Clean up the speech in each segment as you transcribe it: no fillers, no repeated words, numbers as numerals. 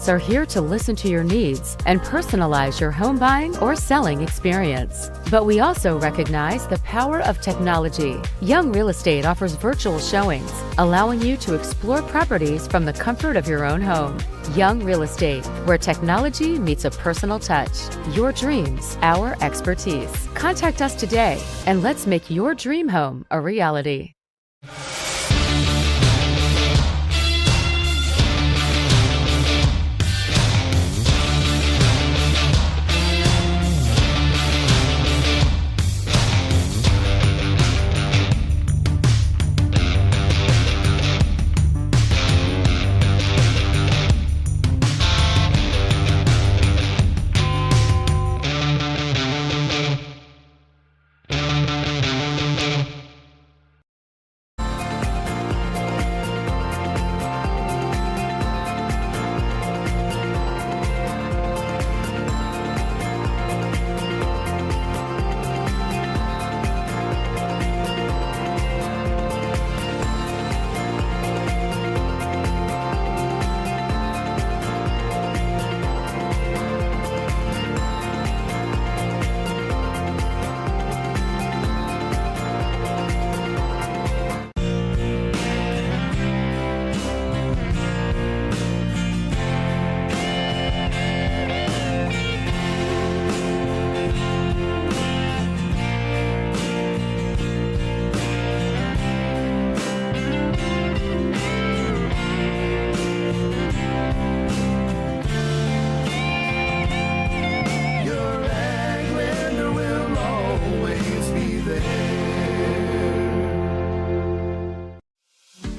Experts are here to listen to your needs and personalize your home buying or selling experience. But we also recognize the power of technology. Young Real Estate offers virtual showings, allowing you to explore properties from the comfort of your own home. Young Real Estate, where technology meets a personal touch. Your dreams, our expertise. Contact us today and let's make your dream home a reality.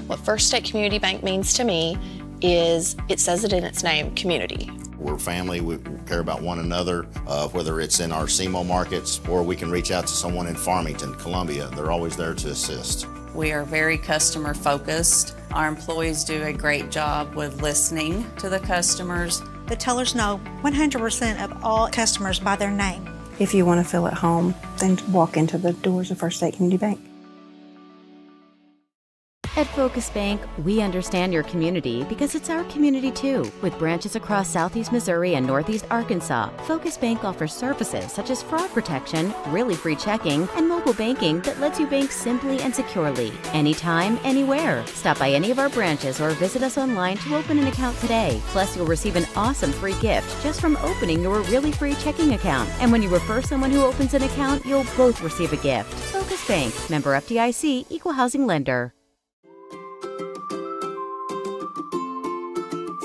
What First State Community Bank means to me is, it says it in its name, community. We're family, we care about one another, whether it's in our SEMO markets or we can reach out to someone in Farmington, Columbia. They're always there to assist. We are very customer focused. Our employees do a great job with listening to the customers. The tellers know 100% of all customers by their name. If you want to feel at home, then walk into the doors of First State Community Bank. At Focus Bank, we understand your community because it's our community too. With branches across Southeast Missouri and Northeast Arkansas, Focus Bank offers services such as fraud protection, really free checking, and mobile banking that lets you bank simply and securely, anytime, anywhere. Stop by any of our branches or visit us online to open an account today. Plus, you'll receive an awesome free gift just from opening your really free checking account. And when you refer someone who opens an account, you'll both receive a gift. Focus Bank, member FDIC, equal housing lender.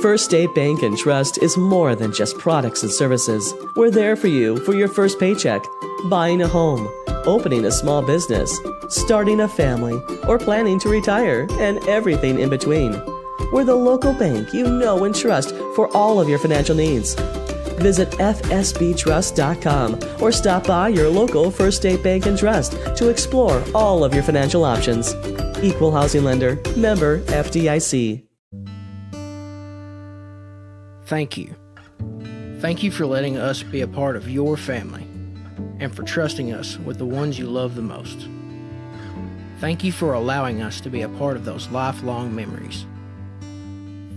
First State Bank and Trust is more than just products and services. We're there for you for your first paycheck, buying a home, opening a small business, starting a family, or planning to retire, and everything in between. We're the local bank you know and trust for all of your financial needs. Visit fsbtrust.com or stop by your local First State Bank and Trust to explore all of your financial options. Equal housing lender, member FDIC. Thank you. Thank you for letting us be a part of your family and for trusting us with the ones you love the most. Thank you for allowing us to be a part of those lifelong memories.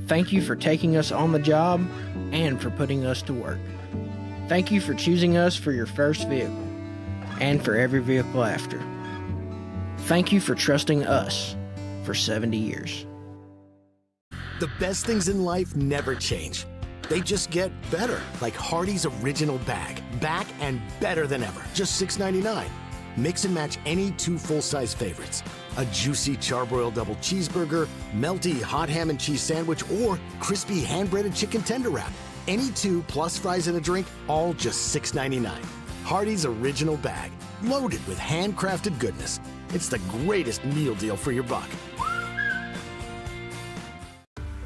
Thank you for taking us on the job and for putting us to work. Thank you for choosing us for your first vehicle and for every vehicle after. Thank you for trusting us for 70 years. The best things in life never change. They just get better, like Hardee's Original Bag. Back and better than ever. Just $6.99. Mix and match any two full-size favorites. A juicy charbroiled double cheeseburger, melty hot ham and cheese sandwich, or crispy hand-breaded chicken tender wrap. Any two plus fries and a drink, all just $6.99. Hardee's Original Bag. Loaded with handcrafted goodness. It's the greatest meal deal for your buck.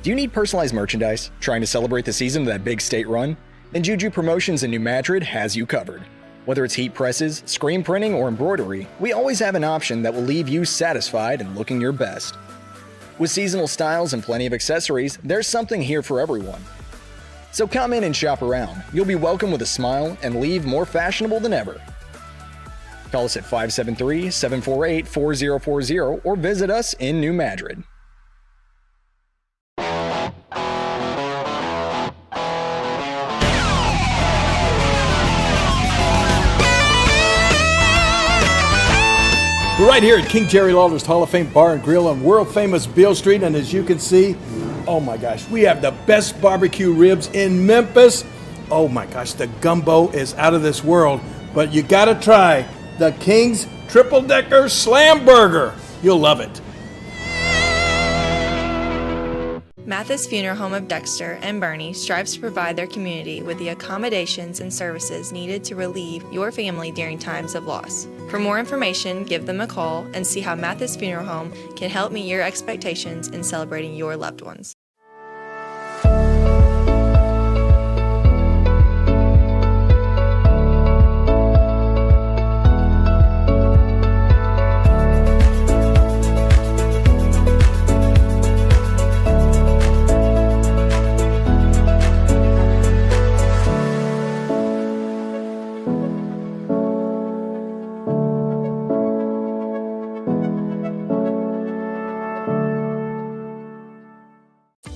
Do you need personalized merchandise? Trying to celebrate the season of that big state run? Then Juju Promotions in New Madrid has you covered. Whether it's heat presses, screen printing, or embroidery, we always have an option that will leave you satisfied and looking your best. With seasonal styles and plenty of accessories, there's something here for everyone. So come in and shop around. You'll be welcome with a smile and leave more fashionable than ever. Call us at 573-748-4040 or visit us in New Madrid. right here at King Jerry Lawler's Hall of Fame Bar and Grill on world-famous Beale Street, and as you can see, oh my gosh, we have the best barbecue ribs in Memphis. Oh my gosh, the gumbo is out of this world, but you gotta try the King's Triple Decker Slam Burger. You'll love it. Mathis Funeral Home of Dexter and Bernie strives to provide their community with the accommodations and services needed to relieve your family during times of loss. For more information, give them a call and see how Mathis Funeral Home can help meet your expectations in celebrating your loved ones.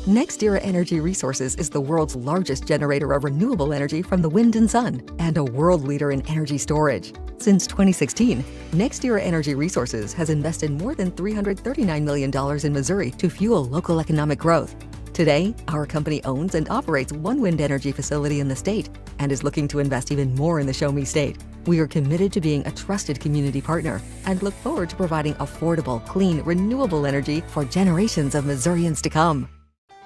NextEra Energy Resources is the world's largest generator of renewable energy from the wind and sun, and a world leader in energy storage. Since 2016, NextEra Energy Resources has invested more than $339 million in Missouri to fuel local economic growth. Today, our company owns and operates one wind energy facility in the state and is looking to invest even more in the Show Me State. We are committed to being a trusted community partner and look forward to providing affordable, clean, renewable energy for generations of Missourians to come.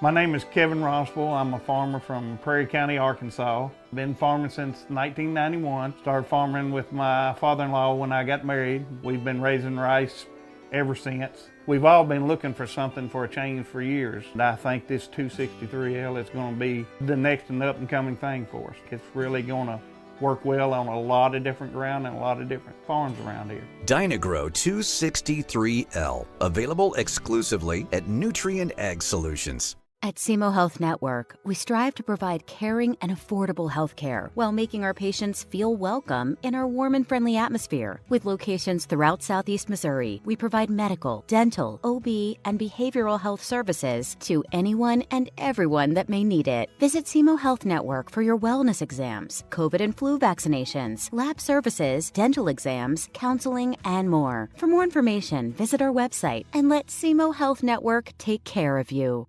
My name is Kevin Rossville. I'm a farmer from Prairie County, Arkansas. Been farming since 1991. Started farming with my father-in-law when I got married. We've been raising rice ever since. We've all been looking for something for a change for years. And I think this 263L is going to be the next and up-and-coming thing for us. It's really going to work well on a lot of different ground and a lot of different farms around here. Dynagro 263L, available exclusively at Nutrient Ag Solutions. At SEMO Health Network, we strive to provide caring and affordable health care while making our patients feel welcome in our warm and friendly atmosphere. With locations throughout Southeast Missouri, we provide medical, dental, OB, and behavioral health services to anyone and everyone that may need it. Visit SEMO Health Network for your wellness exams, COVID and flu vaccinations, lab services, dental exams, counseling, and more. For more information, visit our website and let SEMO Health Network take care of you.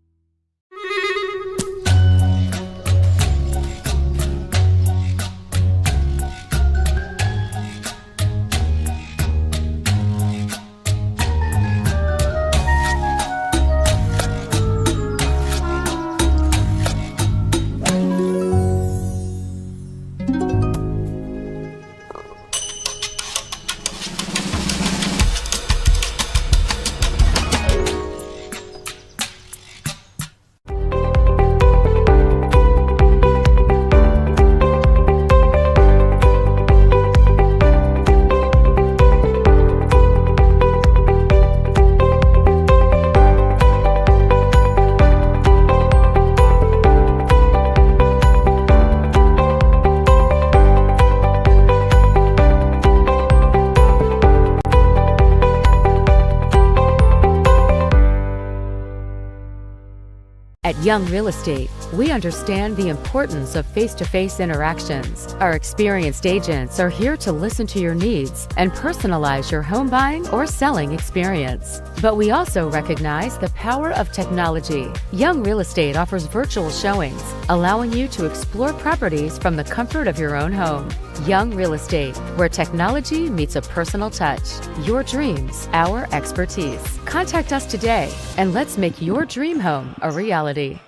At Young Real Estate, we understand the importance of face-to-face interactions. Our experienced agents are here to listen to your needs and personalize your home buying or selling experience. But we also recognize the power of technology. Young Real Estate offers virtual showings, allowing you to explore properties from the comfort of your own home. Young Real Estate, where technology meets a personal touch. Your dreams, our expertise. Contact us today and let's make your dream home a reality.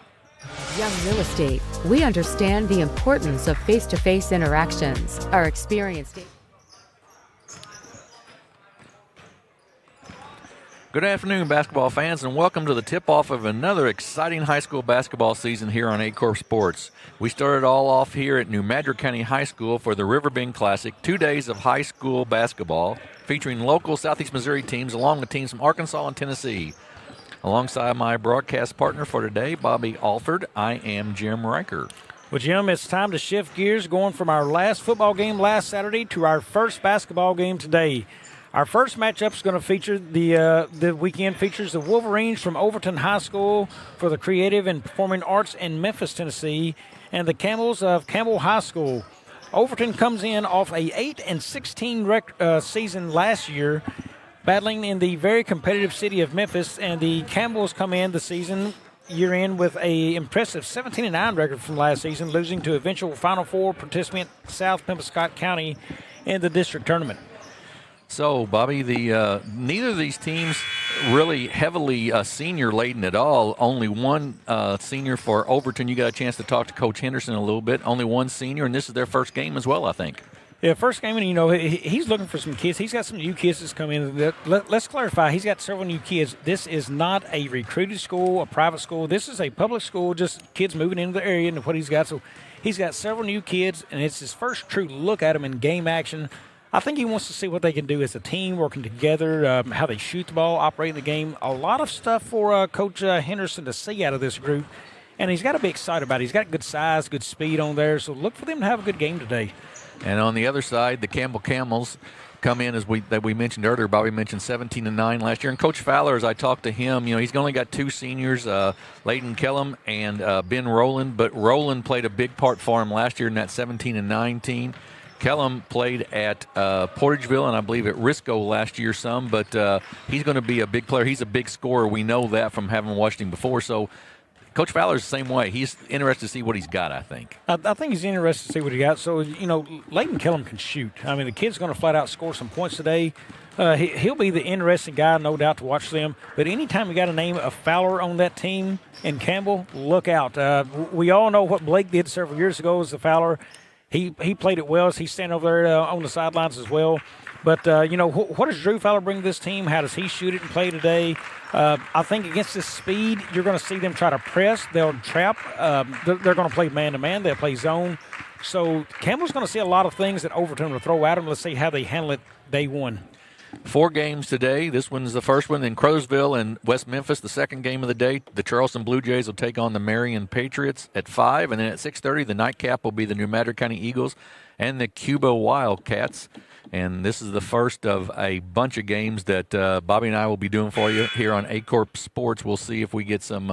Young Real Estate, we understand the importance of face-to-face interactions. Our experienced... Good afternoon, basketball fans, and welcome to the tip-off of another exciting high school basketball season here on Aycorp Sports. We started all off here at New Madrid County High School for the Riverbend Classic, 2 days of high school basketball, featuring local Southeast Missouri teams along with teams from Arkansas and Tennessee. Alongside my broadcast partner for today, Bobby Alford, I am Jim Riker. Well, Jim, it's time to shift gears, going from our last football game last Saturday to our first basketball game today. Our first matchup is going to feature the weekend features the Wolverines from Overton High School for the Creative and Performing Arts in Memphis, Tennessee, and the Campbells of Campbell High School. Overton comes in off a 8-16 season last year. battling in the very competitive city of Memphis, and the Campbells come in the season year in with a impressive 17-9 record from last season, losing to eventual Final Four participant South Pembroke County in the district tournament. So, Bobby, neither of these teams really heavily senior laden at all. Only one senior for Overton. You got a chance to talk to Coach Henderson a little bit. Only one senior, and this is their first game as well, I think. Yeah, first game, and he's looking for some kids. He's got some new kids that's come in. Let's clarify, he's got several new kids. This is not a recruited school, a private school. This is a public school, just kids moving into the area and what he's got. So he's got several new kids, and it's his first true look at them in game action. I think he wants to see what they can do as a team, working together, how they shoot the ball, operate the game. A lot of stuff for Coach Henderson to see out of this group, and he's got to be excited about it. He's got good size, good speed on there, so look for them to have a good game today. And on the other side, the Campbell Camels come in, as we mentioned earlier. Bobby mentioned 17-9 last year. And Coach Fowler, as I talked to him, he's only got two seniors, Layden Kellum and Ben Rowland. But Rowland played a big part for him last year in that 17-9 team. Kellum played at Portageville and I believe at Risco last year some. But he's going to be a big player. He's a big scorer. We know that from having watched him before. So Coach Fowler's the same way. He's interested to see what he's got, I think. I think he's interested to see what he got. So, Layden Kellum can shoot. I mean, the kid's going to flat out score some points today. He'll be the interesting guy, no doubt, to watch them. But anytime you got a name of Fowler on that team in Campbell, look out. We all know what Blake did several years ago as the Fowler. He played it well as he's standing over there on the sidelines as well. But, what does Drew Fowler bring to this team? How does he shoot it and play today? I think against this speed, you're going to see them try to press. They'll trap. They're going to play man-to-man. They'll play zone. So Campbell's going to see a lot of things that Overton will throw at them. Let's see how they handle it day one. 4 games today. This one's the first one in Caruthersville and West Memphis. The second game of the day, the Charleston Blue Jays will take on the Marion Patriots at 5. And then at 6:30, the nightcap will be the New Madrid County Eagles and the Cuba Wildcats. And this is the first of a bunch of games that Bobby and I will be doing for you here on Aycorp Sports. We'll see if we get some,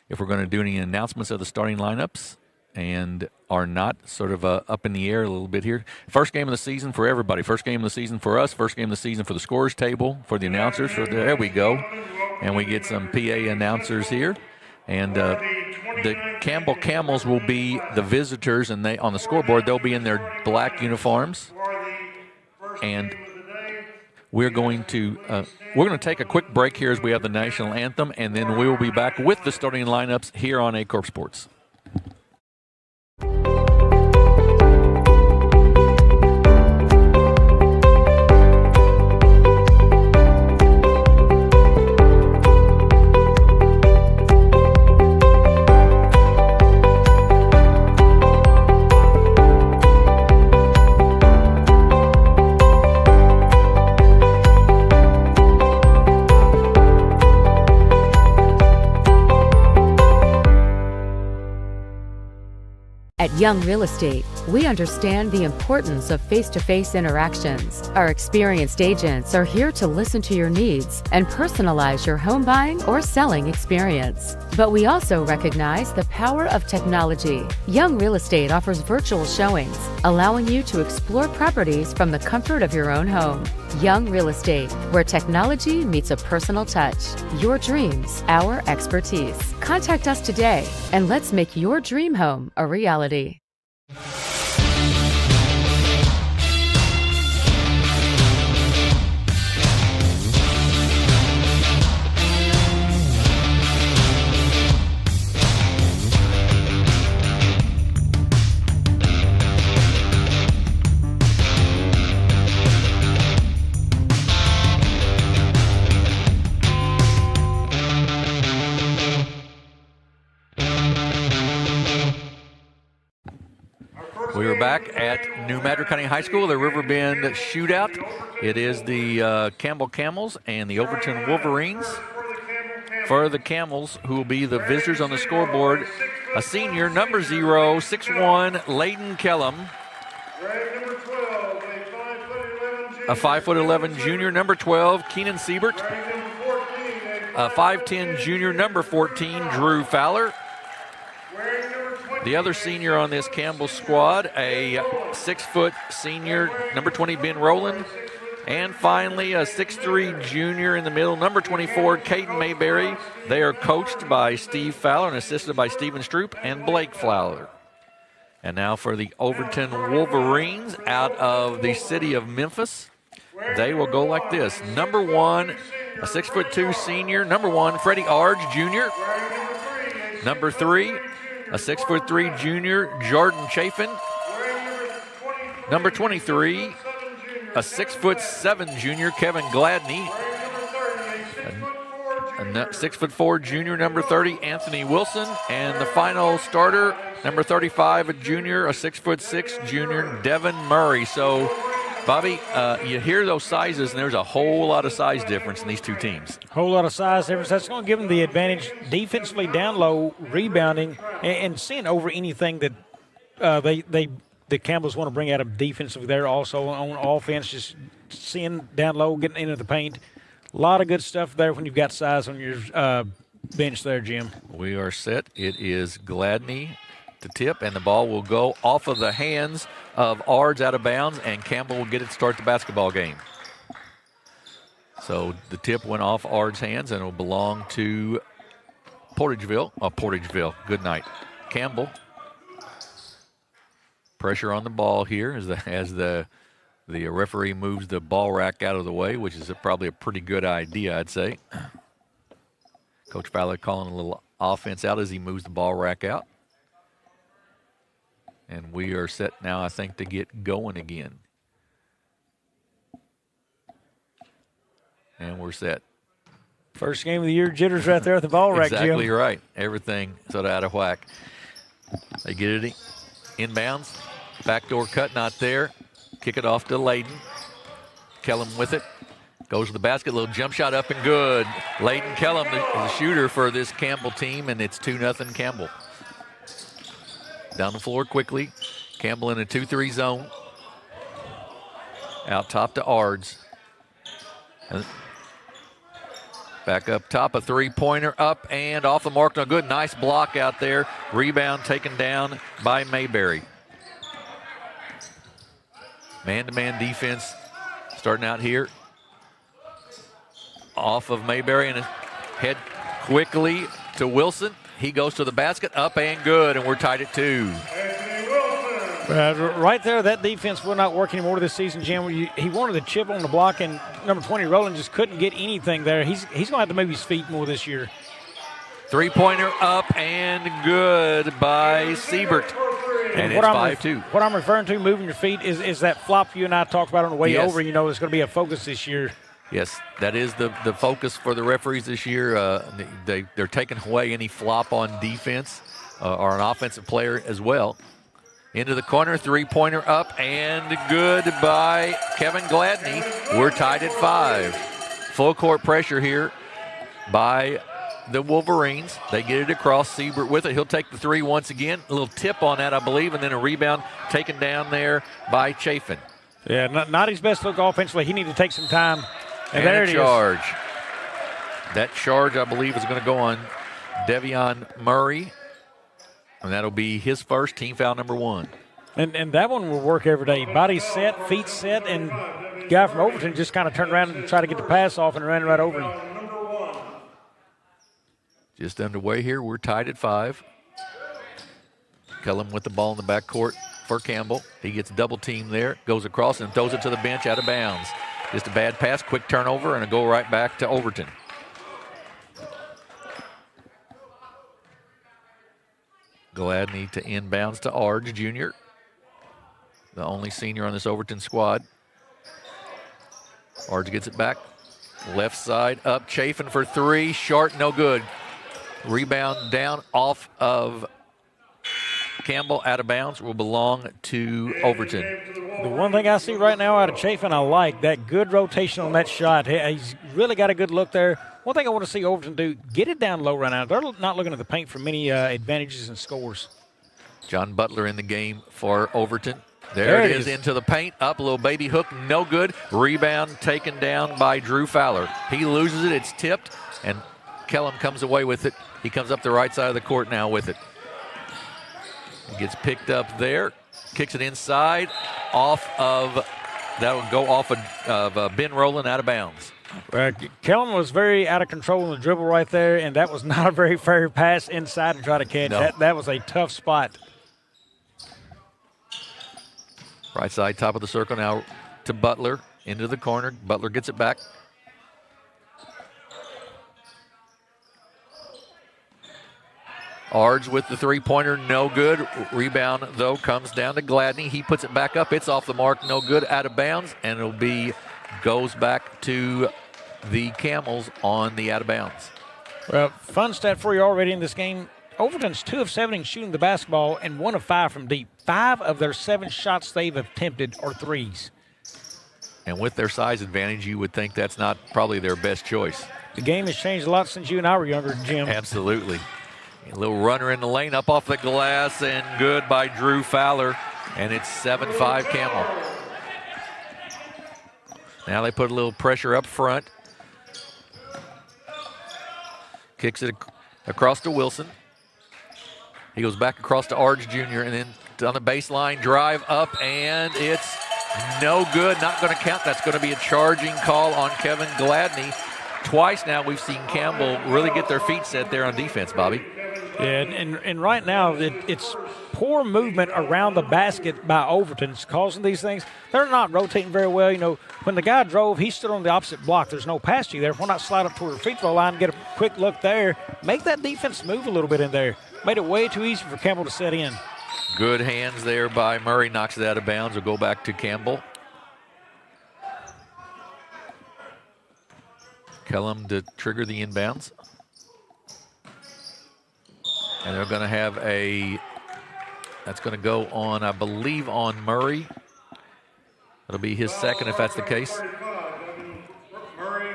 if we're going to do any announcements of the starting lineups and are not, sort of up in the air a little bit here. First game of the season for everybody. First game of the season for us. First game of the season for the scorers table, for the announcers. There we go. And we get some PA announcers here. And the Campbell Camels will be the visitors, and on the scoreboard, they'll be in their black uniforms. And we're going to take a quick break here as we have the national anthem, and then we will be back with the starting lineups here on Aycorp Sports. At Young Real Estate, we understand the importance of face-to-face interactions. Our experienced agents are here to listen to your needs and personalize your home buying or selling experience. But we also recognize the power of technology. Young Real Estate offers virtual showings, allowing you to explore properties from the comfort of your own home. Young Real Estate, where technology meets a personal touch. Your dreams, our expertise. Contact us today and let's make your dream home a reality. We are back at New Madrid County High School, the Riverbend Shootout. It is the Campbell Camels and the Overton Wolverines. For the Camels, who will be the visitors on the scoreboard, a senior, number 0, 6'1", Layden Kellum. A 5'11" junior, number 12, Keenan Siebert. A 5'10" junior, number 14, Drew Fowler. The other senior on this Campbell squad, a 6-foot senior, number 20, Ben Rowland, And finally, a 6'3 junior in the middle, number 24, Caden Mayberry. They are coached by Steve Fowler and assisted by Stephen Stroop and Blake Fowler. And now for the Overton Wolverines out of the city of Memphis. They will go like this. Number 1, a 6'2 senior. Number 1, Freddie Arge Jr. Number 3, a 6'3 junior, Jordan Chafin. Number 23, a 6'7 junior, Kevin Gladney. A 6'4 junior, number 30, Anthony Wilson. And the final starter, number 35, a junior, a 6'6 junior, Devin Murray. So, Bobby, you hear those sizes, and there's a whole lot of size difference in these two teams. Whole lot of size difference. That's going to give them the advantage defensively, down low, rebounding, and seeing over anything that the Campbells want to bring out of defensively there. Also on offense, just seeing down low, getting into the paint. A lot of good stuff there when you've got size on your bench there, Jim. We are set. It is Gladney to tip, and the ball will go off of the hands of Ards out of bounds, and Campbell will get it to start the basketball game. So the tip went off Ards' hands, and it will belong to Portageville. Good night. Campbell. Pressure on the ball here as the referee moves the ball rack out of the way, which is probably a pretty good idea, I'd say. Coach Fowler calling a little offense out as he moves the ball rack out. And we are set now, I think, to get going again. And we're set. First game of the year, jitters right there at the ball rack, Exactly Jim. right. Everything sort of out of whack. They get it inbounds. Backdoor cut, not there. Kick it off to Layden. Kellum with it. Goes to the basket. Little jump shot up and good. Layden Kellum is the shooter for this Campbell team, and it's 2-0 Campbell. Down the floor quickly. Campbell in a 2-3 zone. Out top to Ards. Back up top, a three-pointer up and off the mark. No good. Nice block out there. Rebound taken down by Mayberry. Man-to-man defense starting out here. Off of Mayberry and head quickly to Wilson. He goes to the basket, up and good, and we're tied at 2. Right there, that defense will not work anymore this season, Jim. He wanted to chip on the block, and number 20, Roland, just couldn't get anything there. He's going to have to move his feet more this year. Three-pointer up and good by Siebert. And it's 5-2. What I'm referring to, moving your feet, is that flop you and I talked about on the way Yes. over. You know, it's going to be a focus this year. Yes, that is the focus for the referees this year. They're taking away any flop on defense or an offensive player as well. Into the corner, three-pointer up and good by Kevin Gladney. We're tied at 5. Full court pressure here by the Wolverines. They get it across. Siebert with it. He'll take the three once again. A little tip on that, I believe, and then a rebound taken down there by Chafin. Yeah, not his best look offensively. He needed to take some time. And there it charge. is. That charge, I believe, is going to go on Devion Murray. And that'll be his first, team foul number 1. And that one will work every day. Body set, feet set, and guy from Overton just kind of turned around and tried to get the pass off and ran right over him. Just underway here. We're tied at 5. Cullum with the ball in the backcourt for Campbell. He gets double teamed there, goes across and throws it to the bench out of bounds. Just a bad pass, quick turnover, and a go right back to Overton. Gladney to inbounds to Arge Jr., the only senior on this Overton squad. Arge gets it back. Left side up, Chafin for 3, short, no good. Rebound down off of Campbell, out of bounds, will belong to Overton. The one thing I see right now out of Chafin, I like that good rotation on that shot. He's really got a good look there. One thing I want to see Overton do, get it down low right now. They're not looking at the paint for many advantages and scores. John Butler in the game for Overton. There it is into the paint, up a little baby hook, no good. Rebound taken down by Drew Fowler. He loses it, it's tipped, and Kellum comes away with it. He comes up the right side of the court now with it. He gets picked up there, kicks it inside, off of that'll go off of Ben Rowland out of bounds. Kellen was very out of control in the dribble right there, and that was not a very fair pass inside to try to catch. No. That was a tough spot. Right side, top of the circle now to Butler, into the corner. Butler gets it back. Ards with the three-pointer, no good. Rebound, though, comes down to Gladney. He puts it back up. It's off the mark, no good, out of bounds, and it'll be goes back to the Camels on the out of bounds. Well, fun stat for you already in this game. Overton's 2 of 7 shooting the basketball and 1 of 5 from deep. 5 of their 7 shots they've attempted are threes. And with their size advantage, you would think that's not probably their best choice. The game has changed a lot since you and I were younger, Jim. Absolutely. A little runner in the lane, up off the glass, and good by Drew Fowler. And it's 7-5 Camel. Now they put a little pressure up front. Kicks it across to Wilson. He goes back across to Ards Jr. and then on the baseline, drive up, and it's no good. Not going to count. That's going to be a charging call on Kevin Gladney. Twice now we've seen Campbell really get their feet set there on defense, Bobby. Yeah, and right now it's poor movement around the basket by Overton. It's causing these things. They're not rotating very well. You know, when the guy drove, he stood on the opposite block. There's no pass to you there. Why not slide up toward the free throw line, get a quick look there, make that defense move a little bit in there. Made it way too easy for Campbell to set in. Good hands there by Murray. Knocks it out of bounds. Will go back to Campbell. Kellum to trigger the inbounds. And they're going to have that's going to go on, I believe, on Murray. It'll be his second if that's the case. Murray,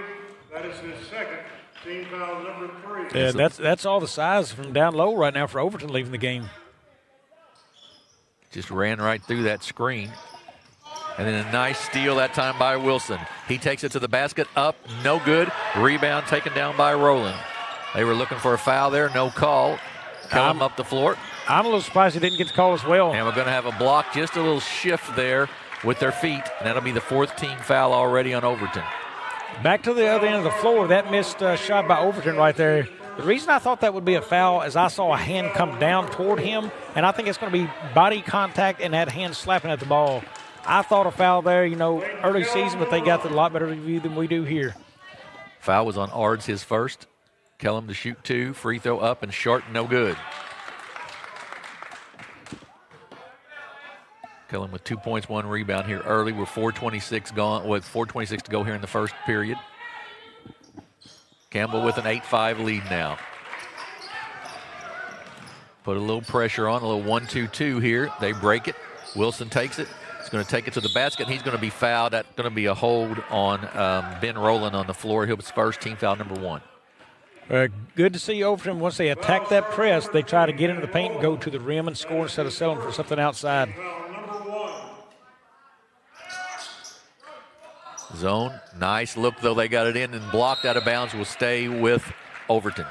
that is his second. Team foul number 3. Yeah, that's all the size from down low right now for Overton leaving the game. Just ran right through that screen. And then a nice steal that time by Wilson. He takes it to the basket, up, no good. Rebound taken down by Rowland. They were looking for a foul there, no call. Come up the floor. I'm a little surprised he didn't get the call as well. And we're going to have a block, just a little shift there with their feet. And that'll be the 4th team foul already on Overton. Back to the other end of the floor, that missed shot by Overton right there. The reason I thought that would be a foul is I saw a hand come down toward him, and I think it's going to be body contact and that hand slapping at the ball. I thought a foul there, you know, early season, but they got a lot better review than we do here. Foul was on Ards, his first. Kellum to shoot 2, free throw up and short, no good. Kellum with 2 points, 1 rebound here early. We're 4:26 gone, with 4:26 to go here in the first period. Campbell with an 8-5 lead now. Put a little pressure on, a little 1-2-2 here. They break it. Wilson takes it. He's going to take it to the basket, and he's going to be fouled. That's going to be a hold on Ben Rowland on the floor. He'll be his first team foul number 1. Good to see Overton. Once they attack that press, they try to get into the paint and go to the rim and score instead of settling for something outside. Zone, nice look though. They got it in and blocked out of bounds. Will stay with Overton.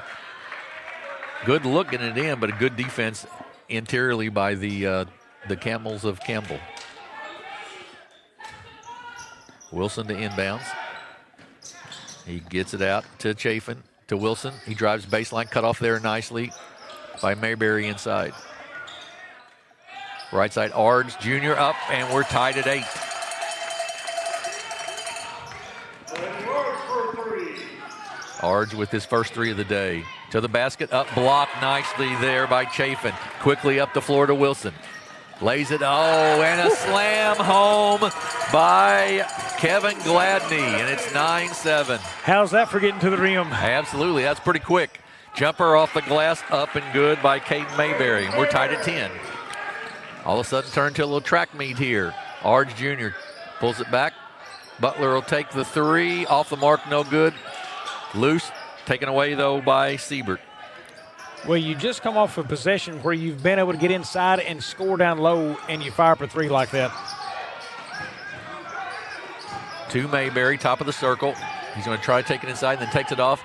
Good look getting it in, but a good defense interiorly by the Camels of Campbell. Wilson to inbounds. He gets it out to Chafin. To Wilson. He drives baseline, cut off there nicely by Mayberry inside. Right side, Ards Jr. up, and we're tied at 8. Ards with his first 3 of the day. To the basket, up, blocked nicely there by Chafin. Quickly up the floor to Wilson. Lays it, and a slam home by Kevin Gladney, and it's 9-7. How's that for getting to the rim? Absolutely, that's pretty quick. Jumper off the glass, up and good by Caden Mayberry, and we're tied at 10. All of a sudden, turn to a little track meet here. Ards Jr. pulls it back. Butler will take the 3, off the mark, no good. Loose, taken away, though, by Siebert. Well, you just come off a possession where you've been able to get inside and score down low, and you fire up a 3 like that. To Mayberry, top of the circle. He's going to try to take it inside and then takes it off.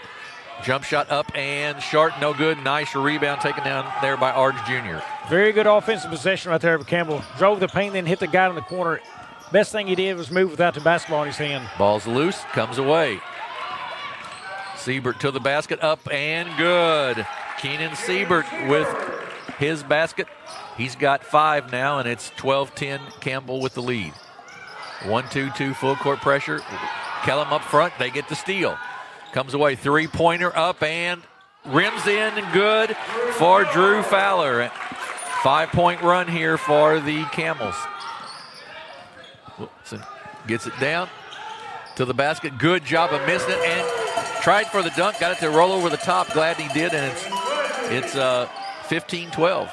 Jump shot up and short, no good. Nice rebound taken down there by Ards Jr. Very good offensive possession right there for Campbell. Drove the paint, then hit the guy in the corner. Best thing he did was move without the basketball in his hand. Ball's loose, comes away. Siebert to the basket, up and good. Keenan Siebert with his basket. He's got 5 now, and it's 12-10, Campbell with the lead. 1-2-2 full court pressure. Kellum up front, they get the steal. Comes away, three-pointer up and rims in, good for Drew Fowler. 5-point run here for the Camels. Wilson gets it down to the basket. Good job of missing it and tried for the dunk. Got it to roll over the top. Glad he did, and it's 15-12.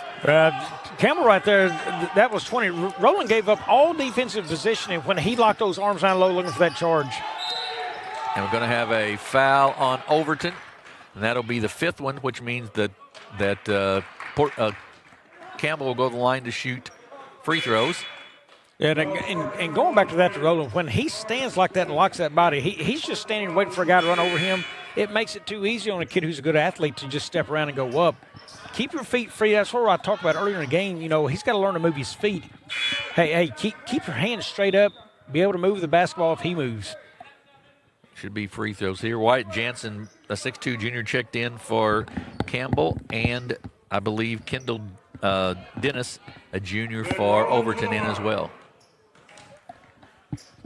Campbell right there, that was 20. Rowland gave up all defensive positioning when he locked those arms down low looking for that charge. And we're going to have a foul on Overton, and that'll be the 5th one, which means that Campbell will go to the line to shoot free throws. And going back to that to Rowland, when he stands like that and locks that body, he's just standing waiting for a guy to run over him. It makes it too easy on a kid who's a good athlete to just step around and go up. Keep your feet free. That's what I talked about earlier in the game. You know, he's got to learn to move his feet. Hey, keep your hands straight up. Be able to move the basketball if he moves. Should be free throws here. Wyatt Jansen, a 6'2 junior, checked in for Campbell, and I believe Kendall Dennis, a junior, for Overton in as well.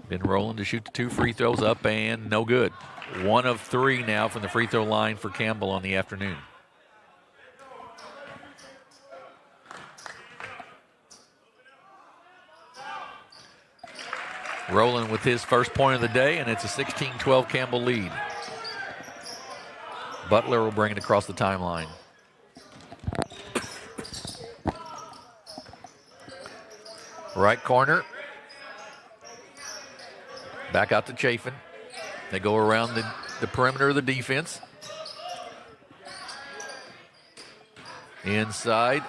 Been rolling to shoot the 2 free throws up and no good. 1 of 3 now from the free throw line for Campbell on the afternoon. Rowland with his first point of the day, and it's a 16-12 Campbell lead. Butler will bring it across the timeline. Right corner. Back out to Chafin. They go around the perimeter of the defense. Inside.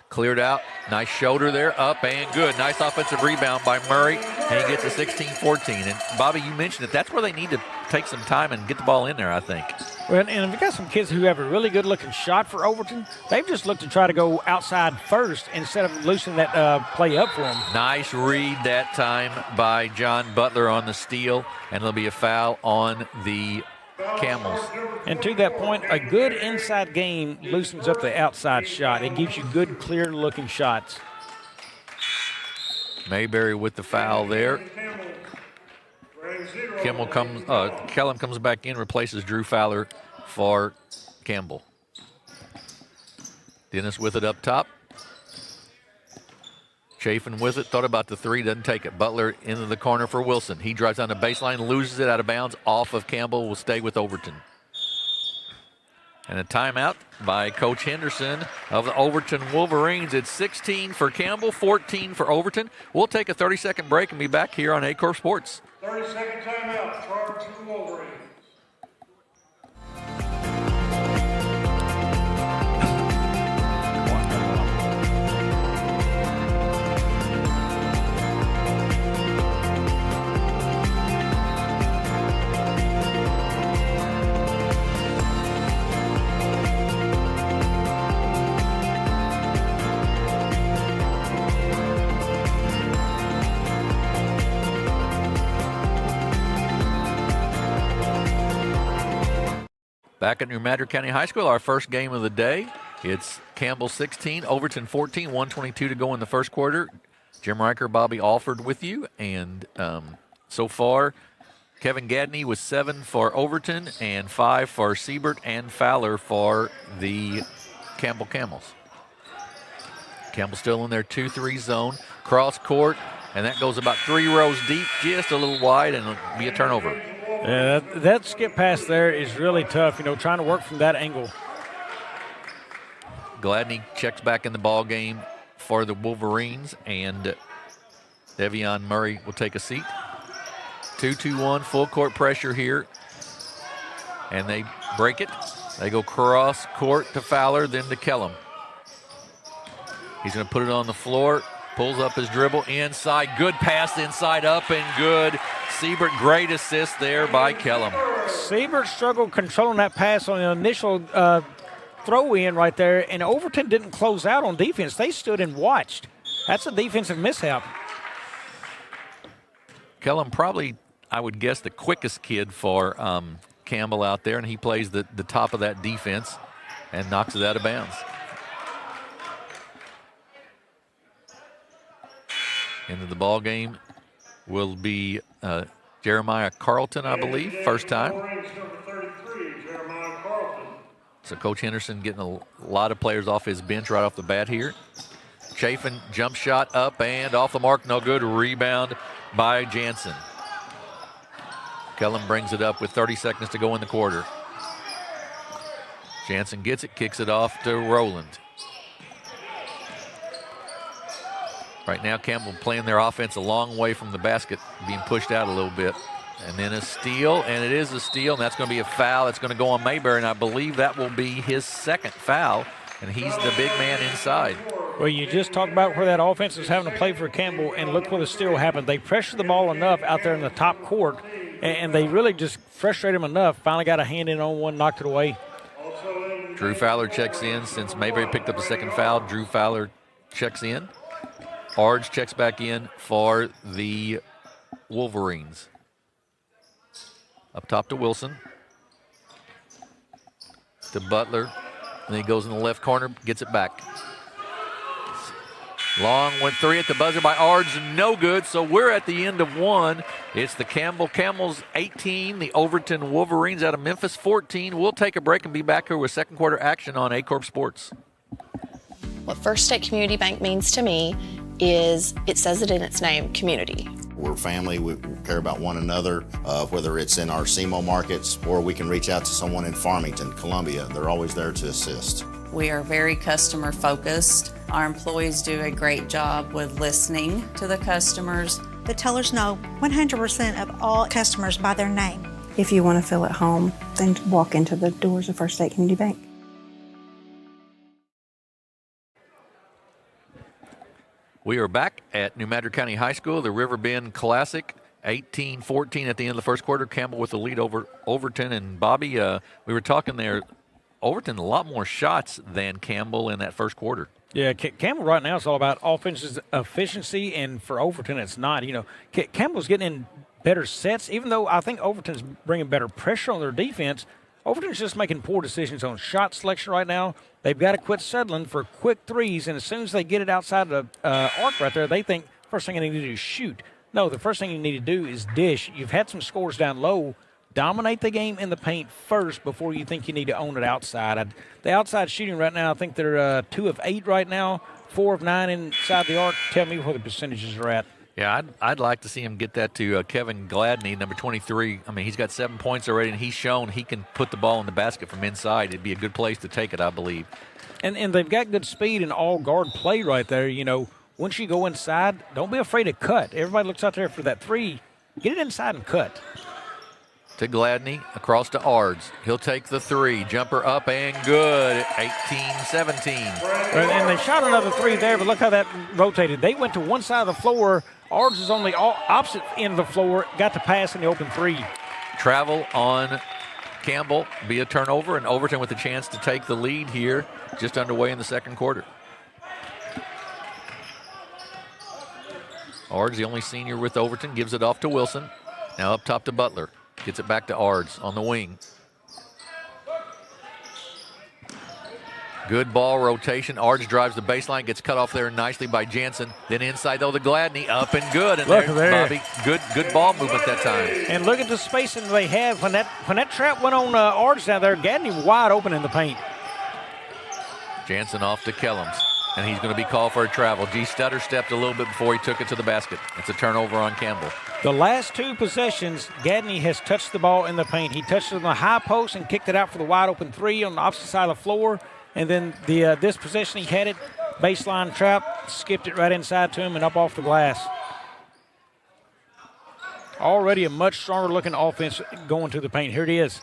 Cleared out. Nice shoulder there. Up and good. Nice offensive rebound by Murray. And he gets a 16-14. And, Bobby, you mentioned it. That's where they need to take some time and get the ball in there, I think. Well, and we've got some kids who have a really good-looking shot for Overton. They've just looked to try to go outside first instead of loosening that play up for them. Nice read that time by John Butler on the steal. And there'll be a foul on the Camels. And to that point, a good inside game loosens up the outside shot. It gives you good, clear-looking shots. Mayberry with the foul there. Kellum comes back in, replaces Drew Fowler for Campbell. Dennis with it up top. Chafin with it, thought about the 3, doesn't take it. Butler into the corner for Wilson. He drives down the baseline, loses it out of bounds, off of Campbell, will stay with Overton. And a timeout by Coach Henderson of the Overton Wolverines. It's 16 for Campbell, 14 for Overton. We'll take a 30-second break and be back here on Aycorp Sports. 30-second timeout, charge to the Wolverines. Back at New Madrid County High School, our first game of the day. It's Campbell 16, Overton 14, 1:22 to go in the first quarter. Jim Riker, Bobby Alford with you. And so far, Kevin Gadney was 7 for Overton and 5 for Siebert and Fowler for the Campbell Camels. Campbell still in their 2-3 zone. Cross court, and that goes about 3 rows deep, just a little wide, and it'll be a turnover. Yeah, that skip pass there is really tough, trying to work from that angle. Gladney checks back in the ball game for the Wolverines, and Devion Murray will take a seat. 2-2-1, full court pressure here, and they break it. They go cross court to Fowler, then to Kellum. He's going to put it on the floor, pulls up his dribble inside, good pass inside, up and good. Siebert, great assist there by Kellum. Siebert struggled controlling that pass on the initial throw-in right there, and Overton didn't close out on defense. They stood and watched. That's a defensive mishap. Kellum probably, I would guess, the quickest kid for Campbell out there, and he plays the top of that defense and knocks it out of bounds. Into the ball game will be Jeremiah Carlton, I believe, first time. So Coach Henderson getting a lot of players off his bench right off the bat here. Chafin, jump shot up and off the mark, no good. Rebound by Jansen. Kellum brings it up with 30 seconds to go in the quarter. Jansen gets it, kicks it off to Rowland. Right now, Campbell playing their offense a long way from the basket, being pushed out a little bit. And then a steal, and it is a steal, and that's going to be a foul. It's going to go on Mayberry, and I believe that will be his second foul, and he's the big man inside. Well, you just talked about where that offense is having to play for Campbell, and look where the steal happened. They pressured the ball enough out there in the top court, and they really just frustrated him enough. Finally got a hand in on one, knocked it away. Drew Fowler checks in. Since Mayberry picked up the second foul, Drew Fowler checks in. Arge checks back in for the Wolverines. Up top to Wilson. To Butler. And he goes in the left corner, gets it back. Long went three at the buzzer by Arge, no good. So we're at the end of one. It's the Campbell Camels 18, the Overton Wolverines out of Memphis 14. We'll take a break and be back here with second quarter action on Aycorp Sports. What First State Community Bank means to me is, it says it in its name, community. We're family, we care about one another, whether it's in our SEMO markets or we can reach out to someone in Farmington, Columbia. They're always there to assist. We are very customer focused. Our employees do a great job with listening to the customers. The tellers know 100% of all customers by their name. If you want to feel at home, then walk into the doors of First State Community Bank. We are back at New Madrid County High School, the Riverbend Classic, 18-14 at the end of the first quarter. Campbell with the lead over Overton. And Bobby, we were talking there, Overton a lot more shots than Campbell in that first quarter. Yeah, Campbell right now is all about offensive efficiency, and for Overton it's not. You know, Campbell's getting in better sets, even though I think Overton's bringing better pressure on their defense. Overton's just making poor decisions on shot selection right now. They've got to quit settling for quick threes, and as soon as they get it outside the arc right there, they think first thing they need to do is shoot. No, the first thing you need to do is dish. You've had some scores down low. Dominate the game in the paint first before you think you need to own it outside. The outside shooting right now, I think they're 2 of 8 right now, 4 of 9 inside the arc. Tell me what the percentages are at. Yeah, I'd like to see him get that to Kevin Gladney, number 23. I mean, he's got 7 points already, and he's shown he can put the ball in the basket from inside. It'd be a good place to take it, I believe. And they've got good speed and all-guard play right there. You know, once you go inside, don't be afraid to cut. Everybody looks out there for that three. Get it inside and cut. To Gladney, across to Ards. He'll take the three. Jumper up and good. 18-17. And they shot another three there, but look how that rotated. They went to one side of the floor. Ards is on the opposite end of the floor. Got to pass in the open three. Travel on Campbell. Be a turnover, and Overton with a chance to take the lead here. Just underway in the second quarter. Ards, the only senior with Overton, gives it off to Wilson. Now up top to Butler. Gets it back to Ards on the wing. Good ball rotation. Ards drives the baseline, gets cut off there nicely by Jansen. Then inside, though, to Gladney. Up and good. And look there, Bobby. Good ball movement that time. And look at the spacing they have. When that trap went on Ards down there, Gladney wide open in the paint. Jansen off to Kellums. And he's going to be called for a travel. G. Stutter stepped a little bit before he took it to the basket. It's a turnover on Campbell. The last 2 possessions, Gadney has touched the ball in the paint. He touched it on the high post and kicked it out for the wide open three on the opposite side of the floor. And then this possession, he had it, baseline trap, skipped it right inside to him and up off the glass. Already a much stronger looking offense going to the paint. Here it is.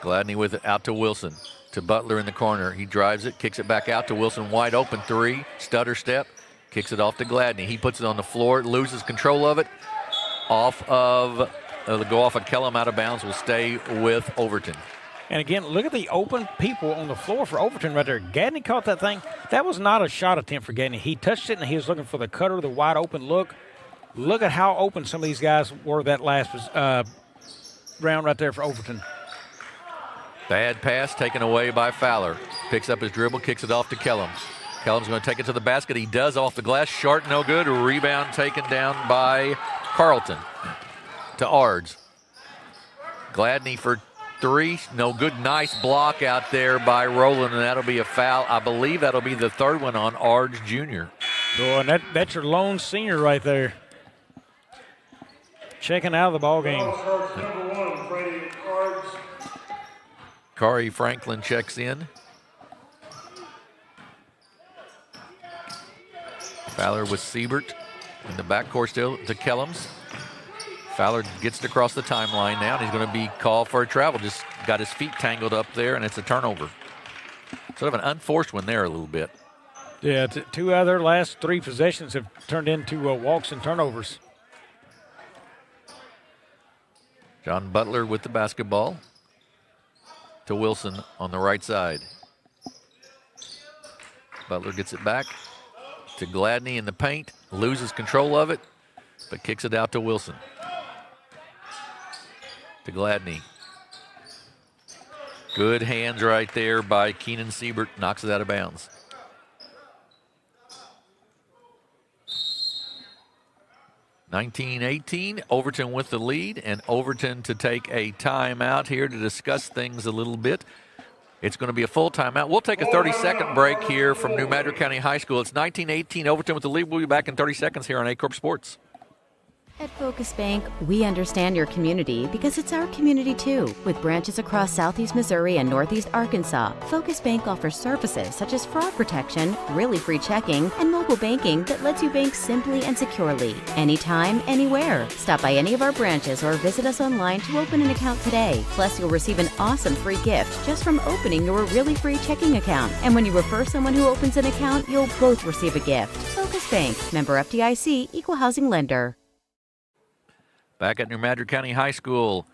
Gladney with it out to Wilson. To Butler in the corner. He drives it, kicks it back out to Wilson. Wide open three. Stutter step. Kicks it off to Gladney. He puts it on the floor, loses control of it. It'll go off of Kellum out of bounds. Will stay with Overton. And again, look at the open people on the floor for Overton right there. Gadney caught that thing. That was not a shot attempt for Gadney. He touched it and he was looking for the cutter, the wide open look. Look at how open some of these guys were that last round right there for Overton. Bad pass taken away by Fowler. Picks up his dribble, kicks it off to Kellum. Kellum's going to take it to the basket. He does off the glass. Short, no good. Rebound taken down by Carlton to Ards. Gladney for three. No good. Nice block out there by Rowland, and that'll be a foul. I believe that'll be the third one on Ards Jr. Oh, and that's your lone senior right there. Checking out of the ball game. Kari Franklin checks in. Fowler with Siebert in the backcourt still to Kellums. Fowler gets it across the timeline now, and he's going to be called for a travel. Just got his feet tangled up there, and it's a turnover. Sort of an unforced one there a little bit. Yeah, two out of their last three possessions have turned into walks and turnovers. John Butler with the basketball to Wilson on the right side. Butler gets it back to Gladney in the paint, loses control of it, but kicks it out to Wilson. To Gladney. Good hands right there by Keenan Siebert, knocks it out of bounds. (19-18), Overton with the lead, and Overton to take a timeout here to discuss things a little bit. It's going to be a full timeout. We'll take a 30-second break here from New Madrid County High School. It's 19-18, Overton with the lead. We'll be back in 30 seconds here on Aycorp Sports. At Focus Bank, we understand your community because it's our community too. With branches across Southeast Missouri and Northeast Arkansas, Focus Bank offers services such as fraud protection, really free checking, and mobile banking that lets you bank simply and securely, anytime, anywhere. Stop by any of our branches or visit us online to open an account today. Plus, you'll receive an awesome free gift just from opening your really free checking account. And when you refer someone who opens an account, you'll both receive a gift. Focus Bank, member FDIC, equal housing lender. Back at New Madrid County High School,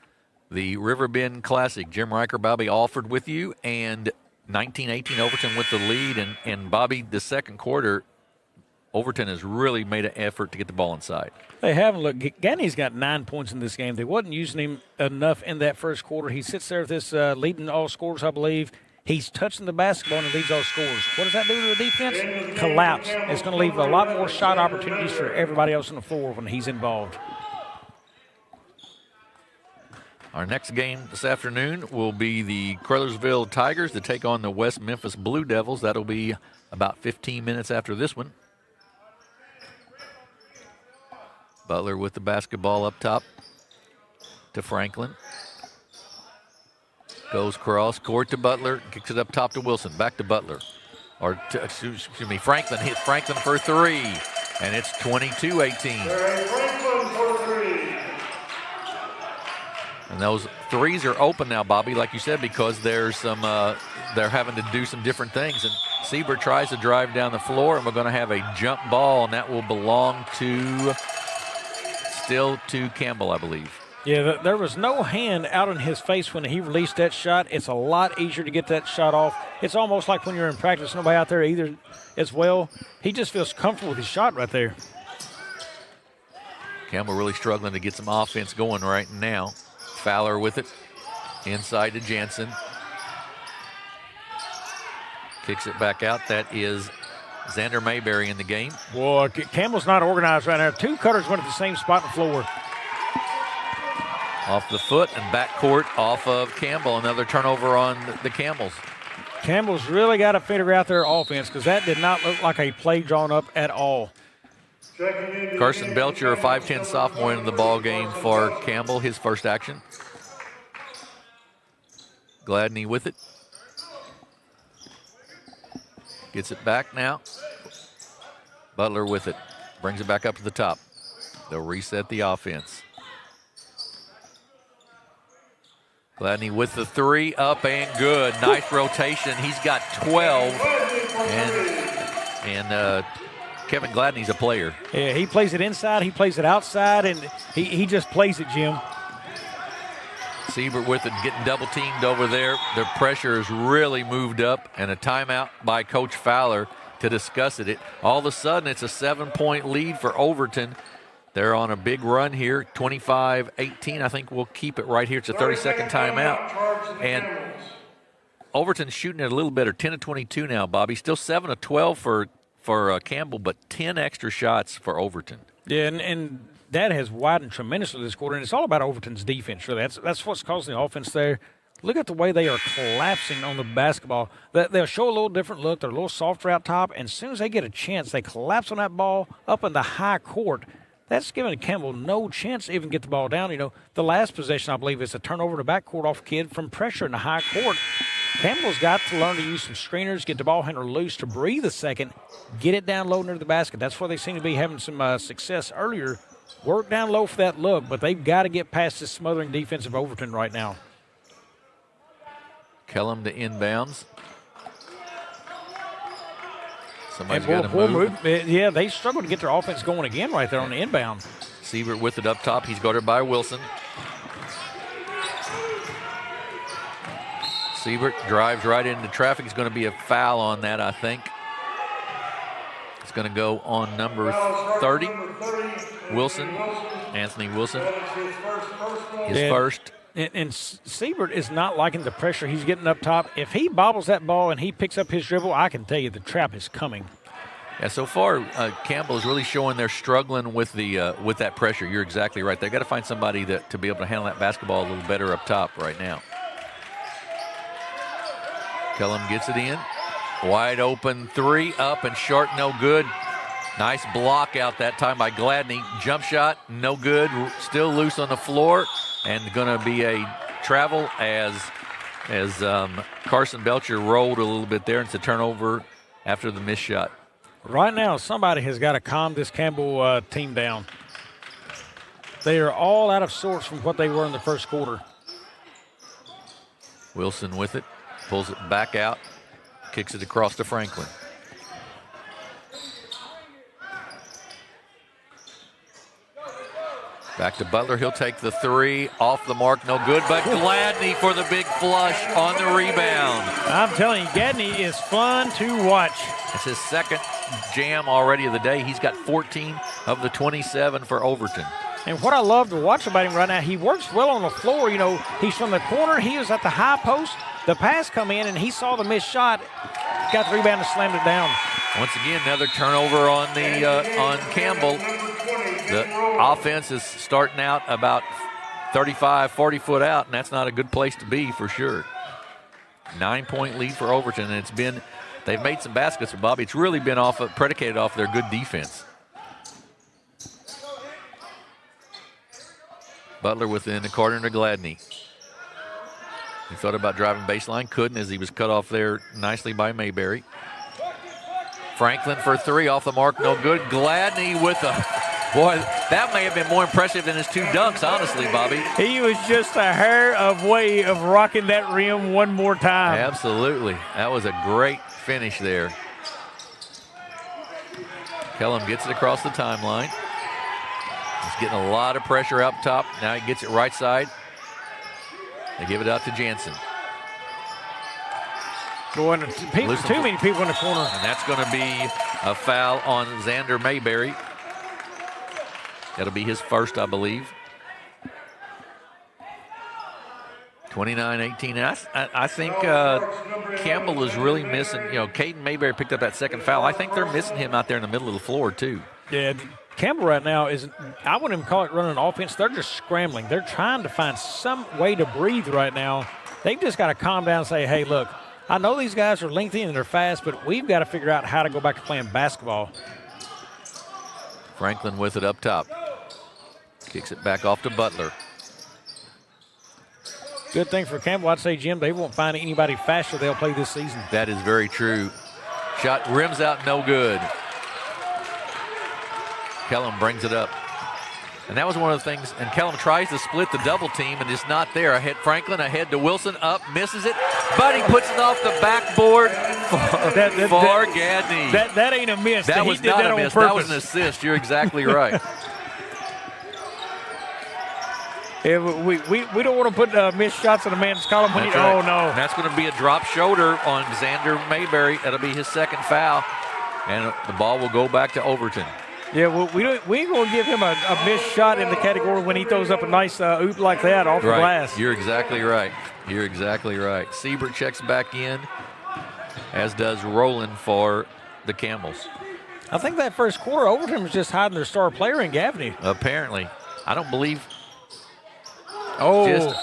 the Riverbend Classic. Jim Riker, Bobby Alford with you, and 19-18 Overton with the lead. And Bobby, the second quarter, Overton has really made an effort to get the ball inside. They haven't. Look, Ganney's got 9 points in this game. They wasn't using him enough in that first quarter. He sits there with this leading all scorers, I believe. He's touching the basketball and leads all scorers. What does that do to the defense? Collapse. It's going to leave a lot more shot opportunities for everybody else on the floor when he's involved. Our next game this afternoon will be the Caruthersville Tigers to take on the West Memphis Blue Devils. That'll be about 15 minutes after this one. Butler with the basketball up top to Franklin. Goes cross court to Butler, kicks it up top to Wilson. Back to Butler. Excuse me, Franklin hits Franklin for three, and it's 22-18. And those threes are open now, Bobby, like you said, because there's some they're having to do some different things. And Siebert tries to drive down the floor, and we're going to have a jump ball, and that will belong still to Campbell, I believe. Yeah, there was no hand out in his face when he released that shot. It's a lot easier to get that shot off. It's almost like when you're in practice, nobody out there either as well. He just feels comfortable with his shot right there. Campbell really struggling to get some offense going right now. Fowler with it, inside to Jansen. Kicks it back out. That is Xander Mayberry in the game. Boy, Campbell's not organized right now. Two cutters went at the same spot on the floor. Off the foot and backcourt off of Campbell. Another turnover on the Campbells. Campbell's really got to figure out their offense because that did not look like a play drawn up at all. Carson Belcher, a 5'10 sophomore, in the ball game for Campbell, his first action. Gladney with it. Gets it back now. Butler with it. Brings it back up to the top. They'll reset the offense. Gladney with the three, up and good. Nice rotation. He's got 12. And Kevin Gladney's a player. Yeah, he plays it inside, he plays it outside, and he just plays it, Jim. Siebert with it, getting double teamed over there. Their pressure has really moved up, and a timeout by Coach Fowler to discuss it. All of a sudden, it's a 7-point lead for Overton. They're on a big run here, 25-18. I think we'll keep it right here. It's a 30-second timeout. And Overton's shooting it a little better, 10 of 22 now, Bobby. Still 7 of 12 for Campbell, but 10 extra shots for Overton. Yeah, and that has widened tremendously this quarter, and it's all about Overton's defense, really. That's what's causing the offense there. Look at the way they are collapsing on the basketball. They'll show a little different look. They're a little softer out top, and as soon as they get a chance, they collapse on that ball up in the high court. That's giving Campbell no chance to even get the ball down. You know, the last possession, I believe, is a turnover to backcourt off kid from pressure in the high court. Campbell's got to learn to use some screeners, get the ball handler loose to breathe a second, get it down low near the basket. That's where they seem to be having some success earlier. Work down low for that look, but they've got to get past this smothering defense of Overton right now. Kellum to inbounds. Somebody's got to move. Yeah, they struggled to get their offense going again right there on the inbound. Siebert with it up top. He's guarded by Wilson. Siebert drives right into traffic. It's going to be a foul on that, I think. It's going to go on number 30, Wilson, Anthony Wilson. His first. And Siebert is not liking the pressure he's getting up top. If he bobbles that ball and he picks up his dribble, I can tell you the trap is coming. Yeah, so far, Campbell is really showing they're struggling with that pressure. You're exactly right. They've got to find somebody to be able to handle that basketball a little better up top right now. Kellum gets it in. Wide open three, up and short, no good. Nice block out that time by Gladney. Jump shot, no good. Still loose on the floor. And going to be a travel as Carson Belcher rolled a little bit there. It's a turnover after the missed shot. Right now, somebody has got to calm this Campbell team down. They are all out of sorts from what they were in the first quarter. Wilson with it, pulls it back out, kicks it across to Franklin. Back to Butler. He'll take the three. Off the mark, no good. But Gladney for the big flush on the rebound. I'm telling you, Gladney is fun to watch. It's his second jam already of the day. He's got 14 of the 27 for Overton. And what I love to watch about him right now, he works well on the floor. You know, he's from the corner. He was at the high post. The pass come in, and he saw the missed shot. Got the rebound and slammed it down. Once again, another turnover on Campbell. The offense is starting out about 35, 40 foot out, and that's not a good place to be for sure. 9-point lead for Overton, and they've made some baskets, but Bobby, it's really been predicated off their good defense. Butler within the corner to Gladney. He thought about driving baseline, couldn't, as he was cut off there nicely by Mayberry. Franklin for three, off the mark, no good. Gladney with boy, that may have been more impressive than his two dunks, honestly, Bobby. He was just a hair away of rocking that rim one more time. Absolutely. That was a great finish there. Kellum gets it across the timeline. He's getting a lot of pressure up top. Now he gets it right side. They give it out to Jansen. Too many people in the corner. And that's going to be a foul on Xander Mayberry. That'll be his first, I believe. 29-18. I think Campbell is really missing. You know, Caden Mayberry picked up that second foul. I think they're missing him out there in the middle of the floor, too. Yeah, Campbell right now I wouldn't even call it running an offense. They're just scrambling. They're trying to find some way to breathe right now. They've just got to calm down and say, hey, look, I know these guys are lengthy and they're fast, but we've got to figure out how to go back to playing basketball. Franklin with it up top. Kicks it back off to Butler. Good thing for Campbell, I'd say, Jim, they won't find anybody faster they'll play this season. That is very true. Shot rims out, no good. Kellum brings it up. And that was one of the things, and Kellum tries to split the double team and it's not there. Ahead Franklin, ahead to Wilson, up, misses it, but he puts it off the backboard for Gadney. That ain't a miss. That was not a miss. That was an assist. You're exactly right. Yeah, we don't want to put missed shots in a man's column. When Right. Oh, no. And that's going to be a drop shoulder on Xander Mayberry. That'll be his second foul. And the ball will go back to Overton. Yeah, well, we ain't going to give him a missed shot in the category when he throws up a nice oop like that off the glass. You're exactly right. You're exactly right. Siebert checks back in, as does Rowland for the Campbells. I think that first quarter, Overton was just hiding their star player in Gaffney. Apparently. I don't believe. Oh. Just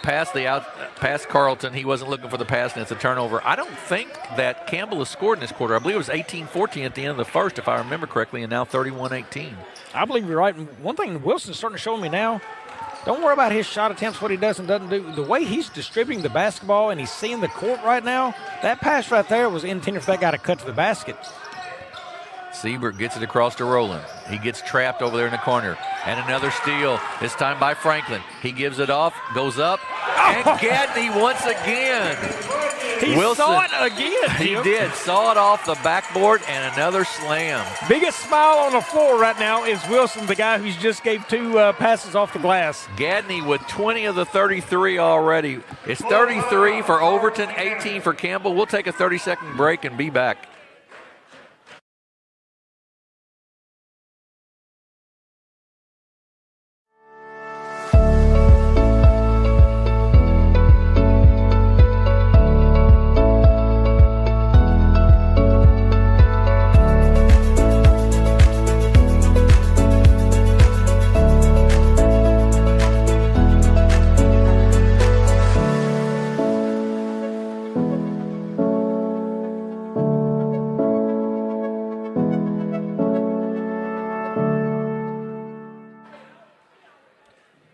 past Carlton. He wasn't looking for the pass, and it's a turnover. I don't think that Campbell has scored in this quarter. I believe it was 18-14 at the end of the first, if I remember correctly, and now 31-18. I believe you're right. And one thing Wilson's starting to show me now, don't worry about his shot attempts, what he does and doesn't do. The way he's distributing the basketball and he's seeing the court right now, that pass right there was intended for that guy to cut to the basket. Siebert gets it across to Rowland. He gets trapped over there in the corner. And another steal, this time by Franklin. He gives it off, goes up, and Gadney once again. He saw it again, Jim. He did. Saw it off the backboard and another slam. Biggest smile on the floor right now is Wilson, the guy who's just gave 2 passes off the glass. Gadney with 20 of the 33 already. It's 33 for Overton, 18 for Campbell. We'll take a 30-second break and be back.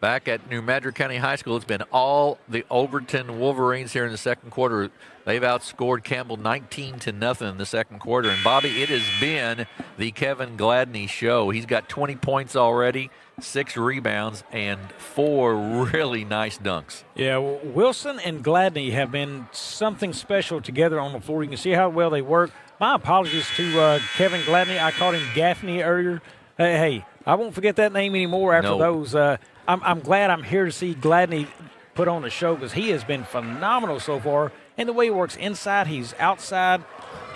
Back at New Madrid County High School, it's been all the Overton Wolverines here in the second quarter. They've outscored Campbell 19-0 in the second quarter. And, Bobby, it has been the Kevin Gladney show. He's got 20 points already, 6 rebounds, and 4 really nice dunks. Yeah, Wilson and Gladney have been something special together on the floor. You can see how well they work. My apologies to Kevin Gladney. I called him Gaffney earlier. Hey, I won't forget that name anymore after those. I'm glad I'm here to see Gladney put on the show because he has been phenomenal so far. And the way he works inside, he's outside.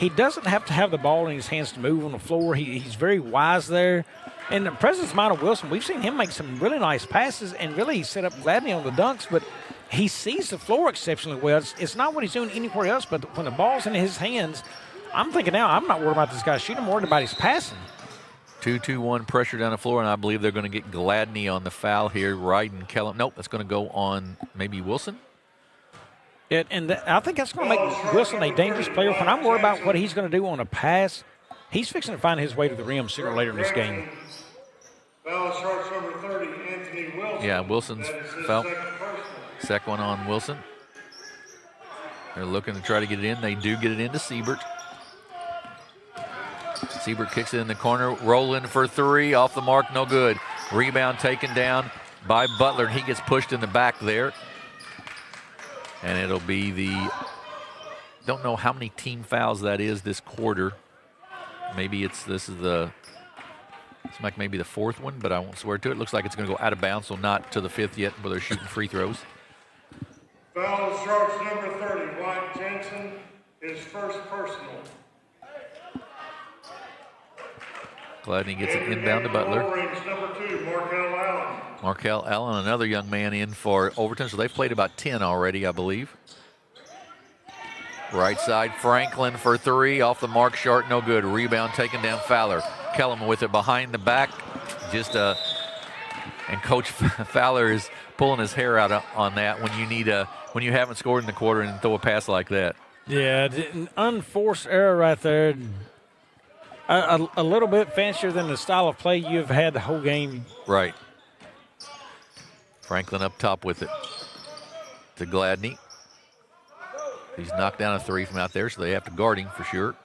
He doesn't have to have the ball in his hands to move on the floor. He's very wise there. And the presence of mind of Wilson, we've seen him make some really nice passes and really set up Gladney on the dunks, but he sees the floor exceptionally well. It's not what he's doing anywhere else, but when the ball's in his hands, I'm thinking now, I'm not worried about this guy shooting. I'm worried about his passing. 2-2-1 pressure down the floor, and I believe they're going to get Gladney on the foul here. Ryden Kellum. Nope, that's going to go on maybe Wilson. I think that's going to make Wilson a dangerous player. When I'm worried about what he's going to do on a pass, he's fixing to find his way to the rim sooner or later in this game. Foul starts number 30, Anthony Wilson. Yeah, Wilson's foul. Second one on Wilson. They're looking to try to get it in. They do get it into Siebert. Siebert kicks it in the corner. Rowland for 3. Off the mark, no good. Rebound taken down by Butler, and he gets pushed in the back there. And it'll be don't know how many team fouls that is this quarter. Maybe this like maybe the 4th one, but I won't swear to it. Looks like it's going to go out of bounds, so not to the 5th yet, but they're shooting free throws. Foul starts number 30, White Jensen, his first personal. Gladney gets it inbound to Butler. Number 2, Markel Allen. Markel Allen, another young man in for Overton, so they've played about 10 already, I believe. Right side, Franklin for 3. Off the mark, short, no good. Rebound taken down, Fowler. Kellum with it behind the back. And Coach Fowler is pulling his hair out on that when you haven't scored in the quarter and throw a pass like that. Yeah, an unforced error right there. A little bit fancier than the style of play you've had the whole game. Right. Franklin up top with it to Gladney. He's knocked down a 3 from out there, so they have to guard him for sure.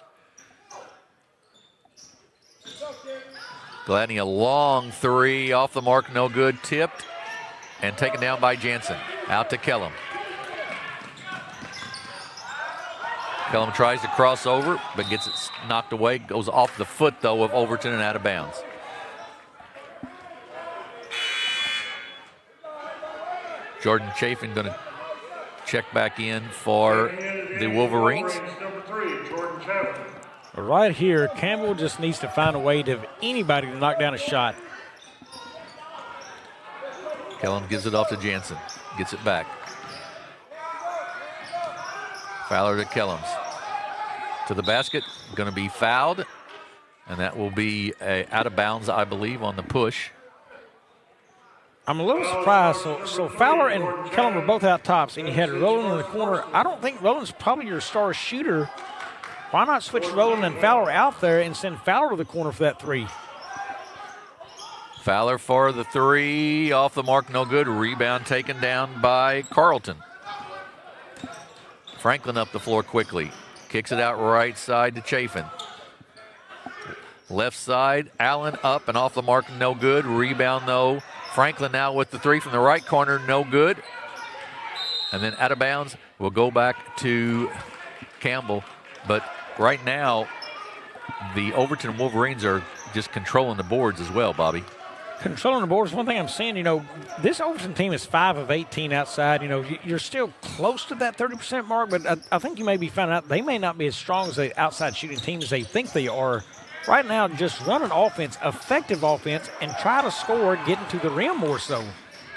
Gladney, a long 3, off the mark, no good, tipped, and taken down by Jansen. Out to Kellum. Kellum tries to cross over, but gets it knocked away. Goes off the foot, though, of Overton and out of bounds. Jordan Chafin going to check back in for the Wolverines. Number 3, Jordan Chapman. Right here, Campbell just needs to find a way to anybody to knock down a shot. Kellum gives it off to Jansen. Gets it back. Fowler to Kellums. To the basket. Going to be fouled. And that will be out of bounds, I believe, on the push. I'm a little surprised. So Fowler and Kellum were both out tops, and you had Rowland in the corner. I don't think Rowland's probably your star shooter. Why not switch Rowland and Fowler out there and send Fowler to the corner for that three? Fowler for the three. Off the mark, no good. Rebound taken down by Carlton. Franklin up the floor quickly. Kicks it out right side to Chafin. Left side, Allen up and off the mark, no good. Rebound, though. Franklin now with the three from the right corner, no good. And then out of bounds, we'll go back to Campbell. But right now, the Overton Wolverines are just controlling the boards as well, Bobby. Controlling the boards, one thing I'm seeing, this Overton team is 5 of 18 outside. You're still close to that 30% mark, but I think you may be finding out they may not be as strong as the outside shooting team as they think they are. Right now, just run an offense, effective offense, and try to score, getting to the rim more so.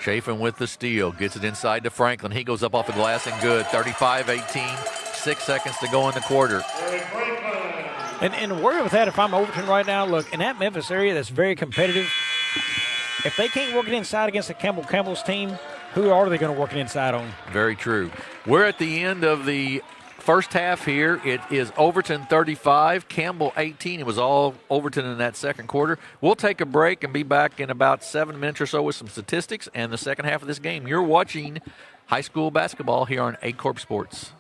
Chafin with the steal, gets it inside to Franklin. He goes up off the glass and good. 35-18, 6 seconds to go in the quarter. And worry with that if I'm Overton right now, look, in that Memphis area that's very competitive, if they can't work it inside against the Campbell's team, who are they going to work it inside on? Very true. We're at the end of the first half here. It is Overton 35, Campbell 18. It was all Overton in that second quarter. We'll take a break and be back in about 7 minutes or so with some statistics and the second half of this game. You're watching high school basketball here on Aycorp Sports.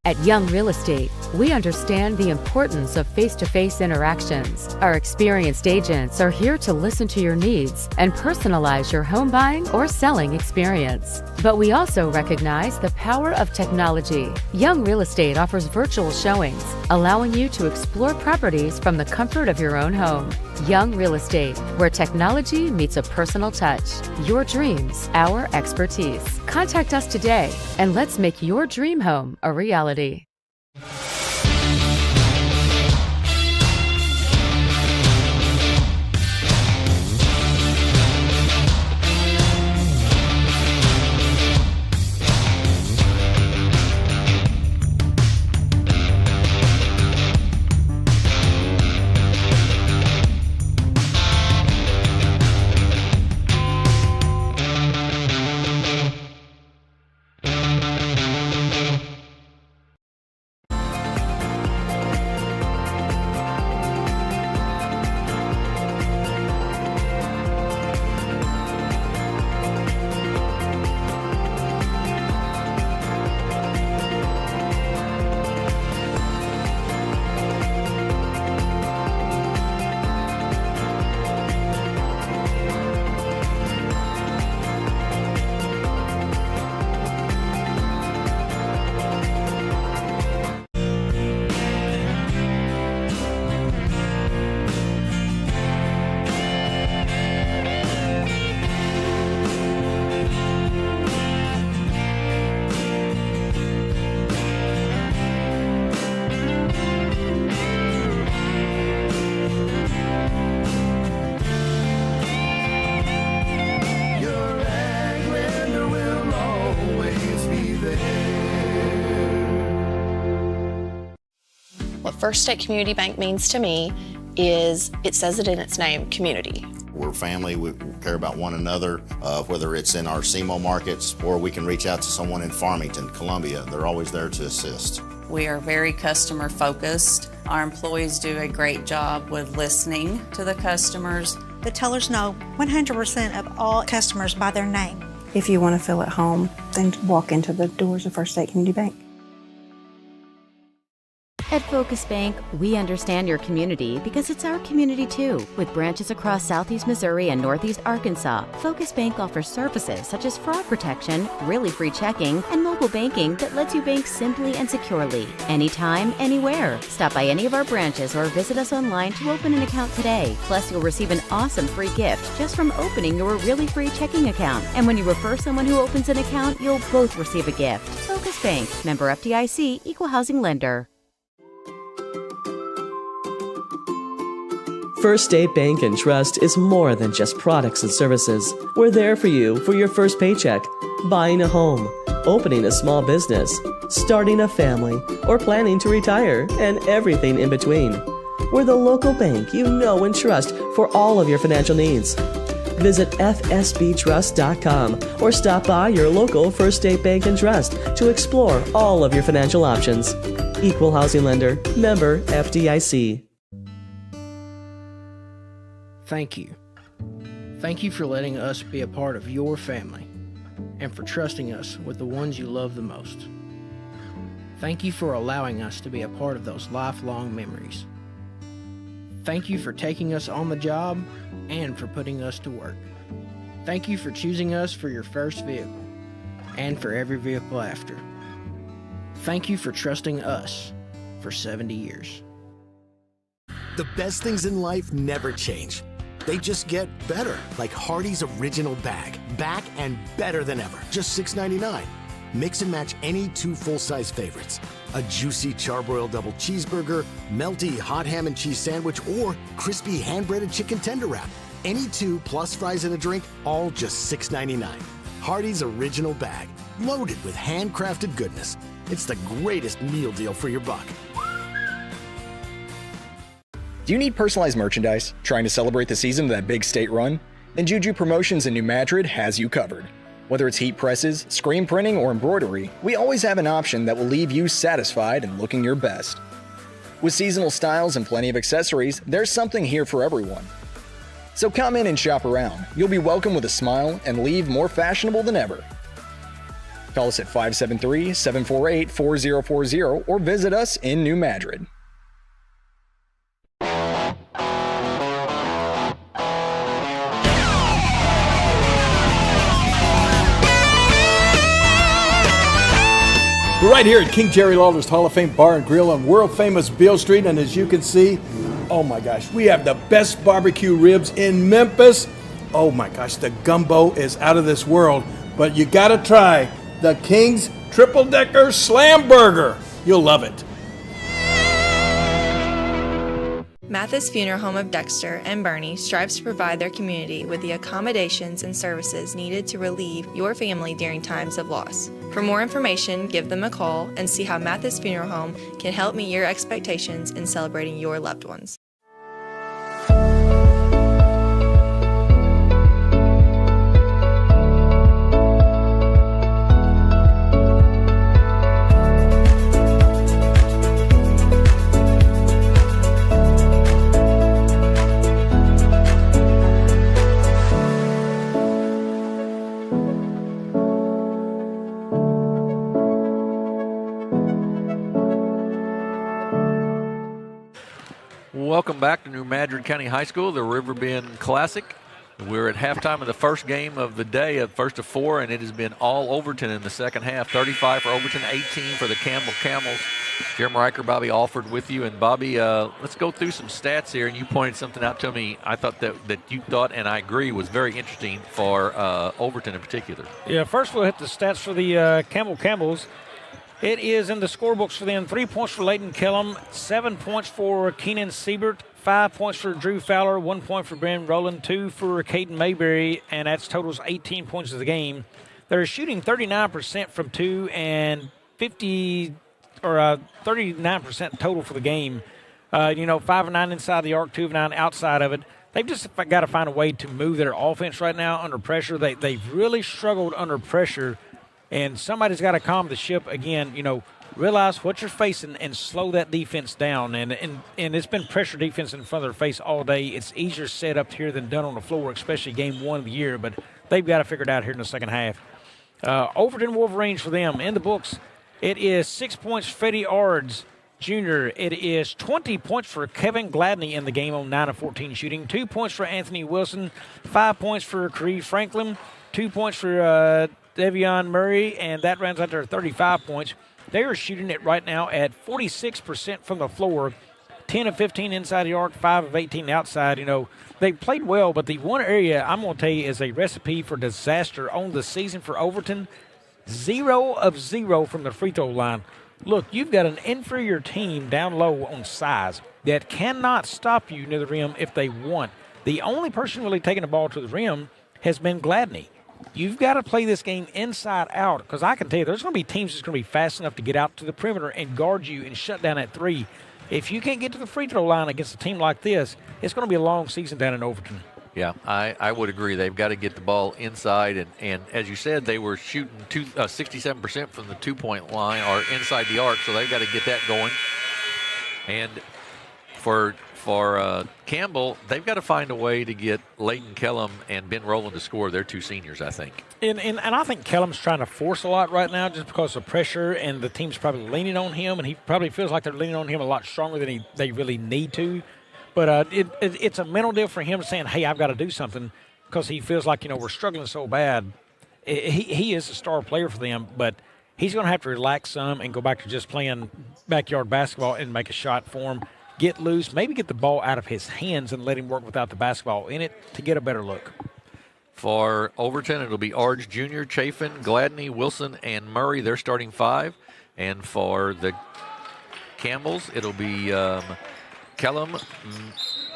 At Young Real Estate, we understand the importance of face-to-face interactions. Our experienced agents are here to listen to your needs and personalize your home buying or selling experience. But we also recognize the power of technology. Young Real Estate offers virtual showings, allowing you to explore properties from the comfort of your own home. Young Real Estate, where technology meets a personal touch. Your dreams, our expertise. Contact us today and let's make your dream home a reality. First State Community Bank means to me is, it says it in its name, community. We're family, we care about one another, whether it's in our SEMO markets or we can reach out to someone in Farmington, Columbia. They're always there to assist. We are very customer focused. Our employees do a great job with listening to the customers. The tellers know 100% of all customers by their name. If you want to feel at home, then walk into the doors of First State Community Bank. At Focus Bank, we understand your community because it's our community too. With branches across Southeast Missouri and Northeast Arkansas, Focus Bank offers services such as fraud protection, really free checking, and mobile banking that lets you bank simply and securely. Anytime, anywhere. Stop by any of our branches or visit us online to open an account today. Plus, you'll receive an awesome free gift just from opening your really free checking account. And when you refer someone who opens an account, you'll both receive a gift. Focus Bank, member FDIC, equal housing lender. First State Bank and Trust is more than just products and services. We're there for you for your first paycheck, buying a home, opening a small business, starting a family, or planning to retire, and everything in between. We're the local bank you know and trust for all of your financial needs. Visit fsbtrust.com or stop by your local First State Bank and Trust to explore all of your financial options. Equal housing lender, member FDIC. Thank you. Thank you for letting us be a part of your family and for trusting us with the ones you love the most. Thank you for allowing us to be a part of those lifelong memories. Thank you for taking us on the job and for putting us to work. Thank you for choosing us for your first vehicle and for every vehicle after. Thank you for trusting us for 70 years. The best things in life never change. They just get better, like Hardee's Original Bag. Back and better than ever. Just $6.99. Mix and match any two full-size favorites. A juicy charbroiled double cheeseburger, melty hot ham and cheese sandwich, or crispy hand-breaded chicken tender wrap. Any two plus fries and a drink, all just $6.99. Hardee's Original Bag. Loaded with handcrafted goodness. It's the greatest meal deal for your buck. Do you need personalized merchandise? Trying to celebrate the season of that big state run? Then Juju Promotions in New Madrid has you covered. Whether it's heat presses, screen printing, or embroidery, we always have an option that will leave you satisfied and looking your best. With seasonal styles and plenty of accessories, there's something here for everyone. So come in and shop around. You'll be welcome with a smile and leave more fashionable than ever. Call us at 573-748-4040 or visit us in New Madrid. We're right here at King Jerry Lawler's Hall of Fame Bar and Grill on world famous Beale Street, and as you can see, oh my gosh, we have the best barbecue ribs in Memphis. Oh my gosh, the gumbo is out of this world, but you gotta try the King's Triple Decker Slam Burger. You'll love it. Mathis Funeral Home of Dexter and Bernie strives to provide their community with the accommodations and services needed to relieve your family during times of loss. For more information, give them a call and see how Mathis Funeral Home can help meet your expectations in celebrating your loved ones. Welcome back to New Madrid County High School, the Riverbend Classic. We're at halftime of the first game of the day, of first of four, and it has been all Overton in the second half. 35 for Overton, 18 for the Campbell Camels. Jeremy Riker, Bobby Alford with you. And Bobby, let's go through some stats here. And you pointed something out to me I thought that you thought, and I agree, was very interesting for Overton in particular. Yeah, first we'll hit the stats for the Camels. It is in the scorebooks for them. 3 points for Leighton Kellum, 7 points for Keenan Siebert, 5 points for Drew Fowler, 1 point for Brandon Rowland, 2 for Caden Mayberry, and that's totals 18 points of the game. They're shooting 39% from two and 39% total for the game. 5 of 9 inside the arc, 2 of 9 outside of it. They've just got to find a way to move their offense right now under pressure. They've really struggled under pressure. And somebody's got to calm the ship again, realize what you're facing and slow that defense down. And it's been pressure defense in front of their face all day. It's easier said up here than done on the floor, especially game one of the year. But they've got to figure it out here in the second half. Overton Wolverines for them. In the books, it is 6 points Freddie Ards, Junior. It is 20 points for Kevin Gladney in the game on 9 of 14 shooting. 2 points for Anthony Wilson. 5 points for Kareem Franklin. 2 points for Devion Murray, and that rounds out their 35 points. They are shooting it right now at 46% from the floor. 10 of 15 inside the arc, 5 of 18 outside. You know, they played well, but the one area I'm going to tell you is a recipe for disaster on the season for Overton. 0 of 0 from the free throw line. Look, you've got an inferior team down low on size that cannot stop you near the rim if they want. The only person really taking the ball to the rim has been Gladney. You've got to play this game inside out, because I can tell you there's going to be teams that's going to be fast enough to get out to the perimeter and guard you and shut down that three. If you can't get to the free throw line against a team like this, it's going to be a long season down in Overton. Yeah, I would agree. They've got to get the ball inside, and as you said, they were shooting 67% from the two-point line or inside the arc, so they've got to get that going. And for Campbell, they've got to find a way to get Layton Kellum and Ben Rowland to score. They're two seniors, I think. And I think Kellum's trying to force a lot right now just because of pressure, and the team's probably leaning on him, and he probably feels like they're leaning on him a lot stronger than they really need to. But it's a mental deal for him saying, hey, I've got to do something, because he feels like, we're struggling so bad. He is a star player for them, but he's going to have to relax some and go back to just playing backyard basketball and make a shot for him. Get loose, maybe get the ball out of his hands and let him work without the basketball in it to get a better look. For Overton, it'll be Arge Jr., Chafin, Gladney, Wilson, and Murray. They're starting 5. And for the Campbells, it'll be Kellum,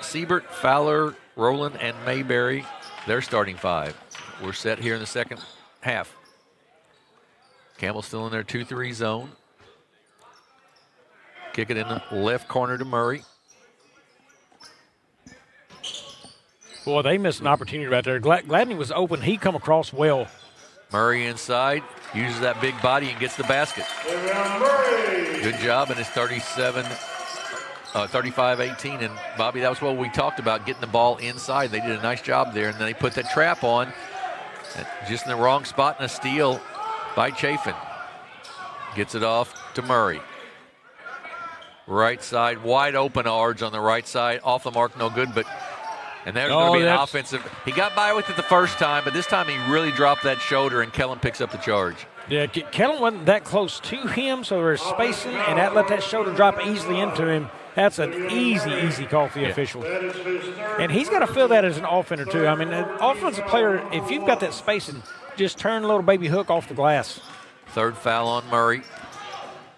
Siebert, Fowler, Rowland, and Mayberry. They're starting 5. We're set here in the second half. Campbell still in their 2-3 zone. Kick it in the left corner to Murray. Boy, they missed an opportunity right there. Gladney was open. He come across well. Murray inside, uses that big body and gets the basket. Good job, and it's 35-18. And, Bobby, that was what we talked about, getting the ball inside. They did a nice job there, and then they put that trap on. Just in the wrong spot, and a steal by Chafin. Gets it off to Murray. Right side, wide open Arge on the right side. Off the mark, no good, and there's going to be an offensive. He got by with it the first time, but this time he really dropped that shoulder, and Kellum picks up the charge. Yeah, Kellum wasn't that close to him, so there's spacing, and that let that shoulder drop easily into him. That's an easy call for the official. And he's got to feel that as an offender, too. I mean, an offensive player, if you've got that spacing, just turn a little baby hook off the glass. Third foul on Murray.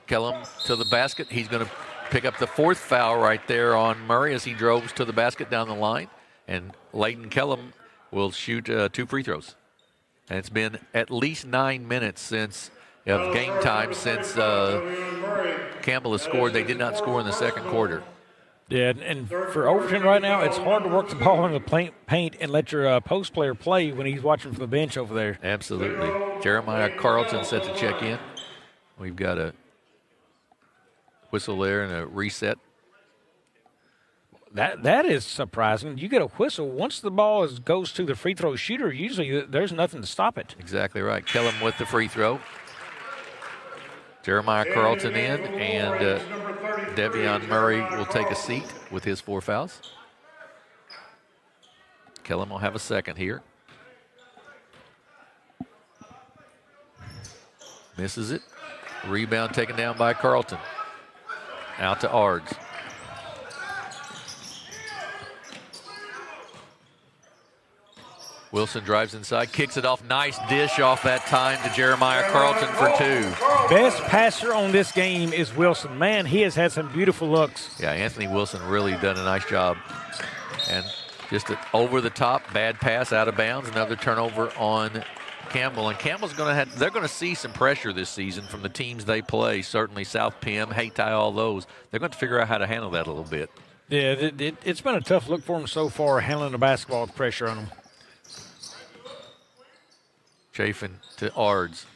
Kellum to the basket. He's going to pick up the 4th foul right there on Murray as he drove to the basket down the line. And Layton Kellum will shoot 2 free throws. And it's been at least 9 minutes of game time since Campbell has scored. They did not score in the second quarter. Yeah, and for Overton right now, it's hard to work the ball in the paint and let your post player play when he's watching from the bench over there. Absolutely. Jeremiah Carlton set to check in. We've got a whistle there and a reset. That is surprising. You get a whistle. Once the ball goes to the free throw shooter, usually there's nothing to stop it. Exactly right. Kellum with the free throw. Jeremiah Carlton in, and Devion Murray will take a seat with his 4 fouls. Kellum will have a second here. Misses it. Rebound taken down by Carlton. Out to Ards. Wilson drives inside, kicks it off. Nice dish off that time to Jeremiah Carlton for 2. Best passer on this game is Wilson. Man, he has had some beautiful looks. Yeah, Anthony Wilson really done a nice job. And just over the top, bad pass out of bounds. Another turnover on Campbell. And Campbell's going to have, they're going to see some pressure this season from the teams they play. Certainly South Pim, Hayti, all those. They're going to figure out how to handle that a little bit. Yeah, it's been a tough look for them so far, handling the basketball with pressure on them. Chafin to Ards.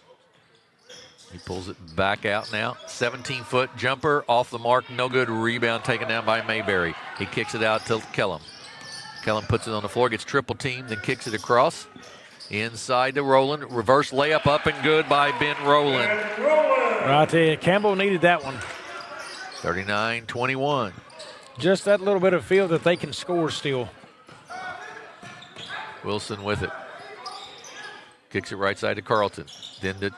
He pulls it back out now. 17-foot jumper off the mark. No good. Rebound taken down by Mayberry. He kicks it out to Kellum. Kellum puts it on the floor, gets triple teamed, then kicks it across. Inside to Rowland. Reverse layup up and good by Ben Rowland. Right there. Campbell needed that one. 39-21. Just that little bit of feel that they can score still. Wilson with it. Kicks it right side to Carlton. Then to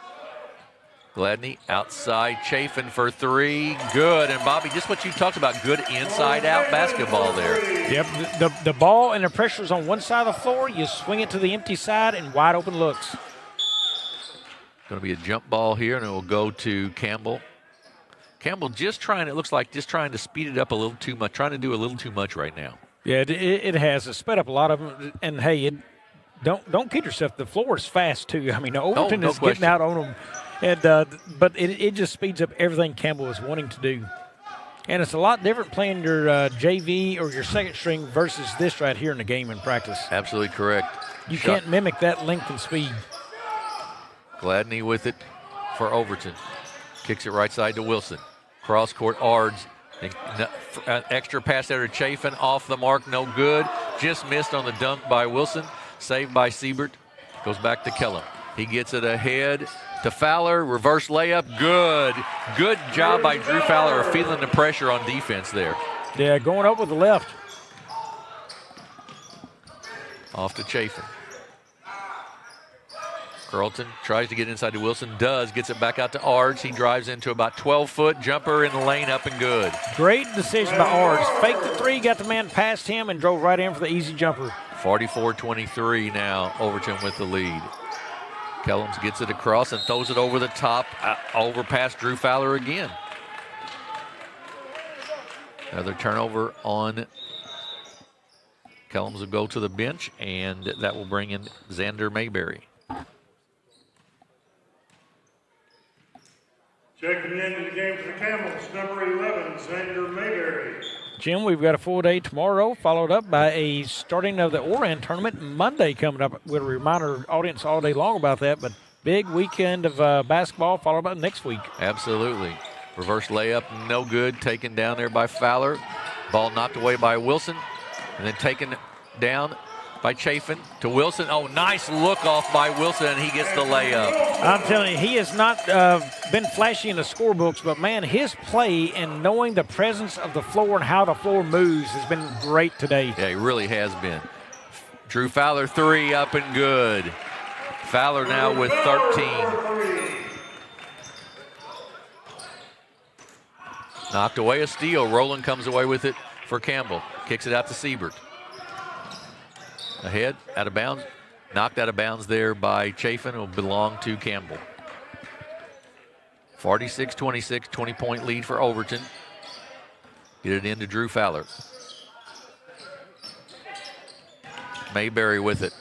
Gladney. Outside, Chafin for three. Good. And Bobby, just what you talked about, good inside-out basketball there. Yep, the ball and the pressure's on one side of the floor. You swing it to the empty side and wide open looks. Going to be a jump ball here, and it will go to Campbell. Campbell it looks like just trying to speed it up a little too much, trying to do a little too much right now. Yeah, it has. It's sped up a lot of them. And, hey, don't kid yourself. The floor is fast, too. I mean, Overton is getting out on them. And, but it just speeds up everything Campbell is wanting to do. And it's a lot different playing your JV or your second string versus this right here in the game in practice. Absolutely correct. You can't mimic that length and speed. Gladney with it for Overton. Kicks it right side to Wilson. Cross court, Ards. Extra pass there to Chafin. Off the mark, no good. Just missed on the dunk by Wilson. Saved by Siebert. Goes back to Kellum. He gets it ahead to Fowler. Reverse layup. Good. Good job by Drew Fowler of feeling the pressure on defense there. Yeah, going up with the left. Off to Chafin. Carlton tries to get inside to Wilson, gets it back out to Ards. He drives into about 12-foot jumper in the lane, up and good. Great decision by Ards. Faked the three, got the man past him, and drove right in for the easy jumper. 44-23 now, Overton with the lead. Kellums gets it across and throws it over the top, over past Drew Fowler again. Another turnover on Kellums will go to the bench, and that will bring in Xander Mayberry. Checking into the game for the Camels, number 11, Xander Mayberry. Jim, we've got a full day tomorrow, followed up by a starting of the Oran tournament Monday coming up. We'll remind our audience all day long about that, but big weekend of basketball followed by next week. Absolutely. Reverse layup, no good, taken down there by Fowler. Ball knocked away by Wilson, and then taken down by Chafin to Wilson. Oh, nice look off by Wilson, and he gets the layup. I'm telling you, he has not been flashy in the scorebooks, but, man, his play and knowing the presence of the floor and how the floor moves has been great today. Yeah, he really has been. Drew Fowler, three, up and good. Fowler now with 13. Knocked away a steal. Rowland comes away with it for Campbell. Kicks it out to Siebert. Ahead, out of bounds. Knocked out of bounds there by Chafin. It will belong to Campbell. 46-26, 20-point lead for Overton. Get it into Drew Fowler. Mayberry with it.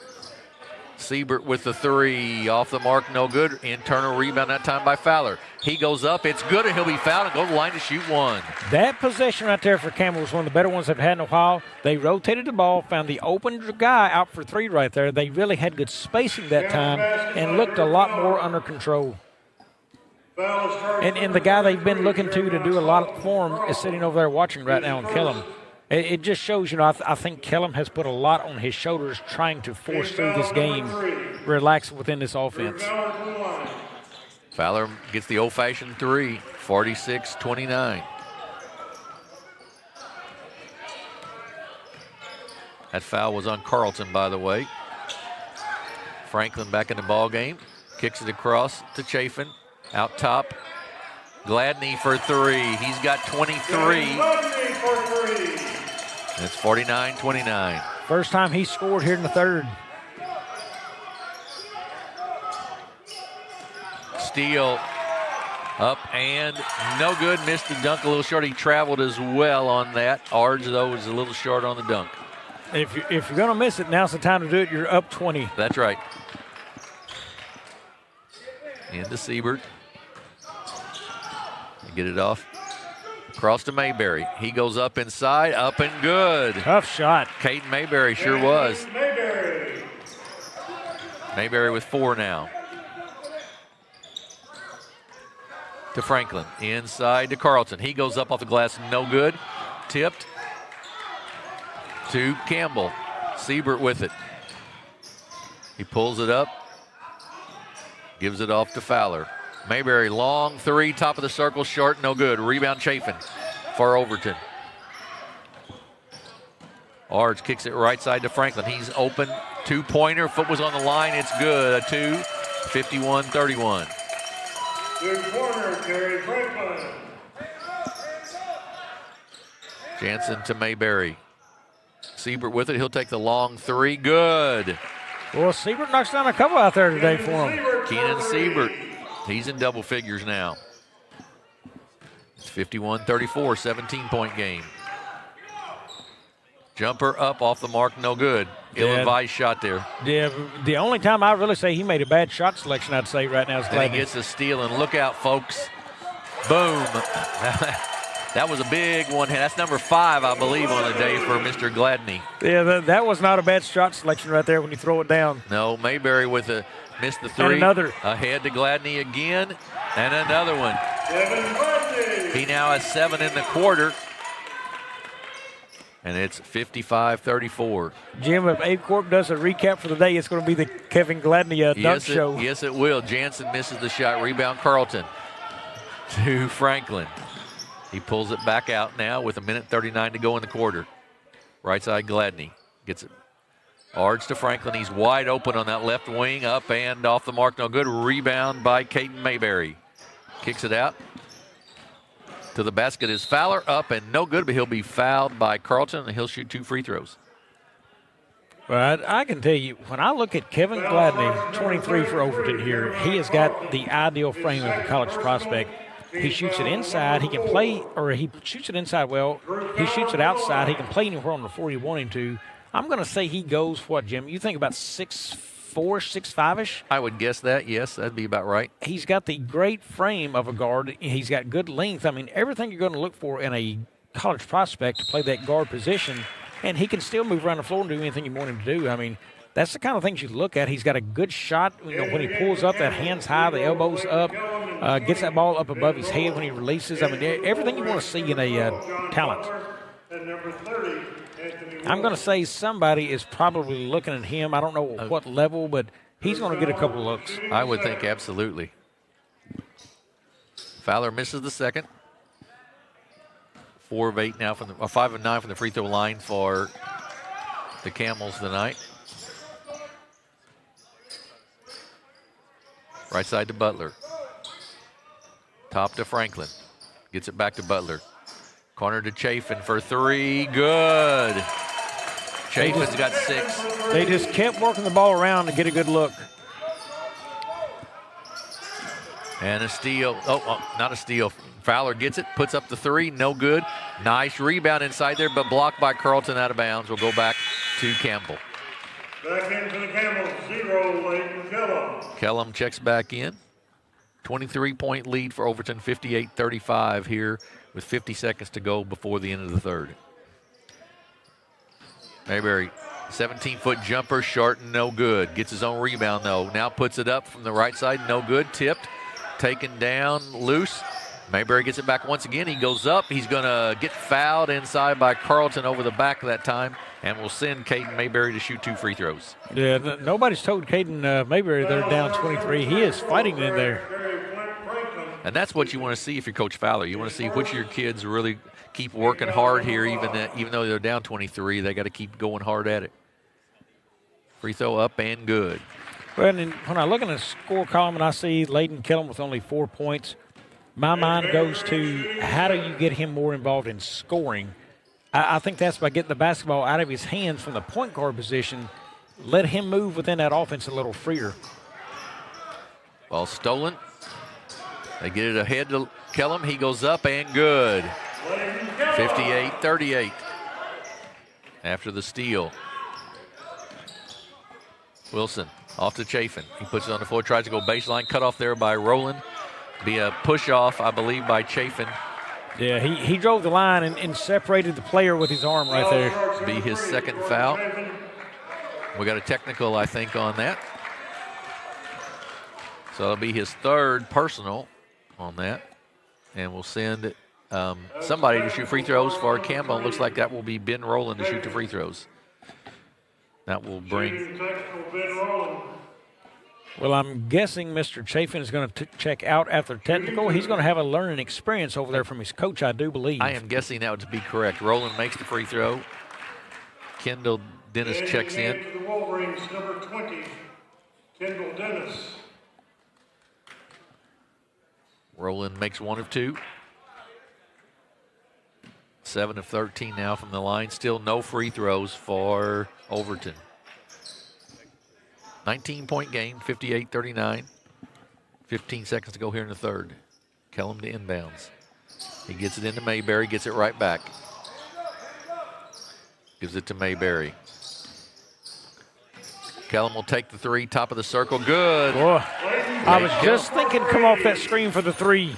Siebert with the three. Off the mark, no good. Internal rebound that time by Fowler. He goes up. It's good, and he'll be fouled and go to the line to shoot one. That possession right there for Campbell was one of the better ones they've had in a while. They rotated the ball, found the open guy out for three right there. They really had good spacing that time and looked a lot more under control. And the guy they've been looking to do a lot for him is sitting over there watching right now on Kellum. It just shows, I think Kellum has put a lot on his shoulders trying to force through this game, relax within this offense. Fowler gets the old-fashioned three, 46-29. That foul was on Carlton, by the way. Franklin back in the ball game. Kicks it across to Chafin. Out top. Gladney for three. He's got 23. It's 49-29. First time he scored here in the third. Steal up and no good. Missed the dunk a little short. He traveled as well on that. Ards, though, was a little short on the dunk. If you're going to miss it, now's the time to do it. You're up 20. That's right. Into Siebert. Get it off. Cross to Mayberry. He goes up inside, up and good. Tough shot. Caden Mayberry sure was. Mayberry with four now. To Franklin. Inside to Carlton. He goes up off the glass, no good. Tipped to Campbell. Siebert with it. He pulls it up. Gives it off to Fowler. Mayberry, long three, top of the circle, short, no good. Rebound Chafin. for Overton. Ards kicks it right side to Franklin. He's open, two-pointer, foot was on the line, it's good, a two, 51-31. Good corner, Terry Franklin. Jansen to Mayberry. Siebert with it, he'll take the long three, good. Well, Siebert knocks down a couple out there today for him. Keenan Siebert, he's in double figures now. It's 51-34, 17-point game. Jumper up off the mark, no good. Ill-advised shot there. Yeah, the only time I really say he made a bad shot selection, I'd say right now is And he gets a steal, and look out, folks. Boom. That was a big one. That's number 5, I believe, on the day for Mr. Gladney. Yeah, that was not a bad shot selection right there when you throw it down. No, Mayberry with a missed the three. And another. Ahead to Gladney again, and another one. He now has 7 in the quarter. And it's 55-34. Jim, if Aycorp does a recap for the day, it's going to be the Kevin Gladney dunk show. Yes, it will. Jansen misses the shot. Rebound Carlton to Franklin. He pulls it back out now with 1:39 to go in the quarter. Right side Gladney gets it. Ards to Franklin. He's wide open on that left wing. Up and off the mark. No good. Rebound by Caden Mayberry. Kicks it out. To the basket is Fowler, up and no good, but he'll be fouled by Carlton, and he'll shoot 2 free throws. Well, I can tell you, when I look at Kevin Gladney, 23 for Overton here, he has got the ideal frame of a college prospect. He shoots it inside. He can play, or he shoots it inside well. He shoots it outside. He can play anywhere on the floor you want him to. I'm going to say he goes, what, Jim? You think about 6'4", 6'5"-ish? I would guess that, yes. That'd be about right. He's got the great frame of a guard. He's got good length. I mean, everything you're going to look for in a college prospect to play that guard position, and he can still move around the floor and do anything you want him to do. I mean, that's the kind of things you look at. He's got a good shot. You know, when he pulls up, that hands high, the elbows up, gets that ball up above his head when he releases. I mean, everything you want to see in a talent. I'm going to say somebody is probably looking at him. I don't know what level, but he's going to get a couple of looks. I would think absolutely. Fowler misses the second. 4 of 8 now from the 5 of 9 from the free throw line for the Camels tonight. Right side to Butler. Top to Franklin. Gets it back to Butler. Corner to Chafin for 3. Good. Chafin's got 6. They just kept working the ball around to get a good look. And a steal. Oh, not a steal. Fowler gets it, puts up the 3, no good. Nice rebound inside there, but blocked by Carlton out of bounds. We'll go back to Campbell. Back into the Camels, 0, Leighton Kellum. Kellum checks back in. 23-point lead for Overton, 58-35 here with 50 seconds to go before the end of the third. Mayberry, 17-foot jumper, short and no good. Gets his own rebound, though. Now puts it up from the right side, no good. Tipped, taken down, loose. Mayberry gets it back once again. He goes up. He's going to get fouled inside by Carlton over the back that time, and will send Caden Mayberry to shoot 2 free throws. Yeah, nobody's told Caden Mayberry they're down 23. He is fighting in there. And that's what you want to see if you're Coach Fowler. You want to see which of your kids really keep working hard here, even though they're down 23. They got to keep going hard at it. Free throw up and good. Well, and when I look in the score column and I see Leighton Kellum with only 4 points, my mind goes to how do you get him more involved in scoring? I think that's by getting the basketball out of his hands from the point guard position. Let him move within that offense a little freer. Ball stolen. They get it ahead to Kellum. He goes up and good. 58-38 after the steal. Wilson off to Chafin. He puts it on the floor, tries to go baseline. Cut off there by Rowland. Be a push-off, I believe, by Chafin. Yeah, he drove the line and separated the player with his arm right there. Be his second foul. We got a technical, I think, on that. So it'll be his 3rd personal on that. And we'll send somebody to shoot free throws for Campbell. Looks like that will be Ben Rowland to shoot the free throws. That will bring Well, I'm guessing Mr. Chafin is going to check out after technical. He's going to have a learning experience over there from his coach, I do believe. I am guessing that would be correct. Rowland makes the free throw. Kendall Dennis checks in. To the Wolverines, number 20, Kendall Dennis. Rowland makes 1 of 2. 7 of 13 now from the line. Still no free throws for Overton. 19-point game, 58-39. 15 seconds to go here in the third. Kellum to inbounds. He gets it into Mayberry, gets it right back. Gives it to Mayberry. Kellum will take the 3, top of the circle, good. Boy, I was just thinking come off that screen for the 3.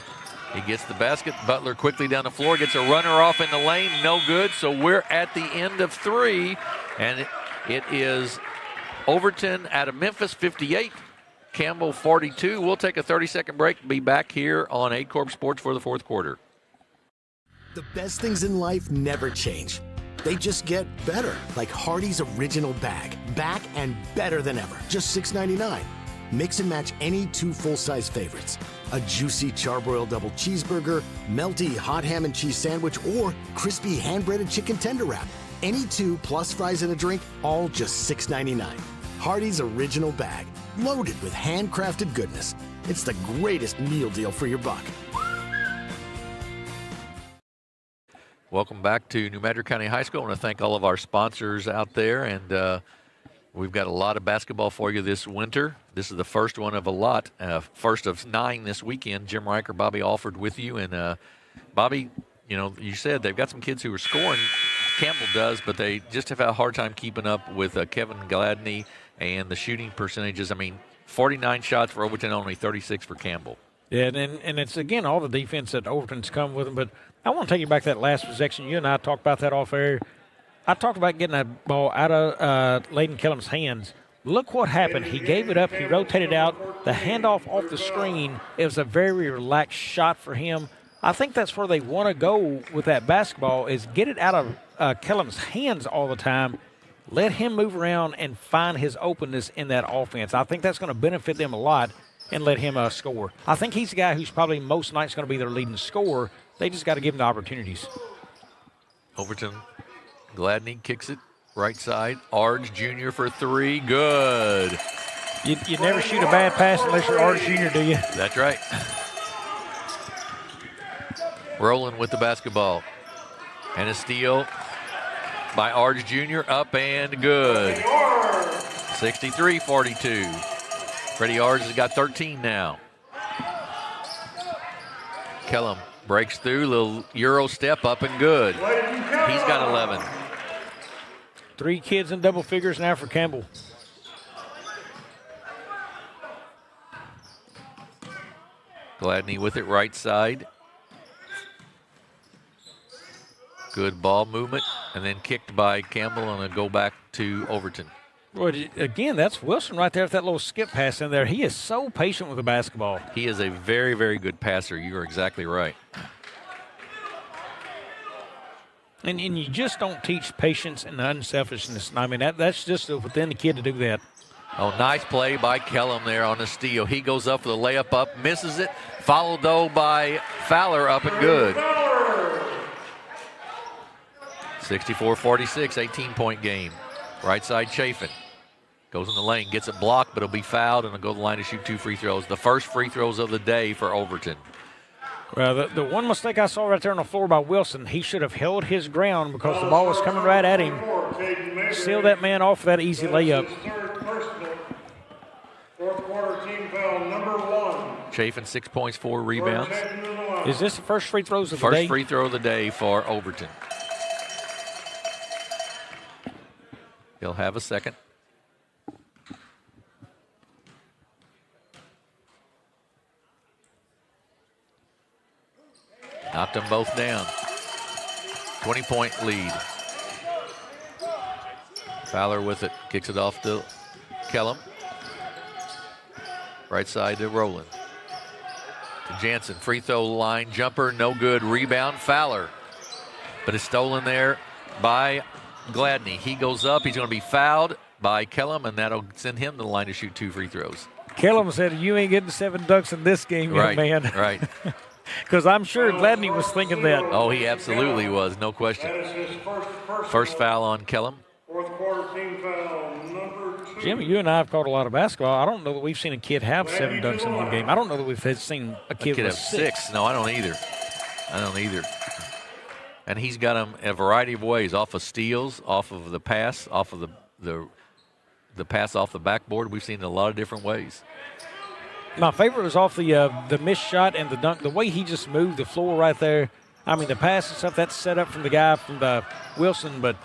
He gets the basket. Butler quickly down the floor, gets a runner off in the lane, no good. So we're at the end of 3, and it is Overton out of Memphis, 58. Campbell, 42. We'll take a 30-second break. Be back here on Aycorp Sports for the fourth quarter. The best things in life never change. They just get better, like Hardee's Original Bag. Back and better than ever. Just $6.99. Mix and match any 2 full-size favorites. A juicy charbroiled double cheeseburger, melty hot ham and cheese sandwich, or crispy hand-breaded chicken tender wrap. Any 2 plus fries and a drink, all just $6.99. Hardee's Original Bag, loaded with handcrafted goodness. It's the greatest meal deal for your buck. Welcome back to New Madrid County High School. I want to thank all of our sponsors out there, and we've got a lot of basketball for you this winter. This is the first one of a lot, first of 9 this weekend. Jim Riker, Bobby Alford with you, and Bobby, you know, you said they've got some kids who are scoring. Campbell does, but they just have had a hard time keeping up with Kevin Gladney and the shooting percentages. I mean, 49 shots for Overton, only 36 for Campbell. Yeah, and it's, again, all the defense that Overton's come with them. But I want to take you back to that last possession. You and I talked about that off air. I talked about getting that ball out of Layden Kellum's hands. Look what happened. He gave it up. He rotated out. The handoff off the screen, it was a very relaxed shot for him. I think that's where they want to go with that basketball, is get it out of Kellum's hands all the time. Let him move around and find his openness in that offense. I think that's going to benefit them a lot, and let him score. I think he's the guy who's probably most nights going to be their leading scorer. They just got to give him the opportunities. Overton, Gladney kicks it right side. Arge Jr. for 3, good. You never shoot a bad pass unless you're Arge Jr., do you? That's right. Rowland with the basketball. And a steal by Arge Jr. up and good. 63-42. Freddie Arge has got 13 now. Kellum breaks through, little Euro step up and good. He's got 11. 3 kids in double figures now for Campbell. Gladney with it right side. Good ball movement, and then kicked by Campbell, and a go back to Overton. Well, again, that's Wilson right there with that little skip pass in there. He is so patient with the basketball. He is a very, very good passer. You are exactly right. And you just don't teach patience and unselfishness. I mean, that's just within the kid to do that. Oh, nice play by Kellum there on the steal. He goes up for the layup up, misses it. Followed, though, by Fowler, up and good. 64-46, 18-point game. Right side, Chafin. Goes in the lane, gets it blocked, but it'll be fouled, and he'll go to the line to shoot 2 free throws. The first free throws of the day for Overton. Well, the one mistake I saw right there on the floor by Wilson, he should have held his ground because the ball was coming right at him. Seal that man off for that easy layup. Fourth quarter team foul number 1. Chafin, 6 points, 4 rebounds. Is this the first free throws of the day? First free throw of the day for Overton. He'll have a second. Knocked them both down. 20-point lead. Fowler with it. Kicks it off to Kellum. Right side to Rowland. To Jansen. Free throw line. Jumper. No good. Rebound. Fowler. But it's stolen there by Gladney. He goes up. He's going to be fouled. by Kellum, and that'll send him to the line to shoot 2 free throws. Kellum said, "You ain't getting 7 dunks in this game, young man." Right. Because I'm sure Gladney was thinking that. Oh, he absolutely was, no question. First foul on Kellum. Fourth quarter team foul number 2. Jimmy, you and I have called a lot of basketball. I don't know that we've seen a kid have 7 dunks in one game. I don't know that we've seen a kid with have 6. No, I don't either. And he's got them a variety of ways, off of steals, off of the pass, off of the pass off the backboard. We've seen it a lot of different ways. My favorite was off the missed shot and the dunk. The way he just moved the floor right there. I mean, the pass and stuff, that's set up from the guy from the Wilson, but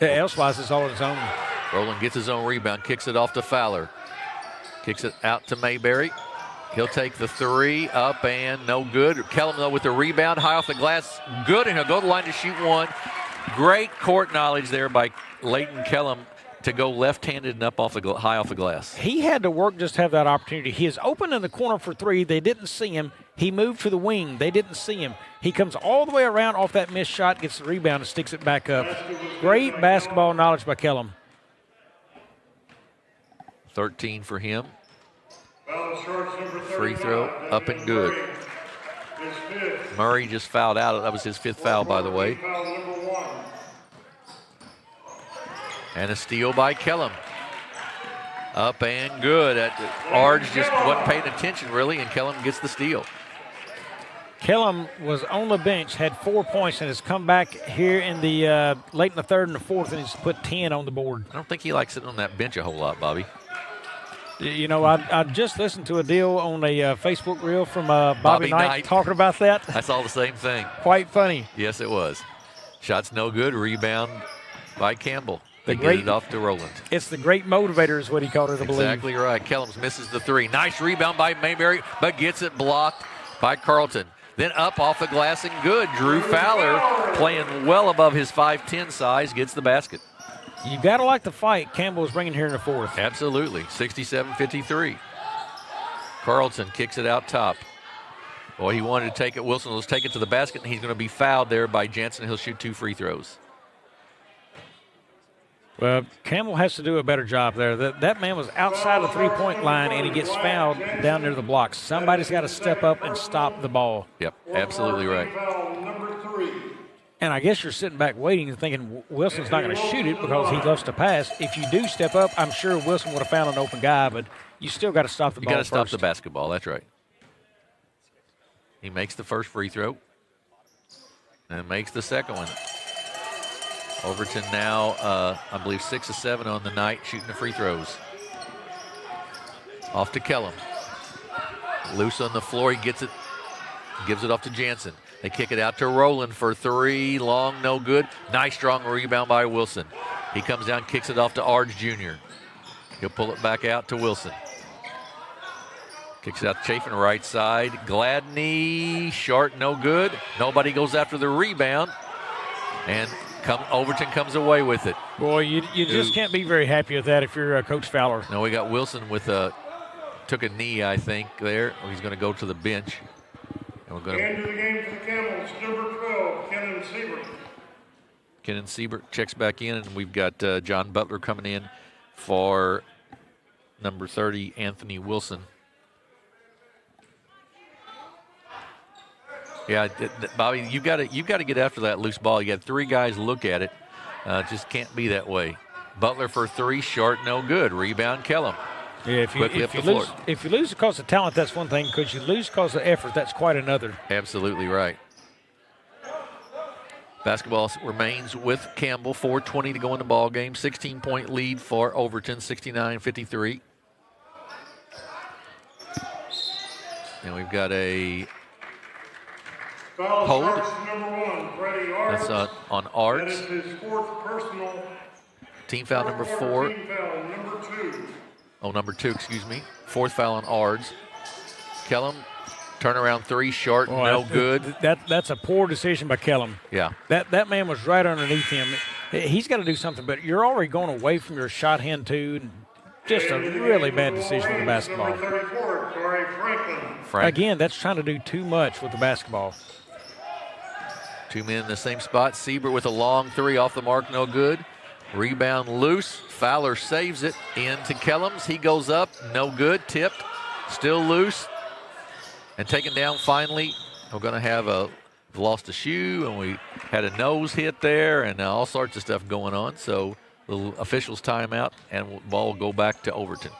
elsewise it's all on his own. Rowland gets his own rebound, kicks it off to Fowler. Kicks it out to Mayberry. He'll take the 3, up and no good. Kellum, though, with the rebound, high off the glass, good, and he'll go to the line to shoot 1. Great court knowledge there by Leighton Kellum to go left-handed and up high off the glass. He had to work just to have that opportunity. He is open in the corner for 3. They didn't see him. He moved to the wing. They didn't see him. He comes all the way around off that missed shot, gets the rebound, and sticks it back up. Great basketball knowledge by Kellum. 13 for him. Free throw, up and good. Murray just fouled out. That was his 5th foul, by the way. And a steal by Kellum. Up and good. Arge just wasn't paying attention, really, and Kellum gets the steal. Kellum was on the bench, had 4 points, and has come back here in the late in the 3rd and the 4th, and he's put 10 on the board. I don't think he likes sitting on that bench a whole lot, Bobby. You know, I just listened to a deal on a Facebook reel from Bobby Knight talking about that. I saw the same thing. Quite funny. Yes, it was. Shot's no good. Rebound by Campbell. They get it off to Rowland. It's the great motivator is what he called it, I believe. Exactly right. Kellums misses the 3. Nice rebound by Mayberry, but gets it blocked by Carlton. Then up off the glass and good. Drew Fowler, playing well above his 5'10 size, gets the basket. You got to like the fight Campbell is bringing here in the 4th. Absolutely. 67-53. Carlton kicks it out top. Boy, he wanted to take it. Wilson will take it to the basket, and he's going to be fouled there by Jansen. He'll shoot 2 free throws. Well, Campbell has to do a better job there. That man was outside the 3-point line, and he gets fouled down near the blocks. Somebody's got to step up and stop the ball. Yep, absolutely right. And I guess you're sitting back waiting and thinking Wilson's not going to shoot it because he loves to pass. If you do step up, I'm sure Wilson would have found an open guy, but you still got to stop the ball. You got to stop the basketball, that's right. He makes the first free throw and makes the second one. Overton now, I believe, 6 of 7 on the night, shooting the free throws. Off to Kellum. Loose on the floor, he gets it, gives it off to Jansen. They kick it out to Rowland for 3, long, no good. Nice strong rebound by Wilson. He comes down, kicks it off to Arge Jr. He'll pull it back out to Wilson. Kicks it out to Chafin, right side. Gladney, short, no good. Nobody goes after the rebound. And Overton comes away with it. Boy, you just can't be very happy with that if you're Coach Fowler. No, we got Wilson with took a knee, I think, there. He's going to go to the bench. And we're going into the game for the Camels, number 12, Kenan Siebert. Kenan Siebert checks back in, and we've got John Butler coming in for number 30, Anthony Wilson. Yeah, Bobby, you got to get after that loose ball. You got 3 guys look at it. Just can't be that way. Butler for 3, short, no good. Rebound, Kellum. Yeah, if you lose because of talent, that's one thing. Because you lose because of effort, that's quite another. Absolutely right. Basketball remains with Campbell. 4:20 to go in the ball game. 16-point lead for Overton, 69-53. And we've got a hold. That's on Arts. That is his 4th personal. Team foul number 4. Team foul number 2. Oh, number 2, excuse me. 4th foul on Ards. Kellum, turnaround 3, short, no good. That's a poor decision by Kellum. Yeah. That man was right underneath him. He's got to do something, but you're already going away from your shot hand, too. Just a really bad decision with the basketball. Again, that's trying to do too much with the basketball. 2 men in the same spot. Siebert with a long 3 off the mark, no good. Rebound loose. Fowler saves it into Kellums. He goes up, no good, tipped, still loose, and taken down finally. We're going to have lost a shoe, and we had a nose hit there, and all sorts of stuff going on. So the officials timeout, and ball will go back to Overton.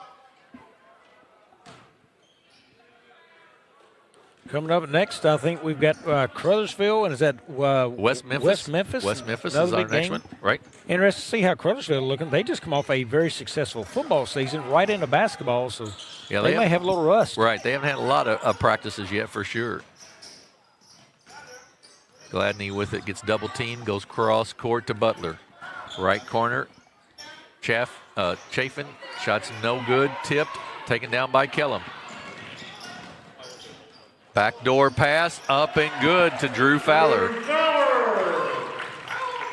Coming up next, I think we've got Caruthersville, and is that West Memphis? West Memphis. West Memphis Another is our big next game. one, right? Interesting to see how Caruthersville are looking. They just come off a very successful football season right into basketball, so Yeah, they may have a little rust. Right, they haven't had a lot of practices yet for sure. Gladney with it, gets double teamed, goes cross court to Butler. Right corner, Chafin, shots no good, tipped, taken down by Kellum. Backdoor pass, up and good to Drew Fowler.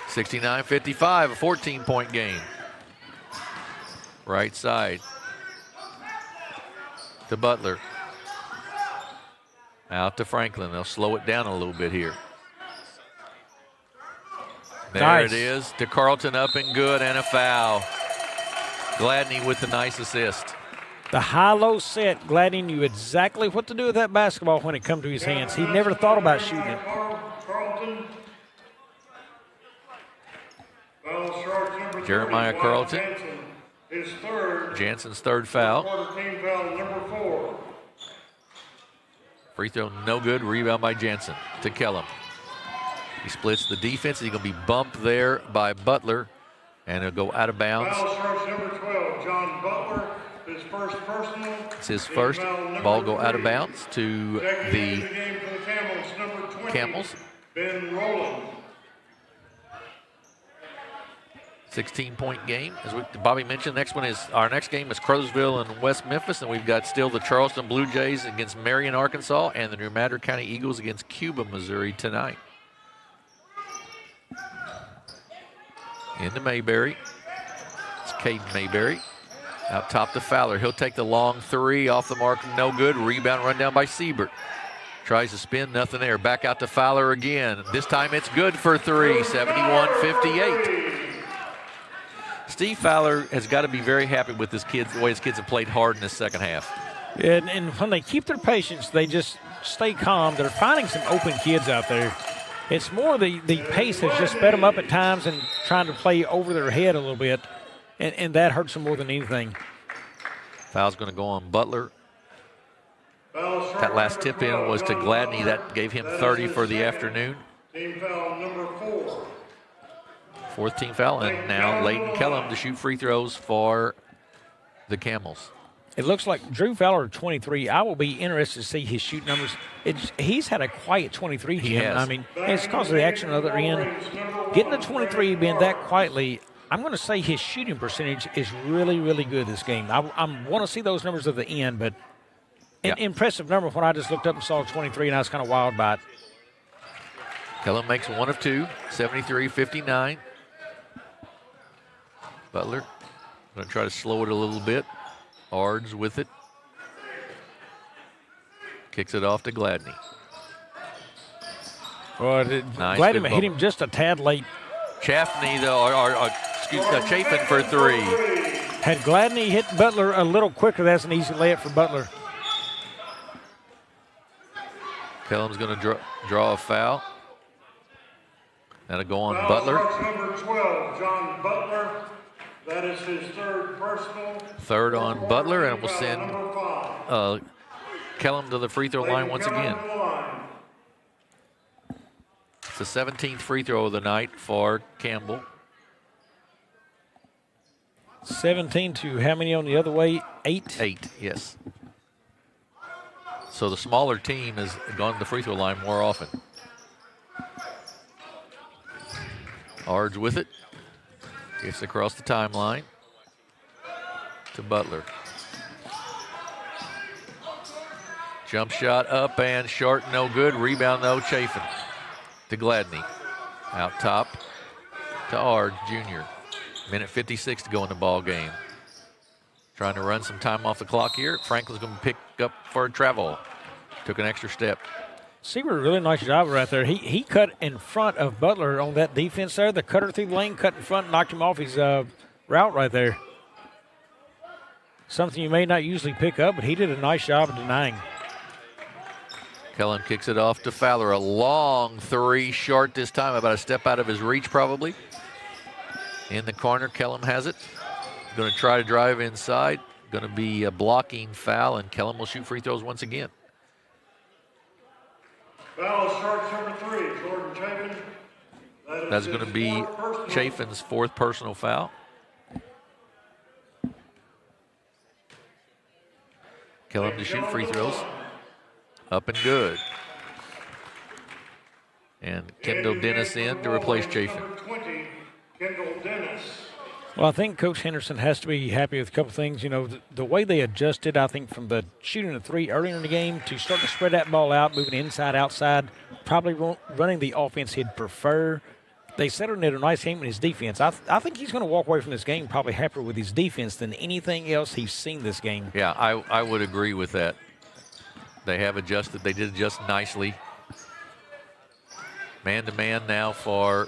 69-55, a 14-point game. Right side to Butler. Out to Franklin. They'll slow it down a little bit here. There Nice. it is to Carlton, up and good, and a foul. Gladney with the nice assist. The high-low set, Gladney knew exactly what to do with that basketball when it come to his hands. He never thought about shooting it. Jeremiah Carlton. Jansen's third foul. Free throw no good. Rebound by Jansen to Kellum. He splits the defense. He's going to be bumped there by Butler, and he'll go out of bounds. It's his first. Ball go out of bounds to the Camels. 16-point game. As Bobby mentioned, our next game is Caruthersville and West Memphis, and we've got still the Charleston Blue Jays against Marion, Arkansas, and the New Madrid County Eagles against Cuba, Missouri tonight. Into Mayberry. It's Caden Mayberry. Out top to Fowler. He'll take the long three off the mark. No good. Rebound run down by Siebert. Tries to spin. Nothing there. Back out to Fowler again. This time it's good for three. 71-58. Steve Fowler has got to be very happy with the way his kids have played hard in this second half. And when they keep their patience, they just stay calm. They're finding some open kids out there. It's more the pace has just sped them up at times and trying to play over their head a little bit, and that hurts them more than anything. Foul's going to go on Butler. That last tip in was to Gladney. That gave him 30 for the afternoon. Team foul number 4. Fourth team foul, and now Layden Kellum to shoot free throws for the Camels. It looks like Drew Fowler, 23. I will be interested to see his shoot numbers. He's had a quiet 23, Jim. He has. I mean, it's because of the action on the other end. Getting the 23 being that quietly, I'm going to say his shooting percentage is really, really good this game. I want to see those numbers at the end, but an impressive number when I just looked up and saw 23, and I was kind of wild by it. Kellum makes one of two, 73-59. Butler going to try to slow it a little bit. Ards with it. Kicks it off to Gladney. Nice, Gladney hit him just a tad late. Chafin for three. Had Gladney hit Butler a little quicker, that's an easy layup for Butler. Kellum's going to draw a foul. That'll go on Butler. Number 12, John Butler. That is his third personal. Third on Butler, and we'll send Kellum to the free throw line once again. It's the 17th free throw of the night for Campbell. 17 to how many on the other way? 8? 8, yes. So the smaller team has gone to the free throw line more often. Ards with it. Gets across the timeline to Butler. Jump shot up and short, no good. Rebound though, Chafin to Gladney. Out top to Ard Jr. Minute 56 to go in the ball game. Trying to run some time off the clock here. Franklin's going to pick up for a travel. Took an extra step. Seaver, really nice job right there. He cut in front of Butler on that defense there. The cutter through the lane, cut in front, knocked him off his route right there. Something you may not usually pick up, but he did a nice job of denying. Kellum kicks it off to Fowler. A long three, short this time, about a step out of his reach probably. In the corner, Kellum has it. Going to try to drive inside. Going to be a blocking foul, and Kellum will shoot free throws once again. Foul starts number 3, Jordan Chapin. That's going to be Chafin's 4th personal foul. Kellum to shoot free throws. Up and good. And Kendall Dennis in to replace Chafin. Number 20, Kendall Dennis. Well, I think Coach Henderson has to be happy with a couple things. You know, the way they adjusted, I think, from the shooting the three earlier in the game to start to spread that ball out, moving inside, outside, probably running the offense he'd prefer. They settled in a nice game in his defense. I think he's going to walk away from this game probably happier with his defense than anything else he's seen this game. Yeah, I would agree with that. They have adjusted. They did adjust nicely. Man-to-man now for...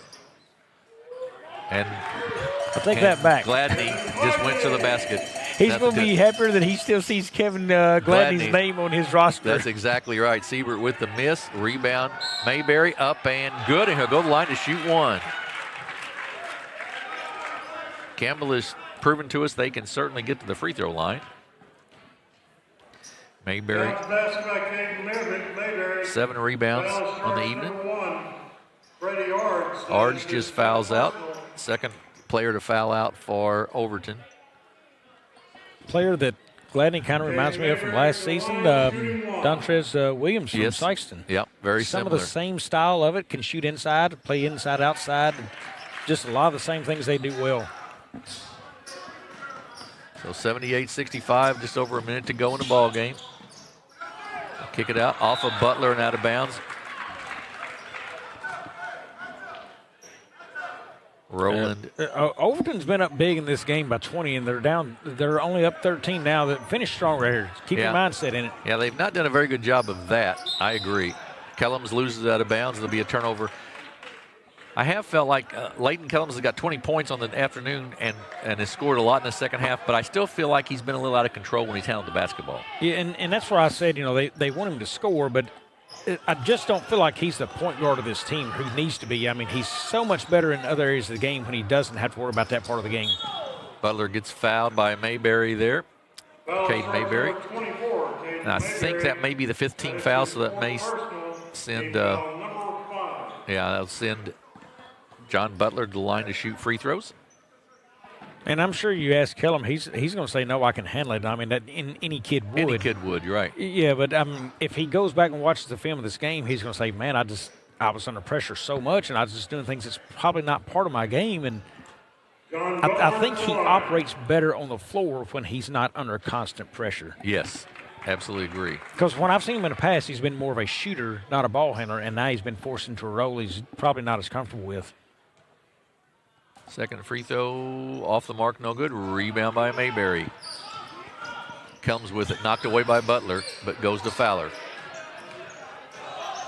And I'll take that back. Gladney just went to the basket. He's going to be happier that he still sees Kevin Gladney's name on his roster. That's exactly right. Siebert with the miss. Rebound. Mayberry up and good, and he'll go to the line to shoot one. Campbell has proven to us they can certainly get to the free throw line. Mayberry, 7 rebounds on the evening. Ards just fouls out. Second player to foul out for Overton. Player that Gladney kind of reminds me of from last season, Dontrez Williams from Sykeston. Yep, very similar. Some of the same style of it, can shoot inside, play inside, outside. Just a lot of the same things they do well. So 78-65, just over a minute to go in the ball game. Kick it out off of Butler and out of bounds. Roland. Overton's been up big in this game by 20, and they're only up 13 now. That finished strong right here. Keep your mindset in it. Yeah, they've not done a very good job of that. I agree. Kellums loses out of bounds. There'll be a turnover. I have felt like Leighton Kellums has got 20 points on the afternoon and has scored a lot in the second half, but I still feel like he's been a little out of control when he's handled the basketball. Yeah, and that's where I said, they want him to score, but I just don't feel like he's the point guard of this team who needs to be. I mean, he's so much better in other areas of the game when he doesn't have to worry about that part of the game. Butler gets fouled by Mayberry there. Caden Mayberry. And I think that may be the 15th foul, so that may send, that'll send John Butler to the line to shoot free throws. And I'm sure you ask Kellum, he's going to say, no, I can handle it. I mean, that any kid would. Any kid would, you're right. Yeah, but if he goes back and watches the film of this game, he's going to say, man, I was under pressure so much, and I was just doing things that's probably not part of my game. And I think he operates better on the floor when he's not under constant pressure. Yes, absolutely agree. Because when I've seen him in the past, he's been more of a shooter, not a ball handler, and now he's been forced into a role he's probably not as comfortable with. Second free throw off the mark, no good. Rebound by Mayberry. Comes with it, knocked away by Butler, but goes to Fowler.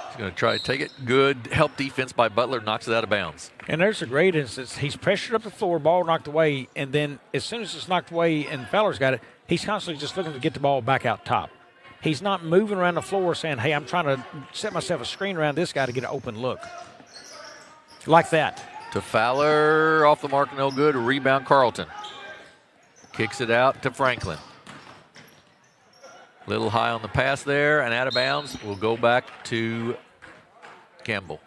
He's going to try to take it. Good help defense by Butler, knocks it out of bounds. And there's a great instance. He's pressured up the floor, ball knocked away, and then as soon as it's knocked away and Fowler's got it, he's constantly just looking to get the ball back out top. He's not moving around the floor saying, hey, I'm trying to set myself a screen around this guy to get an open look. Like that. To Fowler, off the mark, no good. Rebound, Carlton. Kicks it out to Franklin. Little high on the pass there and out of bounds. We'll go back to Campbell.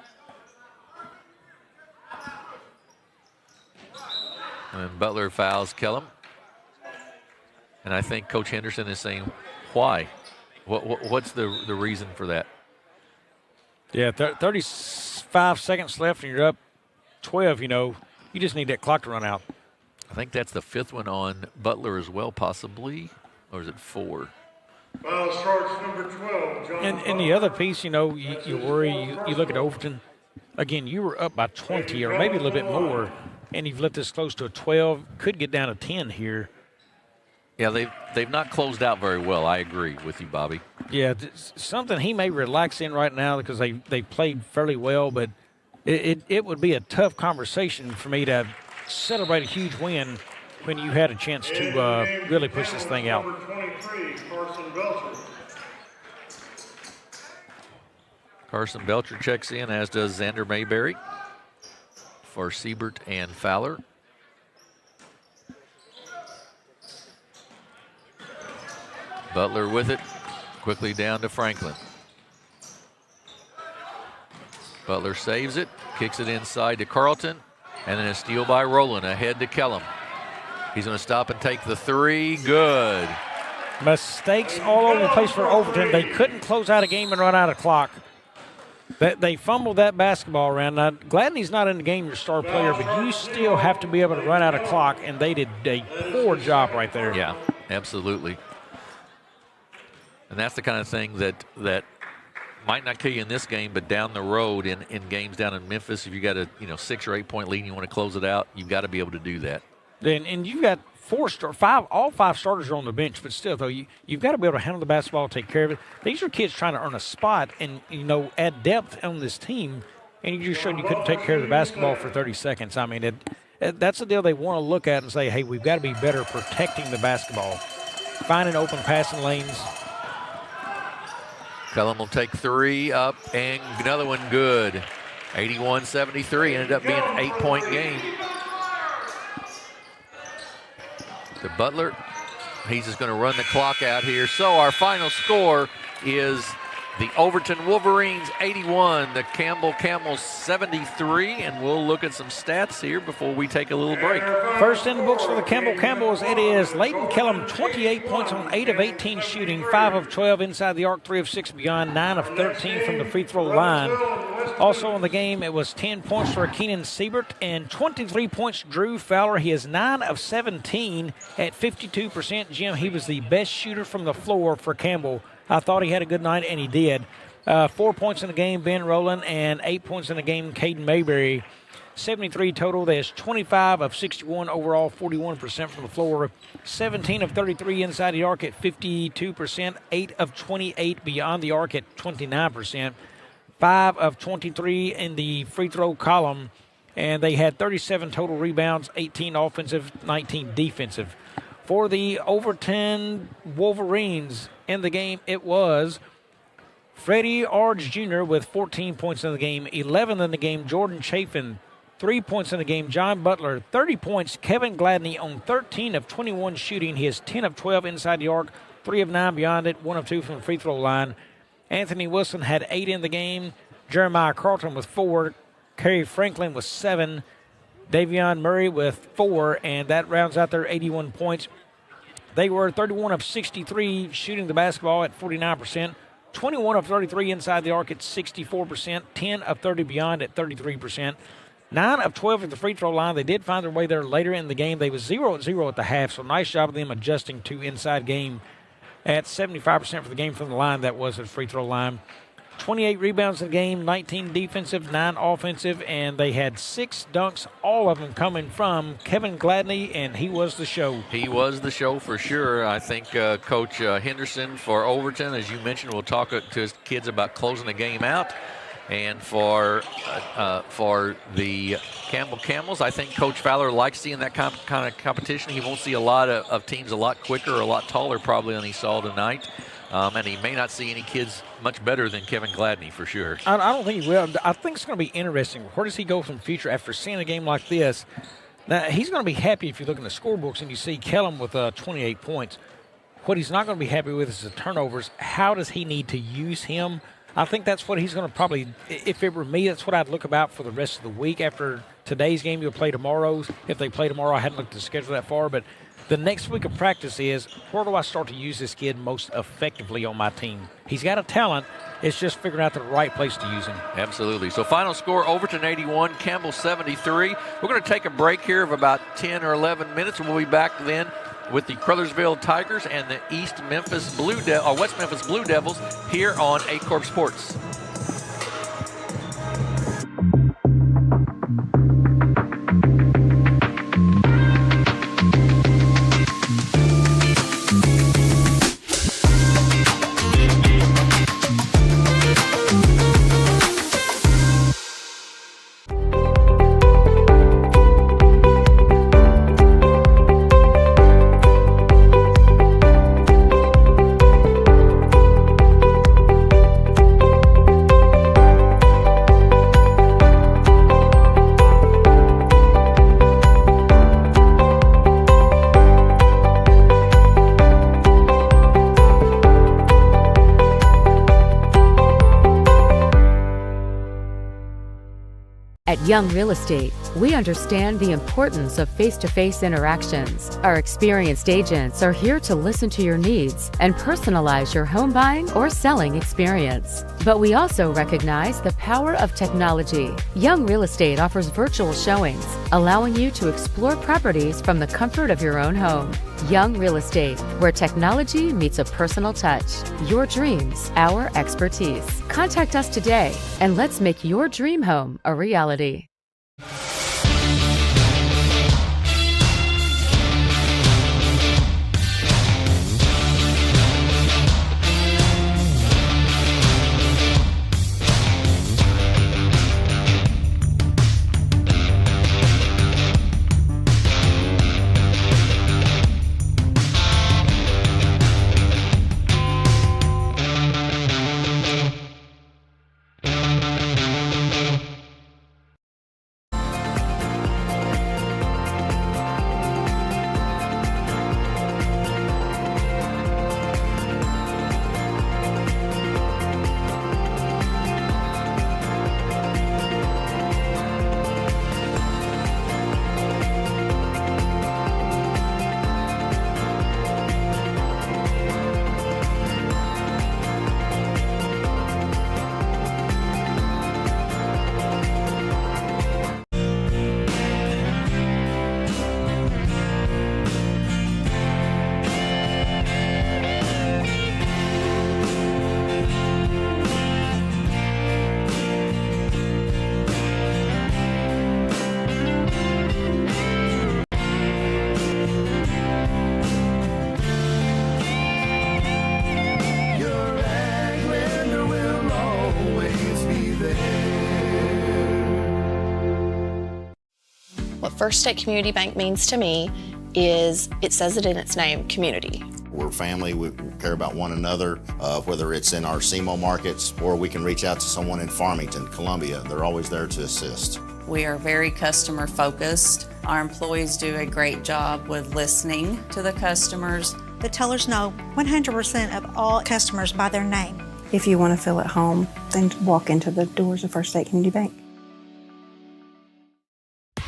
And Butler fouls Kellum. And I think Coach Henderson is saying, why? What's the reason for that? Yeah, 35 seconds left and you're up 12, you just need that clock to run out. I think that's the 5th one on Butler as well, possibly. Or is it 4? Foul starts number 12, John. And the other piece, you worry, you look at Overton. Again, you were up by 20 or maybe a little bit more, and you've let this close to a 12. Could get down to 10 here. Yeah, they've not closed out very well. I agree with you, Bobby. Yeah, something he may relax in right now because they played fairly well, but it would be a tough conversation for me to celebrate a huge win when you had a chance to really push this thing out. Number 23, Carson Belcher. Carson Belcher checks in, as does Xander Mayberry for Siebert and Fowler. Butler with it, quickly down to Franklin. Butler saves it, kicks it inside to Carlton, and then a steal by Rowland ahead to Kellum. He's going to stop and take the three. Good. Mistakes all over the place for Overton. They couldn't close out a game and run out of clock. They fumbled that basketball around. Now, Gladney's not in the game, your star player, but you still have to be able to run out of clock, and they did a poor job right there. Yeah, absolutely. And that's the kind of thing that might not kill you in this game, but down the road in games down in Memphis, if you got a 6 or 8 point lead and you want to close it out, you've got to be able to do that. And you've got all five starters are on the bench, but still, though, you've got to be able to handle the basketball, take care of it. These are kids trying to earn a spot and, add depth on this team, and you just showed you couldn't take care of the basketball for 30 seconds. I mean, that's the deal they want to look at and say, hey, we've got to be better protecting the basketball, finding open passing lanes. Kellum will take three up, and another one good. 81-73, ended up being an 8-point game. To Butler, he's just going to run the clock out here. So our final score is the Overton Wolverines 81, the Campbell Camels 73, and we'll look at some stats here before we take a little break. First in the books for the Campbell Camels, it is Leighton Kellum, 28 points on 8 of 18 shooting, 5 of 12 inside the arc, 3 of 6 beyond, 9 of 13 from the free throw line. Also in the game, it was 10 points for Keenan Siebert and 23 points Drew Fowler. He is 9 of 17 at 52%. Jim, he was the best shooter from the floor for Campbell. I thought he had a good night, and he did. 4 points in the game, Ben Rowland, and 8 points in the game, Caden Mayberry. 73 total. There's 25 of 61 overall, 41% from the floor. 17 of 33 inside the arc at 52%. 8 of 28 beyond the arc at 29%. 5 of 23 in the free throw column. And they had 37 total rebounds, 18 offensive, 19 defensive. For the Overton Wolverines in the game, it was Freddie Arge Jr. with 14 points in the game, 11 in the game, Jordan Chafin, 3 points in the game, John Butler, 30 points, Kevin Gladney on 13 of 21 shooting. He has 10 of 12 inside the arc, 3 of 9 beyond it, 1 of 2 from the free throw line. Anthony Wilson had 8 in the game, Jeremiah Carlton with 4, Kerry Franklin with 7, Davion Murray with 4, and that rounds out their 81 points. They were 31 of 63 shooting the basketball at 49%, 21 of 33 inside the arc at 64%, 10 of 30 beyond at 33%, 9 of 12 at the free throw line. They did find their way there later in the game. They was 0-0 at the half, so nice job of them adjusting to inside game at 75% for the game from the line. That was the free throw line. 28 rebounds in the game, 19 defensive, 9 offensive, and they had 6 dunks, all of them coming from Kevin Gladney, and he was the show. He was the show for sure. I think Coach Henderson for Overton, as you mentioned, will talk to his kids about closing the game out. And for the Campbell Camels, I think Coach Fowler likes seeing that kind of competition. He won't see a lot of teams a lot quicker or a lot taller probably than he saw tonight. And he may not see any kids much better than Kevin Gladney for sure. I don't think he will. I think it's going to be interesting. Where does he go from the future after seeing a game like this? Now, he's going to be happy if you look in the scorebooks and you see Kellum with 28 points. What he's not going to be happy with is the turnovers. How does he need to use him? I think that's what he's going to probably, if it were me, that's what I'd look about for the rest of the week. After today's game, you'll play tomorrow's. If they play tomorrow, I hadn't looked at the schedule that far, but the next week of practice is, where do I start to use this kid most effectively on my team? He's got a talent. It's just figuring out the right place to use him. Absolutely. So final score, Overton 81, Campbell 73. We're going to take a break here of about 10 or 11 minutes, and we'll be back then with the Caruthersville Tigers and the West Memphis Blue Devils here on Aycorp Sports. Young Real Estate, we understand the importance of face-to-face interactions. Our experienced agents are here to listen to your needs and personalize your home buying or selling experience. But we also recognize the power of technology. Young Real Estate offers virtual showings, allowing you to explore properties from the comfort of your own home. Young Real Estate, where technology meets a personal touch. Your dreams, our expertise. Contact us today and let's make your dream home a reality. What First State Community Bank means to me is, it says it in its name, community. We're family, we care about one another, whether it's in our SEMO markets or we can reach out to someone in Farmington, Columbia. They're always there to assist. We are very customer focused. Our employees do a great job with listening to the customers. The tellers know 100% of all customers by their name. If you want to feel at home, then walk into the doors of First State Community Bank.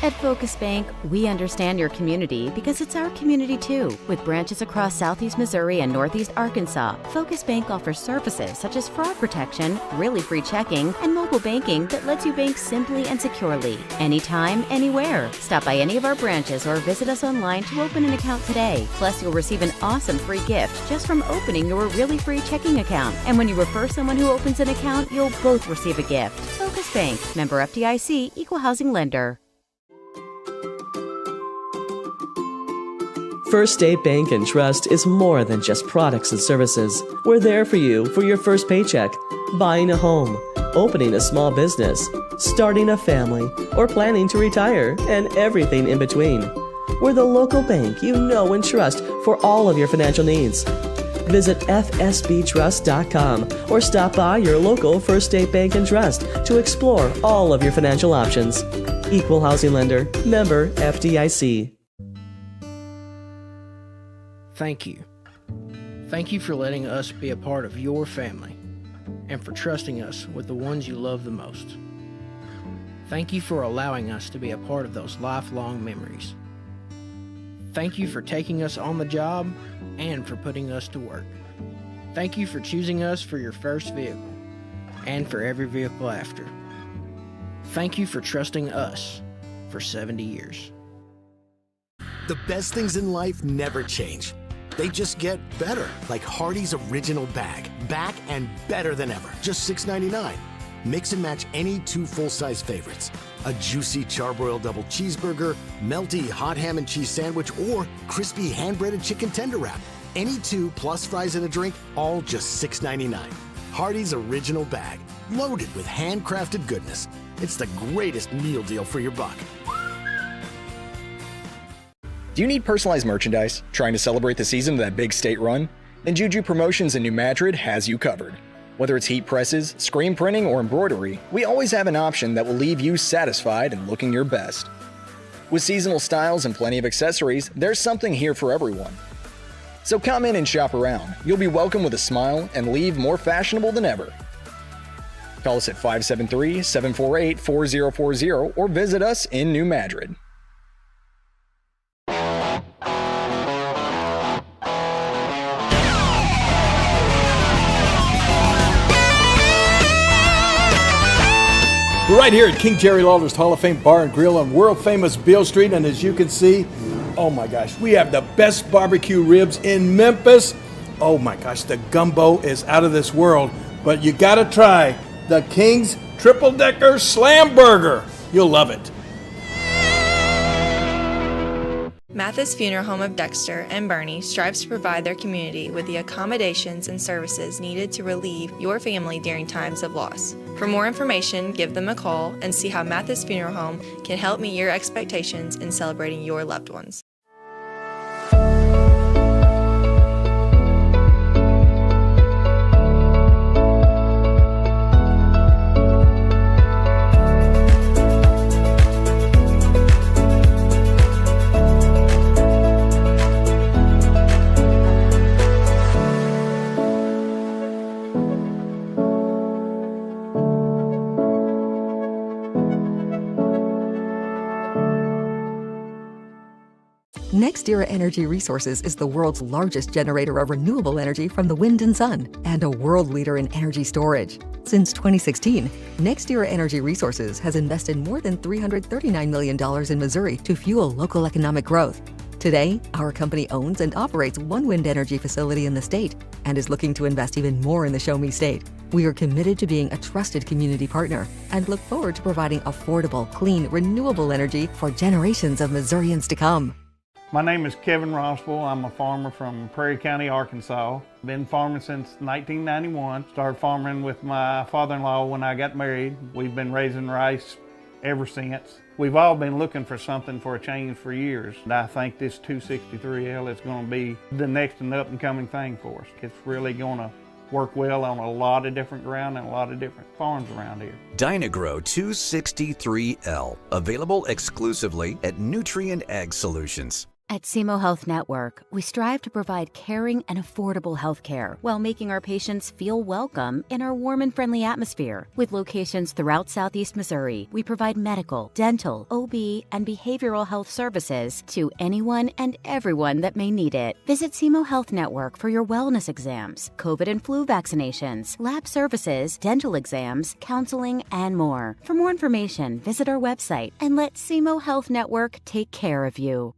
At Focus Bank, we understand your community because it's our community too. With branches across Southeast Missouri and Northeast Arkansas, Focus Bank offers services such as fraud protection, really free checking, and mobile banking that lets you bank simply and securely, anytime, anywhere. Stop by any of our branches or visit us online to open an account today. Plus, you'll receive an awesome free gift just from opening your really free checking account. And when you refer someone who opens an account, you'll both receive a gift. Focus Bank, member FDIC, equal housing lender. First State Bank and Trust is more than just products and services. We're there for you for your first paycheck, buying a home, opening a small business, starting a family, or planning to retire, and everything in between. We're the local bank you know and trust for all of your financial needs. Visit fsbtrust.com or stop by your local First State Bank and Trust to explore all of your financial options. Equal housing lender, member FDIC. Thank you. Thank you for letting us be a part of your family and for trusting us with the ones you love the most. Thank you for allowing us to be a part of those lifelong memories. Thank you for taking us on the job and for putting us to work. Thank you for choosing us for your first vehicle and for every vehicle after. Thank you for trusting us for 70 years. The best things in life never change. They just get better, like Hardee's Original Bag. Back and better than ever. Just $6.99. Mix and match any two full-size favorites. A juicy charbroiled double cheeseburger, melty hot ham and cheese sandwich, or crispy hand-breaded chicken tender wrap. Any two plus fries and a drink, all just $6.99. Hardee's Original Bag. Loaded with handcrafted goodness. It's the greatest meal deal for your buck. Do you need personalized merchandise? Trying to celebrate the season of that big state run? Then Juju Promotions in New Madrid has you covered. Whether it's heat presses, screen printing, or embroidery, we always have an option that will leave you satisfied and looking your best. With seasonal styles and plenty of accessories, there's something here for everyone. So come in and shop around. You'll be welcomed with a smile and leave more fashionable than ever. Call us at 573-748-4040 or visit us in New Madrid. We're right here at King Jerry Lawler's Hall of Fame Bar and Grill on world famous Beale Street, and as you can see, oh my gosh, we have the best barbecue ribs in Memphis. Oh my gosh, the gumbo is out of this world, but you gotta try the King's Triple Decker Slam Burger. You'll love it. Mathis Funeral Home of Dexter and Bernie strives to provide their community with the accommodations and services needed to relieve your family during times of loss. For more information, give them a call and see how Mathis Funeral Home can help meet your expectations in celebrating your loved ones. NextEra Energy Resources is the world's largest generator of renewable energy from the wind and sun, and a world leader in energy storage. Since 2016, NextEra Energy Resources has invested more than $339 million in Missouri to fuel local economic growth. Today, our company owns and operates one wind energy facility in the state and is looking to invest even more in the Show Me State. We are committed to being a trusted community partner and look forward to providing affordable, clean, renewable energy for generations of Missourians to come. My name is Kevin Rossville. I'm a farmer from Prairie County, Arkansas. Been farming since 1991. Started farming with my father-in-law when I got married. We've been raising rice ever since. We've all been looking for something for a change for years. And I think this 263L is going to be the next and up-and-coming thing for us. It's really going to work well on a lot of different ground and a lot of different farms around here. Dynagrow 263L, available exclusively at Nutrient Ag Solutions. At SEMO Health Network, we strive to provide caring and affordable health care while making our patients feel welcome in our warm and friendly atmosphere. With locations throughout Southeast Missouri, we provide medical, dental, OB, and behavioral health services to anyone and everyone that may need it. Visit SEMO Health Network for your wellness exams, COVID and flu vaccinations, lab services, dental exams, counseling, and more. For more information, visit our website and let SEMO Health Network take care of you.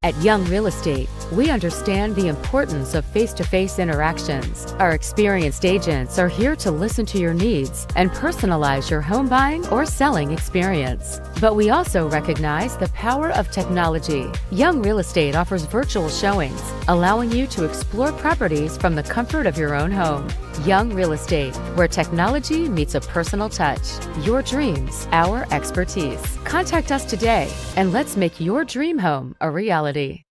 At Young Real Estate, we understand the importance of face-to-face interactions. Our experienced agents are here to listen to your needs and personalize your home buying or selling experience. But we also recognize the power of technology. Young Real Estate offers virtual showings, allowing you to explore properties from the comfort of your own home. Young Real Estate, where technology meets a personal touch. Your dreams, our expertise. Contact us today and let's make your dream home a reality.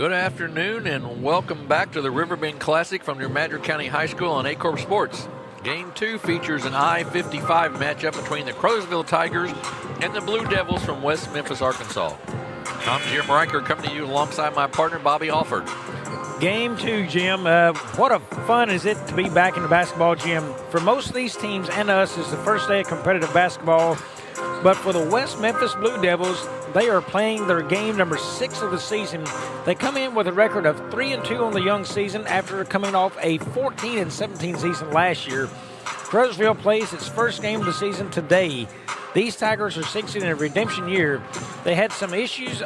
Good afternoon and welcome back to the Riverbend Classic from your Madrid County High School on Aycorp Sports. Game 2 features an I-55 matchup between the Caruthersville Tigers and the Blue Devils from West Memphis, Arkansas. I'm Jim Riker coming to you alongside my partner Bobby Alford. Game 2, Jim. What a fun is it to be back in the basketball gym. For most of these teams and us, it's the first day of competitive basketball. But for the West Memphis Blue Devils, they are playing their game number 6 of the season. They come in with a record of 3-2 on the young season after coming off a 14-17 season last year. Caruthersville plays its first game of the season today. These Tigers are 16 in a redemption year. They had some issues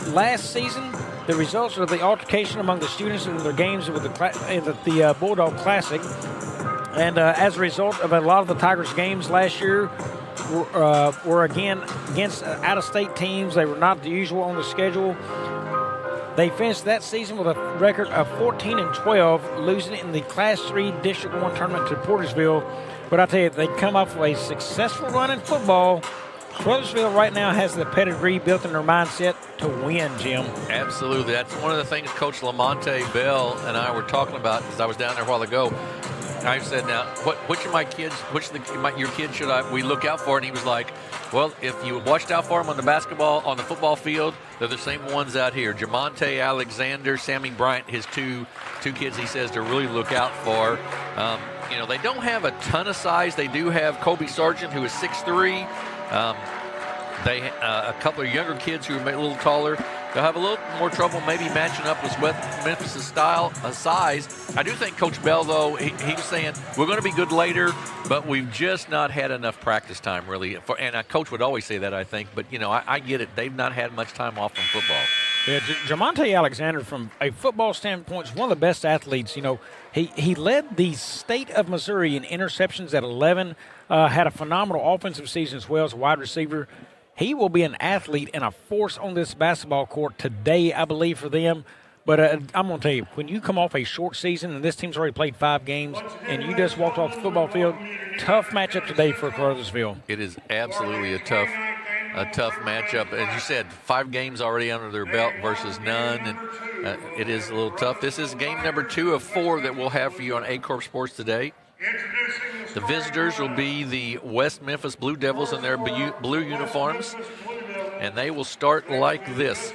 last season. The results of the altercation among the students in their games with the Bulldog Classic. And as a result of a lot of the Tigers' games last year, were again against out-of-state teams. They were not the usual on the schedule. They finished that season with a record of 14-12, losing in the Class 3 District 1 tournament to Portersville. But I tell you, they come off of a successful run in football. Caruthersville right now has the pedigree built in their mindset to win, Jim. Absolutely. That's one of the things Coach Lamonte Bell and I were talking about as I was down there a while ago. I said, now, which of my kids, your kids should we look out for? And he was like, well, if you watched out for them on the football field, they're the same ones out here. Jamonte Alexander, Sammy Bryant, his two kids, he says, to really look out for. They don't have a ton of size. They do have Kobe Sargent, who is 6'3". A couple of younger kids who are a little taller. They'll have a little more trouble maybe matching up with Memphis' size. I do think Coach Bell, though, he was saying, we're going to be good later, but we've just not had enough practice time, really. And a coach would always say that, I think. But, I get it. They've not had much time off from football. Yeah, Jamonte Alexander, from a football standpoint, is one of the best athletes. He led the state of Missouri in interceptions at 11, had a phenomenal offensive season as well as a wide receiver. He will be an athlete and a force on this basketball court today, I believe, for them. But I'm going to tell you, when you come off a short season, and this team's already played 5 games, and you just walked off the football field, tough matchup today for Caruthersville. It is absolutely a tough matchup. As you said, 5 games already under their belt versus none, and it is a little tough. This is game number 2 of 4 that we'll have for you on Aycorp Sports today. The visitors will be the West Memphis Blue Devils in their blue uniforms, and they will start like this.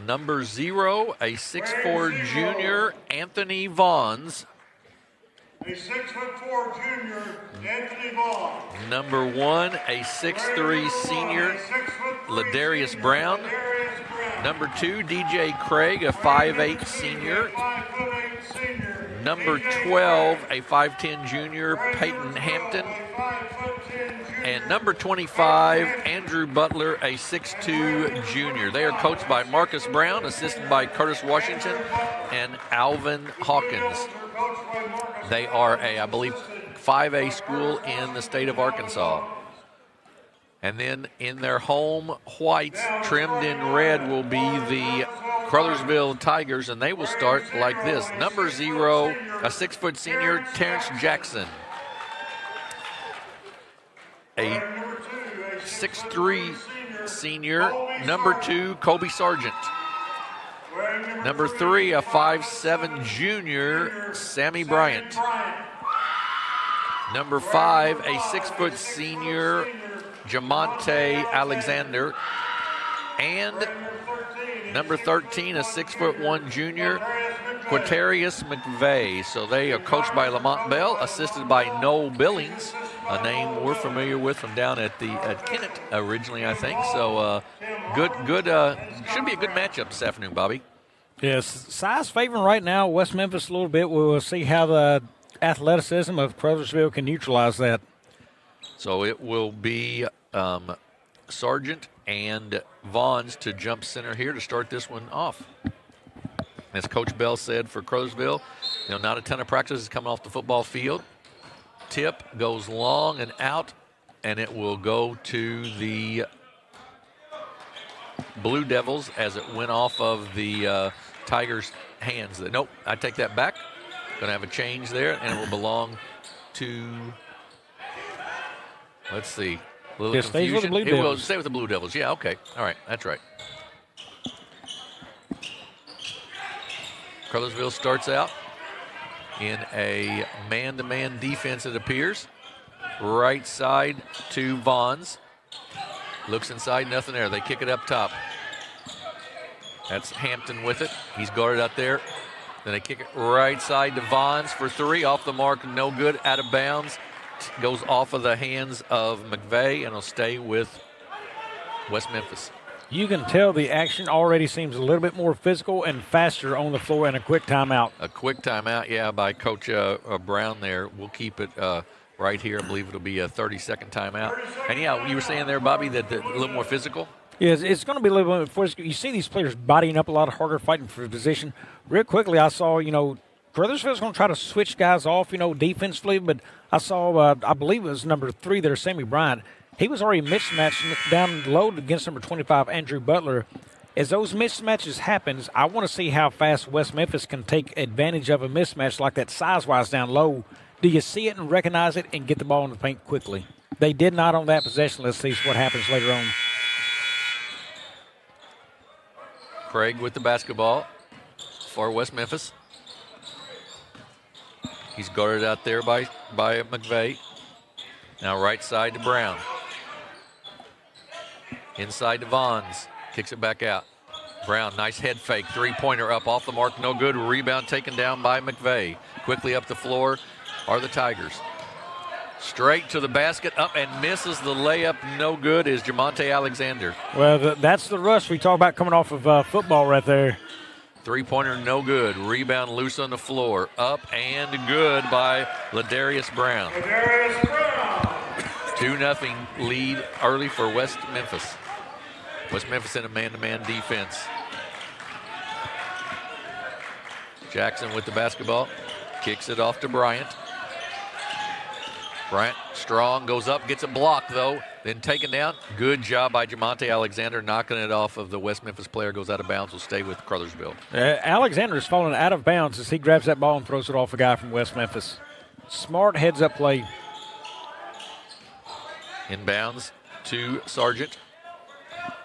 Number 0, a 6'4" junior, Anthony Vaughns. A 6'4" junior, Anthony Vaughn. Number 1, a 6'3" senior, Ladarius Brown. Number 2, DJ Craig, a 5'8" senior. Number 12, a 5'10" junior, Peyton Hampton. And number 25, Andrew Butler, a 6'2" junior. They are coached by Marcus Brown, assisted by Curtis Washington and Alvin Hawkins. They are I believe, 5A school in the state of Arkansas. And then in their home whites, trimmed in red, will be the Caruthersville Tigers, and they will start like this. Number 0, a 6' senior, Terrence Jackson. A 6'3" senior, number 2, Kobe Sargent. Number 3, a 5'7" junior, Sammy Bryant. Number 5, a 6' senior, Jamonte Alexander. And number 13, a 6'1" junior, Quatarius McVeigh. So they are coached by Lamont Bell, assisted by Noel Billings, a name we're familiar with from down at Kennett originally, I think. So good. Should be a good matchup this afternoon, Bobby. Yes, size favoring right now, West Memphis a little bit. We'll see how the athleticism of Caruthersville can neutralize that. So it will be Sargent and Vaughns to jump center here to start this one off. As Coach Bell said for Caruthersville, not a ton of practice is coming off the football field. Tip goes long and out, and it will go to the Blue Devils as it went off of the Tigers' hands. Nope, I take that back. Going to have a change there, and it will belong to, let's see, a little confusion. Stays with the Blue Devils. It will stay with the Blue Devils. Yeah, okay. All right, that's right. Caruthersville starts out in a man-to-man defense, it appears. Right side to Vaughns. Looks inside, nothing there. They kick it up top. That's Hampton with it. He's guarded out there. Then they kick it right side to Vaughns for three. Off the mark, no good, out of bounds. Goes off of the hands of McVeigh, and will stay with West Memphis. You can tell the action already seems a little bit more physical and faster on the floor, and a quick timeout. A quick timeout, yeah, by Coach Brown there. We'll keep it right here. I believe it'll be a 30-second timeout. And, yeah, you were saying there, Bobby, that a little more physical? Yeah, it's going to be a little bit more physical. You see these players bodying up a lot harder, fighting for position. Real quickly, I saw, Caruthersville's going to try to switch guys off, defensively, but I saw, I believe it was number 3 there, Sammy Bryant. He was already mismatched down low against number 25, Andrew Butler. As those mismatches happens, I want to see how fast West Memphis can take advantage of a mismatch like that size-wise down low. Do you see it and recognize it and get the ball in the paint quickly? They did not on that possession. Let's see what happens later on. Craig with the basketball for West Memphis. He's guarded out there by McVeigh. Now right side to Brown. Inside to Vaughns. Kicks it back out. Brown, nice head fake. Three-pointer up off the mark, no good. Rebound taken down by McVeigh. Quickly up the floor are the Tigers. Straight to the basket, up and misses the layup. No good is Jamonte Alexander. Well, that's the rush we talk about coming off of football right there. Three-pointer, no good. Rebound loose on the floor. Up and good by Ladarius Brown. Ladarius Brown. 2-0 lead early for West Memphis. West Memphis in a man-to-man defense. Jackson with the basketball. Kicks it off to Bryant. Bryant, strong, goes up, gets a block, though. Then taken down. Good job by Jamonte Alexander, knocking it off of the West Memphis player. Goes out of bounds, will stay with Caruthersville. Alexander is falling out of bounds as he grabs that ball and throws it off a guy from West Memphis. Smart heads-up play. Inbounds to Sargent.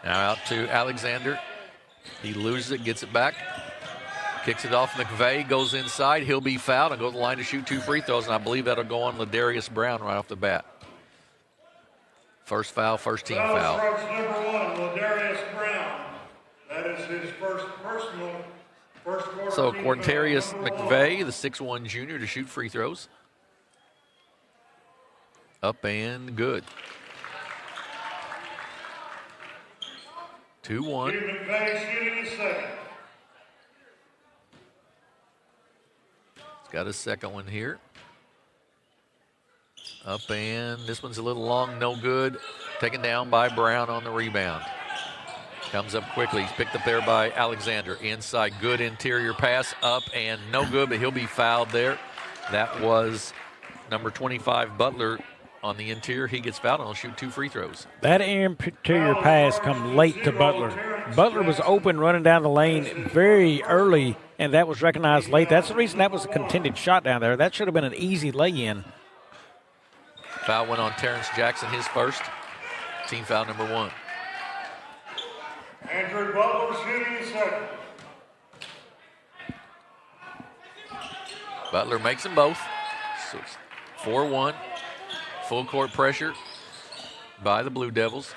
Now out to Alexander. He loses it, gets it back. Kicks it off. McVeigh goes inside. He'll be fouled and go to the line to shoot 2 free throws, and I believe that'll go on Ladarius Brown right off the bat. First foul, first team foul. Strikes number 1, Ladarius Brown. That is his first quarter. So Quintarius McVeigh, the 6'1 junior, to shoot free throws. Up and good. 2-1. McVeigh shooting his second. Got a second one here. Up and this one's a little long, no good. Taken down by Brown on the rebound. Comes up quickly. He's picked up there by Alexander. Inside, good interior pass. Up and no good, but he'll be fouled there. That was number 25, Butler, on the interior. He gets fouled and he'll shoot 2 free throws. That interior pass come late to Butler. Butler was open running down the lane very early, and that was recognized late. That's the reason that was a contended shot down there. That should have been an easy lay-in. Foul went on Terrence Jackson, his first. Team foul number 1. Andrew Butler shooting his second. Butler makes them both. So 4-1. Full court pressure by the Blue Devils.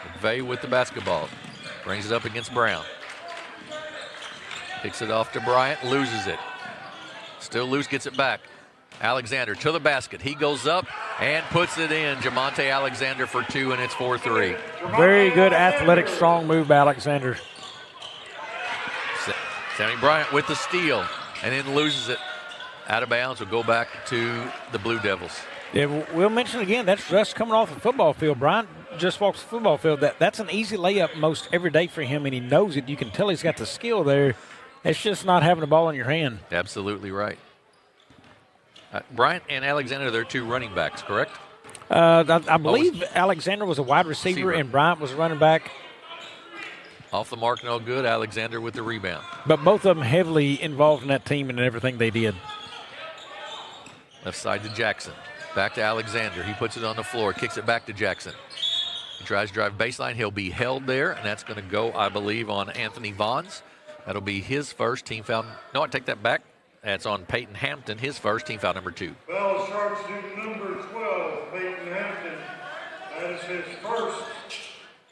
McVeigh with the basketball. Brings it up against Brown. Picks it off to Bryant, loses it. Still loose, gets it back. Alexander to the basket. He goes up and puts it in. Jamonte Alexander for 2, and it's 4-3. Very good athletic, strong move by Alexander. Sammy Bryant with the steal and then loses it. Out of bounds, will go back to the Blue Devils. Yeah, we'll mention again, that's just coming off the football field. Bryant just walks the football field. That's an easy layup most every day for him, and he knows it. You can tell he's got the skill there. It's just not having the ball in your hand. Absolutely right. Bryant and Alexander, they're 2 running backs, correct? I believe Alexander was a wide receiver and Bryant was a running back. Off the mark, no good. Alexander with the rebound. But both of them heavily involved in that team and everything they did. Left side to Jackson. Back to Alexander. He puts it on the floor, kicks it back to Jackson. He tries to drive baseline. He'll be held there, and that's going to go, I believe, on Anthony Vaughns That'll be his first team foul. No, I take that back. That's on Peyton Hampton, his first team foul number 2. Foul starts to number 12, Peyton Hampton. That is his first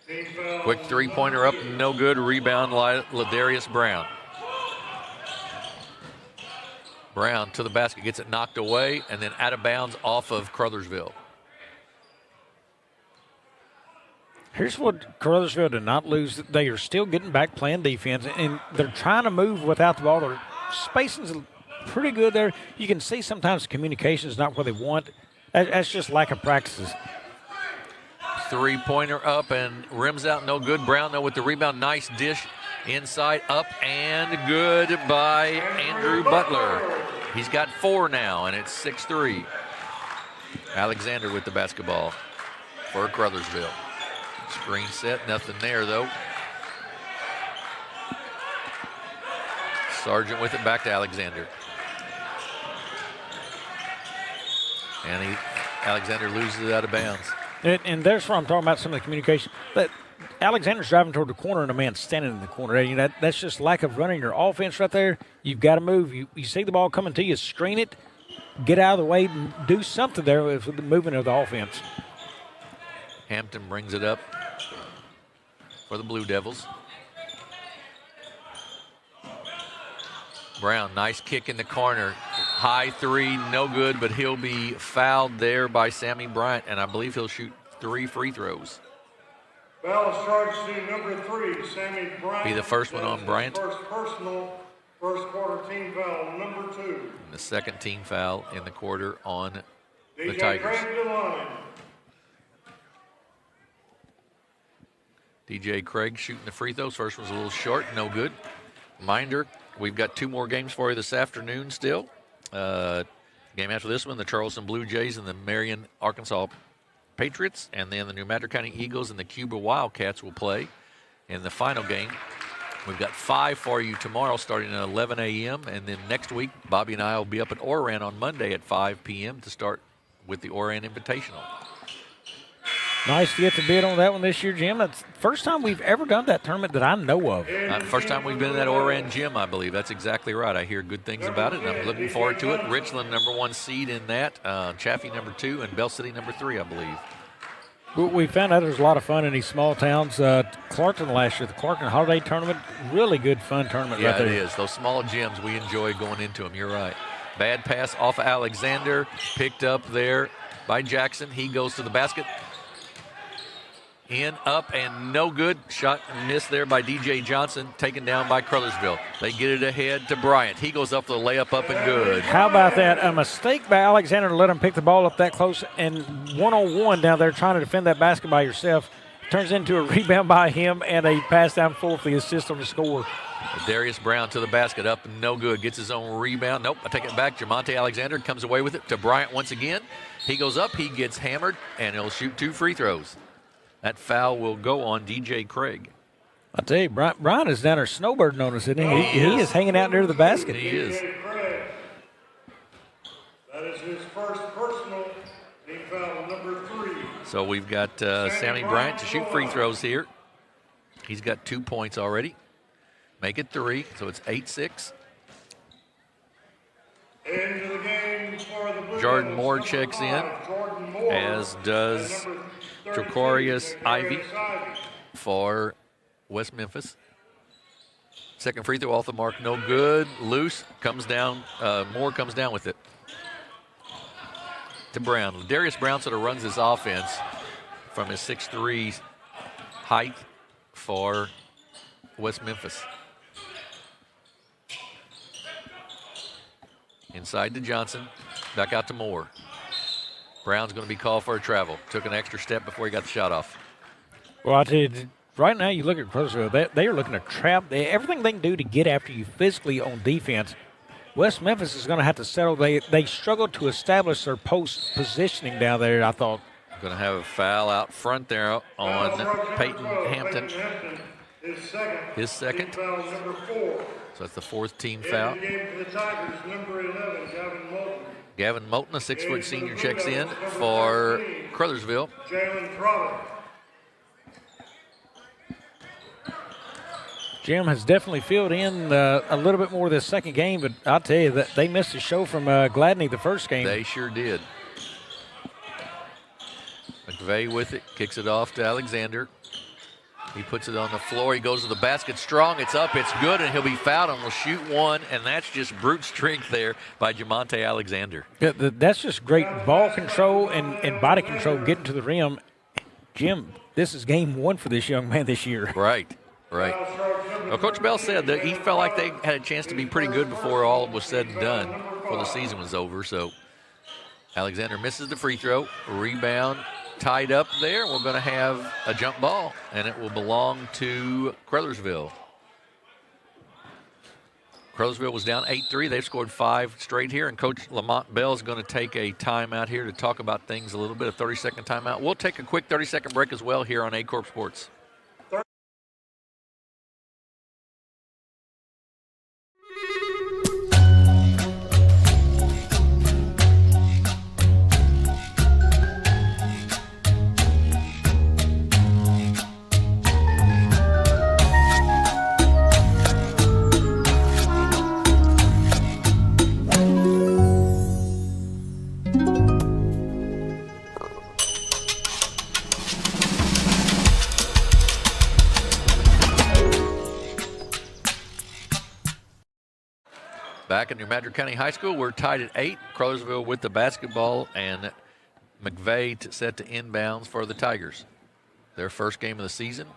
team foul. Quick three-pointer up, no good. Rebound, Ladarius Brown. Brown to the basket, gets it knocked away, and then out of bounds off of Caruthersville. Here's what Caruthersville did not lose. They are still getting back playing defense, and they're trying to move without the ball. Their spacing's pretty good there. You can see sometimes communication is not what they want. That's just lack of practices. Three-pointer up and rims out, no good. Brown, though, with the rebound. Nice dish inside, up and good by Andrew Butler. He's got 4 now, and it's 6-3. Alexander with the basketball for Caruthersville. Screen set, nothing there, though. Sargent with it, back to Alexander. And Alexander loses it out of bounds. And there's where I'm talking about some of the communication. But Alexander's driving toward the corner and a man's standing in the corner. You know, that's just lack of running your offense right there. You've got to move. You see the ball coming to you, screen it, get out of the way, and do something there with the movement of the offense. Hampton brings it up for the Blue Devils. Brown, nice kick in the corner. High three, no good, but he'll be fouled there by Sammy Bryant, and I believe he'll shoot 3 free throws. Foul starts to number 3, Sammy Bryant. Be the first one on Bryant. First personal, first quarter team foul, number 2. And the second team foul in the quarter on the DJ Tigers. Craig DeLine. DJ Craig shooting the free throws. First one's a little short, no good. Reminder, we've got 2 more games for you this afternoon still. Game after this one, the Charleston Blue Jays and the Marion, Arkansas Patriots, and then the New Madrid County Eagles and the Cuba Wildcats will play in the final game. We've got 5 for you tomorrow starting at 11 a.m., and then next week, Bobby and I will be up at Oran on Monday at 5 p.m. to start with the Oran Invitational. Nice to get the bid on that one this year, Jim. That's the first time we've ever done that tournament that I know of. First time we've been in that Oran gym, I believe. That's exactly right. I hear good things about it, and I'm looking forward to it. Richland, number 1 seed in that. Chaffee, number 2, and Bell City, number 3, I believe. We found out there's a lot of fun in these small towns. Clarkton last year, the Clarkton Holiday Tournament, really good fun tournament right there. Yeah, it is. Those small gyms, we enjoy going into them. You're right. Bad pass off of Alexander, picked up there by Jackson. He goes to the basket. In, up, and no good. Shot and missed there by DJ Johnson, taken down by Caruthersville. They get it ahead to Bryant. He goes up for the layup, up and good. How about that? A mistake by Alexander to let him pick the ball up that close, and one-on-one down there trying to defend that basket by yourself. Turns into a rebound by him and a pass down full for the assist on the score. Darius Brown to the basket, up and no good. Gets his own rebound. Nope, I take it back. Jamonte Alexander comes away with it to Bryant once again. He goes up, he gets hammered, and he'll shoot 2 free throws. That foul will go on DJ Craig. I tell you, Brian is down there snowbirding on us, isn't he? He is hanging out near the basket. He is. That is his first personal team foul, number 3. So we've got Sammy Bryant to shoot free throws here. He's got 2 points already. Make it 3, so it's 8-6. Into the game for the Blue Jordan Devils, Moore number checks 5, in, Jordan Moore, as does Tricorius Ivy for West Memphis. Second free throw off the mark, no good. Loose, comes down. Moore comes down with it. To Brown. Darius Brown sort of runs this offense from his 6'3" height for West Memphis. Inside to Johnson, back out to Moore. Brown's going to be called for a travel. Took an extra step before he got the shot off. Well, I tell you, right now you look at Caruthersville, they are looking to trap. Everything they can do to get after you physically on defense. West Memphis is going to have to settle. They struggled to establish their post positioning down there, I thought. Going to have a foul out front there on Peyton Hampton. His second. Foul number 4. So that's the 4th team foul. In the game for the Tigers, number 11, Gavin Moulton. Gavin Moulton, a 6-foot senior, checks in for Jim has definitely filled in a little bit more this second game, but I'll tell you that they missed a show from Gladney the first game. They sure did. McVeigh with it, kicks it off to Alexander. He puts it on the floor. He goes to the basket strong. It's up. It's good, and he'll be fouled and will shoot one, and that's just brute strength there by Jamonte Alexander. Yeah, that's just great ball control and body control getting to the rim. Jim, this is game one for this young man this year. Right. Well, Coach Bell said that he felt like they had a chance to be pretty good before all was said and done, before the season was over. So Alexander misses the free throw. Rebound tied up there. We're going to have a jump ball, and it will belong to Caruthersville. Caruthersville was down 8-3. They've scored 5 straight here, and Coach Lamont Bell is going to take a timeout here to talk about things a little bit, a 30-second timeout. We'll take a quick 30-second break as well here on Aycorp Sports. Back in New Madrid County High School, we're tied at 8. Caruthersville with the basketball, and McVeigh set to inbounds for the Tigers. Their first game of the season.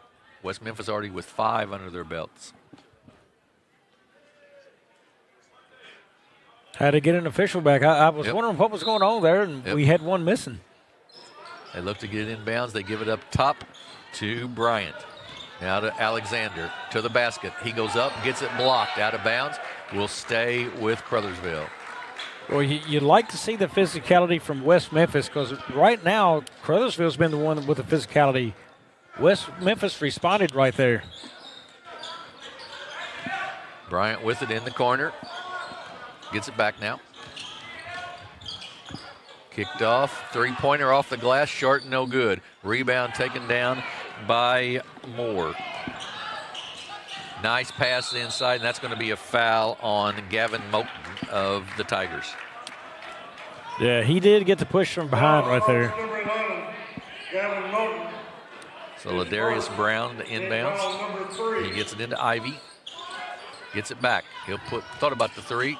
West Memphis already with 5 under their belts. Had to get an official back. I was wondering what was going on there, and we had one missing. They look to get it inbounds. They give it up top to Bryant. Now to Alexander, to the basket. He goes up, gets it blocked, out of bounds. Will stay with Caruthersville. Well, you'd like to see the physicality from West Memphis, because right now, Caruthersville's been the one with the physicality. West Memphis responded right there. Bryant with it in the corner. Gets it back now. Kicked off, three-pointer off the glass, short, no good. Rebound taken down by Moore. Nice pass inside, and that's going to be a foul on Gavin Moten of the Tigers. Yeah, he did get the push from behind right there. So Ladarius Brown to inbounds. He gets it into Ivy. Gets it back. He'll thought about the three,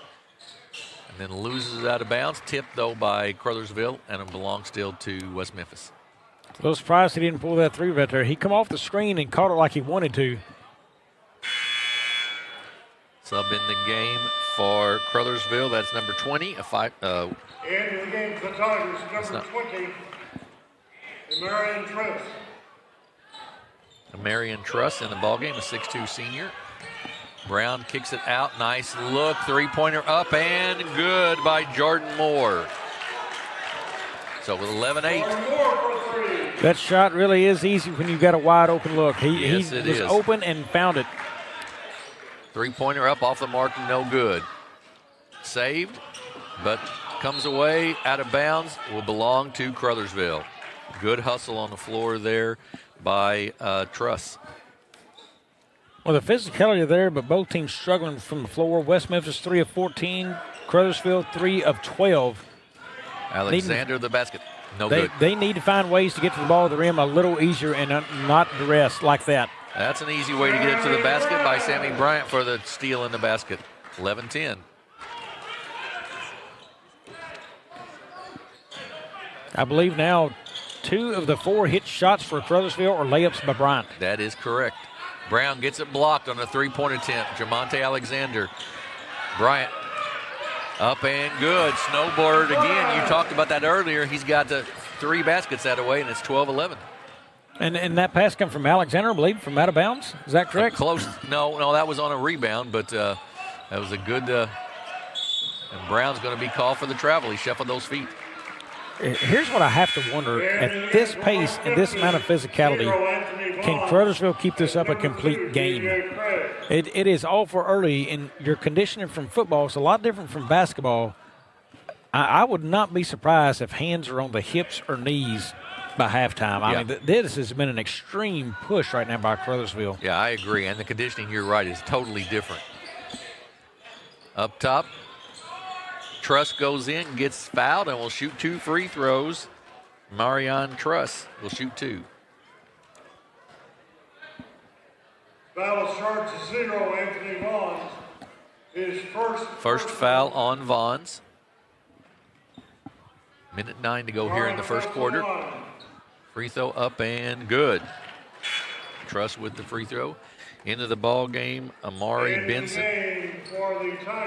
and then loses it out of bounds. Tipped, though, by Caruthersville, and it belongs still to West Memphis. A little surprised he didn't pull that three right there. He come off the screen and caught it like he wanted to. Sub in the game for Caruthersville. That's number 20. And in the game for the Tigers, number 20, Marion Truss. Marion Truss in the ballgame, a 6'2 senior. Brown kicks it out. Nice look. Three-pointer up and good by Jordan Moore. So with 11-8. That shot really is easy when you've got a wide open look. He was open and found it. Three-pointer up off the mark, no good. Saved, but comes away out of bounds, will belong to Caruthersville. Good hustle on the floor there by Truss. Well, the physicality there, but both teams struggling from the floor. West Memphis 3 of 14, Caruthersville 3 of 12. Alexander the basket, no good. They need to find ways to get to the ball at the rim a little easier and not the rest like that. That's an easy way to get it to the basket by Sammy Bryant for the steal in the basket. 11-10. I believe now 2 of the 4 hit shots for Caruthersville are layups by Bryant. That is correct. Brown gets it blocked on a three-point attempt. Jamonte Alexander. Bryant up and good. Snowboard again. You talked about that earlier. He's got the 3 baskets that away, and it's 12-11. And that pass come from Alexander, I believe, from out of bounds. Is that correct? Close. No, that was on a rebound, but that was a good. And Brown's going to be called for the travel. He shuffled those feet. Here's what I have to wonder. At this pace and this amount of physicality, can Caruthersville keep this up a complete game? It is all for early, and your conditioning from football is a lot different from basketball. I would not be surprised if hands are on the hips or knees by halftime. I mean, this has been an extreme push right now by Caruthersville. Yeah, I agree. And the conditioning, you're right, is totally different. Up top, Truss goes in, gets fouled, and will shoot 2 free throws. Marion Truss will shoot 2. Foul charge to 0, Anthony Vaughn. His First foul on Vaughns. Minute 9 to go here in the first quarter. Free throw up and good. Truss with the free throw. Into the ball game, Amari Benson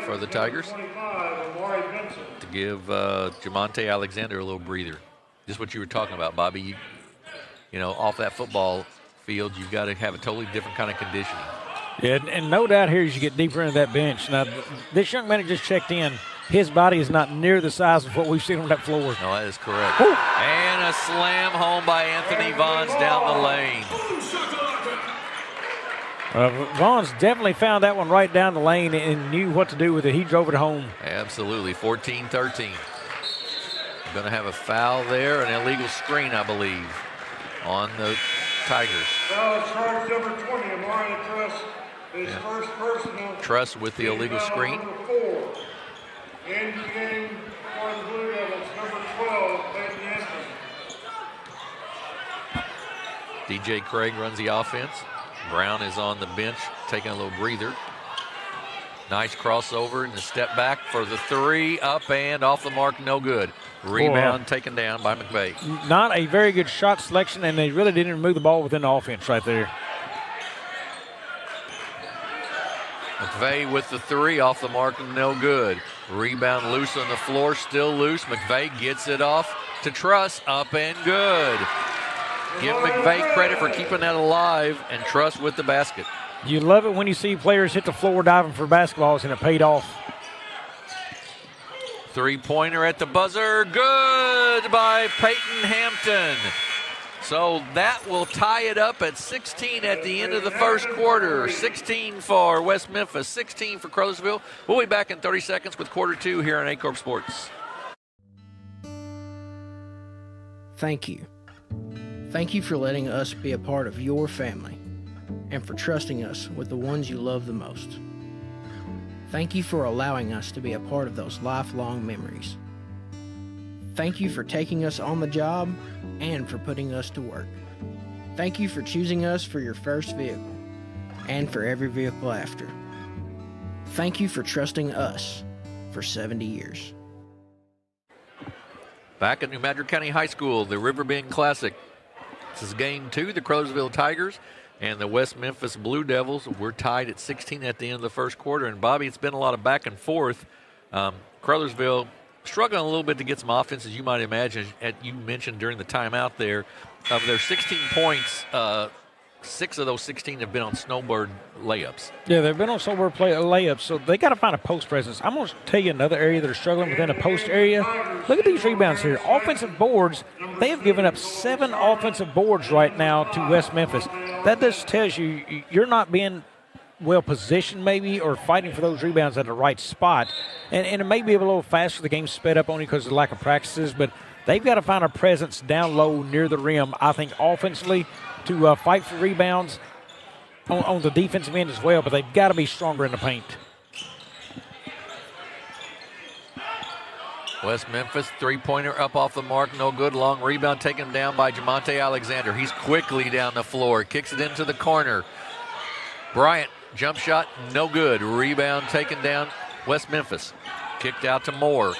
for the Tigers to give Jamonte Alexander a little breather. Just what you were talking about, Bobby. You know, off that football field, you've got to have a totally different kind of conditioning. Yeah, and no doubt here as you get deeper into that bench. Now, this young man that just checked in, his body is not near the size of what we've seen on that floor. No, that is correct. Woo. And a slam home by Anthony Vaughns down the lane. Vaughns definitely found that one right down the lane and knew what to do with it. He drove it home. Absolutely, 14-13. Going to have a foul there, an illegal screen, I believe, on the Tigers. Foul charge number 20, Amari Truss. His first personal. Truss with the illegal screen. Number 4. In the game for the Blue Devils, number 12, Peyton Hampton. DJ Craig runs the offense. Brown is on the bench, taking a little breather. Nice crossover and a step back for the 3, up and off the mark, no good. Rebound taken down by McVeigh. Not a very good shot selection, and they really didn't move the ball within the offense right there. McVeigh with the 3, off the mark, no good. Rebound loose on the floor, still loose. McVeigh gets it off to Truss, up and good. Give McVeigh credit for keeping that alive, and Truss with the basket. You love it when you see players hit the floor diving for basketballs, and it paid off. 3-pointer at the buzzer, good by Peyton Hampton. So that will tie it up at 16 at the end of the first quarter. 16 for West Memphis, 16 for Caruthersville. We'll be back in 30 seconds with quarter 2 here on Aycorp Sports. Thank you. Thank you for letting us be a part of your family and for trusting us with the ones you love the most. Thank you for allowing us to be a part of those lifelong memories. Thank you for taking us on the job and for putting us to work. Thank you for choosing us for your first vehicle and for every vehicle after. Thank you for trusting us for 70 years. Back at New Madrid County High School, the Riverbend Classic. This is game 2, the Caruthersville Tigers and the West Memphis Blue Devils. We're tied at 16 at the end of the first quarter. And, Bobby, it's been a lot of back and forth. Caruthersville struggling a little bit to get some offense, as you might imagine, as you mentioned during the timeout there. Of their 16 points, 6 of those 16 have been on snowboard layups. Yeah, they've been on snowboard layups, so they got to find a post presence. I'm going to tell you another area that are struggling within a post area. Look at these rebounds here. Offensive boards, they have given up 7 offensive boards right now to West Memphis. That just tells you you're not being well positioned maybe or fighting for those rebounds at the right spot. And it may be a little faster. The game's sped up only because of the lack of practices, but they've got to find a presence down low near the rim, I think, offensively to fight for rebounds on the defensive end as well, but they've got to be stronger in the paint. West Memphis, 3-pointer up off the mark, no good. Long rebound taken down by Jamonte Alexander. He's quickly down the floor, kicks it into the corner. Bryant, jump shot, no good. Rebound taken down, West Memphis. Kicked out to Moore.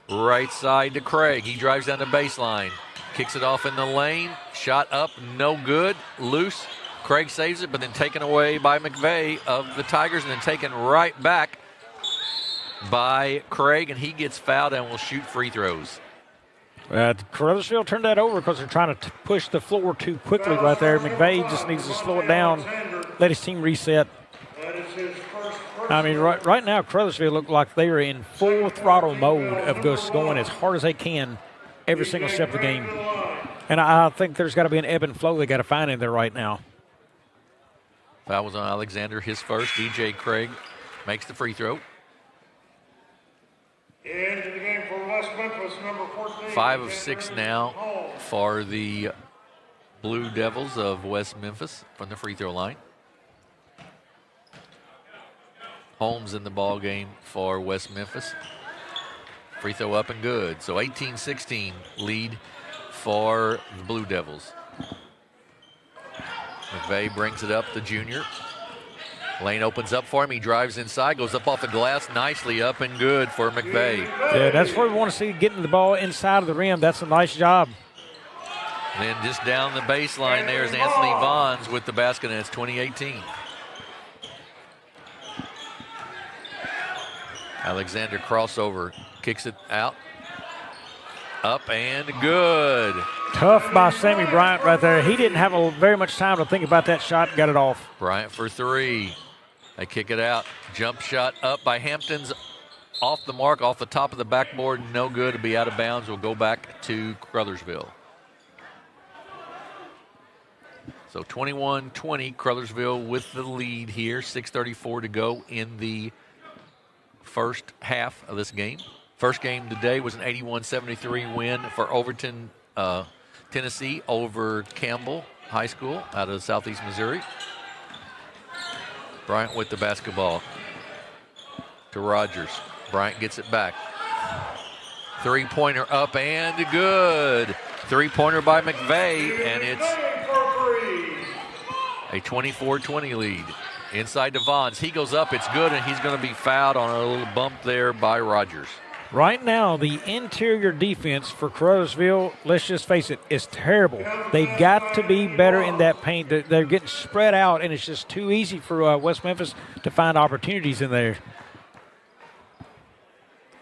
Right side to Craig. He drives down the baseline. Kicks it off in the lane. Shot up, no good. Loose. Craig saves it, but then taken away by McVeigh of the Tigers, and then taken right back by Craig, and he gets fouled and will shoot free throws. Caruthersville turned that over because they're trying to push the floor too quickly right there. McVeigh just needs to slow it down, let his team reset. I mean, right now, Caruthersville look like they are in full throttle mode of just going as hard as they can every single step of the game. And I think there's got to be an ebb and flow they got to find in there right now. Foul was on Alexander, his first. DJ Craig makes the free throw. Into the game for West Memphis, number 14. 5 of 6 now for the Blue Devils of West Memphis from the free throw line. Holmes in the ball game for West Memphis. Free throw up and good. So 18-16 lead for the Blue Devils. McVeigh brings it up, the junior. Lane opens up for him. He drives inside, goes up off the glass, nicely up and good for McVeigh. Yeah, that's where we want to see getting the ball inside of the rim. That's a nice job. And then just down the baseline there is Anthony Vons with the basket, and it's 20-18. Alexander crossover, kicks it out. Up and good. Tough by Sammy Bryant right there. He didn't have very much time to think about that shot and got it off. Bryant for three. They kick it out. Jump shot up by Hampton's off the mark, off the top of the backboard. No good. It'll be out of bounds. We'll go back to Caruthersville. So 21-20, Caruthersville with the lead here. 6:34 to go in the first half of this game. First game today was an 81-73 win for Overton, Tennessee over Campbell High School out of Southeast Missouri. Bryant with the basketball to Rogers. Bryant gets it back. Three-pointer up and good. Three-pointer by McVeigh, and it's a 24-20 lead. Inside to Vons. He goes up, it's good, and he's going to be fouled on a little bump there by Rogers. Right now, the interior defense for Caruthersville, let's just face it, is terrible. They've got to be better in that paint. They're getting spread out, and it's just too easy for West Memphis to find opportunities in there.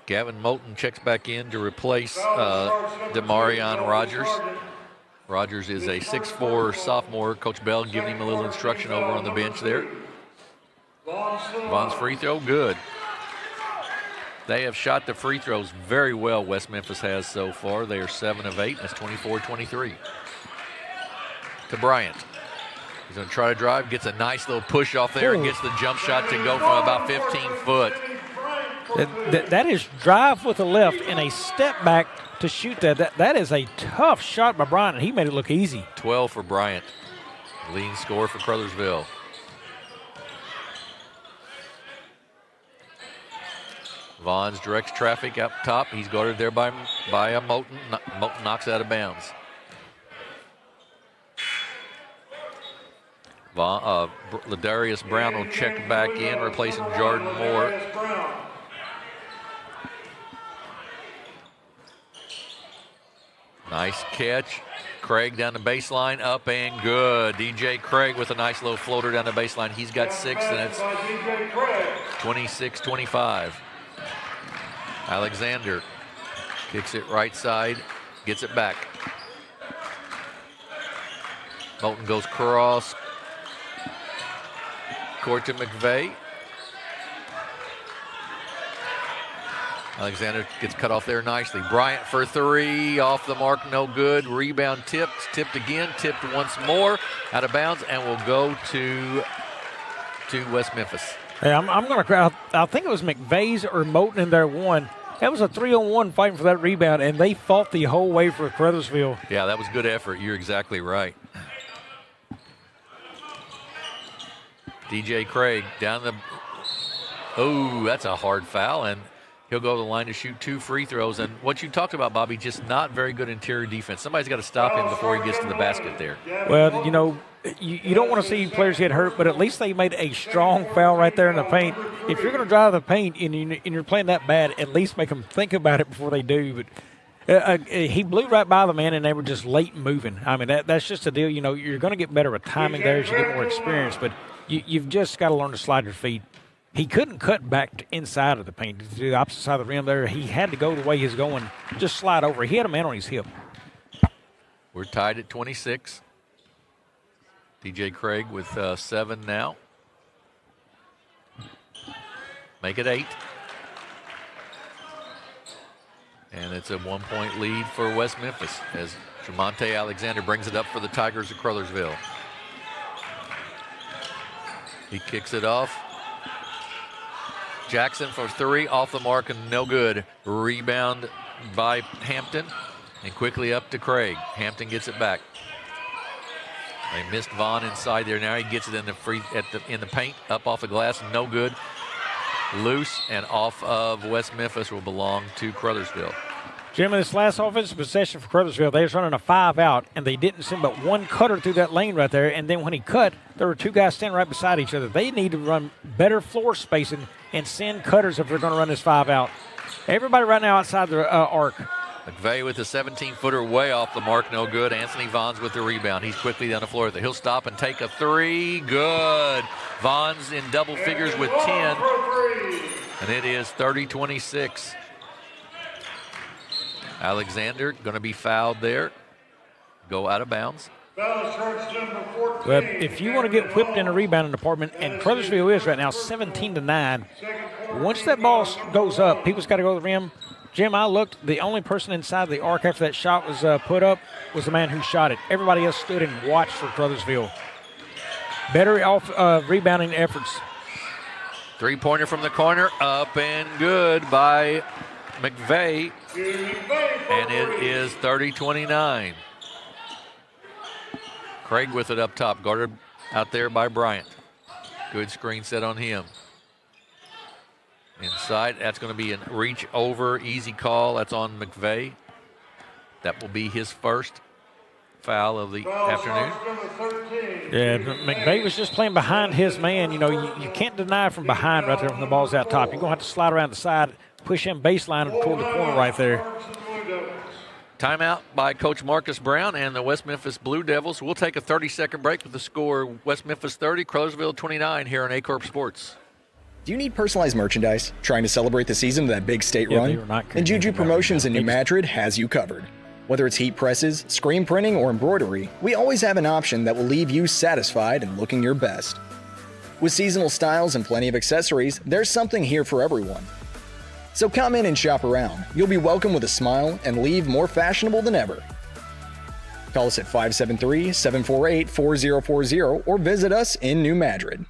Gavin Moulton checks back in to replace Demarion Rogers. Rogers is a 6'4" sophomore. Coach Bell giving him a little instruction over on the bench there. Vaughn's free throw, good. They have shot the free throws very well, West Memphis has so far. They are 7 of 8, and that's 24-23. To Bryant. He's going to try to drive, gets a nice little push off there, and gets the jump shot to go from about 15 foot. That is drive with the left and a step back to shoot that. That is a tough shot by Bryant, and he made it look easy. 12 for Bryant. Leading score for Caruthersville. Vons directs traffic up top. He's guarded there by Moulton. Moulton knocks it out of bounds. Ladarius Brown will check back in, replacing Jordan Moore. Nice catch. Craig down the baseline, up and good. DJ Craig with a nice little floater down the baseline. He's got 6, and it's 26-25. Alexander kicks it right side, gets it back. Moulton goes cross court to McVeigh. Alexander gets cut off there nicely. Bryant for three, off the mark, no good. Rebound tipped again, tipped once more, out of bounds, and will go to West Memphis. Hey, I'm going to crowd. I think it was McVeigh's or Moulton in there one. That was a 3-on-1 fighting for that rebound, and they fought the whole way for Caruthersville. Yeah, that was good effort. You're exactly right. DJ Craig down the. Oh, that's a hard foul, and he'll go to the line to shoot 2 free throws. And what you talked about, Bobby, just not very good interior defense. Somebody's got to stop him before he gets to the basket there. Well, you know, you don't want to see players get hurt, but at least they made a strong foul right there in the paint. If you're going to drive the paint and you're playing that bad, at least make them think about it before they do. But he blew right by the man, and they were just late moving. I mean, that's just the deal. You know, you're going to get better with timing there as you get more experience, but you've just got to learn to slide your feet. He couldn't cut back to inside of the paint, to the opposite side of the rim there. He had to go the way he's going, just slide over. He had a man on his hip. We're tied at 26. DJ Craig with 7 now. Make it 8. And it's a 1-point lead for West Memphis as Tremonte Alexander brings it up for the Tigers of Caruthersville. He kicks it off. Jackson for 3, off the mark and no good. Rebound by Hampton. And quickly up to Craig. Hampton gets it back. They missed Vaughn inside there. Now he gets it in the paint, up off the glass, no good. Loose and off of West Memphis will belong to Caruthersville. Jim, in this last offensive possession for Caruthersville, they was running a 5 out, and they didn't send but one cutter through that lane right there. And then when he cut, there were 2 guys standing right beside each other. They need to run better floor spacing and send cutters if they're going to run this 5 out. Everybody right now outside the arc. McVeigh with a 17-footer way off the mark, no good. Anthony Vaughn's with the rebound. He's quickly down the floor. He'll stop and take a 3. Good. Vaughn's in double figures with 10. And it is 30-26. Alexander going to be fouled there. Go out of bounds. Well, if you want to get whipped in the rebounding department, and Caruthersville is right now 17-9, once that ball goes up, people's got to go to the rim. Jim, I looked. The only person inside the arc after that shot was put up was the man who shot it. Everybody else stood and watched for Caruthersville. Better rebounding efforts. 3-pointer from the corner, up and good by McVeigh. And it is 30-29. Craig with it up top, guarded out there by Bryant. Good screen set on him. Inside, that's going to be a reach over, easy call. That's on McVeigh. That will be his first foul of the afternoon. Yeah, McVeigh was just playing behind his man. You know, you can't deny from behind right there when the ball's out top. You're going to have to slide around the side, push him baseline and toward the corner right there. Timeout by Coach Marcus Brown and the West Memphis Blue Devils. We'll take a 30-second break with the score West Memphis 30, Caruthersville 29 here on Aycorp Sports. Do you need personalized merchandise? Trying to celebrate the season of that big state run? Then Juju Promotions in New Madrid has you covered. Whether it's heat presses, screen printing, or embroidery, we always have an option that will leave you satisfied and looking your best. With seasonal styles and plenty of accessories, there's something here for everyone. So come in and shop around. You'll be welcome with a smile and leave more fashionable than ever. Call us at 573-748-4040 or visit us in New Madrid.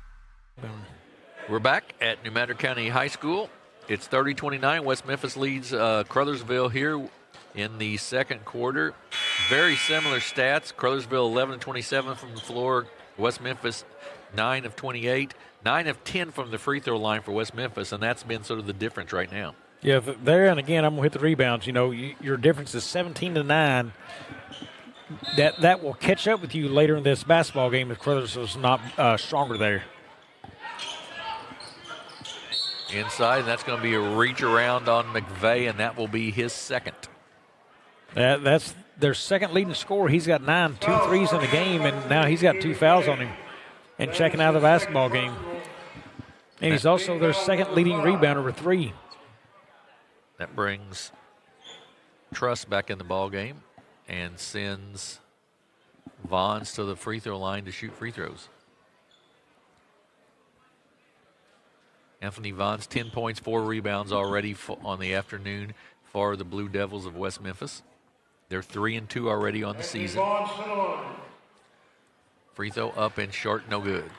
We're back at New Madrid County High School. It's 30-29. West Memphis leads Caruthersville here in the second quarter. Very similar stats. Caruthersville 11-27 from the floor. West Memphis 9 of 28. 9 of 10 from the free throw line for West Memphis, and that's been sort of the difference right now. Yeah, there, and again, I'm going to hit the rebounds. You know, your difference is 17-9. That will catch up with you later in this basketball game if Caruthersville's not stronger there. Inside, and that's going to be a reach around on McVeigh, and that will be his second. That's their second leading scorer. He's got 9, 2 threes in the game, and now he's got 2 fouls on him and checking out of the basketball game. And he's also their second leading rebounder with 3. That brings Truss back in the ball game and sends Vaughns to the free throw line to shoot free throws. Anthony Vaughn's 10 points, 4 rebounds already on the afternoon for the Blue Devils of West Memphis. They're 3-2 already on the season. Free throw up and short, no good.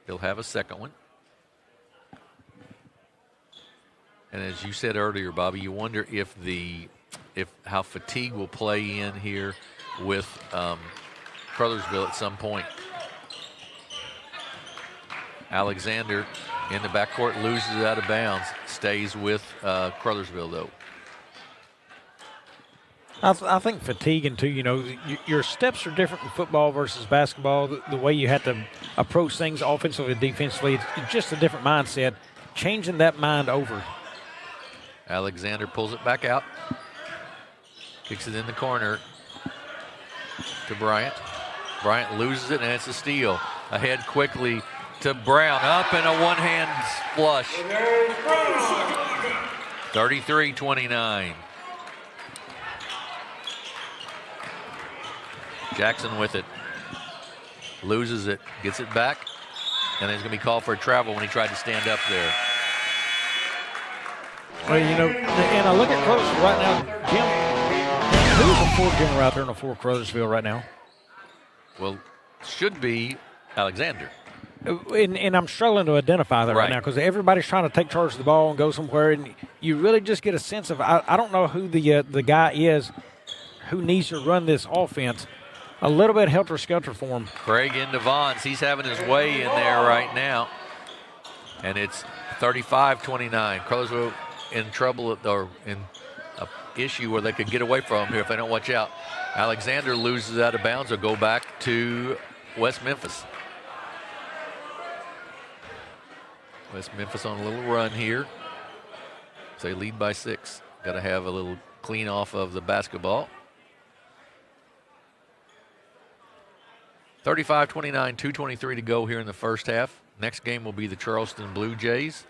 He'll have a second one. And as you said earlier, Bobby, you wonder if how fatigue will play in here with Caruthersville at some point. Alexander in the backcourt loses it out of bounds. Stays with Caruthersville, though. I think fatiguing, too. You know, your steps are different in football versus basketball. The way you have to approach things offensively and defensively, it's just a different mindset. Changing that mind over. Alexander pulls it back out. Kicks it in the corner to Bryant. Bryant loses it, and it's a steal. Ahead quickly to Brown. Up and a one-hand flush. 33-29. Jackson with it. Loses it. Gets it back. And he's going to be called for a travel when he tried to stand up there. Well, you know, and I look at Caruthersville right now, Jim, who's the floor general out there on the floor Caruthersville right now? Well, should be Alexander. And I'm struggling to identify that right now because everybody's trying to take charge of the ball and go somewhere, and you really just get a sense of I don't know who the guy is who needs to run this offense. A little bit helter-skelter for him. Craig into Vons. He's having his way in there right now. And it's 35-29. Caruthersville in trouble or in an issue where they could get away from him here if they don't watch out. Alexander loses out of bounds. Will go back to West Memphis. West Memphis on a little run here. So they lead by 6. Got to have a little clean off of the basketball. 35-29, 2:23 to go here in the first half. Next game will be the Charleston Blue Jays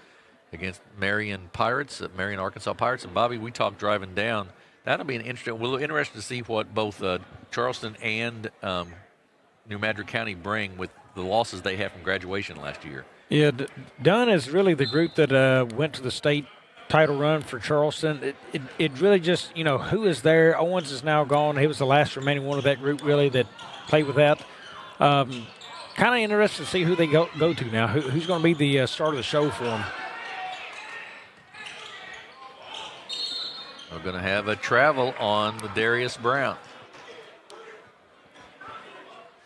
against Marion Pirates, Marion, Arkansas Pirates. And Bobby, we talked driving down. That'll be an interesting. We're interested to see what both Charleston and New Madrid County bring with the losses they had from graduation last year. Yeah, Dunn is really the group that went to the state title run for Charleston. It really just, who is there? Owens is now gone. He was the last remaining one of that group, really, that played with that. Kind of interested to see who they go to now. Who's going to be the start of the show for them? We're going to have a travel on the Darius Brown.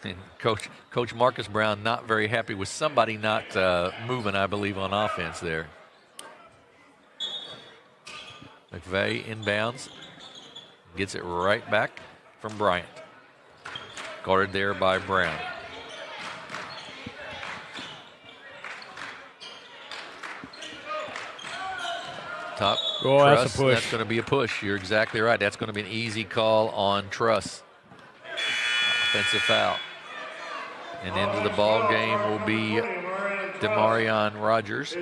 And Coach Marcus Brown not very happy with somebody not moving, I believe, on offense there. McVeigh inbounds. Gets it right back from Bryant. Guarded there by Brown. Top Truss, that's a push. That's going to be a push. You're exactly right. That's going to be an easy call on Truss. Offensive foul. And into the ball game will be Demarion Rogers.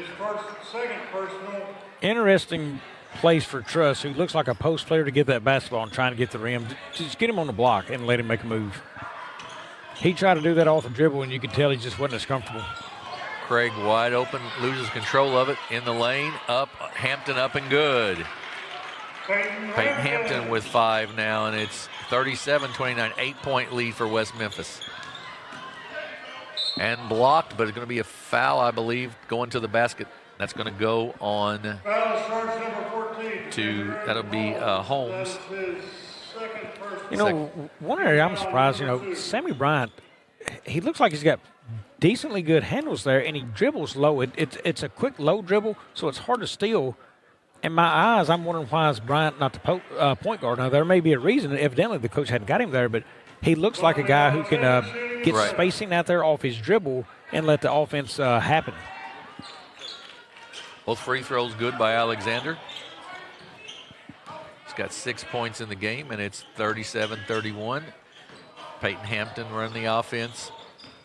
Interesting place for Truss, who looks like a post player to get that basketball and trying to get the rim. Just get him on the block and let him make a move. He tried to do that off the dribble, and you could tell he just wasn't as comfortable. Craig wide open, loses control of it in the lane. Up, Hampton up and good. Peyton Hampton with 5 now, and it's 37-29, 8-point lead for West Memphis. And blocked, but it's going to be a foul, I believe, going to the basket. That's going to go on to, that'll be Holmes. One area I'm surprised, Sammy Bryant, he looks like he's got decently good handles there, and he dribbles low. It's a quick low dribble, so it's hard to steal. In my eyes, I'm wondering why is Bryant not the point guard. Now, there may be a reason. Evidently, the coach hadn't got him there, but he looks like a guy who can get spacing out there off his dribble and let the offense happen. Both free throws good by Alexander. He's got 6 points in the game, and it's 37-31. Peyton Hampton running the offense.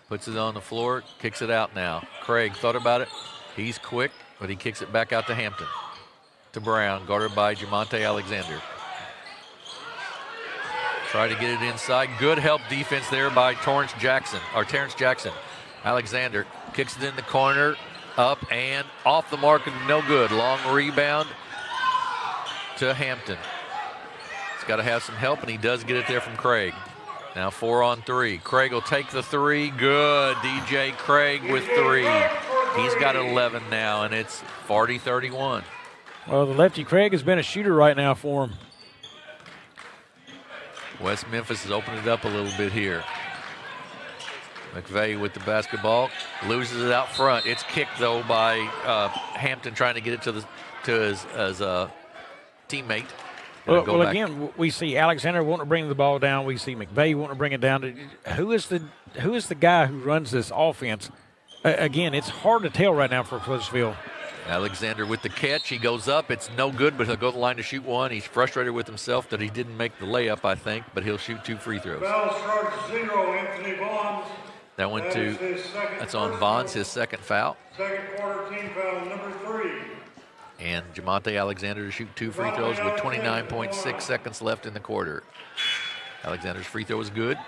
Puts it on the floor, kicks it out now. Craig thought about it. He's quick, but he kicks it back out to Hampton. To Brown, guarded by Jamonte Alexander. Try to get it inside. Good help defense there by Terrence Jackson. Alexander kicks it in the corner, up and off the mark, and no good. Long rebound to Hampton. He's got to have some help, and he does get it there from Craig. Now 4 on 3. Craig will take the 3. Good. DJ Craig with 3. He's got 11 now, and it's 40-31. Well, the lefty Craig has been a shooter right now for him. West Memphis has opened it up a little bit here. McVeigh with the basketball, loses it out front. It's kicked though by Hampton, trying to get it to his teammate. Well, again, we see Alexander wanting to bring the ball down. We see McVeigh wanting to bring it down. Who is the guy who runs this offense? Again, it's hard to tell right now for Caruthersville. Alexander with the catch. He goes up. It's no good, but he'll go to the line to shoot one. He's frustrated with himself that he didn't make the layup, I think, but he'll shoot 2 free throws. That went that's on Vons, his second foul. Second quarter team foul number 3. And Jamonte Alexander to shoot 2 free throws with 29.6 seconds left in the quarter. Alexander's free throw is good.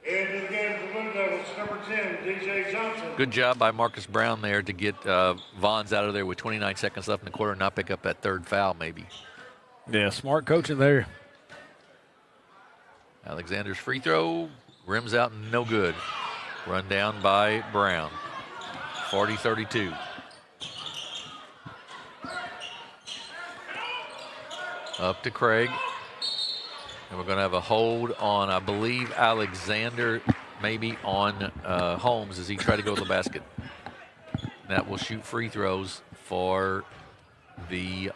Into the game for the Blue Devils, number 10, DJ Johnson. Good job by Marcus Brown there to get Vons out of there with 29 seconds left in the quarter and not pick up that 3rd foul maybe. Yeah, smart coaching there. Alexander's free throw rims out, no good. Run down by Brown. 40-32. Up to Craig. And we're going to have a hold on, I believe, Alexander, maybe on Holmes as he tried to go to the basket. That will shoot free throws for the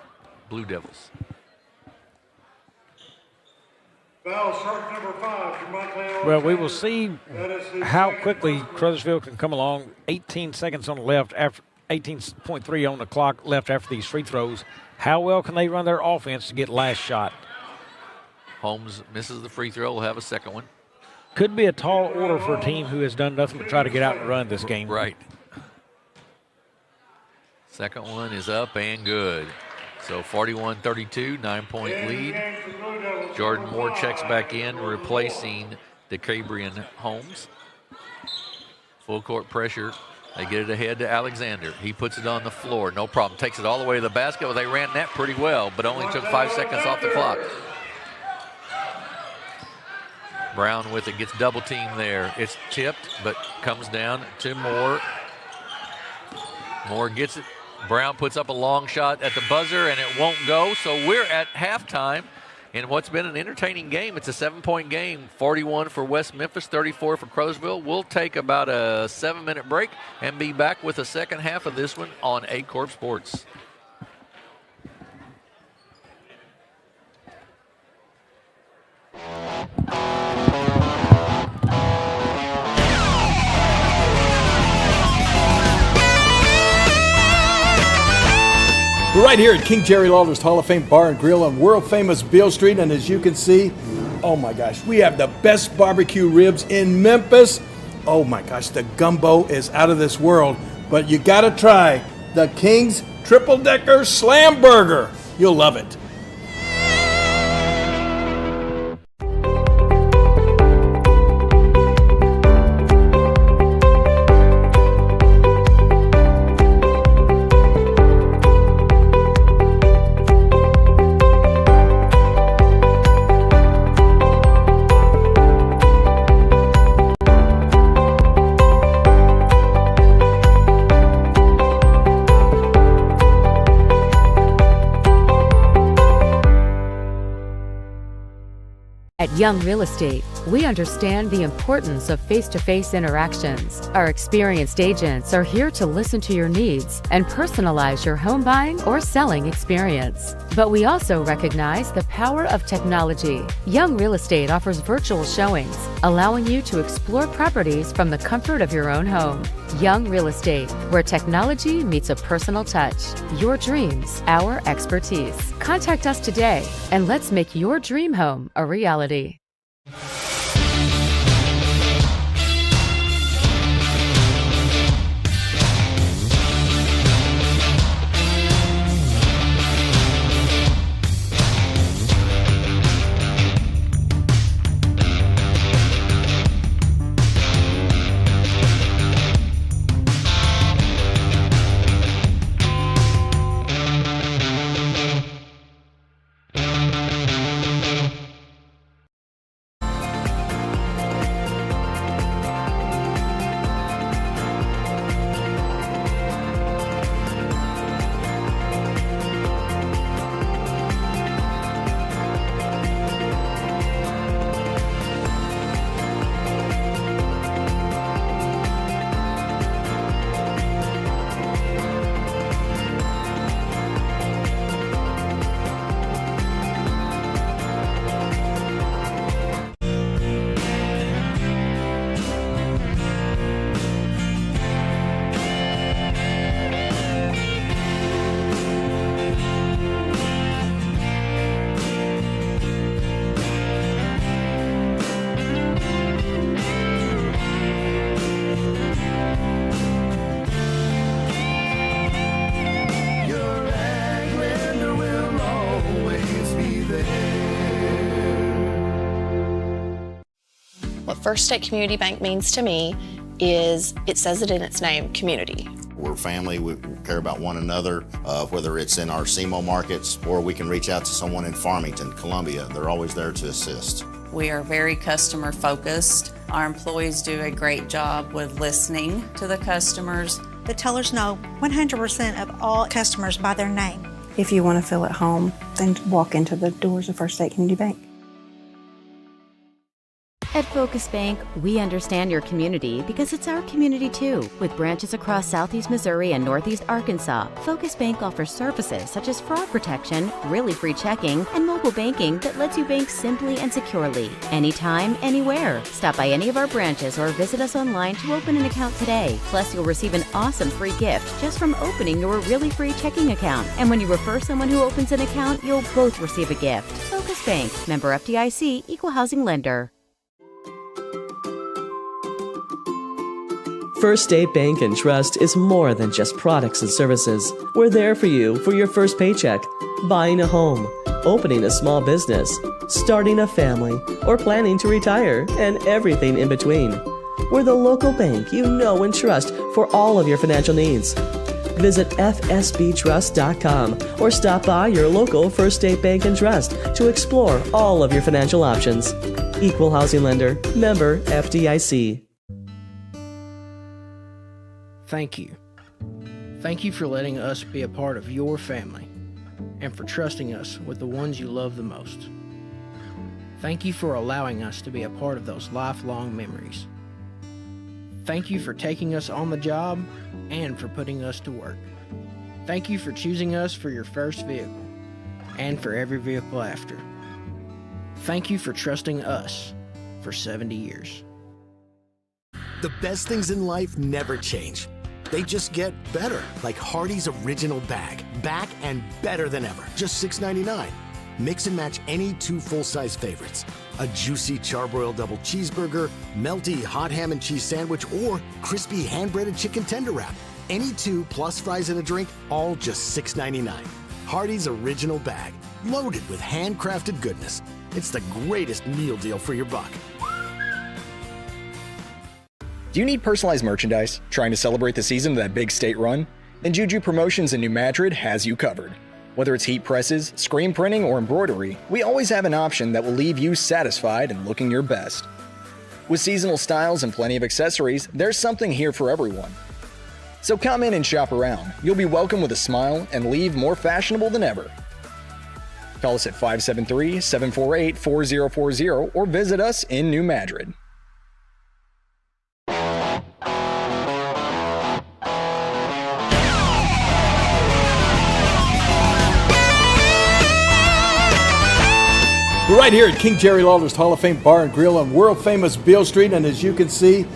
Blue Devils. Foul shark number 5, Jermichael. Well, we will see how quickly Caruthersville can come along. 18 seconds on the left, after 18.3 on the clock left after these free throws. How well can they run their offense to get last shot? Holmes misses the free throw. We'll have a second one. Could be a tall order for a team who has done nothing but try to get out and run this game. Right. Second one is up and good. So 41-32, 9-point lead. Jordan Moore checks back in, replacing DeCabrian Holmes. Full court pressure. They get it ahead to Alexander. He puts it on the floor, no problem. Takes it all the way to the basket. Well, they ran that pretty well, but only took 5 seconds off the clock. Brown with it, gets double teamed there. It's tipped, but comes down to Moore. Moore gets it. Brown puts up a long shot at the buzzer, and it won't go. So we're at halftime in what's been an entertaining game. It's a 7-point game, 41 for West Memphis, 34 for Caruthersville. We'll take about a 7-minute break and be back with the second half of this one on Aycorp Sports. We're right here at King Jerry Lawler's Hall of Fame Bar and Grill on world-famous Beale Street, and as you can see, oh my gosh, we have the best barbecue ribs in Memphis. Oh my gosh, the gumbo is out of this world, but you gotta try the King's Triple Decker Slam Burger. You'll love it. At Young Real Estate, we understand the importance of face-to-face interactions. Our experienced agents are here to listen to your needs and personalize your home buying or selling experience. But we also recognize the power of technology. Young Real Estate offers virtual showings, allowing you to explore properties from the comfort of your own home. Young Real Estate, where technology meets a personal touch. Your dreams, our expertise. Contact us today and let's make your dream home a reality. What First State Community Bank means to me is, it says it in its name, community. We're family, we care about one another, whether it's in our SEMO markets or we can reach out to someone in Farmington, Columbia. They're always there to assist. We are very customer focused. Our employees do a great job with listening to the customers, The tellers know 100% of all customers by their name. If you want to feel at home, then walk into the doors of First State Community Bank. At Focus Bank, we understand your community because it's our community too. With branches across Southeast Missouri and Northeast Arkansas, Focus Bank offers services such as fraud protection, really free checking, and mobile banking that lets you bank simply and securely. Anytime, anywhere. Stop by any of our branches or visit us online to open an account today. Plus, you'll receive an awesome free gift just from opening your really free checking account. And when you refer someone who opens an account, you'll both receive a gift. Focus Bank, member FDIC, equal housing lender. First State Bank and Trust is more than just products and services. We're there for you for your first paycheck, buying a home, opening a small business, starting a family, or planning to retire, and everything in between. We're the local bank you know and trust for all of your financial needs. Visit fsbtrust.com or stop by your local First State Bank and Trust to explore all of your financial options. Equal housing lender, member FDIC. Thank you. Thank you for letting us be a part of your family and for trusting us with the ones you love the most. Thank you for allowing us to be a part of those lifelong memories. Thank you for taking us on the job and for putting us to work. Thank you for choosing us for your first vehicle and for every vehicle after. Thank you for trusting us for 70 years. The best things in life never change. They just get better, like Hardee's Original Bag. Back and better than ever. Just $6.99. Mix and match any two full-size favorites. A juicy charbroiled double cheeseburger, melty hot ham and cheese sandwich, or crispy hand-breaded chicken tender wrap. Any two plus fries and a drink, all just $6.99. Hardee's Original Bag. Loaded with handcrafted goodness. It's the greatest meal deal for your buck. Do you need personalized merchandise? Trying to celebrate the season of that big state run? Then Juju Promotions in New Madrid has you covered. Whether it's heat presses, screen printing, or embroidery, we always have an option that will leave you satisfied and looking your best. With seasonal styles and plenty of accessories, there's something here for everyone. So come in and shop around. You'll be welcome with a smile and leave more fashionable than ever. Call us at 573-748-4040 or visit us in New Madrid. We're right here at King Jerry Lawler's Hall of Fame Bar and Grill on world-famous Beale Street, and as you can see,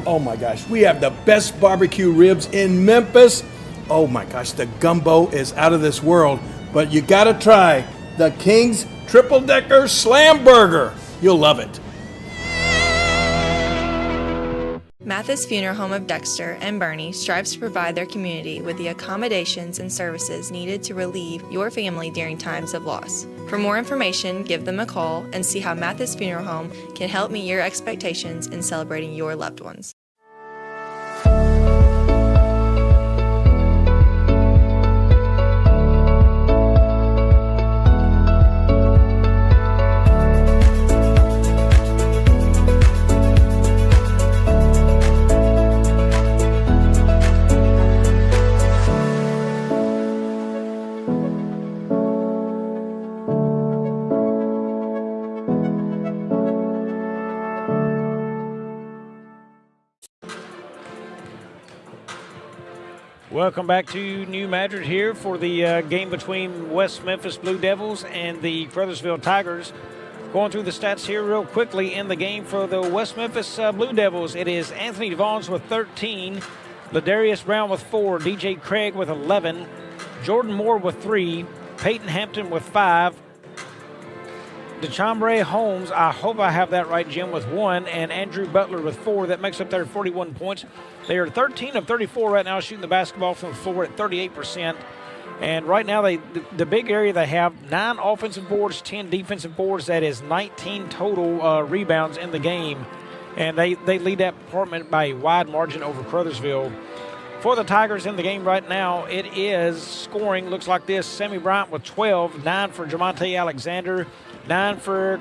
oh my gosh, we have the best barbecue ribs in Memphis. Oh my gosh, the gumbo is out of this world, but you gotta try the King's Triple Decker Slam Burger. You'll love it. Mathis Funeral Home of Dexter and Bernie strives to provide their community with the accommodations and services needed to relieve your family during times of loss. For more information, give them a call and see how Mathis Funeral Home can help meet your expectations in celebrating your loved ones. Welcome back to New Madrid here for the game between West Memphis Blue Devils and the Caruthersville Tigers. Going through the stats here real quickly in the game for the West Memphis Blue Devils. It is Anthony Devons with 13, Ladarius Brown with 4, DJ Craig with 11, Jordan Moore with 3, Peyton Hampton with 5, DeChambre Holmes, I hope I have that right, Jim, with 1, and Andrew Butler with 4. That makes up their 41 points. They are 13 of 34 right now, shooting the basketball from the floor at 38%. And right now, the big area they have, 9 offensive boards, 10 defensive boards. That is 19 total rebounds in the game. And they lead that department by a wide margin over Caruthersville. For the Tigers in the game right now, it is scoring, looks like this. Sammy Bryant with 12, 9 for Jamonte Alexander, 9 for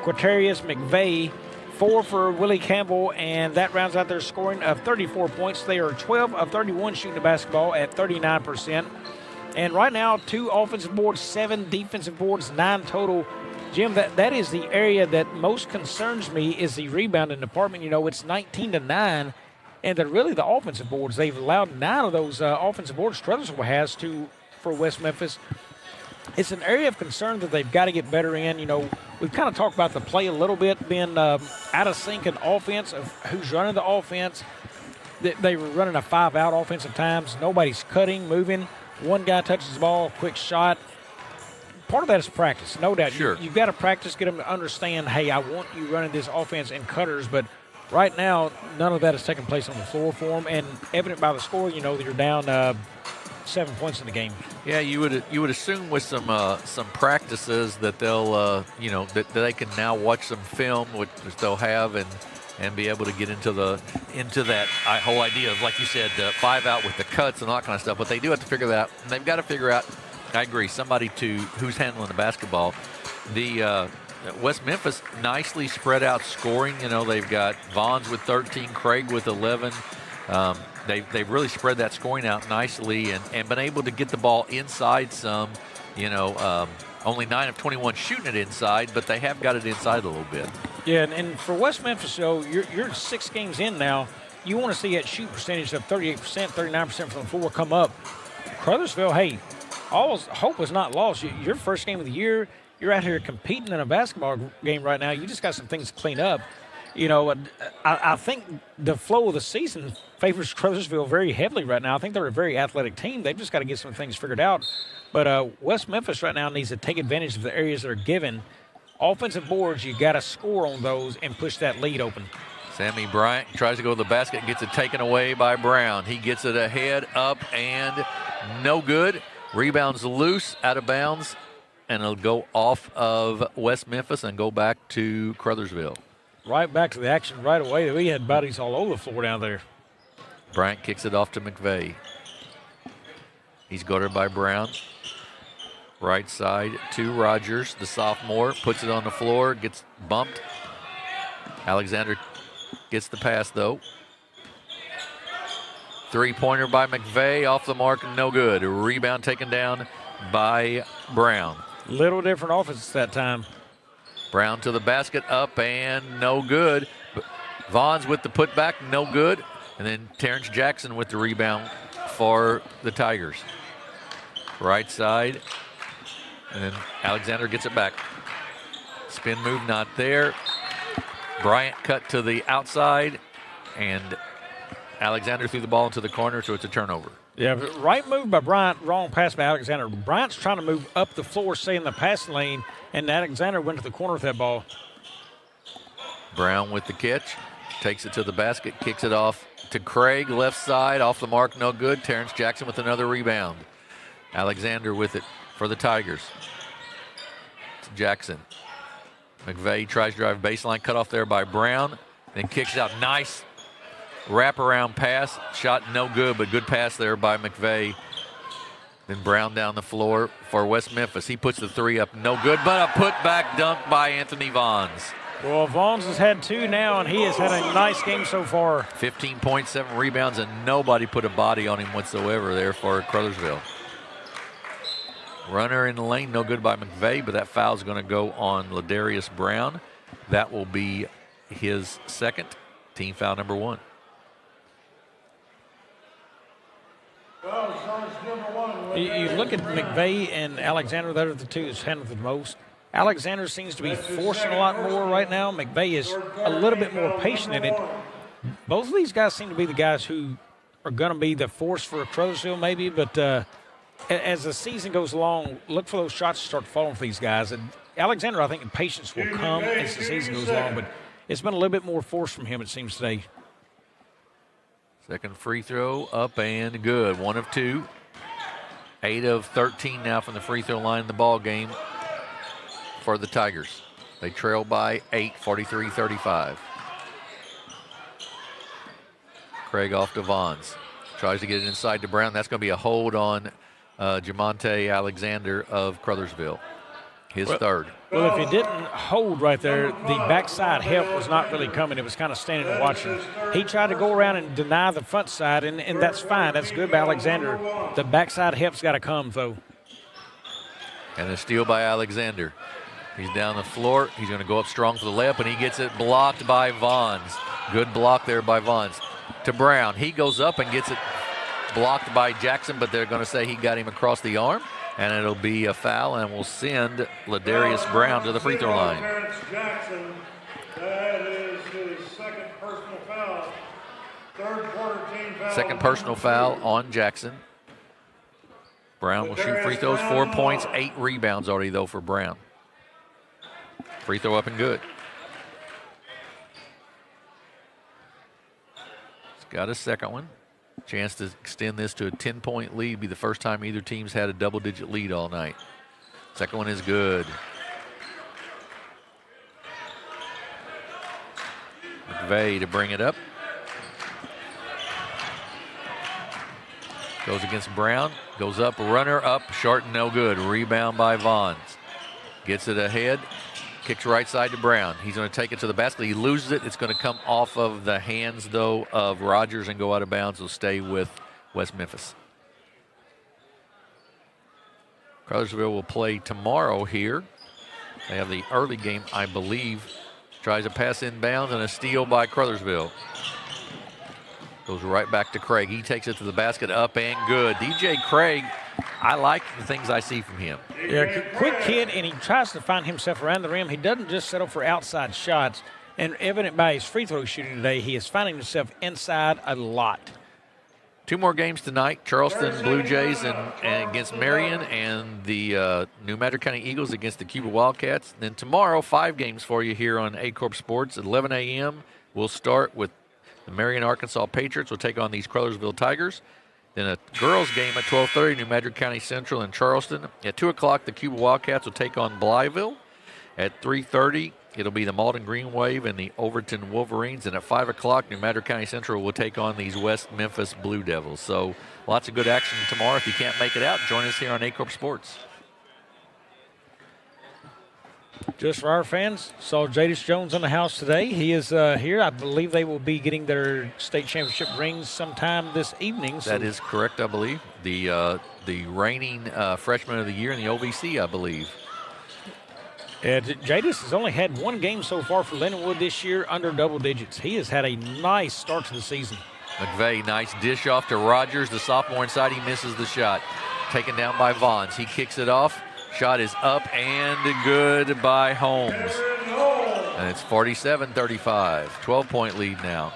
Quatarius McVeigh, 4 for Willie Campbell, and that rounds out their scoring of 34 points. They are 12 of 31 shooting the basketball at 39%. And right now, 2 offensive boards, 7 defensive boards, 9 total. Jim, that is the area that most concerns me is the rebounding department. You know, it's 19-9, and really the offensive boards. They've allowed 9 of those offensive boards Caruthersville has for West Memphis. It's an area of concern that they've got to get better in. You know, we've kind of talked about the play a little bit, being out of sync in offense of who's running the offense. They were running a 5-out offense at times. Nobody's cutting, moving. One guy touches the ball, quick shot. Part of that is practice, no doubt. Sure. You've got to practice, get them to understand, hey, I want you running this offense in cutters, but right now, none of that is taking place on the floor for them, and evident by the score, you know, that you're down 7 points in the game. Yeah, you would assume with some practices that they'll that they can now watch some film, which they'll have, and be able to get into that whole idea of, like you said, 5-out with the cuts and all that kind of stuff. But they do have to figure that out, and they've got to figure out. I agree. Somebody who's handling the basketball. The West Memphis nicely spread out scoring. You know, they've got Vaughns with 13, Craig with 11. They've really spread that scoring out nicely and been able to get the ball inside some. You know, only 9 of 21 shooting it inside, but they have got it inside a little bit. Yeah, and for West Memphis, though, you're 6 games in now. You want to see that shoot percentage of 38%, 39% from the floor come up. Caruthersville, hey, all hope is not lost. Your first game of the year, you're out here competing in a basketball game right now. You just got some things to clean up. You know, I think the flow of the season favors Caruthersville very heavily right now. I think they're a very athletic team. They've just got to get some things figured out. But West Memphis right now needs to take advantage of the areas that are given. Offensive boards, you got to score on those and push that lead open. Sammy Bryant tries to go to the basket, gets it taken away by Brown. He gets it ahead, up, and no good. Rebounds loose, out of bounds, and it'll go off of West Memphis and go back to Caruthersville. Right back to the action right away. We had bodies all over the floor down there. Bryant kicks it off to McVeigh. He's guarded by Brown. Right side to Rogers, the sophomore. Puts it on the floor, gets bumped. Alexander gets the pass, though. Three-pointer by McVeigh, off the mark, no good. A rebound taken down by Brown. Little different offense that time. Brown to the basket, up and no good. Vaughns with the putback, no good. And then Terrence Jackson with the rebound for the Tigers. Right side, and then Alexander gets it back. Spin move not there. Bryant cut to the outside, and Alexander threw the ball into the corner, so it's a turnover. Yeah, right move by Bryant, wrong pass by Alexander. Bryant's trying to move up the floor, stay in the passing lane, and Alexander went to the corner with that ball. Brown with the catch, takes it to the basket, kicks it off to Craig, left side, off the mark, no good. Terrence Jackson with another rebound. Alexander with it for the Tigers. It's Jackson. McVeigh tries to drive baseline, cut off there by Brown, then kicks out. Nice wraparound pass. Shot no good, but good pass there by McVeigh. Then Brown down the floor for West Memphis. He puts the three up, no good, but a putback dunk by Anthony Vaughns. Well, Vaughns has had 2 now, and he has had a nice game so far. 15 points, 7 rebounds, and nobody put a body on him whatsoever there for Caruthersville. Runner in the lane, no good by McVeigh, but that foul is going to go on Ladarius Brown. That will be his second, team foul number 1. You look at McVeigh and Alexander, those are the 2 that's handled the most. Alexander seems to be forcing a lot more right now. McVeigh is a little bit more patient in it. Both of these guys seem to be the guys who are going to be the force for Caruthersville maybe, but as the season goes along, look for those shots to start falling for these guys. And Alexander, I think the patience will come as the season goes along, but it's been a little bit more force from him, it seems, today. Second free throw, up and good. 1 of 2. 8 of 13 now from the free throw line in the ball game for the Tigers. They trail by 8, 43-35. Craig off to Vaughns. Tries to get it inside to Brown. That's going to be a hold on Jamonte Alexander of Caruthersville. his third. Well, if he didn't hold right there, the backside help was not really coming. It was kind of standing and watching. He tried to go around and deny the front side, and that's fine. That's good by Alexander. The backside help's got to come, though. And a steal by Alexander. He's down the floor. He's going to go up strong for the layup, and he gets it blocked by Vaughns. Good block there by Vaughns. To Brown. He goes up and gets it blocked by Jackson, but they're going to say he got him across the arm. And it'll be a foul, and we'll send Ladarius Brown to the free throw line. Jackson, that is his second personal foul. Third quarter team foul. Second personal foul on Jackson. Brown will shoot free throws, 4 points, 8 rebounds already, though, for Brown. Free throw up and good. He's got a second one. Chance to extend this to a 10-point lead. Be the first time either team's had a double-digit lead all night. Second one is good. McVeigh to bring it up. Goes against Brown. Goes up, runner up, short and no good. Rebound by Vaughns. Gets it ahead. Kicks right side to Brown. He's going to take it to the basket. He loses it. It's going to come off of the hands, though, of Rogers and go out of bounds. Will stay with West Memphis. Caruthersville will play tomorrow here. They have the early game, I believe. Tries a pass inbounds and a steal by Caruthersville. Goes right back to Craig. He takes it to the basket, up and good. DJ Craig, I like the things I see from him. Yeah, quick kid, and he tries to find himself around the rim. He doesn't just settle for outside shots. And evident by his free throw shooting today, he is finding himself inside a lot. 2 more games tonight. Charleston Blue Jays and against Marion, and the New Madrid County Eagles against the Cuba Wildcats. Then tomorrow, 5 games for you here on Aycorp Sports at 11 a.m. We'll start with the Marion, Arkansas Patriots will take on these Caruthersville Tigers. Then a girls game at 12:30, New Madrid County Central in Charleston. At 2 o'clock, the Cuba Wildcats will take on Blytheville. At 3:30, it'll be the Malden Green Wave and the Overton Wolverines. And at 5 o'clock, New Madrid County Central will take on these West Memphis Blue Devils. So lots of good action tomorrow. If you can't make it out, join us here on Aycorp Sports. Just for our fans, saw Jadis Jones in the house today. He is here. I believe they will be getting their state championship rings sometime this evening. That is correct, I believe. The reigning freshman of the year in the OVC, I believe. Jadis has only had 1 game so far for Lindenwood this year under double digits. He has had a nice start to the season. McVeigh, nice dish off to Rogers, the sophomore inside. He misses the shot. Taken down by Vaughns. He kicks it off. Shot is up and good by Holmes. And it's 47-35. 12-point lead now.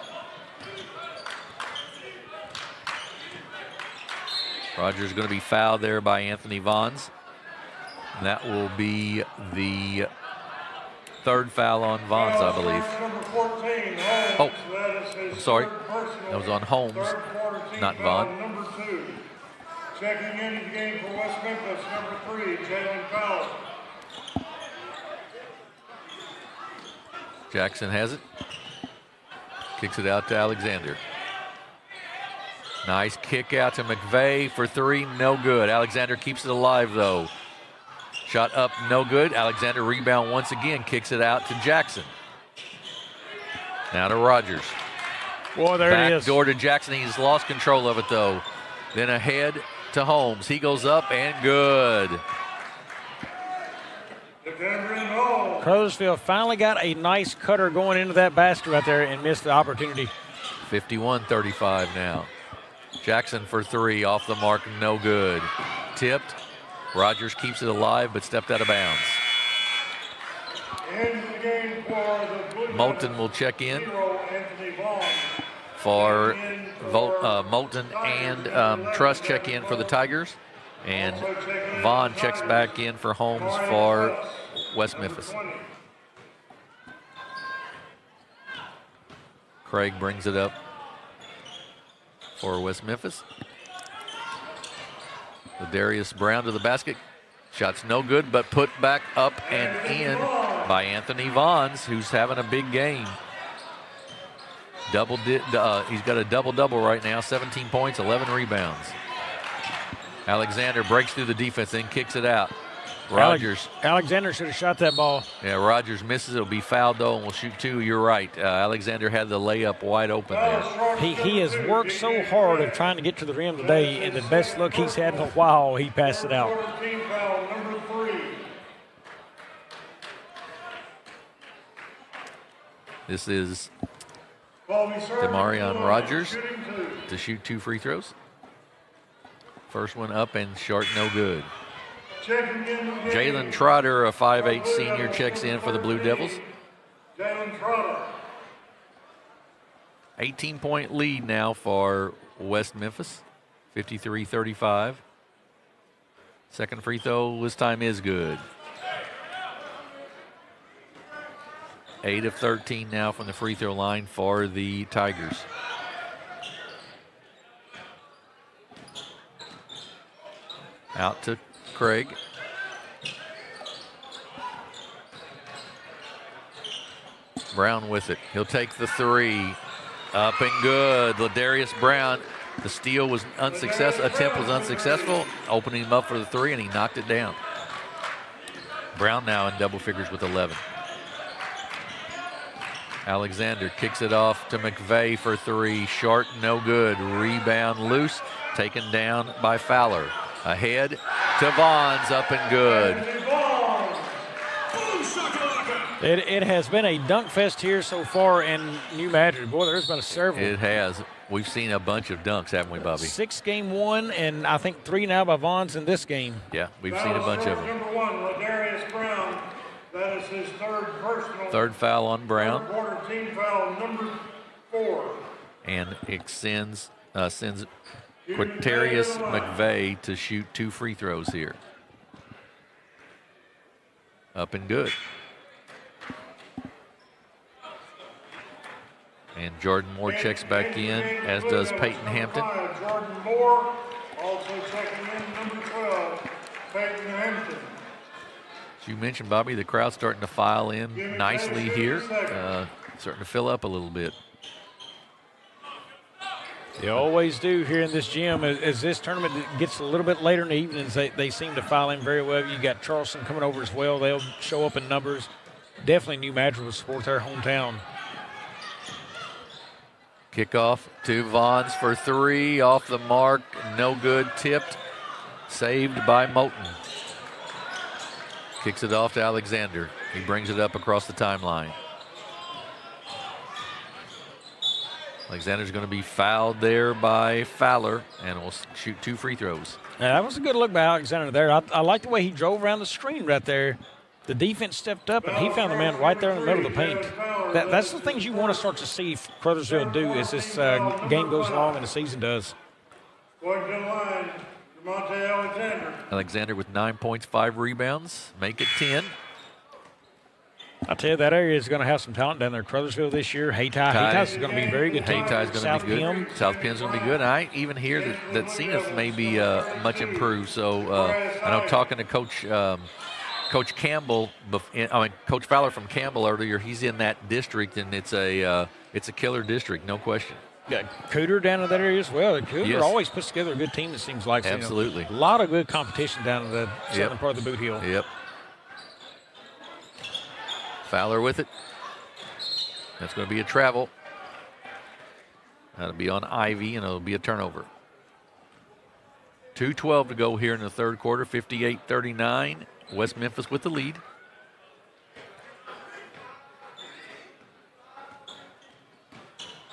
Rogers going to be fouled there by Anthony Vaughns. And that will be the 3rd foul on Vaughns, I believe. Oh, I'm sorry. That was on Holmes, not Vaughn. Checking into the game for West Memphis, number 3, Jalen Powell. Jackson has it. Kicks it out to Alexander. Nice kick out to McVeigh for 3, no good. Alexander keeps it alive, though. Shot up, no good. Alexander rebound once again, kicks it out to Jackson. Now to Rogers. Boy, there it is. Back door to Jackson. He's lost control of it, though. Then ahead to Holmes. He goes up and good. Caruthersville finally got a nice cutter going into that basket right there and missed the opportunity. 51-35 now. Jackson for 3, off the mark, no good. Tipped. Rogers keeps it alive, but stepped out of bounds. Moulton will check in for Moulton and Truss check in for the Tigers. And Vaughn checks back in for Holmes for West Memphis. Craig brings it up for West Memphis. Darius Brown to the basket. Shot's no good, but put back up and in by Anthony Vaughns, who's having a big game. He's got a double-double right now, 17 points, 11 rebounds. Alexander breaks through the defense, then kicks it out. Rogers. Alexander should have shot that ball. Yeah, Rogers misses. It'll be fouled, though, and we'll shoot 2. You're right. Alexander had the layup wide open there. He has worked so hard of trying to get to the rim today, and the best look he's had in a while, he passed it out. Team foul number 3. This is Demarion Rogers to shoot 2 free throws. First one up and short, no good. Jalen Trotter, a 5'8" senior, checks in for the Blue Devils. Jalen Trotter. 18-point lead now for West Memphis, 53-35. Second free throw this time is good. 8 of 13 now from the free throw line for the Tigers. Out to Craig. Brown with it. He'll take the 3. Up and good. Ladarius Brown. The steal was unsuccessful. Attempt was unsuccessful. Opening him up for the 3, and he knocked it down. Brown now in double figures with 11. Alexander kicks it off to McVeigh for 3. Short, no good. Rebound loose. Taken down by Fowler. Ahead to Vaughn's, up and good. It has been a dunk fest here so far in New Madrid. Boy, there's been several. It has. We've seen a bunch of dunks, haven't we, Bobby? 6 game 1, and I think 3 now by Vaughn's in this game. Yeah, we've seen a bunch of them. Number 1, Ladarius Brown. That is his 3rd personal. 3rd foul on Brown. Quarter team foul number 4. And sends Quatarius McVeigh to shoot 2 free throws here. Up and good. And Jordan Moore checks back in, as does Peyton Hampton. Jordan Moore also checking in, number 12, Peyton Hampton. As you mentioned, Bobby, the crowd's starting to file in nicely here. Starting to fill up a little bit. They always do here in this gym. As this tournament gets a little bit later in the evenings, they seem to file in very well. You got Charleston coming over as well. They'll show up in numbers. Definitely New Madrid will support their hometown. Kickoff to Vaughn's for 3, off the mark, no good, tipped, saved by Moten. Kicks it off to Alexander. He brings it up across the timeline. Alexander's going to be fouled there by Fowler, and will shoot 2 free throws. Yeah, that was a good look by Alexander there. I like the way he drove around the screen right there. The defense stepped up, and he found the man right there in the middle of the paint. That's the things you want to start to see Caruthersville do as this game goes along and the season does. Going to the line, DeMonte Alexander. Alexander with 9 points, 5 rebounds, make it 10. I tell you, that area is going to have some talent down there. Caruthersville this year. Haytie's going to be a very good team. Haytie's going to be good. South Penn's going to be good. And I even hear that Zenith may be much improved. So I know talking to Coach Campbell, Coach Fowler from Campbell earlier, he's in that district, and it's a killer district, no question. Yeah, Cooter down in that area as well. Cooter Yes. always puts together a good team, it seems like. Absolutely. A lot of good competition down in the southern part of the Boot Hill. Yep. Fowler with it. That's going to be a travel. That'll be on Ivy, and it'll be a turnover. 2:12 to go here in the third quarter, 58-39. West Memphis with the lead.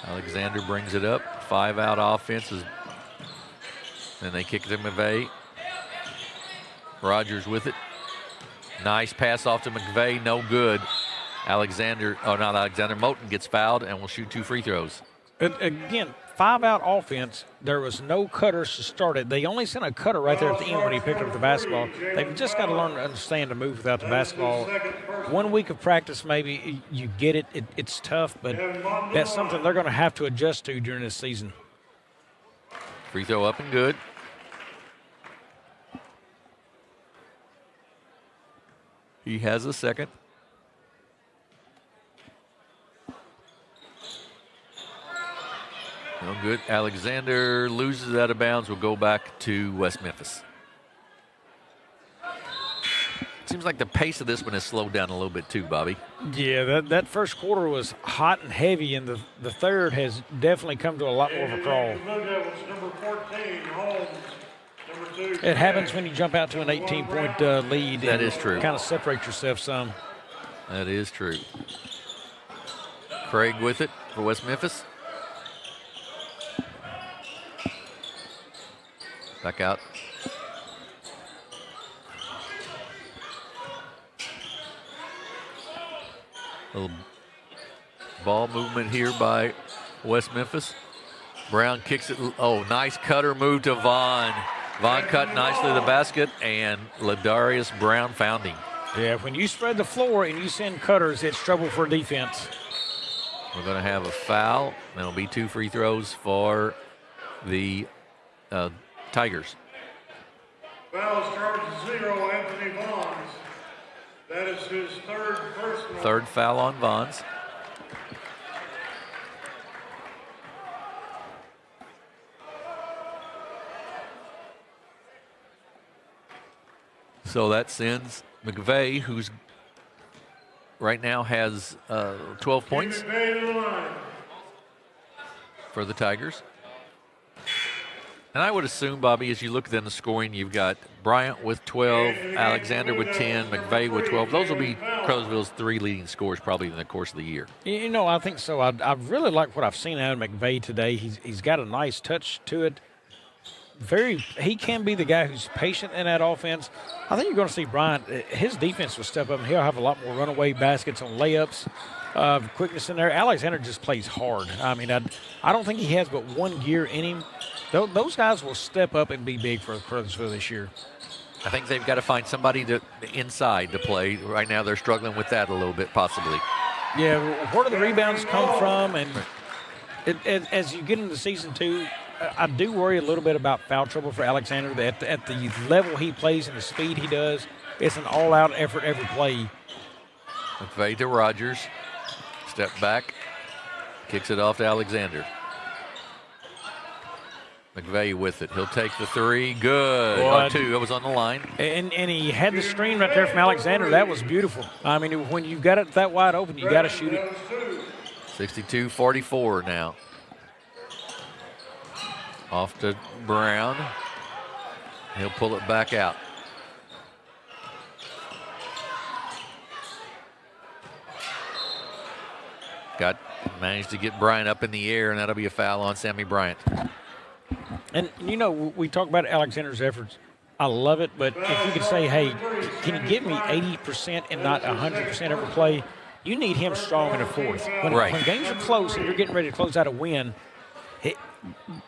Alexander brings it up. 5-out offenses. Then they kick it to McVeigh. Rogers with it. Nice pass off to McVeigh. No good. Moten gets fouled and will shoot 2 free throws. Again, 5-out offense. There was no cutters to start it. They only sent a cutter right there at the end when he picked up the basketball. They've just got to learn to understand to move without the basketball. 1 week of practice, maybe you get it. It's tough, but that's something they're going to have to adjust to during this season. Free throw up and good. He has a second. No good. Alexander loses out of bounds. Will go back to West Memphis. Seems like the pace of this one has slowed down a little bit too, Bobby. Yeah, that first quarter was hot and heavy, and the third has definitely come to a lot more of a crawl. It happens when you jump out to an 18-point lead. That is true. Kind of separate yourself some. That is true. Craig with it for West Memphis. Back out. Little ball movement here by West Memphis. Brown kicks it. Oh, nice cutter move to Vaughn. Vaughn cut nicely to the basket, and Ladarius Brown found him. Yeah, when you spread the floor and you send cutters, it's trouble for defense. We're going to have a foul. There'll be 2 free throws for the Tigers. Foul charge 0, Anthony Vaughn. That is his third personal. Third foul on Vaughns. So that sends McVeigh, who's right now has 12 points for the Tigers. And I would assume, Bobby, as you look then the scoring, you've got Bryant with 12, Alexander with 10, McVeigh with 12. Those will be Caruthersville's 3 leading scorers probably in the course of the year. You know, I think so. I really like what I've seen out of McVeigh today. He's got a nice touch to it. He can be the guy who's patient in that offense. I think you're going to see Bryant, his defense will step up, and he'll have a lot more runaway baskets on layups. Quickness in there. Alexander just plays hard. I mean, I don't think he has but one gear in him. Those guys will step up and be big for Caruthersville this year. I think they've got to find somebody inside to play. Right now they're struggling with that a little bit, possibly. Yeah, where do the rebounds come from? And as you get into season 2, I do worry a little bit about foul trouble for Alexander. At the level he plays and the speed he does, it's an all-out effort every play. McVeigh to Rogers. Step back. Kicks it off to Alexander. McVeigh with it. He'll take the 3. Good. Boy, 2. It was on the line. And he had the screen right there from Alexander. That was beautiful. I mean, when you got it that wide open, you got to shoot it. 62-44 now. Off to Brown. He'll pull it back out. Managed to get Bryant up in the air, and that'll be a foul on Sammy Bryant. And, you know, we talk about Alexander's efforts. I love it, but if you could say, hey, can you give me 80% and not 100% every play, you need him strong in the fourth. When games are close and you're getting ready to close out a win,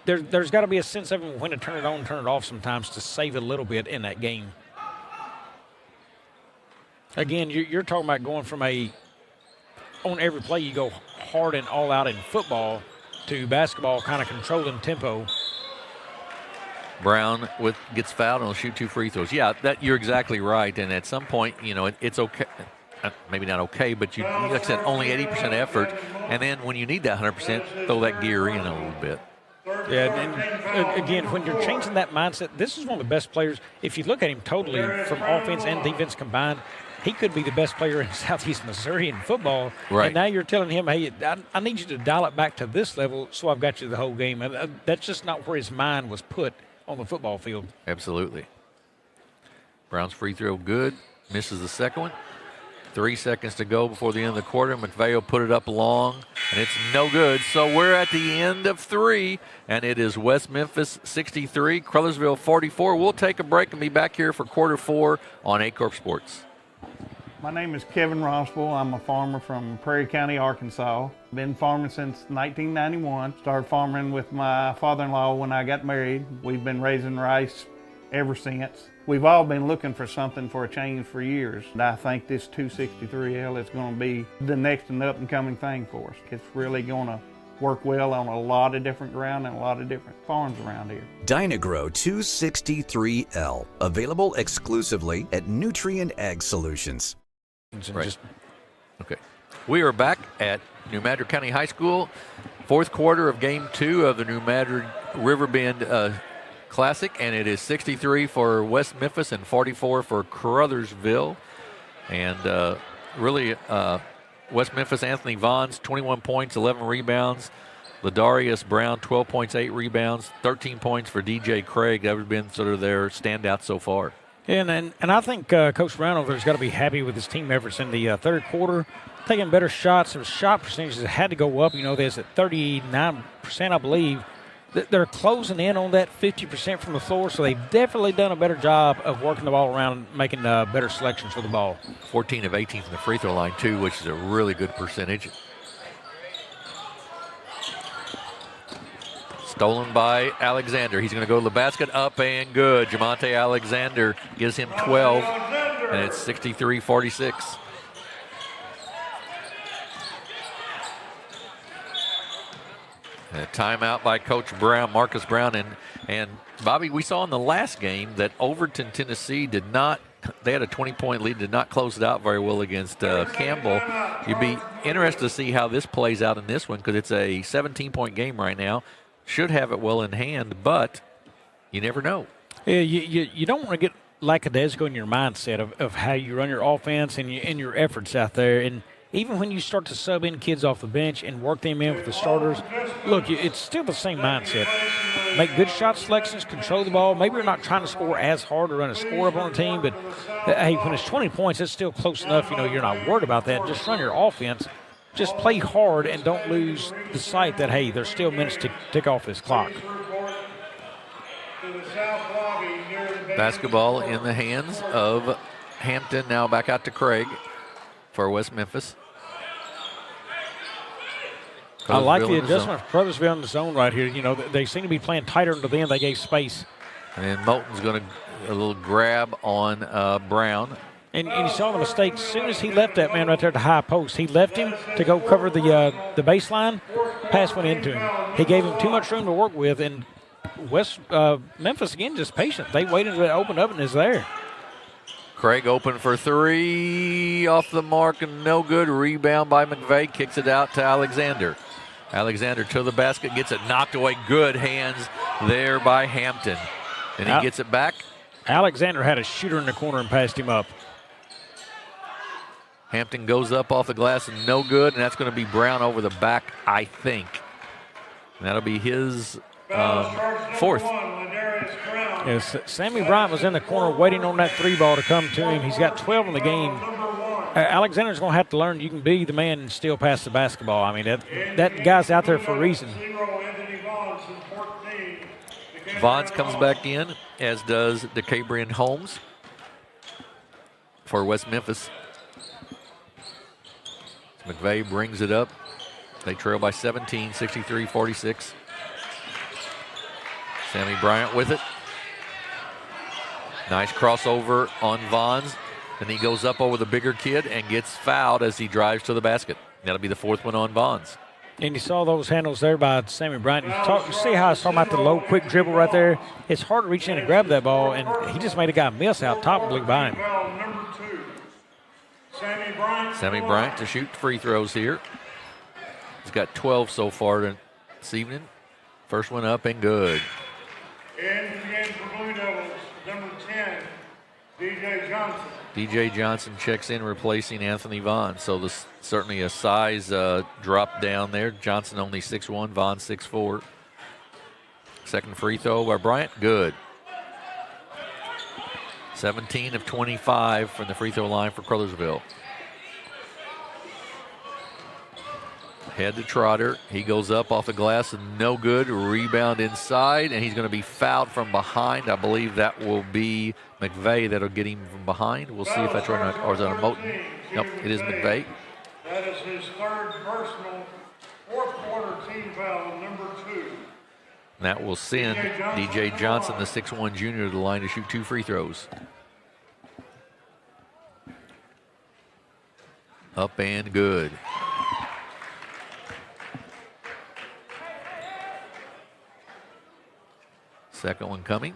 there's got to be a sense of when to turn it on, turn it off sometimes to save a little bit in that game. Again, you're talking about going from on every play you go hard and all out in football to basketball kind of controlling tempo. Brown gets fouled and will shoot 2 free throws. Yeah, you're exactly right. And at some point, you know, it's okay. Maybe not okay, but like I said, only 80% effort. And then when you need that 100%, throw that gear in a little bit. Yeah, and again, when you're changing that mindset, this is one of the best players. If you look at him totally from offense and defense combined, he could be the best player in Southeast Missouri in football. Right. And now you're telling him, hey, I need you to dial it back to this level so I've got you the whole game. And that's just not where his mind was put on the football field. Absolutely. Brown's free throw good. Misses the second one. 3 seconds to go before the end of the quarter. McVeigh will put it up long, and it's no good. So we're at the end of 3, and it is West Memphis 63, Caruthersville 44. We'll take a break and be back here for quarter 4 on Aycorp Sports. My name is Kevin Rossville. I'm a farmer from Prairie County, Arkansas. Been farming since 1991. Started farming with my father-in-law when I got married. We've been raising rice ever since. We've all been looking for something for a change for years. And I think this 263L is going to be the next and up-and-coming thing for us. It's really going to work well on a lot of different ground and a lot of different farms around here. Dynagro 263L, available exclusively at Nutrient Ag Solutions. Right. Okay. We are back at New Madrid County High School, 4th quarter of Game 2 of the New Madrid Riverbend Classic, and it is 63 for West Memphis and 44 for Caruthersville. And really, West Memphis, Anthony Vaughns, 21 points, 11 rebounds. Ladarius Brown, 12 points, 8 rebounds, 13 points for DJ Craig. That would have been sort of their standout so far. And I think Coach Brown over there's got to be happy with his team efforts in the third quarter, taking better shots. Their shot percentages had to go up. You know, there's at 39%, I believe. They're closing in on that 50% from the floor, so they've definitely done a better job of working the ball around and making better selections for the ball. 14 of 18 from the free throw line, too, which is a really good percentage. Stolen by Alexander. He's going to go to the basket, up and good. Jamonte Alexander gives him 12, and it's 63-46. A timeout by Coach Brown, Marcus Brown. And Bobby, we saw in the last game that Overton, Tennessee they had a 20-point lead, did not close it out very well against Campbell. You'd be interested to see how this plays out in this one because it's a 17-point game right now. Should have it well in hand, but you never know. Yeah, you don't want to get lackadaisical in your mindset of how you run your offense and your efforts out there. And even when you start to sub in kids off the bench and work them in with the starters, look, it's still the same mindset. Make good shot selections, control the ball. Maybe you're not trying to score as hard or run a score up on the team, but hey, when it's 20 points, it's still close enough. You know, you're not worried about that. Just run your offense. Just play hard and don't lose the sight that, hey, there's still minutes to tick off this clock. Basketball in the hands of Hampton. Now back out to Craig for West Memphis. I like the adjustment for Caruthersville in the zone right here. You know, they seem to be playing tighter until the end. They gave space. And Moulton's going to a little grab on Brown. And you saw the mistake. As soon as he left that man right there at the high post, he left him to go cover the baseline. Pass went into him. He gave him too much room to work with, and West Memphis, again, just patient. They waited until it opened up and is there. Craig open for three, off the mark and no good. Rebound by McVeigh, kicks it out to Alexander. Alexander to the basket, gets it knocked away. Good hands there by Hampton. And he gets it back. Alexander had a shooter in the corner and passed him up. Hampton goes up off the glass and no good, and that's going to be Brown over the back, I think. And that'll be his fourth. Yes, Sammy Bryant was in the corner waiting on that three ball to come to him. He's got 12 in the game. Alexander's going to have to learn you can be the man and still pass the basketball. I mean, that guy's out there for a reason. Vaughns comes back in, as does DeCabrian Holmes for West Memphis. McVeigh brings it up. They trail by 17, 63-46. Sammy Bryant with it. Nice crossover on Vaughns. And he goes up over the bigger kid and gets fouled as he drives to the basket. That'll be the fourth one on Vaughns. And you saw those handles there by Sammy Bryant. You see how I was talking about the low, quick dribble right there? It's hard to reach in and grab that ball, and he just made a guy miss out top and blew by him. Sammy Bryant to shoot free throws here. He's got 12 so far this evening. First one up and good. And again for Blue Devils, number 10, DJ Johnson. DJ Johnson checks in, replacing Anthony Vaughn. So this certainly a size drop down there. Johnson only 6'1", Vaughn 6'4". Second free throw by Bryant, good. 17 of 25 from the free throw line for Caruthersville. Head to Trotter. He goes up off the glass and no good. Rebound inside, and he's going to be fouled from behind. I believe that will be McVeigh that'll get him from behind. We'll see if that's right or is that a Moulton? Nope, it is McVeigh. That is his third personal, fourth quarter team foul, number 2. And that will send DJ Johnson, the 6'1" junior, to the line to shoot 2 free throws. Up and good. Second one coming.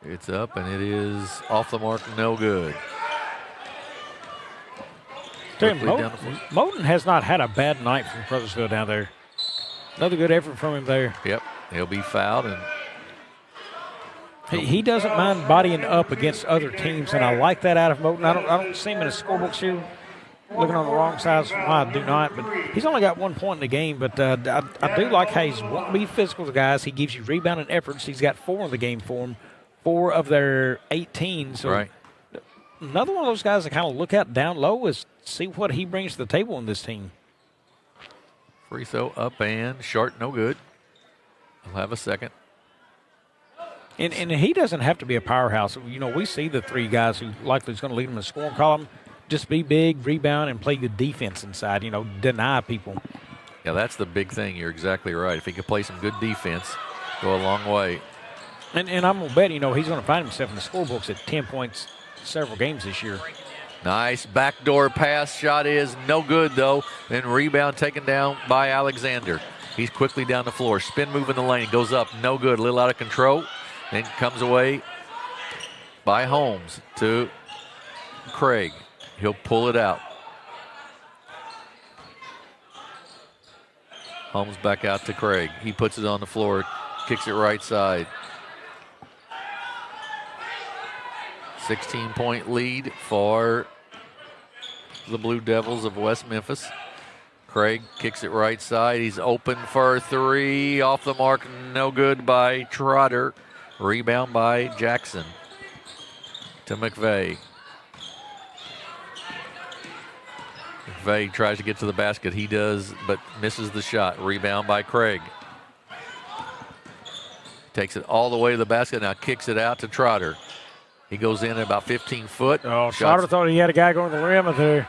It's up and it is off the mark, no good. Moulton has not had a bad night from Caruthersville down there. Another good effort from him there. Yep, he'll be fouled. And he doesn't mind bodying up against other teams, and I like that out of Overton. I don't see him in the scorebooks here. Looking on the wrong side, so I do not. But he's only got 1 point in the game. But I do like how he's wanting to be physical with the guys. He gives you rebounding efforts. He's got 4 in the game for him, 4 of their 18. So right. Another one of those guys to kind of look at down low is see what he brings to the table in this team. Free throw up and short, no good. He'll have a second. And he doesn't have to be a powerhouse. You know, we see the 3 guys who likely is going to lead him in the scoring column. Just be big, rebound, and play good defense inside, you know, deny people. Yeah, that's the big thing. You're exactly right. If he can play some good defense, go a long way. And I'm going to bet, you know, he's going to find himself in the scorebooks at 10 points several games this year. Nice backdoor pass. Shot is no good, though. Then rebound taken down by Alexander. He's quickly down the floor. Spin move in the lane. Goes up. No good. A little out of control. Then comes away by Holmes to Craig. He'll pull it out. Holmes back out to Craig. He puts it on the floor. Kicks it right side. 16-point lead for the Blue Devils of West Memphis. Craig kicks it right side. He's open for 3. Off the mark. No good by Trotter. Rebound by Jackson to McVeigh. McVeigh tries to get to the basket. He does, but misses the shot. Rebound by Craig. Takes it all the way to the basket. Now kicks it out to Trotter. He goes in at about 15 foot. Oh, Trotter thought he had a guy going to the rim there.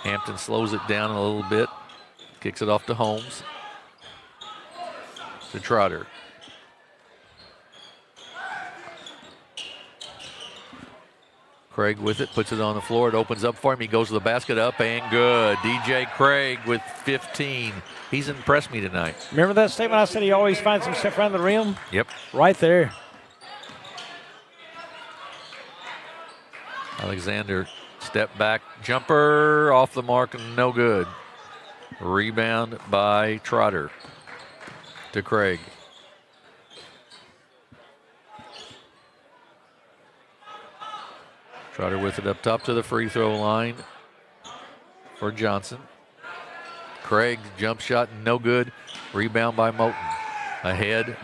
Hampton slows it down a little bit. Kicks it off to Holmes. To Trotter. Craig with it, puts it on the floor. It opens up for him. He goes to the basket, up and good. DJ Craig with 15. He's impressed me tonight. Remember that statement I said he always finds himself around the rim? Yep. Right there. Alexander, step back, jumper, off the mark, no good. Rebound by Trotter to Craig. Trotter with it up top to the free throw line for Johnson. Craig, jump shot, no good. Rebound by Moten. Ahead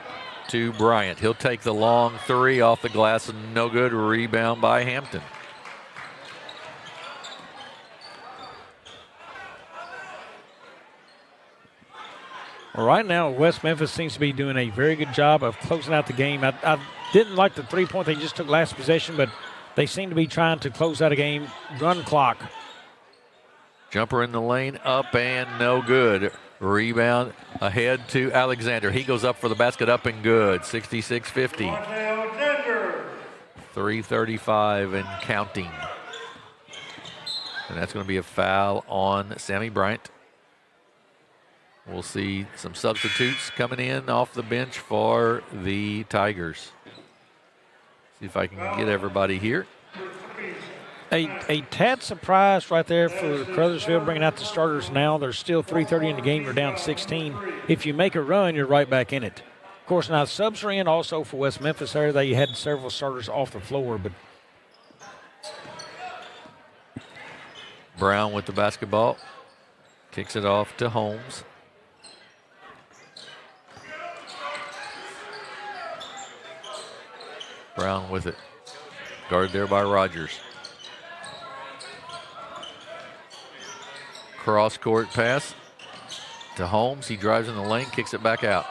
to Bryant. He'll take the long 3 off the glass, and no good. Rebound by Hampton. Well, right now, West Memphis seems to be doing a very good job of closing out the game. I didn't like the 3-point they just took last possession, but they seem to be trying to close out a game, run clock. Jumper in the lane, up and no good. Rebound ahead to Alexander. He goes up for the basket, up and good. 66-50. 3:35 and counting. And that's going to be a foul on Sammy Bryant. We'll see some substitutes coming in off the bench for the Tigers. See if I can get everybody here. A tad surprise right there for Caruthersville bringing out the starters now. There's still 3:30 in the game. They're down 16. If you make a run, you're right back in it. Of course, now subs are in also for West Memphis there. They had several starters off the floor, but Brown with the basketball. Kicks it off to Holmes. Brown with it. Guarded there by Rogers. Cross-court pass to Holmes. He drives in the lane, kicks it back out.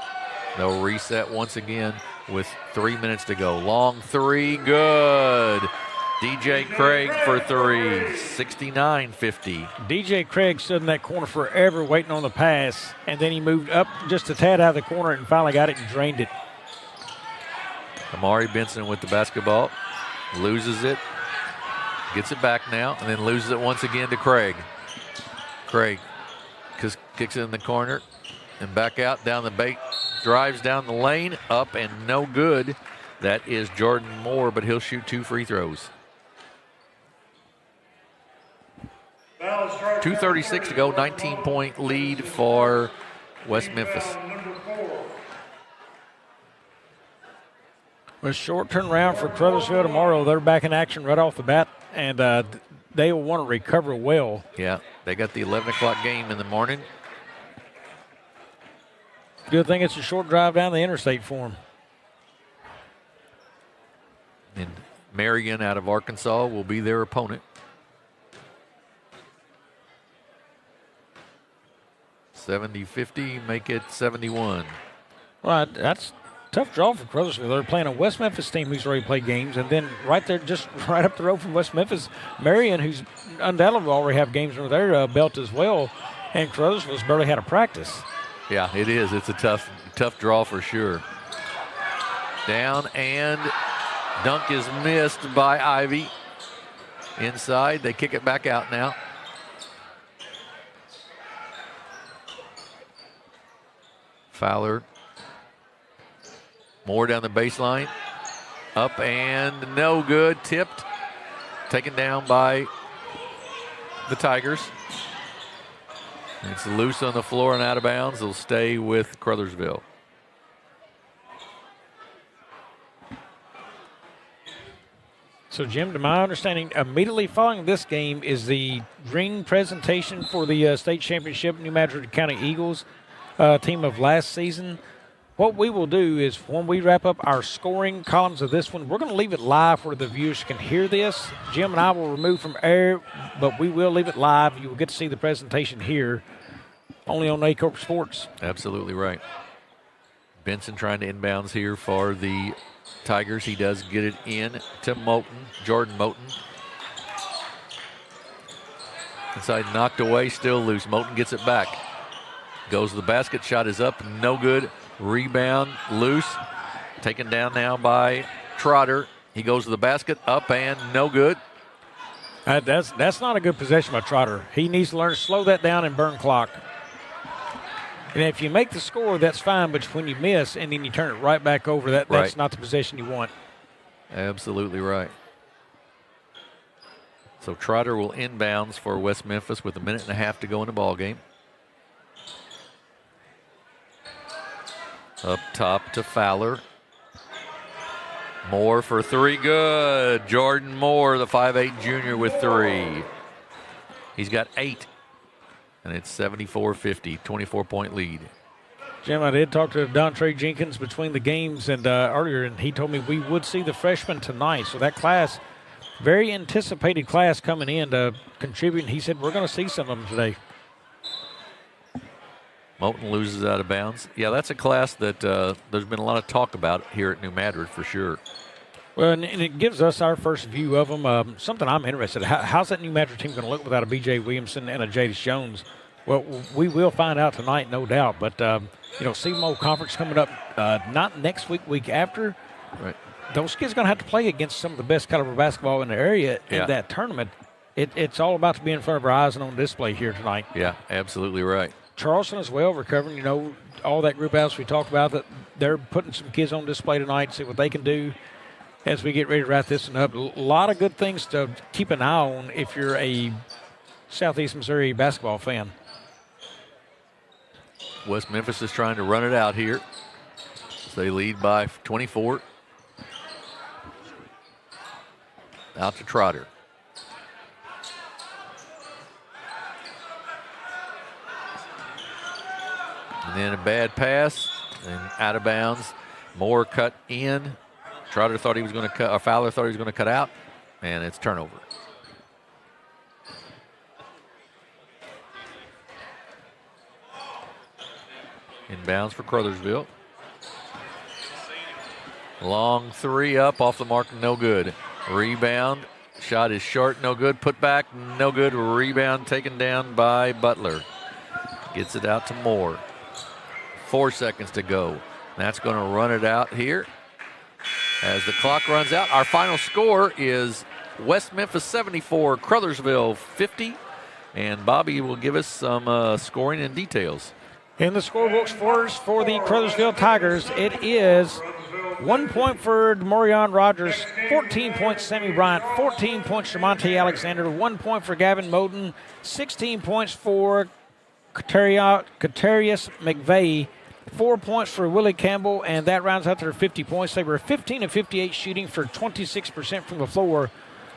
They'll reset once again with 3 minutes to go. Long 3, good. DJ Craig for 3, 69-50. DJ Craig stood in that corner forever waiting on the pass, and then he moved up just a tad out of the corner and finally got it and drained it. Amari Benson with the basketball. Loses it. Gets it back now, and then loses it once again to Craig. Craig kicks it in the corner and back out down the bait. Drives down the lane, up and no good. That is Jordan Moore, but he'll shoot 2 free throws. 2:36 to go, 19-point lead for West Memphis. A short turnaround for Caruthersville tomorrow. They're back in action right off the bat, and they will want to recover well. Yeah, they got the 11 o'clock game in the morning. Good thing it's a short drive down the interstate for them. And Marion out of Arkansas will be their opponent. 70-50, make it 71. Well, that's a tough draw for Caruthersville. They're playing a West Memphis team who's already played games, and then right there, just right up the road from West Memphis, Marion, who's undoubtedly already have games under their belt as well, and Caruthersville's barely had a practice. Yeah, it is. It's a tough draw for sure. Down, and dunk is missed by Ivy. Inside, they kick it back out now. Fowler. Moore down the baseline. Up and no good. Tipped. Taken down by the Tigers. It's loose on the floor and out of bounds. It'll stay with Caruthersville. So, Jim, to my understanding, immediately following this game is the ring presentation for the state championship New Madrid County Eagles team of last season. What we will do is when we wrap up our scoring columns of this one, we're going to leave it live where the viewers can hear this. Jim and I will remove from air, but we will leave it live. You will get to see the presentation here only on Aycorp Sports. Absolutely right. Benson trying to inbounds here for the Tigers. He does get it in to Moten, Jordan Moten. Inside, knocked away, still loose. Moten gets it back. Goes to the basket, shot is up, no good. Rebound, loose. Taken down now by Trotter. He goes to the basket, up and no good. That's not a good possession by Trotter. He needs to learn to slow that down and burn clock. And if you make the score, that's fine, but when you miss and then you turn it right back over, that's not the possession you want. Absolutely right. So Trotter will inbounds for West Memphis with 1.5 minutes to go in the ball game. Up top to Fowler. Moore for three, good. Jordan Moore, the 5'8 junior with three. He's got 8. And it's 74-50, 24-point lead. Jim, I did talk to Dontre Jenkins between the games and earlier, and he told me we would see the freshmen tonight. So that class, very anticipated class coming in to contribute. He said we're going to see some of them today. Moten loses out of bounds. Yeah, that's a class that there's been a lot of talk about here at New Madrid for sure. Well, and it gives us our first view of them. Something I'm interested in. How's that New Madrid team going to look without a B.J. Williamson and a Jadis Jones? Well, we will find out tonight, no doubt. But, CMO Conference coming up not next week, week after. Right. Those kids are going to have to play against some of the best caliber basketball in the area in that tournament. It's all about to be in front of our eyes and on display here tonight. Yeah, absolutely right. Charleston as well, recovering, all that group house we talked about, that they're putting some kids on display tonight, see what they can do as we get ready to wrap this one up. A lot of good things to keep an eye on if you're a Southeast Missouri basketball fan. West Memphis is trying to run it out here. So they lead by 24. Out to Trotter. And then a bad pass and out of bounds. Moore cut in. Trotter thought he was going to cut, or Fowler thought he was going to cut out, and it's turnover. Inbounds for Caruthersville. Long three up off the mark, no good. Rebound, shot is short, no good. Put back, no good. Rebound taken down by Butler. Gets it out to Moore. 4 seconds to go. That's going to run it out here. As the clock runs out, our final score is West Memphis 74, Caruthersville 50. And Bobby will give us some scoring and details. In the scorebooks for the Caruthersville Tigers, it is 1 point for Marion Rogers, 14 points Sammy Bryant, 14 points for Monte Alexander, 1 point for Gavin Moten, 16 points for Katarius McVeigh, 4 points for Willie Campbell, and that rounds out their 50 points. They were 15 of 58 shooting for 26% from the floor,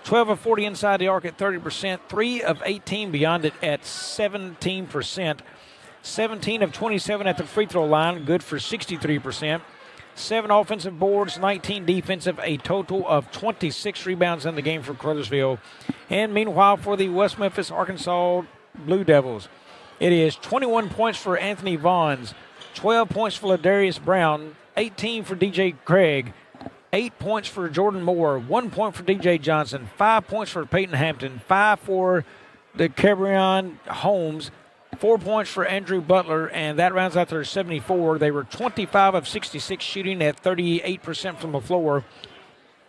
12 of 40 inside the arc at 30%, 3 of 18 beyond it at 17%, 17 of 27 at the free throw line, good for 63%, 7 offensive boards, 19 defensive, a total of 26 rebounds in the game for Caruthersville. And meanwhile, for the West Memphis, Arkansas Blue Devils, it is 21 points for Anthony Vaughns, 12 points for Ladarius Brown, 18 for DJ Craig, 8 points for Jordan Moore, 1 point for DJ Johnson, 5 points for Peyton Hampton, 5 for the Cabrion Holmes, 4 points for Andrew Butler, and that rounds out their 74. They were 25 of 66 shooting at 38% from the floor,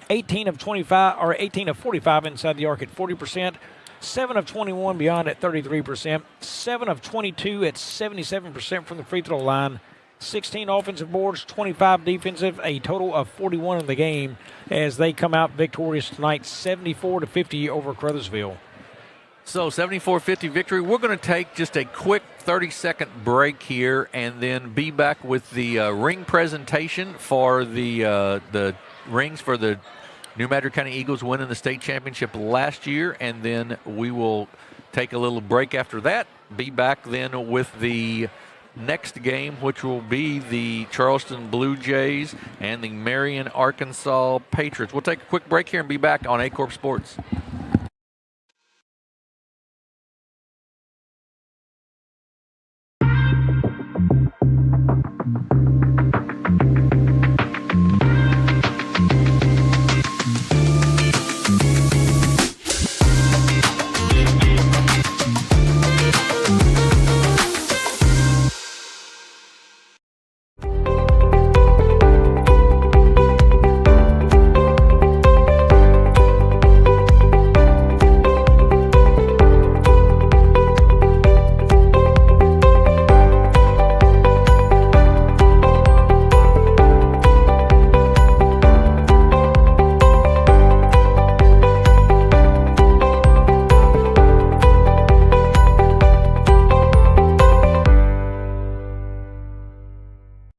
18 of 45 inside the arc at 40%, 7 of 21 beyond at 33%, 7 of 22 at 77% from the free throw line, 16 offensive boards, 25 defensive, a total of 41 in the game as they come out victorious tonight, 74-50 over Caruthersville. So 74-50 victory. We're going to take just a quick 30-second break here and then be back with the ring presentation for the rings for the New Madrid County Eagles winning the state championship last year, and then we will take a little break after that. Be back then with the next game, which will be the Charleston Blue Jays and the Marion, Arkansas Patriots. We'll take a quick break here and be back on Aycorp Sports.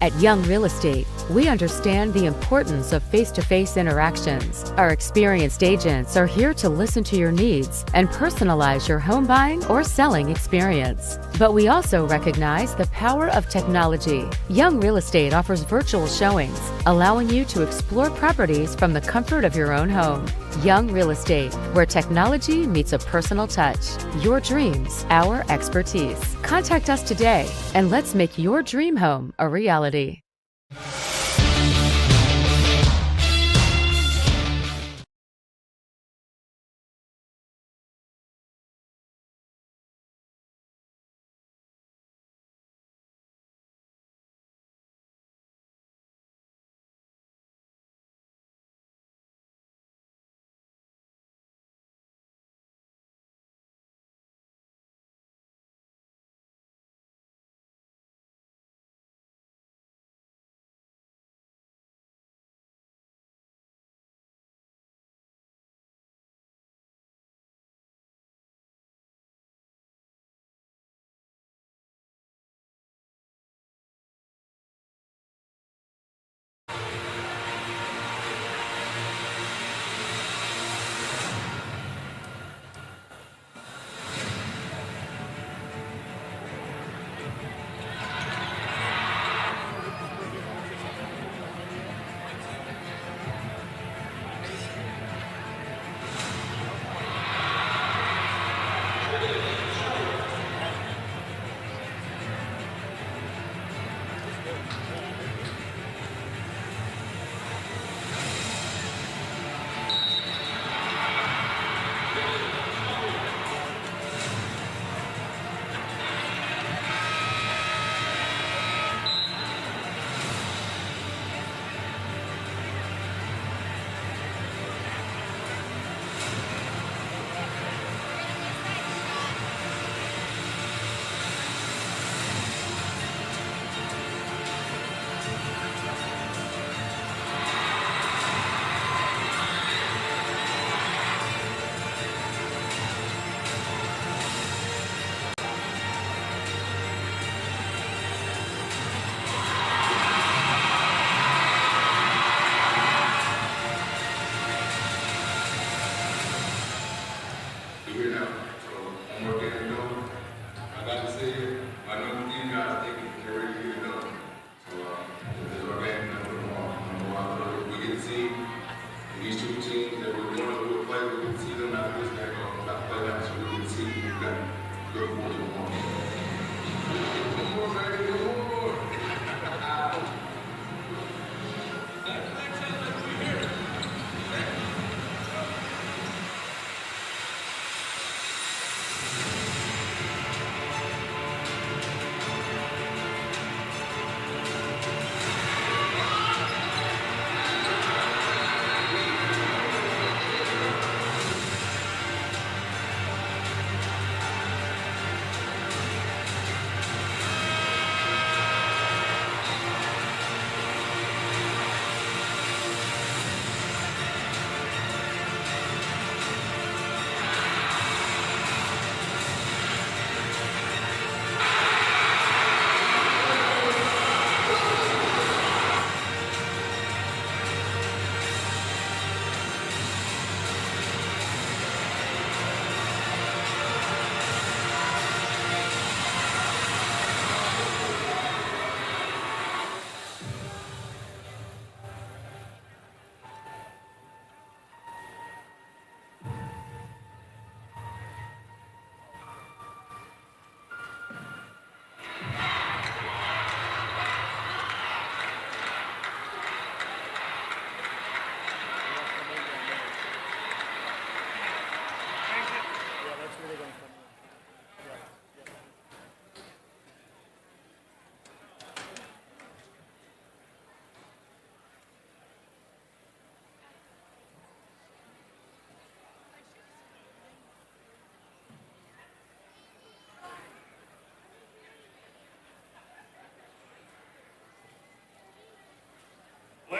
At Young Real Estate, we understand the importance of face-to-face interactions. Our experienced agents are here to listen to your needs and personalize your home buying or selling experience. But we also recognize the power of technology. Young Real Estate offers virtual showings, allowing you to explore properties from the comfort of your own home. Young Real Estate, where technology meets a personal touch. Your dreams, our expertise. Contact us today and let's make your dream home a reality.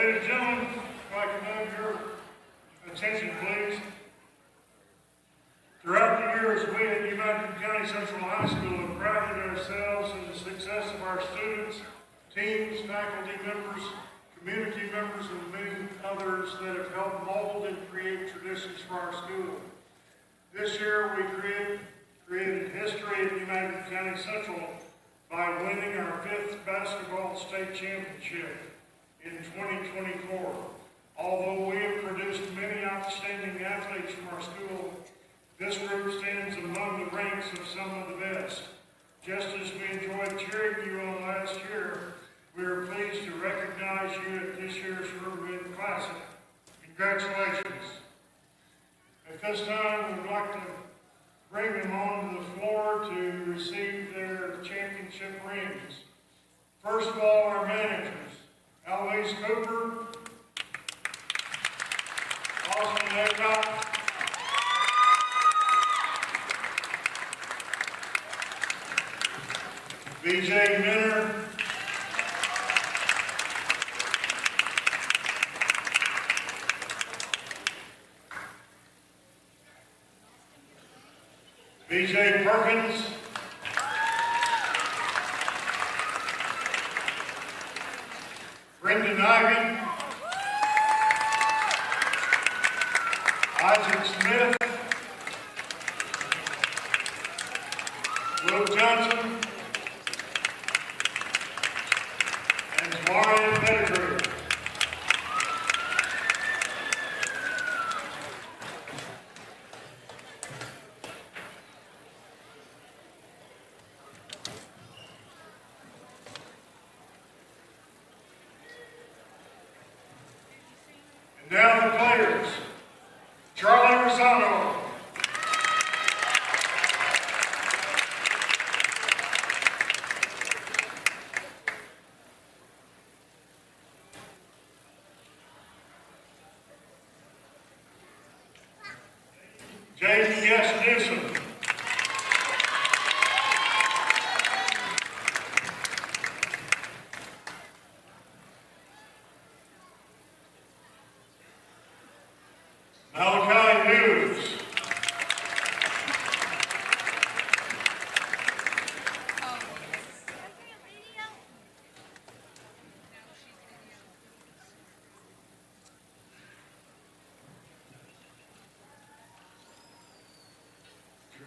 Ladies and gentlemen, if I can have your attention, please. Throughout the years, we at Madrid County Central High School have prided ourselves in the success of our students, teams, faculty members, community members, and many others that have helped mold and create traditions for our school. This year, we created history at Madrid County Central by winning our 5th basketball state championship in 2024. Although we have produced many outstanding athletes from our school, this group stands among the ranks of some of the best. Just as we enjoyed cheering you on last year, we are pleased to recognize you at this year's Riverbend Classic. Congratulations. At this time, we'd like to bring them onto the floor to receive their championship rings. First of all, our managers, Eloise Cooper, Austin Aycorp, BJ Minner, BJ Perkins, Brendan Ivey, Isaac Smith, Will Johnson, and Marion Pettigrew. Now the players, Charlie Rosano, Jaden Yes Newsom, Malachi Hughes,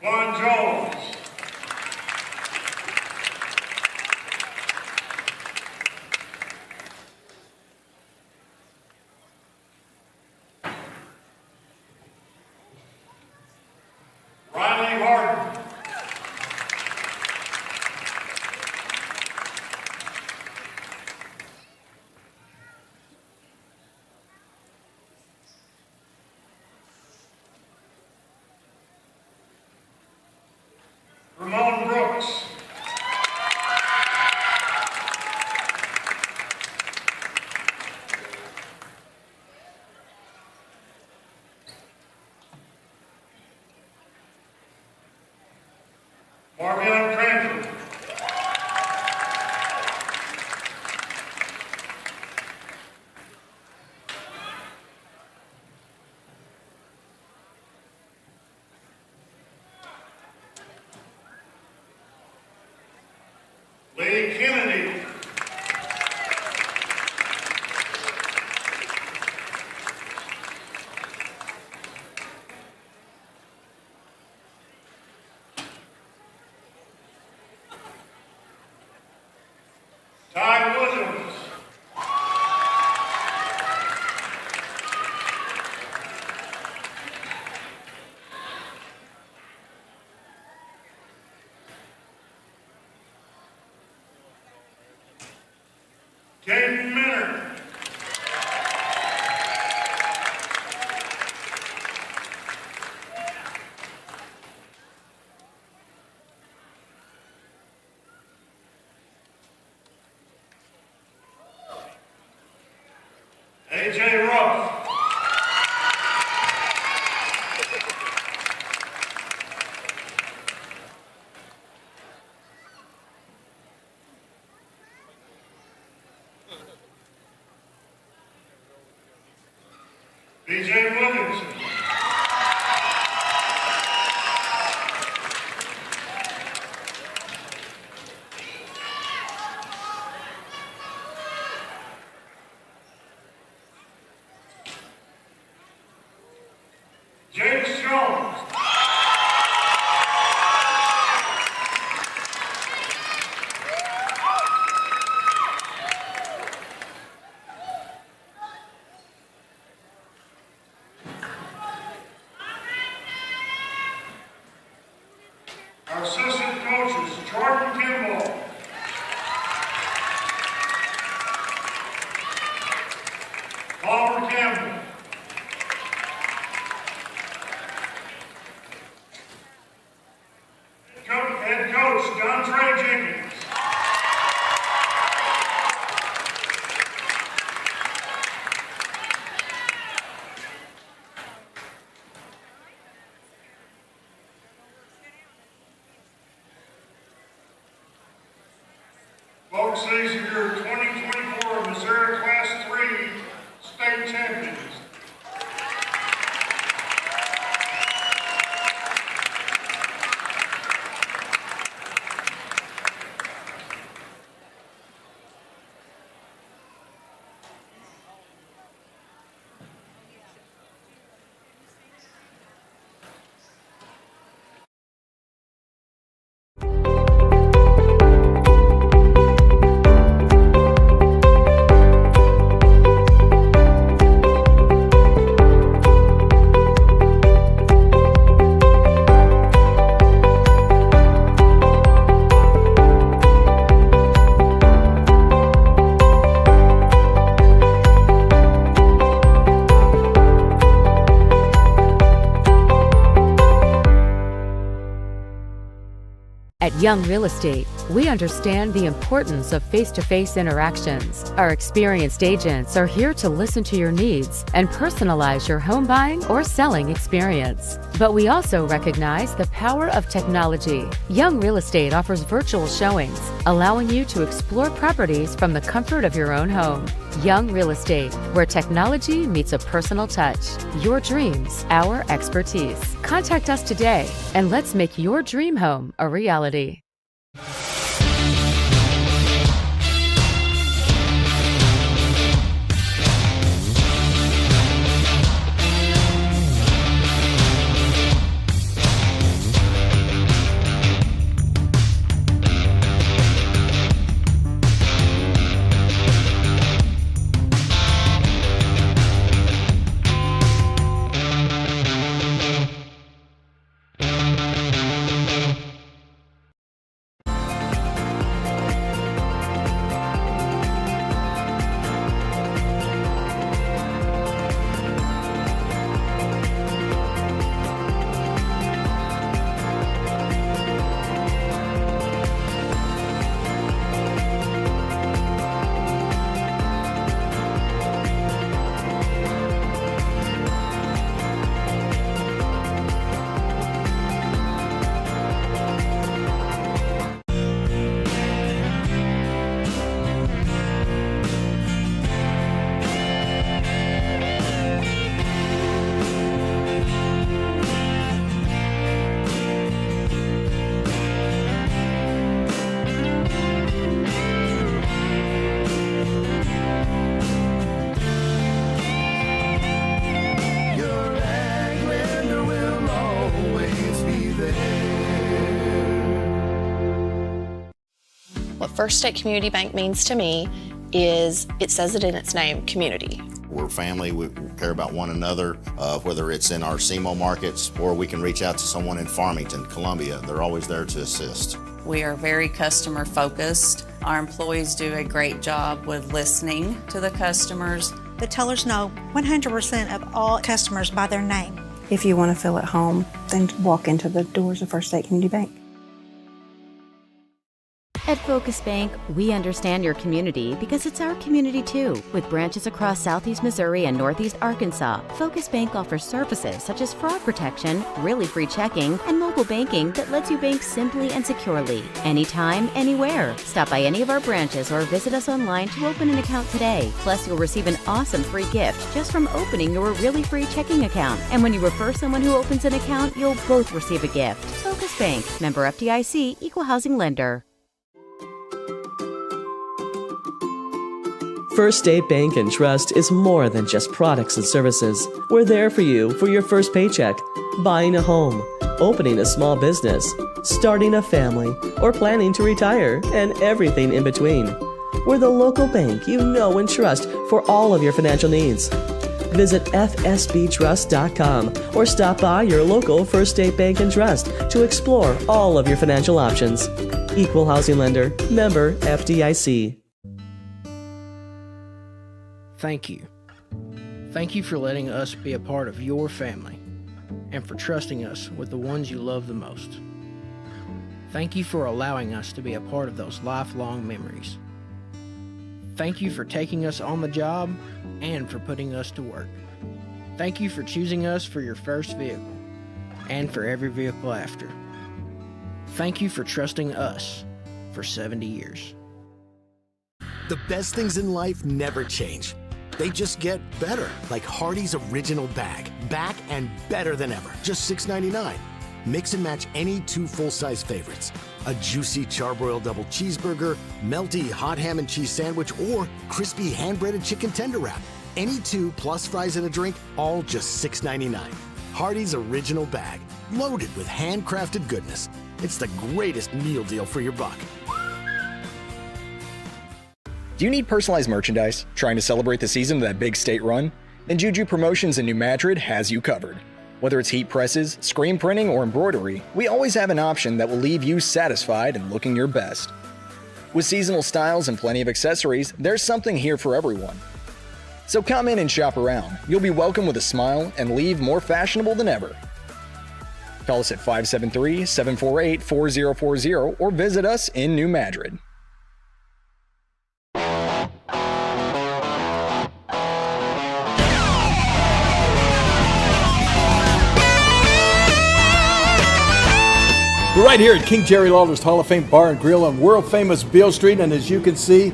Javon Jones, Riley Harden, Ramon Brooks, Marvion Crandall, Lee Kennedy, Ty Williams, Caden Minner, AJ Ruff, DJ Williamson. James Jones. Our assistant coaches, Jordan Campbell. Palmer Campbell. Head coach, Don Trey Jenkins. Folks, these are your 2024 Missouri Class 3 state champions. At Young Real Estate, we understand the importance of face-to-face interactions. Our experienced agents are here to listen to your needs and personalize your home buying or selling experience. But we also recognize the power of technology. Young Real Estate offers virtual showings, allowing you to explore properties from the comfort of your own home. Young Real Estate, where technology meets a personal touch. Your dreams, our expertise. Contact us today and let's make your dream home a reality. What First State Community Bank means to me is, it says it in its name, community. We're family, we care about one another, whether it's in our SEMO markets or we can reach out to someone in Farmington, Columbia. They're always there to assist. We are very customer focused. Our employees do a great job with listening to the customers. The tellers know 100% of all customers by their name. If you want to feel at home, then walk into the doors of First State Community Bank. At Focus Bank, we understand your community because it's our community too. With branches across Southeast Missouri and Northeast Arkansas, Focus Bank offers services such as fraud protection, really free checking, and mobile banking that lets you bank simply and securely, anytime, anywhere. Stop by any of our branches or visit us online to open an account today. Plus, you'll receive an awesome free gift just from opening your really free checking account. And when you refer someone who opens an account, you'll both receive a gift. Focus Bank, member FDIC, equal housing lender. First State Bank and Trust is more than just products and services. We're there for you for your first paycheck, buying a home, opening a small business, starting a family, or planning to retire, and everything in between. We're the local bank you know and trust for all of your financial needs. Visit fsbtrust.com or stop by your local First State Bank and Trust to explore all of your financial options. Equal housing lender, member FDIC. Thank you. Thank you for letting us be a part of your family and for trusting us with the ones you love the most. Thank you for allowing us to be a part of those lifelong memories. Thank you for taking us on the job and for putting us to work. Thank you for choosing us for your first vehicle and for every vehicle after. Thank you for trusting us for 70 years. The best things in life never change. They just get better, like Hardee's Original Bag. Back and better than ever. Just $6.99. Mix and match any two full-size favorites. A juicy charbroiled double cheeseburger, melty hot ham and cheese sandwich, or crispy hand-breaded chicken tender wrap. Any two plus fries and a drink, all just $6.99. Hardee's Original Bag. Loaded with handcrafted goodness. It's the greatest meal deal for your buck. Do you need personalized merchandise? Trying to celebrate the season of that big state run? Then Juju Promotions in New Madrid has you covered. Whether it's heat presses, screen printing, or embroidery, we always have an option that will leave you satisfied and looking your best. With seasonal styles and plenty of accessories, there's something here for everyone. So come in and shop around. You'll be welcome with a smile and leave more fashionable than ever. Call us at 573-748-4040 or visit us in New Madrid. We're right here at King Jerry Lawler's Hall of Fame Bar and Grill on world famous Beale Street, and as you can see,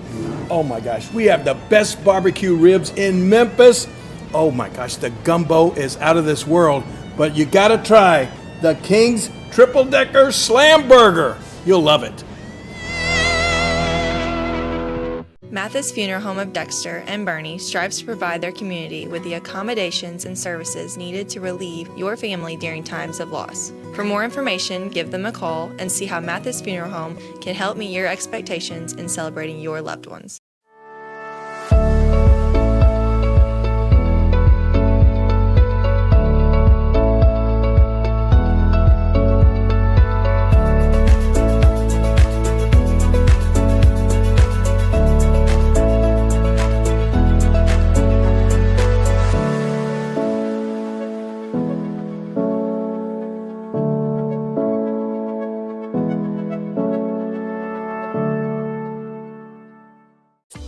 oh my gosh, we have the best barbecue ribs in Memphis. Oh my gosh, the gumbo is out of this world, but you gotta try the King's Triple Decker Slam Burger. You'll love it. Mathis Funeral Home of Dexter and Bernie strives to provide their community with the accommodations and services needed to relieve your family during times of loss. For more information, give them a call and see how Mathis Funeral Home can help meet your expectations in celebrating your loved ones.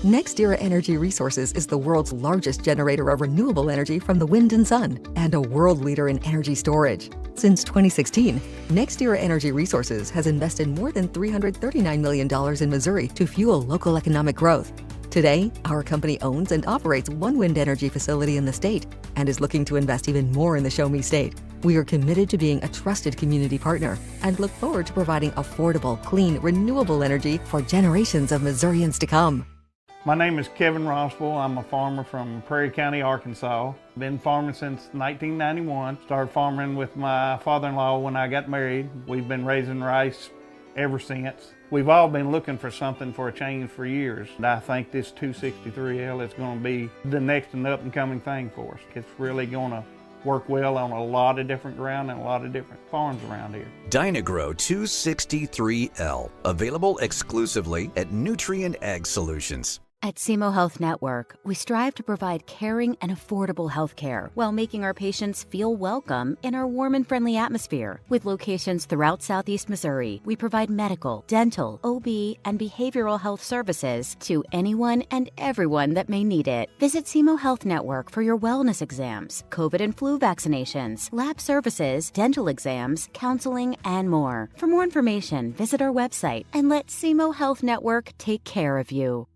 NextEra Energy Resources is the world's largest generator of renewable energy from the wind and sun, and a world leader in energy storage. Since 2016, NextEra Energy Resources has invested more than $339 million in Missouri to fuel local economic growth. Today, our company owns and operates one wind energy facility in the state and is looking to invest even more in the Show Me State. We are committed to being a trusted community partner and look forward to providing affordable, clean, renewable energy for generations of Missourians to come. My name is Kevin Rossville. I'm a farmer from Prairie County, Arkansas. Been farming since 1991. Started farming with my father-in-law when I got married. We've been raising rice ever since. We've all been looking for something for a change for years. And I think this 263L is going to be the next and up-and-coming thing for us. It's really going to work well on a lot of different ground and a lot of different farms around here. Dynagro 263L, available exclusively at Nutrient Ag Solutions. At SEMO Health Network, we strive to provide caring and affordable health care while making our patients feel welcome in our warm and friendly atmosphere. With locations throughout Southeast Missouri, we provide medical, dental, OB, and behavioral health services to anyone and everyone that may need it. Visit SEMO Health Network for your wellness exams, COVID and flu vaccinations, lab services, dental exams, counseling, and more. For more information, visit our website and let SEMO Health Network take care of you.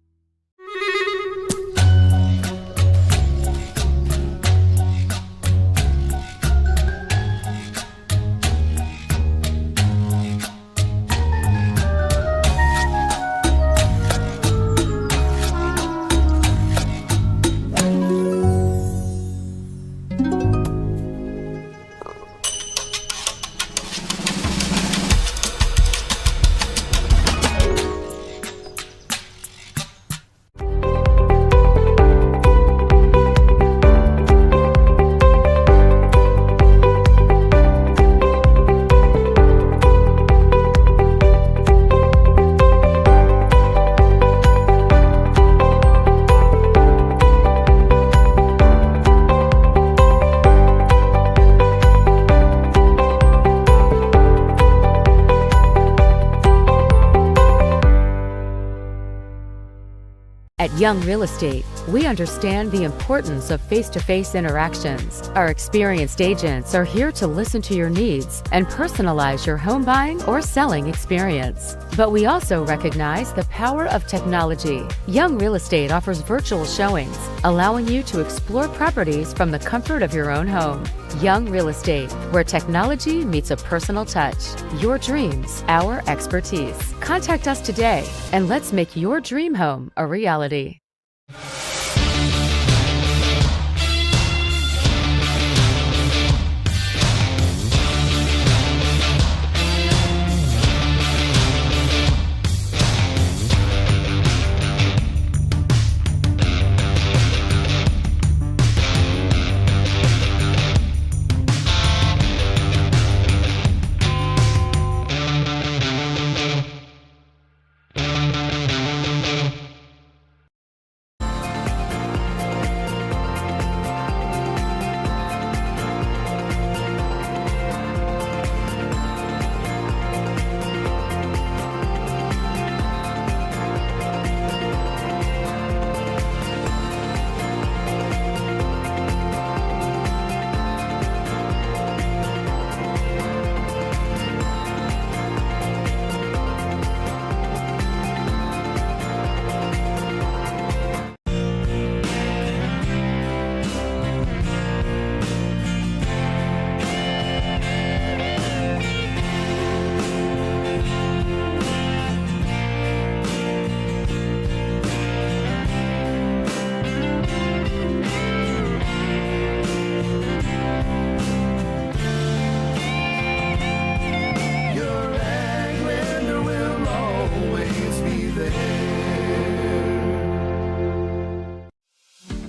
At Young Real Estate, we understand the importance of face-to-face interactions. Our experienced agents are here to listen to your needs and personalize your home buying or selling experience. But we also recognize the power of technology. Young Real Estate offers virtual showings, allowing you to explore properties from the comfort of your own home. Young Real Estate, where technology meets a personal touch. Your dreams, our expertise. Contact us today and let's make your dream home a reality.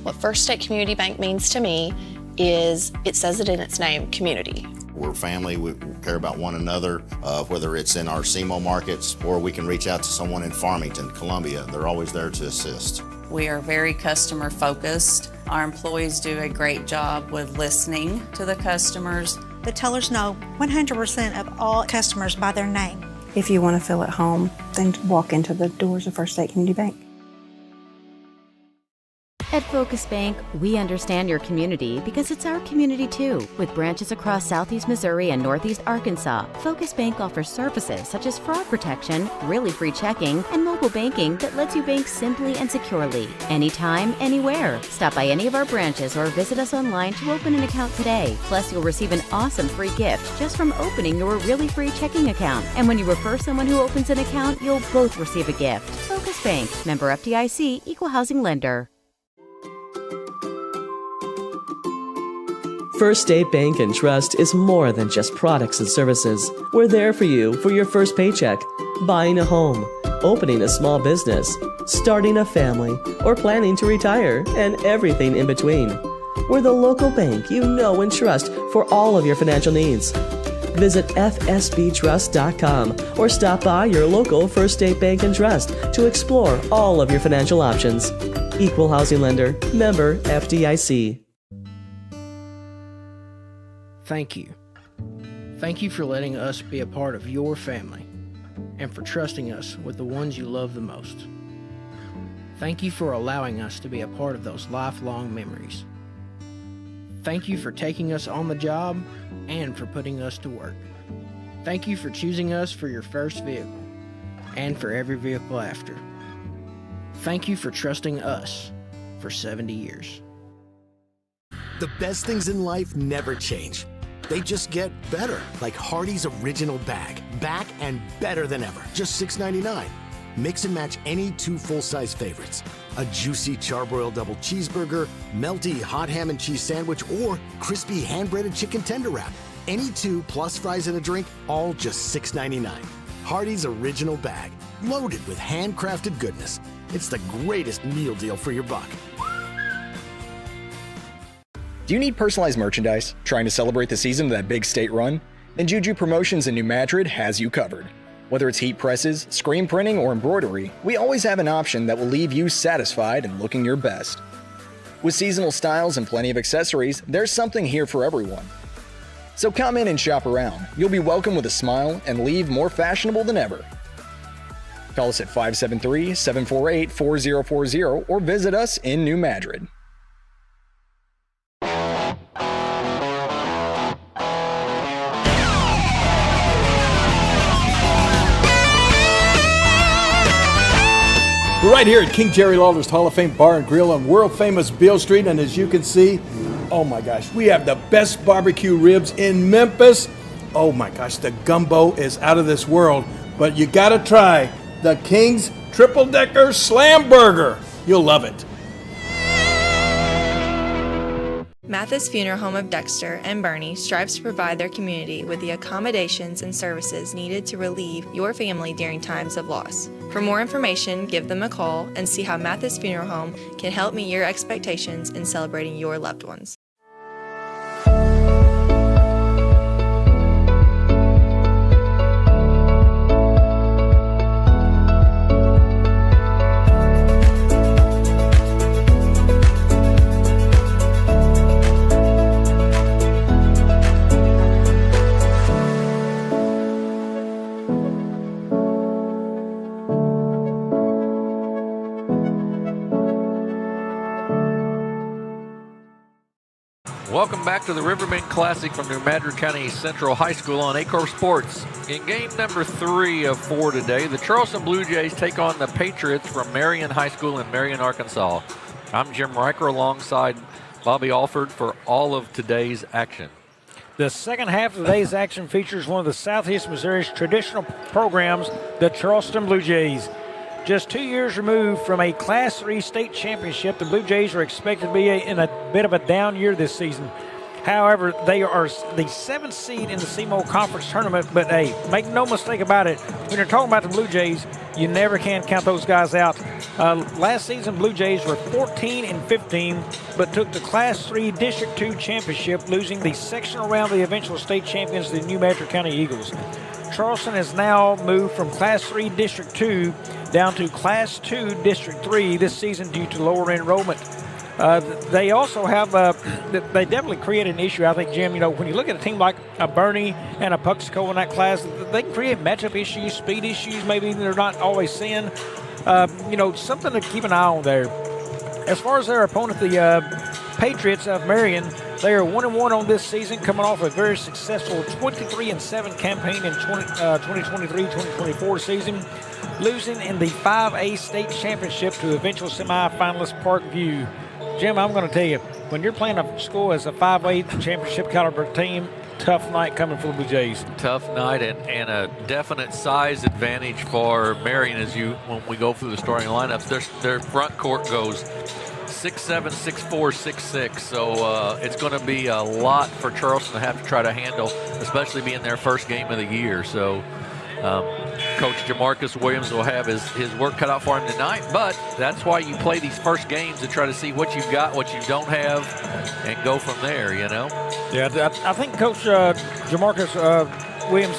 What First State Community Bank means to me is, it says it in its name, community. We're family, we care about one another, whether it's in our SEMO markets or we can reach out to someone in Farmington, Columbia. They're always there to assist. We are very customer focused. Our employees do a great job with listening to the customers. The tellers know 100% of all customers by their name. If you want to feel at home, then walk into the doors of First State Community Bank. At Focus Bank, we understand your community because it's our community too. With branches across Southeast Missouri and Northeast Arkansas, Focus Bank offers services such as fraud protection, really free checking, and mobile banking that lets you bank simply and securely, anytime, anywhere. Stop by any of our branches or visit us online to open an account today. Plus, you'll receive an awesome free gift just from opening your really free checking account. And when you refer someone who opens an account, you'll both receive a gift. Focus Bank, member FDIC, equal housing lender. First State Bank and Trust is more than just products and services. We're there for you for your first paycheck, buying a home, opening a small business, starting a family, or planning to retire, and everything in between. We're the local bank you know and trust for all of your financial needs. Visit fsbtrust.com or stop by your local First State Bank and Trust to explore all of your financial options. Equal housing lender. Member FDIC. Thank you. Thank you for letting us be a part of your family and for trusting us with the ones you love the most. Thank you for allowing us to be a part of those lifelong memories. Thank you for taking us on the job and for putting us to work. Thank you for choosing us for your first vehicle and for every vehicle after. Thank you for trusting us for 70 years. The best things in life never change. They just get better, like Hardee's Original Bag. Back and better than ever. Just $6.99. Mix and match any 2 full-size favorites. A juicy charbroiled double cheeseburger, melty hot ham and cheese sandwich, or crispy hand-breaded chicken tender wrap. Any 2 plus fries and a drink, all just $6.99. Hardee's Original Bag, loaded with handcrafted goodness. It's the greatest meal deal for your buck. Do you need personalized merchandise? Trying to celebrate the season of that big state run? Then Juju Promotions in New Madrid has you covered. Whether it's heat presses, screen printing, or embroidery, we always have an option that will leave you satisfied and looking your best. With seasonal styles and plenty of accessories, there's something here for everyone. So come in and shop around. You'll be welcome with a smile and leave more fashionable than ever. Call us at 573-748-4040 or visit us in New Madrid. We're right here at King Jerry Lawler's Hall of Fame Bar and Grill on world-famous Beale Street, and as you can see, oh my gosh, we have the best barbecue ribs in Memphis. Oh my gosh, the gumbo is out of this world, but you gotta try the King's Triple Decker Slam Burger. You'll love it. Mathis Funeral Home of Dexter and Bernie strives to provide their community with the accommodations and services needed to relieve your family during times of loss. For more information, give them a call and see how Mathis Funeral Home can help meet your expectations in celebrating your loved ones. Welcome back to the Riverbend Classic from New Madrid County Central High School on Aycorp Sports. In game number 3 of 4 today, the Charleston Blue Jays take on the Patriots from Marion High School in Marion, Arkansas. I'm Jim Riker alongside Bobby Alford for all of today's action. The second half of today's action features one of the Southeast Missouri's traditional programs, the Charleston Blue Jays. Just 2 years removed from a Class 3 state championship, the Blue Jays are expected to be in a bit of a down year this season. However, they are the 7th seed in the CMO Conference Tournament, but hey, make no mistake about it, when you're talking about the Blue Jays, you never can count those guys out. Last season, Blue Jays were 14-15, but took the Class 3 District 2 championship, losing the sectional round of the eventual state champions, the New Madrid County Eagles. Charleston has now moved from Class 3 District 2 down to Class 2 District 3 this season due to lower enrollment. They also have, they definitely create an issue, I think, Jim. You know, when you look at a team like a Bernie and a Puxico in that class, they can create matchup issues, speed issues, maybe they're not always seeing. You know, something to keep an eye on there. As far as their opponent, the Patriots of Marion, they are 1-1 on this season, coming off a very successful 23-7 campaign in 2023-2024 season, losing in the 5A state championship to eventual semifinalist Parkview. Jim, I'm going to tell you, when you're playing a school as a 5A championship caliber team, tough night coming for the Blue Jays. Tough night and a definite size advantage for Marion when we go through the starting lineups. Their front court goes 6'7", 6'4", 6'6", so it's going to be a lot for Charleston to have to try to handle, especially being their first game of the year. So Coach Jamarcus Williams will have his work cut out for him tonight, but that's why you play these first games to try to see what you've got, what you don't have, and go from there, you know? Yeah, I think Coach Jamarcus Williams,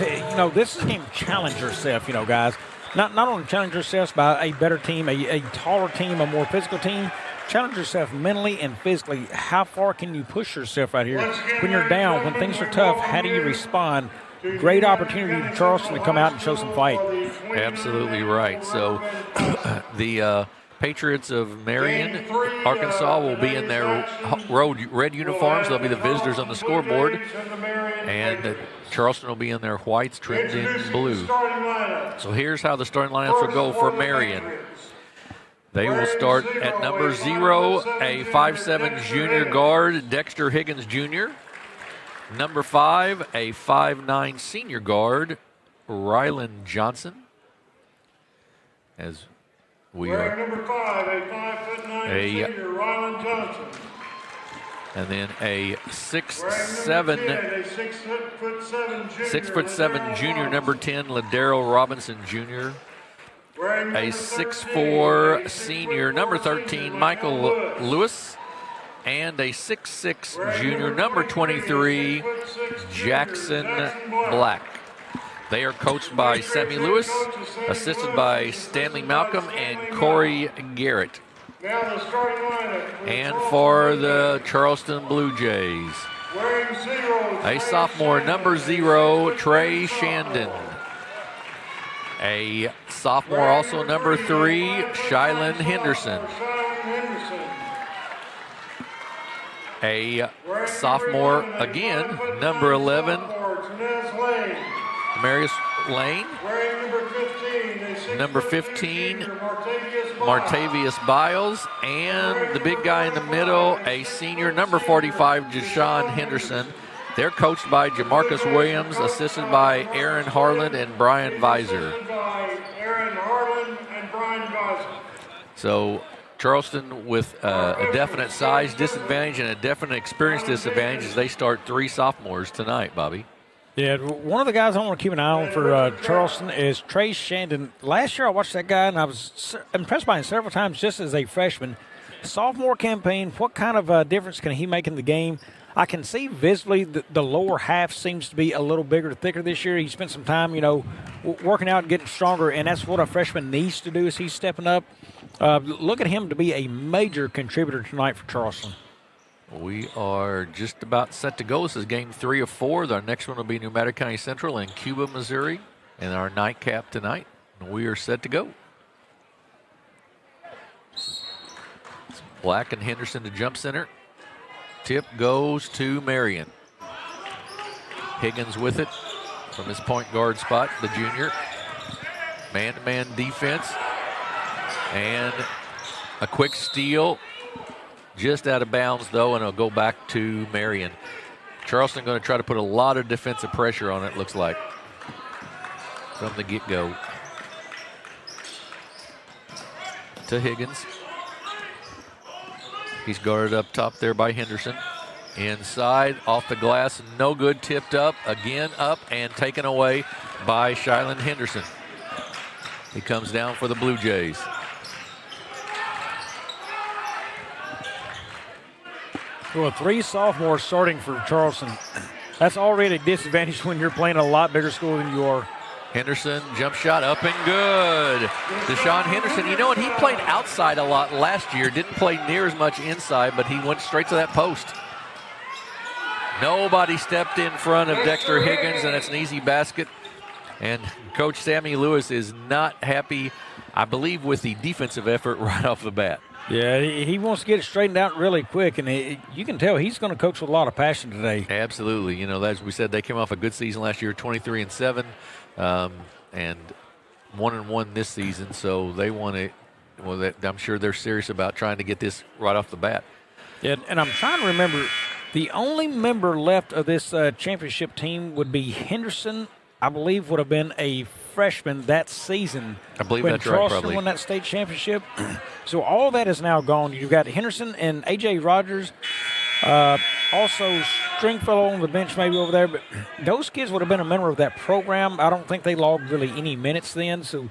this is a game to challenge yourself, guys. Not only challenge yourselves by a better team, a taller team, a more physical team. Challenge yourself mentally and physically. How far can you push yourself out here? When you're down, when things are tough, how do you respond? Great opportunity for Charleston to come out and show some fight. Absolutely right. So the Patriots of Marion, Arkansas, will be in their red uniforms. They'll be the visitors on the scoreboard. And Charleston will be in their whites trimmed in blue. So here's how the starting lineups will go for Marion. They will start at number 0, a 5'7" junior guard, Dexter Higgins Jr. Number 5, a 5'9" senior guard, Rylan Johnson. As we are number 5, a 5'9" senior, Rylan Johnson. And then a 6'7" junior, number 10, Ladero Robinson Jr. A 6'4" senior, number 13, Michael Lewis. And a 6'6" junior, number 23, Jackson Black. They are coached by Sammy Lewis, assisted by Stanley Malcolm and Corey Garrett. And for the Charleston Blue Jays, a sophomore, number 0, Trey Shandon. A sophomore, also number 3, Shylin Henderson. A sophomore, again, number 11, Marius Lane. Number 15, Martavius Biles. And the big guy in the middle, a senior, number 45, Jashawn Henderson. They're coached by Jamarcus Williams, assisted by Aaron Harland and Brian Visor. So Charleston with a definite size disadvantage and a definite experience disadvantage as they start 3 sophomores tonight, Bobby. Yeah, one of the guys I want to keep an eye on for Charleston is Trey Shandon. Last year I watched that guy, and I was impressed by him several times just as a freshman. Sophomore campaign, what kind of difference can he make in the game? I can see visibly the lower half seems to be a little bigger, thicker this year. He spent some time, working out and getting stronger, and that's what a freshman needs to do as he's stepping up. Look at him to be a major contributor tonight for Charleston. We are just about set to go. This is game 3 of 4. Our next one will be Madrid County Central in Cuba, Missouri, and our nightcap tonight. And we are set to go. It's Black and Henderson to jump center. Tip goes to Marion. Higgins with it from his point guard spot, the junior. Man-to-man defense. And a quick steal. Just out of bounds, though, and it'll go back to Marion. Charleston going to try to put a lot of defensive pressure on it, looks like, from the get-go. To Higgins. He's guarded up top there by Henderson. Inside, off the glass, no good, tipped up, again up, and taken away by Shylin Henderson. He comes down for the Blue Jays. Well, 3 sophomores starting for Charleston. That's already a disadvantage when you're playing a lot bigger school than you are. Henderson, jump shot up and good. Deshaun Henderson, and he played outside a lot last year. Didn't play near as much inside, but he went straight to that post. Nobody stepped in front of Dexter Higgins, and it's an easy basket. And Coach Sammy Lewis is not happy, I believe, with the defensive effort right off the bat. Yeah, he wants to get it straightened out really quick, and you can tell he's going to coach with a lot of passion today. Absolutely. As we said, they came off a good season last year, 23-7, and 1-1 this season. So they want to. Well, I'm sure they're serious about trying to get this right off the bat. Yeah, and I'm trying to remember, the only member left of this championship team would be Henderson. I believe would have been a freshman that season. I believe when that's Charleston right, probably. won that state championship. So all that is now gone. You've got Henderson and A.J. Rogers, also Stringfellow on the bench maybe over there. But those kids would have been a member of that program. I don't think they logged really any minutes then. So,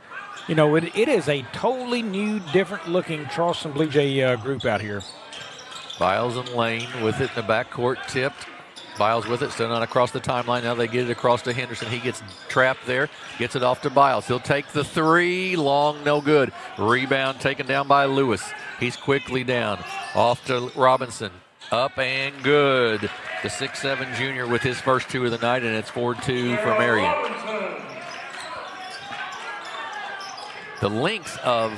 it is a totally new, different-looking Charleston Blue Jay group out here. Biles and Lane with it in the backcourt, tipped. Biles with it, still not across the timeline. Now they get it across to Henderson. He gets trapped there, gets it off to Biles. He'll take the three, long, no good. Rebound taken down by Lewis. He's quickly down. Off to Robinson. Up and good. The 6'7" junior with his first two of the night, and it's 4-2 for Marion. The length of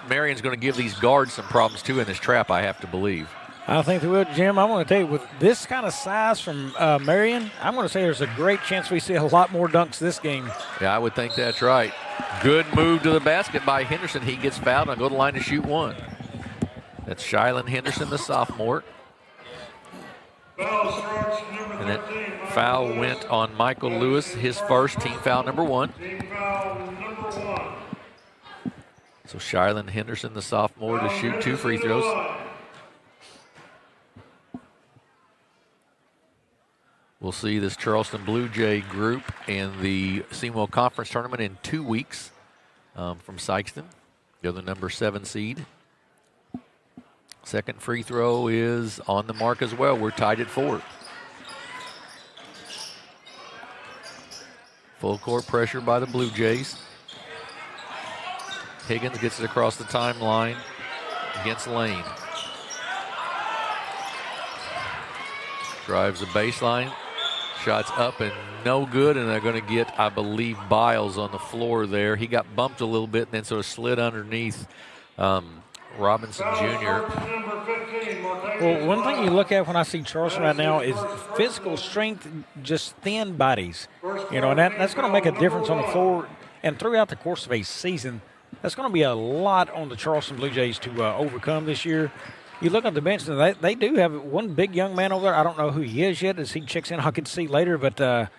Marion's going to give these guards some problems, too, in this trap, I have to believe. I think they will, Jim. I'm going to tell you, with this kind of size from Marion, I'm going to say there's a great chance we see a lot more dunks this game. Yeah, I would think that's right. Good move to the basket by Henderson. He gets fouled and go to the line to shoot one. That's Shyland Henderson, the sophomore. And that foul went on Michael Lewis, his first, team foul number 1. So Shyland Henderson, the sophomore, to shoot 2 free throws. We'll see this Charleston Blue Jay group in the Seymour Conference Tournament in 2 weeks from Sykeston. They're the number 7 seed. Second free throw is on the mark as well. We're tied at 4. Full court pressure by the Blue Jays. Higgins gets it across the timeline against Lane. Drives the baseline. Shots up and no good, and they're going to get, I believe, Biles on the floor there. He got bumped a little bit and then sort of slid underneath Robinson Jr. Well, one thing you look at when I see Charleston right now is physical strength, just thin bodies. You know, and that's going to make a difference on the floor. And throughout the course of a season, that's going to be a lot on the Charleston Blue Jays to overcome this year. You look at the bench, and they do have one big young man over there. I don't know who he is yet. As he checks in, I can see later. But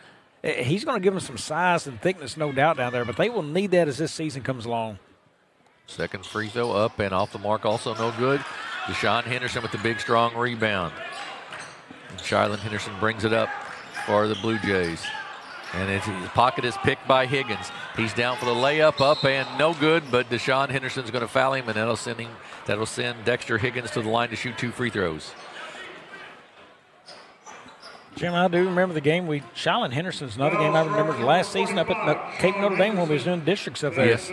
he's going to give them some size and thickness, no doubt, down there. But they will need that as this season comes along. Second free throw up and off the mark, also no good. Deshaun Henderson with the big, strong rebound. And Shyland Henderson brings it up for the Blue Jays. And his pocket is picked by Higgins. He's down for the layup, up and no good, but Deshaun Henderson's going to foul him, and that'll send Dexter Higgins to the line to shoot 2 free throws. Jim, I do remember the game. Shyland Henderson's another game I remember last season up at Cape Notre Dame when we was doing districts up there. Yes.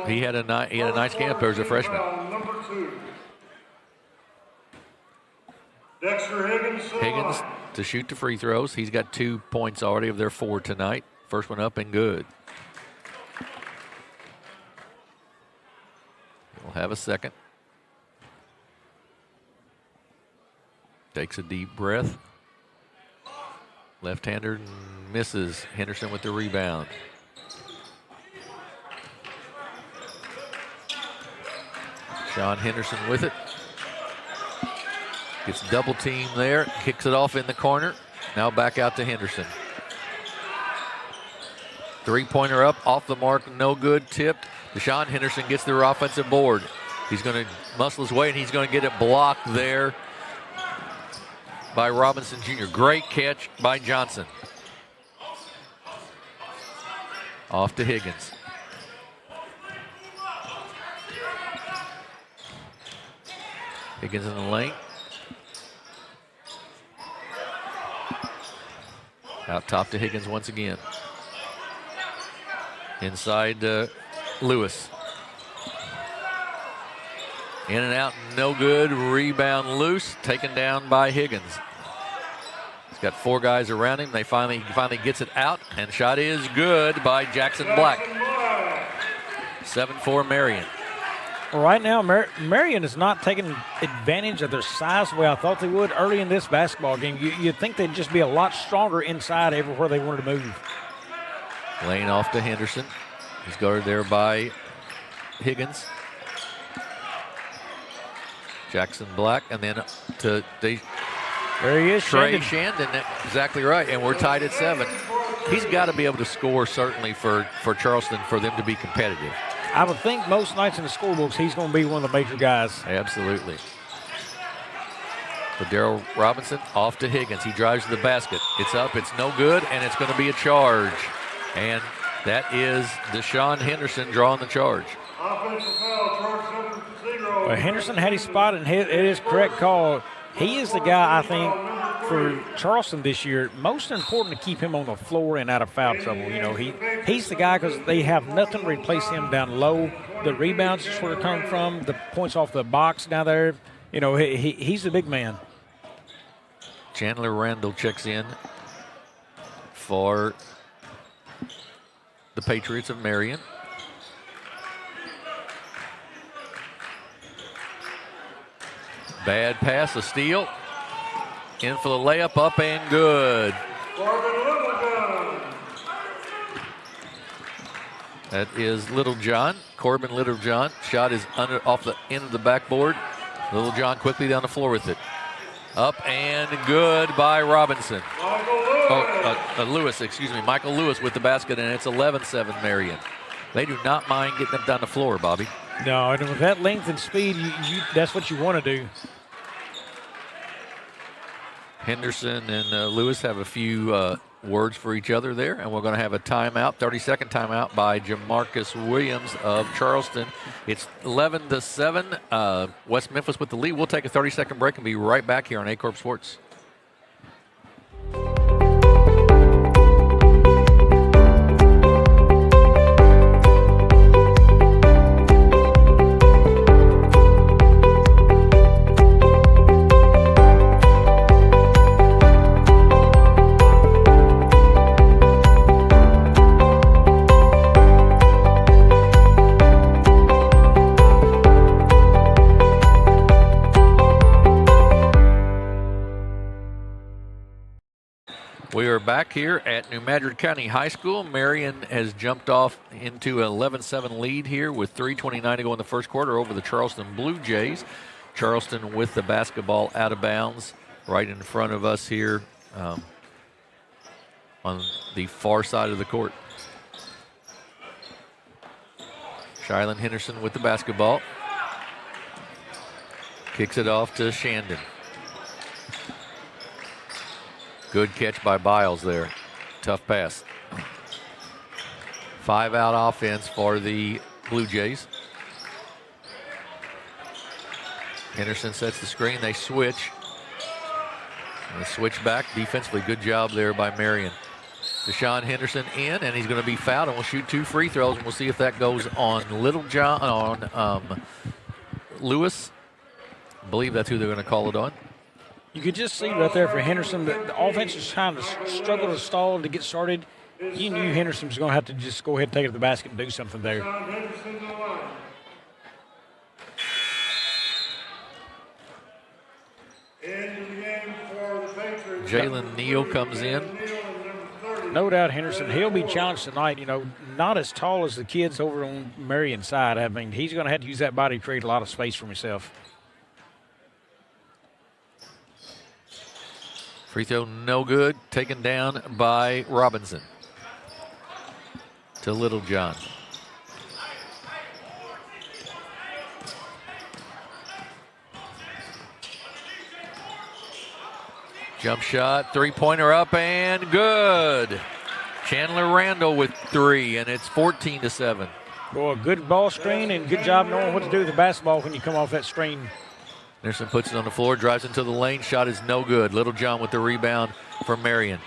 He had a nice game up there as a freshman. Dexter Higgins to shoot the free throws. He's got 2 points already of their 4 tonight. First one up and good. We'll have a second. Takes a deep breath. Left-hander misses. Henderson with the rebound. Sean Henderson with it. Gets double teamed there. Kicks it off in the corner. Now back out to Henderson. Three-pointer up, off the mark, no good, tipped. Deshaun Henderson gets their offensive board. He's going to muscle his way, and he's going to get it blocked there by Robinson Jr. Great catch by Johnson. Off to Higgins. Higgins in the lane. Out top to Higgins once again. Inside Lewis. In and out, no good. Rebound loose, taken down by Higgins. He's got 4 guys around him. He finally gets it out, and shot is good by Jackson Black. 7-4 Marion. Right now, Marion is not taking advantage of their size the way I thought they would early in this basketball game. You'd think they'd just be a lot stronger inside everywhere they wanted to move. Lane off to Henderson. He's guarded there by Higgins. Jackson Black, and then to there he is, Trey Shandon. Exactly right, and we're tied at 7. He's got to be able to score, certainly, for Charleston, for them to be competitive. I would think most nights in the scorebooks he's going to be one of the major guys. Absolutely. So Darrell Robinson off to Higgins. He drives to the basket. It's up, it's no good, and it's going to be a charge. And that is Deshaun Henderson drawing the charge. Offensive foul, charge number 0. Well, Henderson had his spot, and it is correct call. He is the guy, I think, for Charleston this year, most important to keep him on the floor and out of foul trouble. You know, he's the guy because they have nothing to replace him down low. The rebounds is where they're coming from. The points off the box down there. You know, he's the big man. Chandler Randall checks in for the Patriots of Marion. Bad pass, a steal. In for the layup, up and good. That is Littlejohn, Corbin Littlejohn. Shot is off the end of the backboard. Littlejohn quickly down the floor with it. Up and good by Robinson. Lewis, excuse me. Michael Lewis with the basket, and it's 11-7 Marion. They do not mind getting them down the floor, Bobby. No, and with that length and speed, that's what you want to do. Henderson and Lewis have a few words for each other there, and we're going to have a timeout, 30-second timeout by Jamarcus Williams of Charleston. It's 11-7, West Memphis with the lead. We'll take a 30-second break and be right back here on Aycorp Sports. We are back here at New Madrid County High School. Marion has jumped off into an 11-7 lead here with 3:29 to go in the first quarter over the Charleston Blue Jays. Charleston with the basketball out of bounds right in front of us here on the far side of the court. Shylan Henderson with the basketball. Kicks it off to Shandon. Good catch by Biles there. Tough pass. 5-out offense for the Blue Jays. Henderson sets the screen. They switch. And they switch back defensively. Good job there by Marion. Deshaun Henderson in, and he's going to be fouled, and we'll shoot 2 free throws, and we'll see if that goes on Lewis. I believe that's who they're going to call it on. You could just see right there for Henderson that the offense is trying to struggle to stall to get started. You knew Henderson was going to have to just go ahead and take it to the basket and do something there. Jalen Neal comes in. No doubt Henderson, he'll be challenged tonight. You know, not as tall as the kids over on Marion's side. I mean, he's going to have to use that body to create a lot of space for himself. Free throw no good. Taken down by Robinson. To Littlejohn. Jump shot, three-pointer up and good. Chandler Randall with 3, and it's 14-7. Boy, good ball screen and good job knowing what to do with the basketball when you come off that screen. Anderson puts it on the floor, drives into the lane. Shot is no good. Littlejohn with the rebound for Marion.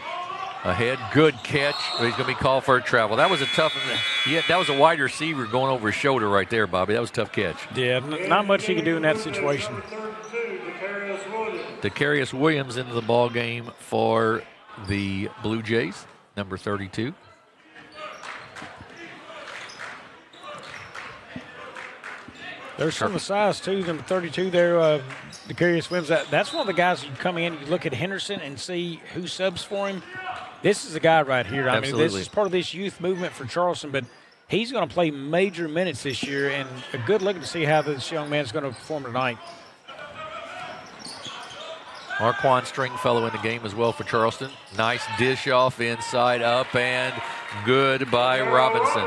Ahead, good catch. He's going to be called for a travel. That was a tough one. Yeah, that was a wide receiver going over his shoulder right there, Bobby. That was a tough catch. Yeah, not much he can do in that situation. Decarius Williams into the ball game for the Blue Jays, number 32. There's some of the size, too, number 32 there, Decarius Williams. That's one of the guys you come in, you look at Henderson and see who subs for him. This is the guy right here. I mean, this is part of this youth movement for Charleston, but he's going to play major minutes this year, and a good look to see how this young man's going to perform tonight. Marquand Stringfellow in the game as well for Charleston. Nice dish off inside, up and good by Robinson.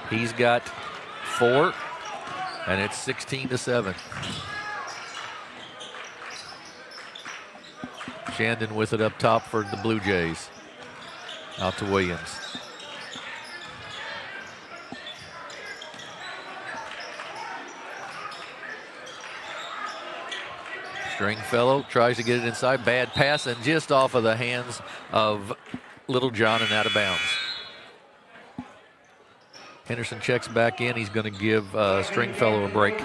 He's got 4, and it's 16-7. Shandon with it up top for the Blue Jays. Out to Williams. Stringfellow tries to get it inside. Bad pass and just off of the hands of Little John and out of bounds. Henderson checks back in. He's going to give Stringfellow a break.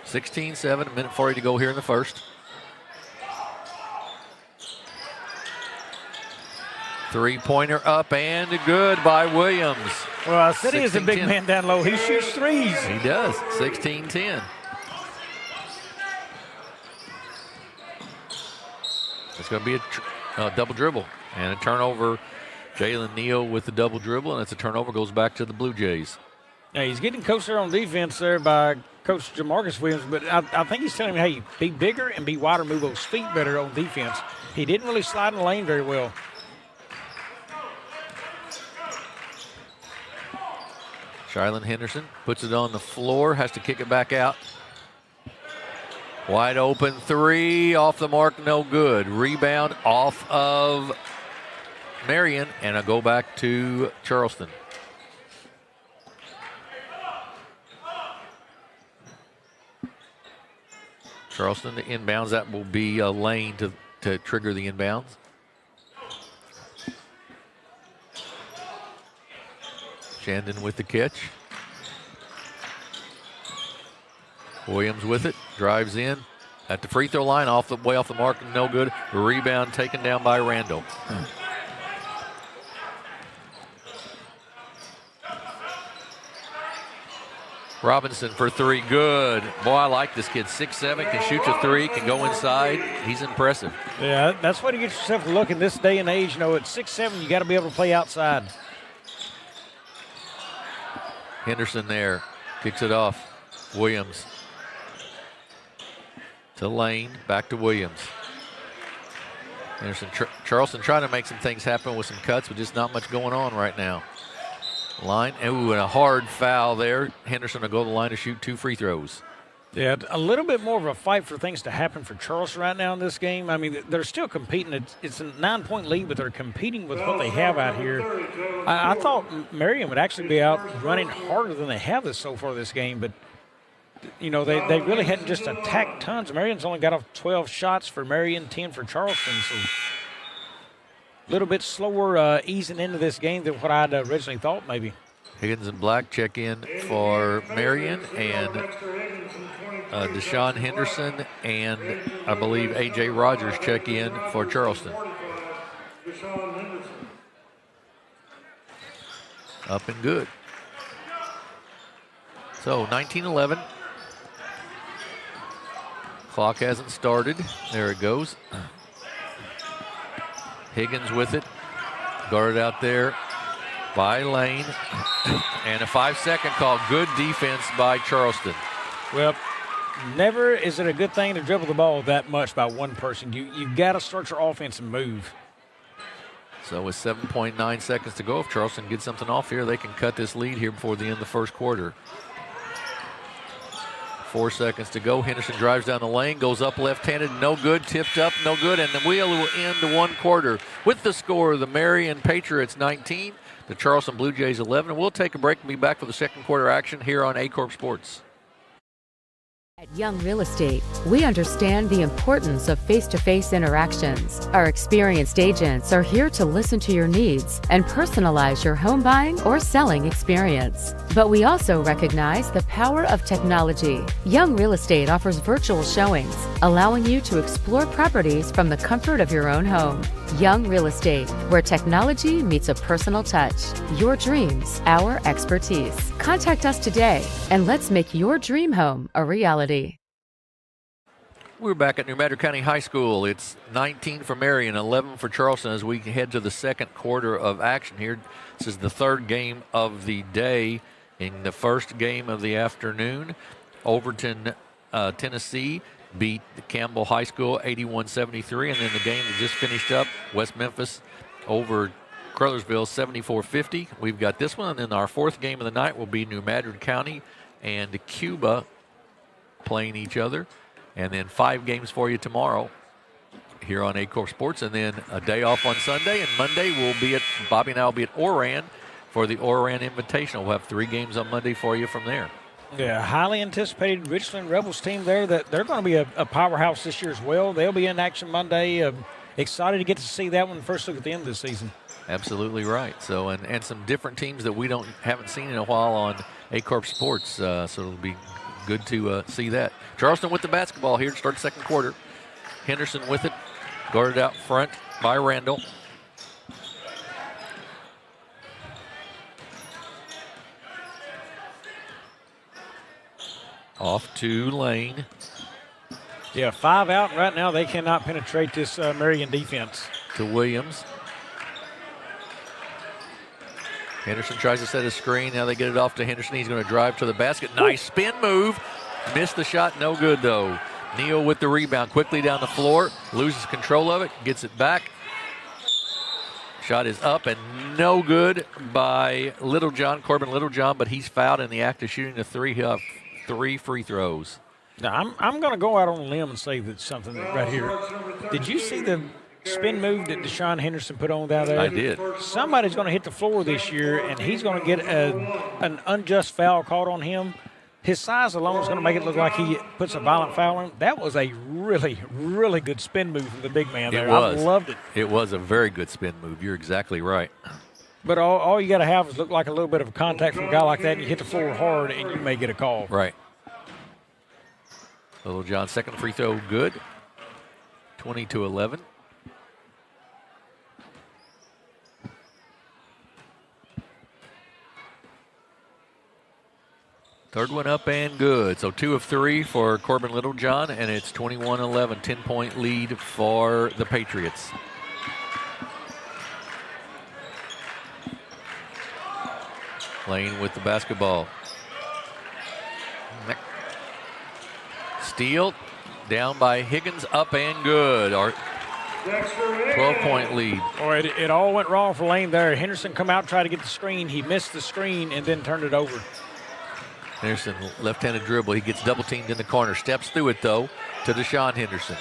16-7, a minute 40 to go here in the first. Three-pointer up and good by Williams. Well, I said he is a big man down low. He shoots threes. He does. 16-10. It's going to be a double dribble and a turnover. Jalen Neal with the double dribble, and it's a turnover. Goes back to the Blue Jays. Yeah, he's getting coached there on defense there by Coach Jamarcus Williams, but I think he's telling him, hey, be bigger and be wider, move those feet better on defense. He didn't really slide in the lane very well. Shylon Henderson puts it on the floor, has to kick it back out. Wide open three, off the mark, no good. Rebound off of Marion, and a go back to Charleston. Charleston to inbounds. That will be a lane to trigger the inbounds. Shandon with the catch. Williams with it, drives in at the free throw line, way off the mark, no good. Rebound taken down by Randall. Robinson for three, good. Boy, I like this kid. 6'7", can shoot a three, can go inside. He's impressive. Yeah, that's what you get yourself a look in this day and age. You know, at 6'7", you got to be able to play outside. Henderson there, kicks it off. Williams to Lane, back to Williams. Henderson, Charleston trying to make some things happen with some cuts, but just not much going on right now. Line, ooh, and a hard foul there. Henderson will go to the line to shoot 2 free throws. Yeah, a little bit more of a fight for things to happen for Charleston right now in this game. I mean, they're still competing. It's a 9-point lead, but they're competing with what they have out here. I thought Marion would actually be out running harder than they have so far this game, but, you know, they really hadn't just attacked tons. Marion's only got off 12 shots for Marion, 10 for Charleston, so a little bit slower easing into this game than what I'd originally thought maybe. Higgins and Black check in for Marion, and Deshaun Henderson and I believe A.J. Rogers check in for Charleston. Up and good. So 19-11. Clock hasn't started. There it goes. Higgins with it. Guarded out there by Lane. And a 5-second call. Good defense by Charleston. Well, never is it a good thing to dribble the ball that much by one person. You've got to start your offense and move. So with 7.9 seconds to go, if Charleston gets something off here, they can cut this lead here before the end of the first quarter. 4 seconds to go. Henderson drives down the lane, goes up left-handed, no good, tipped up, no good, and the wheel will end the one quarter with the score, the Marion Patriots 19, the Charleston Blue Jays 11. We'll take a break and be back for the second quarter action here on Aycorp Sports. At Young Real Estate, we understand the importance of face-to-face interactions. Our experienced agents are here to listen to your needs and personalize your home buying or selling experience. But we also recognize the power of technology. Young Real Estate offers virtual showings, allowing you to explore properties from the comfort of your own home. Young Real Estate, where technology meets a personal touch. Your dreams, our expertise. Contact us today, and let's make your dream home a reality. We're back at New Madrid County High School. It's 19 for Marion, 11 for Charleston as we head to the second quarter of action here. This is the third game of the day. In the first game of the afternoon, Overton, Tennessee beat Campbell High School 81-73, and then the game that just finished up, West Memphis over Caruthersville 74-50. We've got this one, and then our fourth game of the night will be New Madrid County and Cuba playing each other. And then 5 games for you tomorrow here on Aycorp Sports, and then a day off on Sunday. And Monday Bobby and I will be at Oran for the Oran Invitational. We'll have 3 games on Monday for you from there. Yeah, highly anticipated Richland Rebels team there. That they're going to be a powerhouse this year as well. They'll be in action Monday. Excited to get to see that one first look at the end of the season. Absolutely right. So, and some different teams that we haven't seen in a while on Aycorp Sports. So it'll be good to see that. Charleston with the basketball here to start the second quarter. Henderson with it, guarded out front by Randall. Off to Lane. Yeah, 5 out, and right now they cannot penetrate this Marion defense. To Williams. Henderson tries to set a screen. Now they get it off to Henderson. He's going to drive to the basket. Nice spin move. Missed the shot. No good, though. Neal with the rebound. Quickly down the floor. Loses control of it. Gets it back. Shot is up and no good by Littlejohn, Corbin Littlejohn, but he's fouled in the act of shooting the three. He'll have 3 free throws. Now, I'm going to go out on a limb and say that something right here. Did you see the spin move that Deshaun Henderson put on down there? I did. Somebody's going to hit the floor this year, and he's going to get an unjust foul called on him. His size alone is going to make it look like he puts a violent foul on him. That was a really, really good spin move from the big man there. I loved it. It was a very good spin move. You're exactly right. But all you got to have is look like a little bit of a contact from a guy like that, and you hit the floor hard, and you may get a call. Right. Littlejohn's second free throw good. 20-11. Third one up and good. So 2 of 3 for Corbin Littlejohn, and it's 21-11, 10-point lead for the Patriots. Lane with the basketball. Steal down by Higgins, up and good. Our 12-point lead. Boy, it all went wrong for Lane there. Henderson come out, try to get the screen. He missed the screen and then turned it over. Henderson, left-handed dribble. He gets double-teamed in the corner. Steps through it, though, to Deshaun Henderson.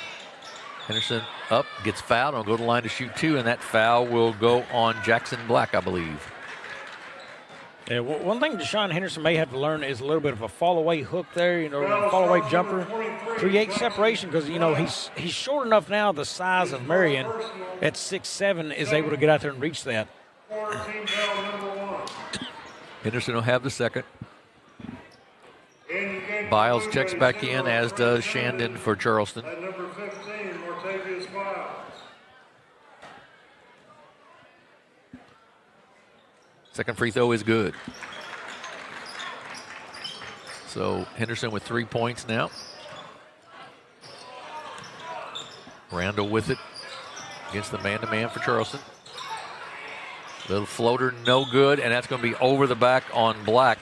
Henderson up, gets fouled. Will go to the line to shoot 2, and that foul will go on Jackson Black, I believe. Yeah, one thing Deshaun Henderson may have to learn is a little bit of a fall-away hook there, fall-away jumper. Create separation because, he's short enough now, the size of Marion at 6'7", is able to get out there and reach that. Henderson will have the second. Biles checks back in, as does Shandon for Charleston. At number 15, Martavius Biles. Second free throw is good. So Henderson with 3 points now. Randall with it against the man-to-man for Charleston. Little floater, no good, and that's going to be over the back on Black.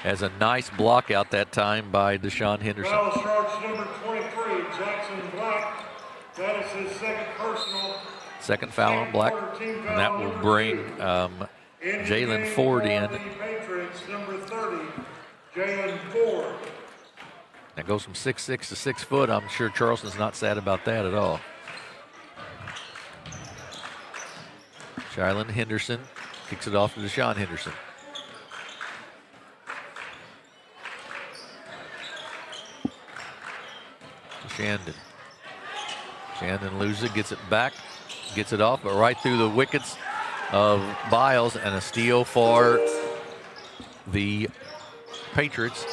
As a nice block out that time by Deshaun Henderson. Foul charge number 23, Jackson Black. That is his second personal. Second foul on Black, and that will bring Jalen Ford in. Patriots, number 30, Jalen Ford. That goes from 6'6" to 6 foot. I'm sure Charleston's not sad about that at all. Jalen Henderson kicks it off to Deshaun Henderson. Shandon loses it, gets it back, gets it off, but right through the wickets of Biles, and a steal for the Patriots.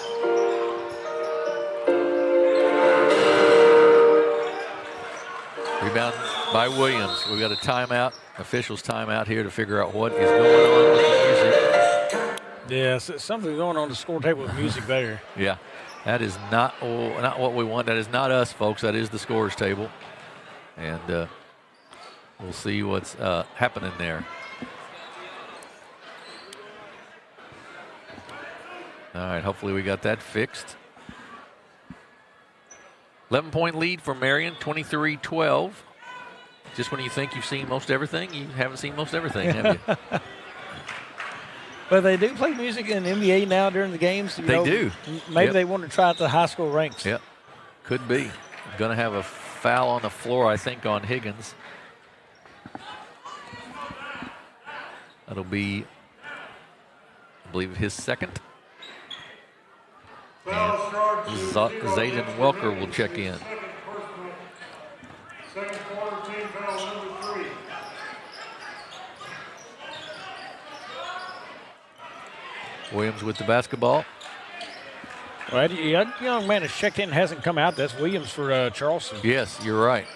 Rebound by Williams. We've got a timeout, officials timeout here to figure out what is going on with the music. Yeah, something's going on the score table with music there. Yeah. That is not what we want. That is not us, folks. That is the scores table. And we'll see what's happening there. All right, hopefully we got that fixed. 11-point lead for Marion, 23-12. Just when you think you've seen most everything, you haven't seen most everything, have you? But they do play music in the NBA now during the games. They do. Maybe they want to try out the high school ranks. Yep, could be. Going to have a foul on the floor, I think, on Higgins. That'll be, I believe, his second. And Zayden Welker will check in. Second quarter, team foul number 3. Williams with the basketball. Well, that young man has checked in, hasn't come out. That's Williams for Charleston. Yes, you're right.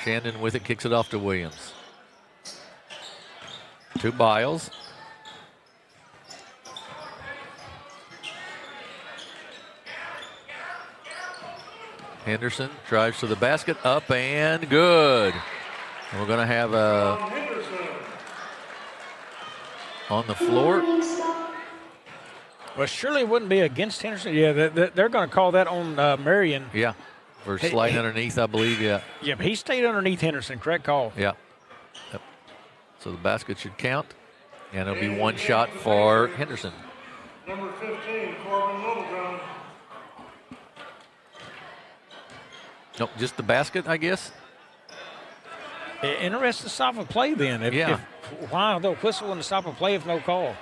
Shandon with it, kicks it off to Williams. To Biles. Henderson drives to the basket, up and good. And we're going to have a on the floor. Well, surely it wouldn't be against Henderson. Yeah, they're going to call that on Marion. Yeah, for sliding underneath, I believe, yeah. Yeah, he stayed underneath Henderson. Correct call. Yeah. Yep. So the basket should count, and it'll be one shot for Henderson. Number 15, Corbin Littlejohn. Nope, just the basket, I guess. Interesting stop of play then. Why they'll whistle and stop a play if no call?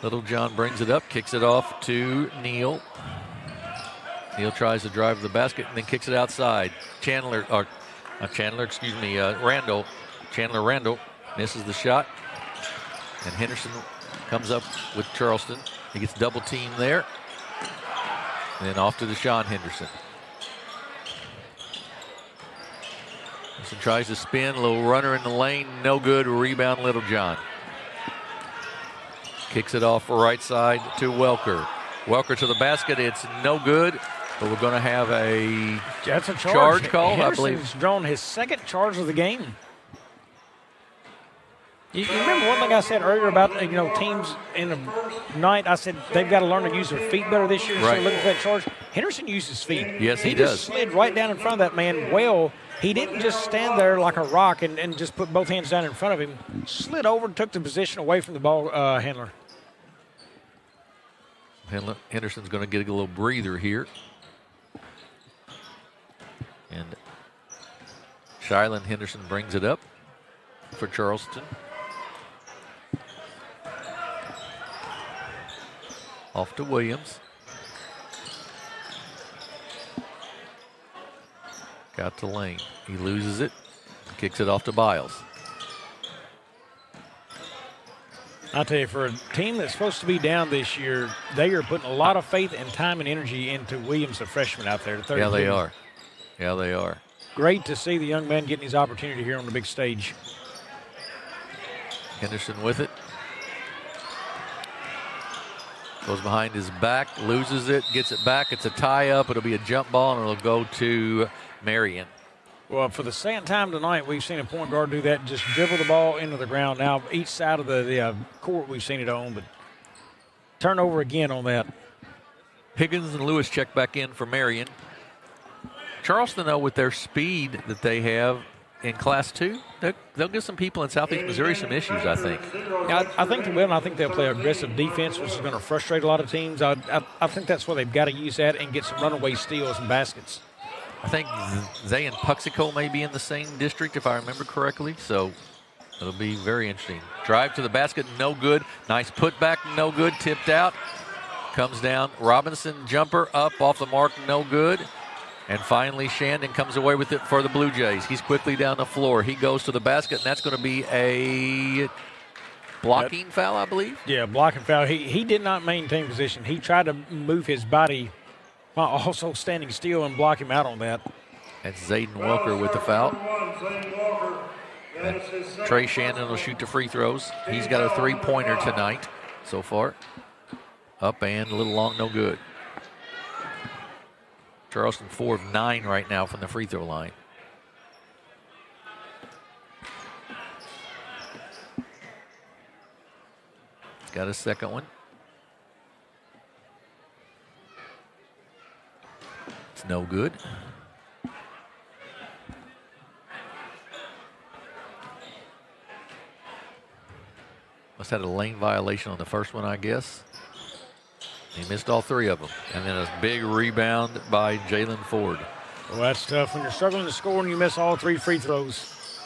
Littlejohn brings it up, kicks it off to Neal. Neal tries to drive the basket and then kicks it outside. Chandler Randall misses the shot. And Henderson comes up with Charleston. He gets double teamed there. And then off to Deshaun Henderson. Henderson tries to spin, a little runner in the lane, no good, rebound Littlejohn. Kicks it off right side to Welker. Welker to the basket, it's no good, but we're going to have a charge call, I believe. Henderson's drawn his second charge of the game. You remember one thing I said earlier about teams in the night? I said they've got to learn to use their feet better this year. Right. So looking for that charge. Henderson used his feet. Yes, he just does. Slid right down in front of that man. Well, he didn't just stand there like a rock and just put both hands down in front of him. Slid over and took the position away from the ball handler. Henderson's going to get a little breather here. And Shyland Henderson brings it up for Charleston. Off to Williams. Got to Lane. He loses it. Kicks it off to Biles. I'll tell you, for a team that's supposed to be down this year, they are putting a lot of faith and time and energy into Williams, the freshman out there. Yeah, they are. Yeah, they are. Great to see the young man getting his opportunity here on the big stage. Henderson with it. Goes behind his back, loses it, gets it back. It's a tie-up. It'll be a jump ball, and it'll go to Marion. Well, for the second time tonight, we've seen a point guard do that, just dribble the ball into the ground. Now, each side of the court we've seen it on, but turnover again on that. Higgins and Lewis check back in for Marion. Charleston, though, with their speed that they have in Class 2, they'll give some people in Southeast Missouri some issues, I think. I think they will, and I think they'll play aggressive defense, which is going to frustrate a lot of teams. I think that's where they've got to use that and get some runaway steals and baskets. I think Zay and Puxico may be in the same district, if I remember correctly, so it'll be very interesting. Drive to the basket, no good. Nice putback, no good. Tipped out. Comes down. Robinson jumper up off the mark, no good. And finally, Shandon comes away with it for the Blue Jays. He's quickly down the floor. He goes to the basket, and that's going to be a blocking foul, I believe. Yeah, blocking foul. He did not maintain position. He tried to move his body while also standing still and block him out on that. That's Zayden Welker with the foul. And Trey Shandon will shoot the free throws. He's got a three-pointer tonight so far. Up and a little long, no good. Charleston 4 of 9 right now from the free throw line. He's got a second one. It's no good. Must have had a lane violation on the first one, I guess. He missed all three of them. And then a big rebound by Jalen Ford. Well, that's tough when you're struggling to score and you miss all three free throws.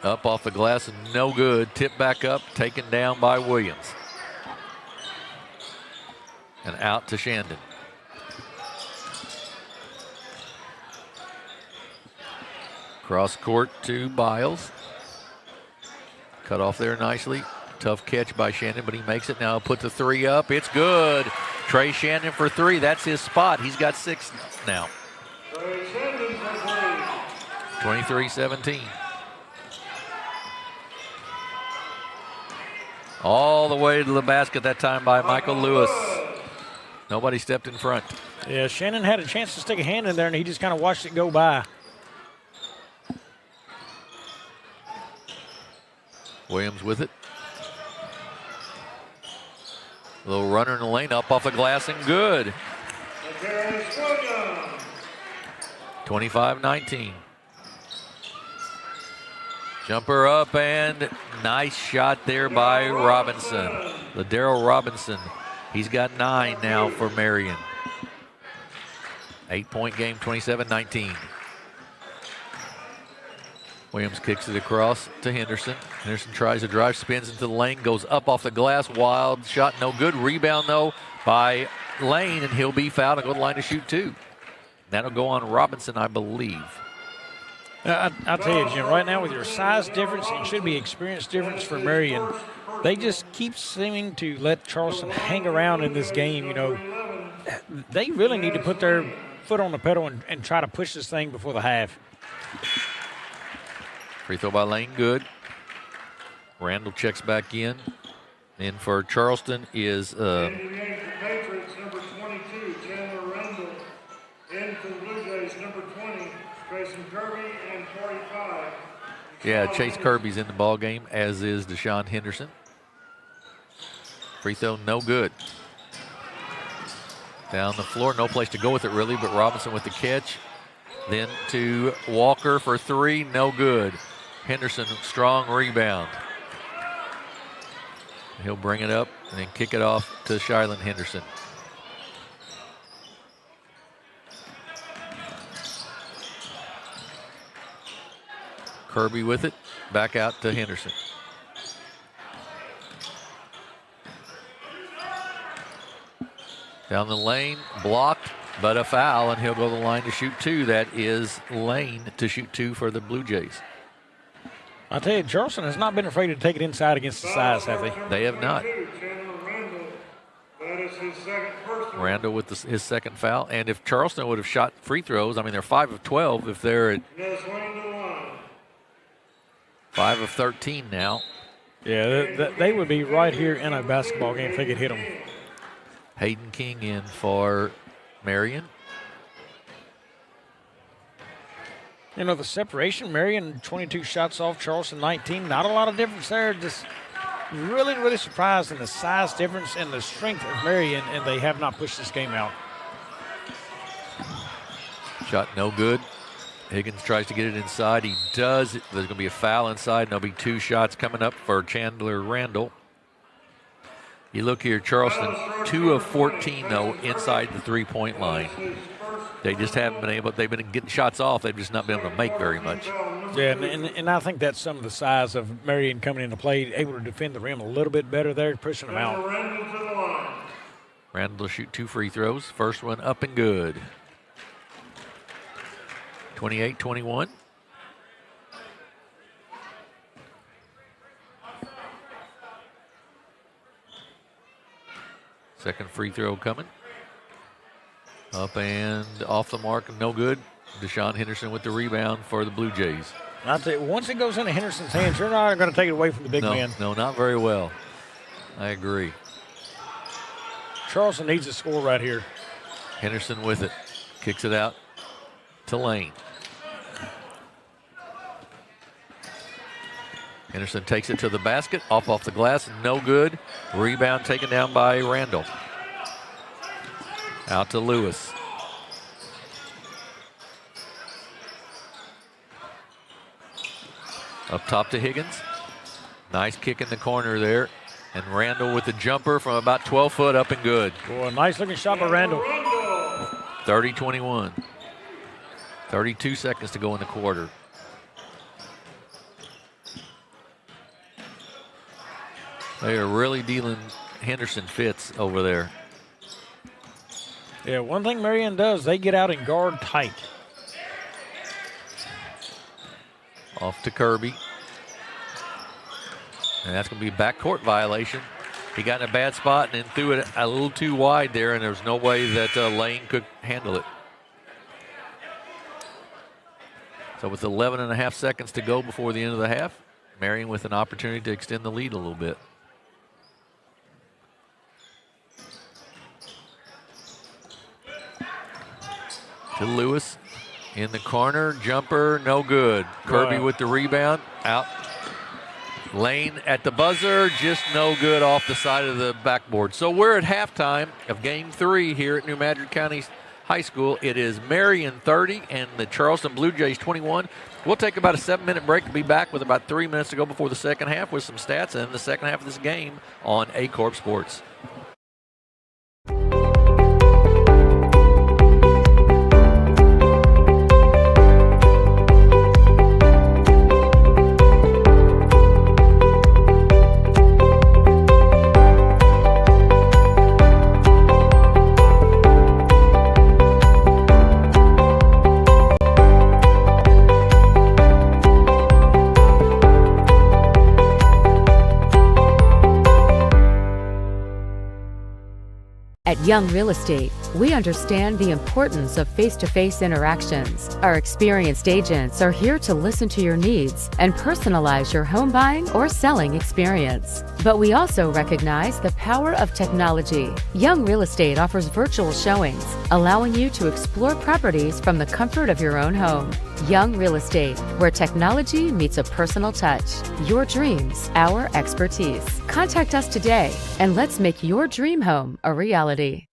Up off the glass and no good. Tipped back up, taken down by Williams. And out to Shandon. Cross court to Biles. Cut off there nicely. Tough catch by Shandon, but he makes it now. Put the three up. It's good. Trey Shandon for three. That's his spot. He's got 6 now. 23-17. All the way to the basket that time by Michael Lewis. Nobody stepped in front. Yeah, Shannon had a chance to stick a hand in there, and he just kind of watched it go by. Williams with it. Little runner in the lane, up off the glass and good. 25-19. Jumper up and nice shot there by Robinson. LaDarryl Robinson. He's got 9 now for Marion. 8-point game, 27-19. Williams kicks it across to Henderson. Henderson tries to drive, spins into the lane, goes up off the glass. Wild shot, no good. Rebound, though, by Lane, and he'll be fouled and go to the line to shoot 2. That'll go on Robinson, I believe. I'll tell you, Jim, right now with your size difference, it should be experience difference for Marion. They just keep seeming to let Charleston hang around in this game. You know, they really need to put their foot on the pedal and try to push this thing before the half. Free throw by Lane, good. Randall checks back in. And for Charleston is Patriots, number 22, Chandler Randall. In for the Blue Jays, number 20, Grayson Kirby, and 45. Chase Kirby's in the ball game, as is Deshaun Henderson. Free throw, no good. Down the floor, no place to go with it really, but Robinson with the catch. Then to Walker for 3, no good. Henderson, strong rebound. He'll bring it up and then kick it off to Shyland Henderson. Kirby with it, back out to Henderson. Down the lane, blocked, but a foul, and he'll go to the line to shoot 2. That is Lane to shoot 2 for the Blue Jays. I'll tell you, Charleston has not been afraid to take it inside against the size, have they? They have not. That is his second personal. Randall with his second foul. And if Charleston would have shot free throws, I mean, they're 5 of 12. If they're at 5 of 13 now. Yeah, they would be right here in a basketball game if they could hit them. Hayden King in for Marion. You know, the separation, Marion 22 shots off, Charleston 19. Not a lot of difference there. Just really, really surprised in the size difference and the strength of Marion, and they have not pushed this game out. Shot no good. Higgins tries to get it inside. He does. There's going to be a foul inside, and there'll be 2 shots coming up for Chandler Randall. You look here, Charleston, 2 of 14, though, inside the 3-point line. They just haven't been able, they've been getting shots off, they've just not been able to make very much. Yeah, and I think that's some of the size of Marion coming into play, able to defend the rim a little bit better there, pushing them out. Randall will shoot 2 free throws. First one up and good. 28-21. Second free throw coming. Up and off the mark, no good. Deshaun Henderson with the rebound for the Blue Jays. I'll tell you, once it goes into Henderson's hands, you're not going to take it away from the big man. No, not very well. I agree. Charleston needs a score right here. Henderson with it. Kicks it out to Lane. Henderson takes it to the basket, off the glass, no good. Rebound taken down by Randall. Out to Lewis. Up top to Higgins. Nice kick in the corner there. And Randall with the jumper from about 12 foot up and good. Boy, nice looking shot by Randall. 30-21. 32 seconds to go in the quarter. They are really dealing Henderson fits over there. Yeah, one thing Marion does, they get out and guard tight. Off to Kirby. And that's going to be a backcourt violation. He got in a bad spot and then threw it a little too wide there, and there was no way that Lane could handle it. So with 11.5 seconds to go before the end of the half, Marion with an opportunity to extend the lead a little bit. To Lewis in the corner, jumper, no good. Kirby with the rebound, out. Lane at the buzzer, just no good off the side of the backboard. So we're at halftime of Game 3 here at New Madrid County High School. It is Marion 30 and the Charleston Blue Jays 21. We'll take about a 7-minute break and be back with about 3 minutes to go before the second half with some stats and the second half of this game on Aycorp Sports. At Young Real Estate, we understand the importance of face-to-face interactions. Our experienced agents are here to listen to your needs and personalize your home buying or selling experience. But we also recognize the power of technology. Young Real Estate offers virtual showings, allowing you to explore properties from the comfort of your own home. Young Real Estate, where technology meets a personal touch. Your dreams, our expertise. Contact us today and let's make your dream home a reality.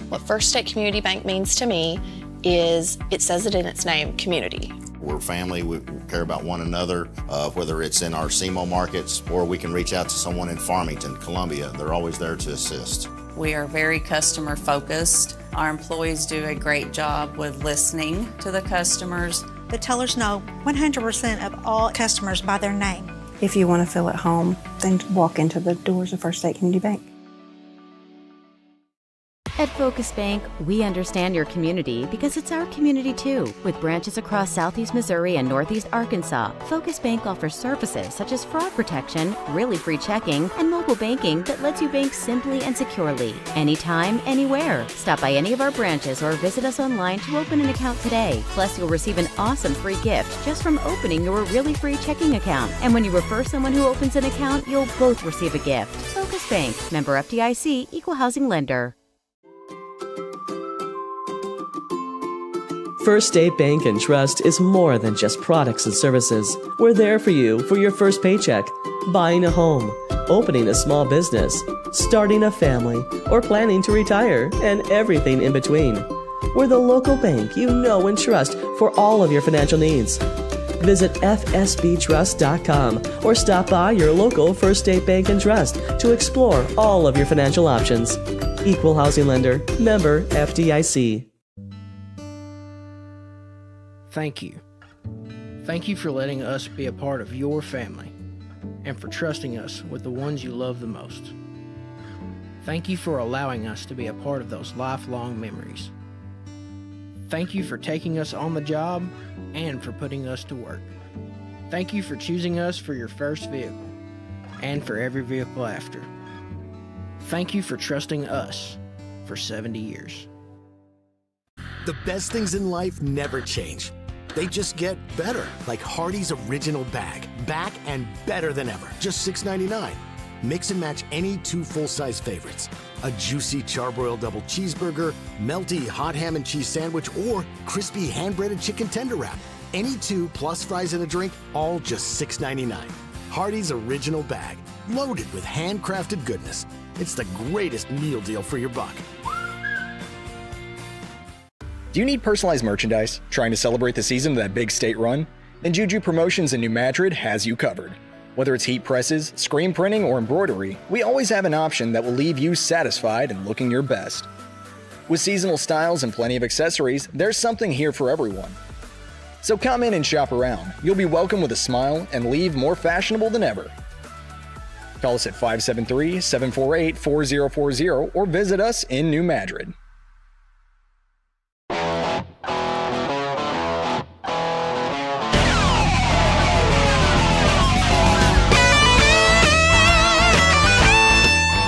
What First State Community Bank means to me is, it says it in its name, community. We're family, we care about one another, whether it's in our SEMO markets or we can reach out to someone in Farmington, Columbia. They're always there to assist. We are very customer focused. Our employees do a great job with listening to the customers. The tellers know 100% of all customers by their name. If you want to feel at home, then walk into the doors of First State Community Bank. At Focus Bank, we understand your community because it's our community too. With branches across Southeast Missouri and Northeast Arkansas, Focus Bank offers services such as fraud protection, really free checking, and mobile banking that lets you bank simply and securely, anytime, anywhere. Stop by any of our branches or visit us online to open an account today. Plus, you'll receive an awesome free gift just from opening your really free checking account. And when you refer someone who opens an account, you'll both receive a gift. Focus Bank, member FDIC, equal housing lender. First State Bank and Trust is more than just products and services. We're there for you for your first paycheck, buying a home, opening a small business, starting a family, or planning to retire, and everything in between. We're the local bank you know and trust for all of your financial needs. Visit fsbtrust.com or stop by your local First State Bank and Trust to explore all of your financial options. Equal housing lender. Member FDIC. Thank you. Thank you for letting us be a part of your family and for trusting us with the ones you love the most. Thank you for allowing us to be a part of those lifelong memories. Thank you for taking us on the job and for putting us to work. Thank you for choosing us for your first vehicle and for every vehicle after. Thank you for trusting us for 70 years. The best things in life never change. They just get better, like Hardee's Original Bag. Back and better than ever. Just $6.99. Mix and match any 2 full-size favorites. A juicy charbroiled double cheeseburger, melty hot ham and cheese sandwich, or crispy hand-breaded chicken tender wrap. Any 2 plus fries and a drink, all just $6.99. Hardee's Original Bag. Loaded with handcrafted goodness. It's the greatest meal deal for your buck. Do you need personalized merchandise? Trying to celebrate the season of that big state run? Then Juju Promotions in New Madrid has you covered. Whether it's heat presses, screen printing, or embroidery, we always have an option that will leave you satisfied and looking your best. With seasonal styles and plenty of accessories, there's something here for everyone. So come in and shop around. You'll be welcome with a smile and leave more fashionable than ever. Call us at 573-748-4040 or visit us in New Madrid.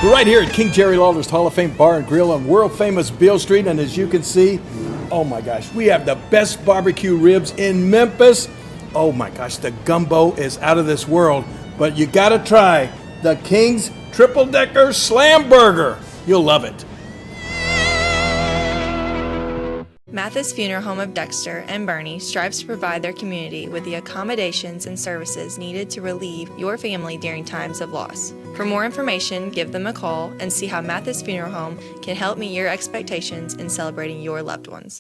We're right here at King Jerry Lawler's Hall of Fame Bar and Grill on world-famous Beale Street, and as you can see, oh my gosh, we have the best barbecue ribs in Memphis. Oh my gosh, the gumbo is out of this world, but you gotta try the King's Triple Decker Slam Burger. You'll love it. Mathis Funeral Home of Dexter and Bernie strives to provide their community with the accommodations and services needed to relieve your family during times of loss. For more information, give them a call and see how Mathis Funeral Home can help meet your expectations in celebrating your loved ones.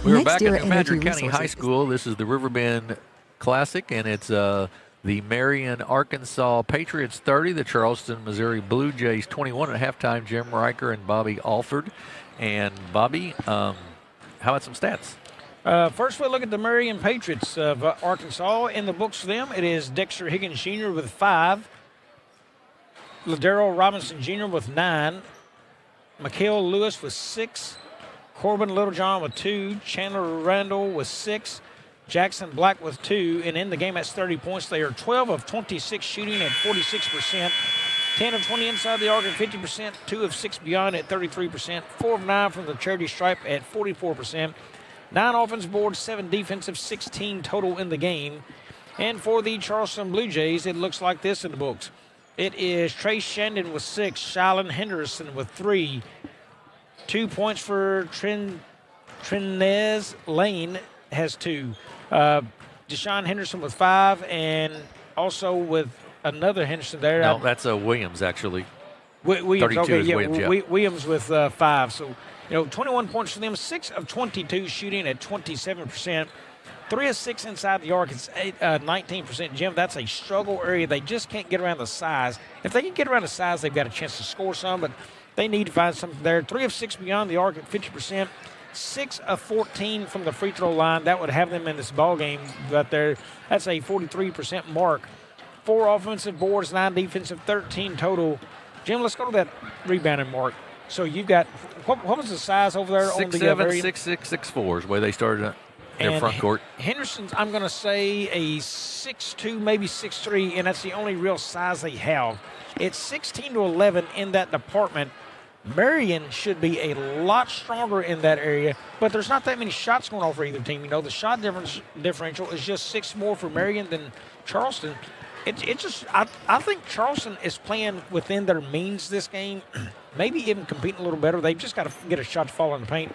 We're back at Madrid County High School. This is the Riverbend Classic, and it's the Marion, Arkansas Patriots 30, the Charleston, Missouri Blue Jays 21 at halftime. Jim Riker and Bobby Alford. And Bobby, how about some stats? First, we'll look at the Marion Patriots of Arkansas. In the books for them, it is Dexter Higgins Jr. with 5, Ladero Robinson Jr. with 9, Mikhail Lewis with 6, Corbin Littlejohn with 2, Chandler Randall with 6, Jackson Black with 2, and in the game that's 30 points. They are 12 of 26 shooting at 46%, 10 of 20 inside the arc at 50%, 2 of 6 beyond at 33%, 4 of 9 from the charity stripe at 44%, 9 offensive boards, 7 defensive, 16 total in the game. And for the Charleston Blue Jays, it looks like this in the books. It is Trace Shandon with 6, Shylon Henderson with 3, 2 points for Trinez Lane has 2. Deshaun Henderson with 5, and also with another Henderson there. No, that's Williams, actually. Williams, 32 okay, is yeah, Williams, yeah. Williams with 5. So, 21 points for them, 6 of 22 shooting at 27%. 3 of 6 inside the arc, it's 19%. Jim, that's a struggle area. They just can't get around the size. If they can get around the size, they've got a chance to score some, but they need to find something there. 3 of 6 beyond the arc at 50%. 6 of 14 from the free throw line. That would have them in this ball game right there. That's a 43% mark. 4 offensive boards, 9 defensive, 13 total. Jim, let's go to that rebounding mark. So you've got, what was the size over there? 6'7", 6'6", 6'4" is the way they started their front court. Henderson's, I'm going to say, a 6'2", maybe 6'3", and that's the only real size they have. It's 16 to 11 in that department. Marion should be a lot stronger in that area, but there's not that many shots going on for either team. The shot differential is just 6 more for Marion than Charleston. I think Charleston is playing within their means this game, maybe even competing a little better. They've just got to get a shot to fall in the paint.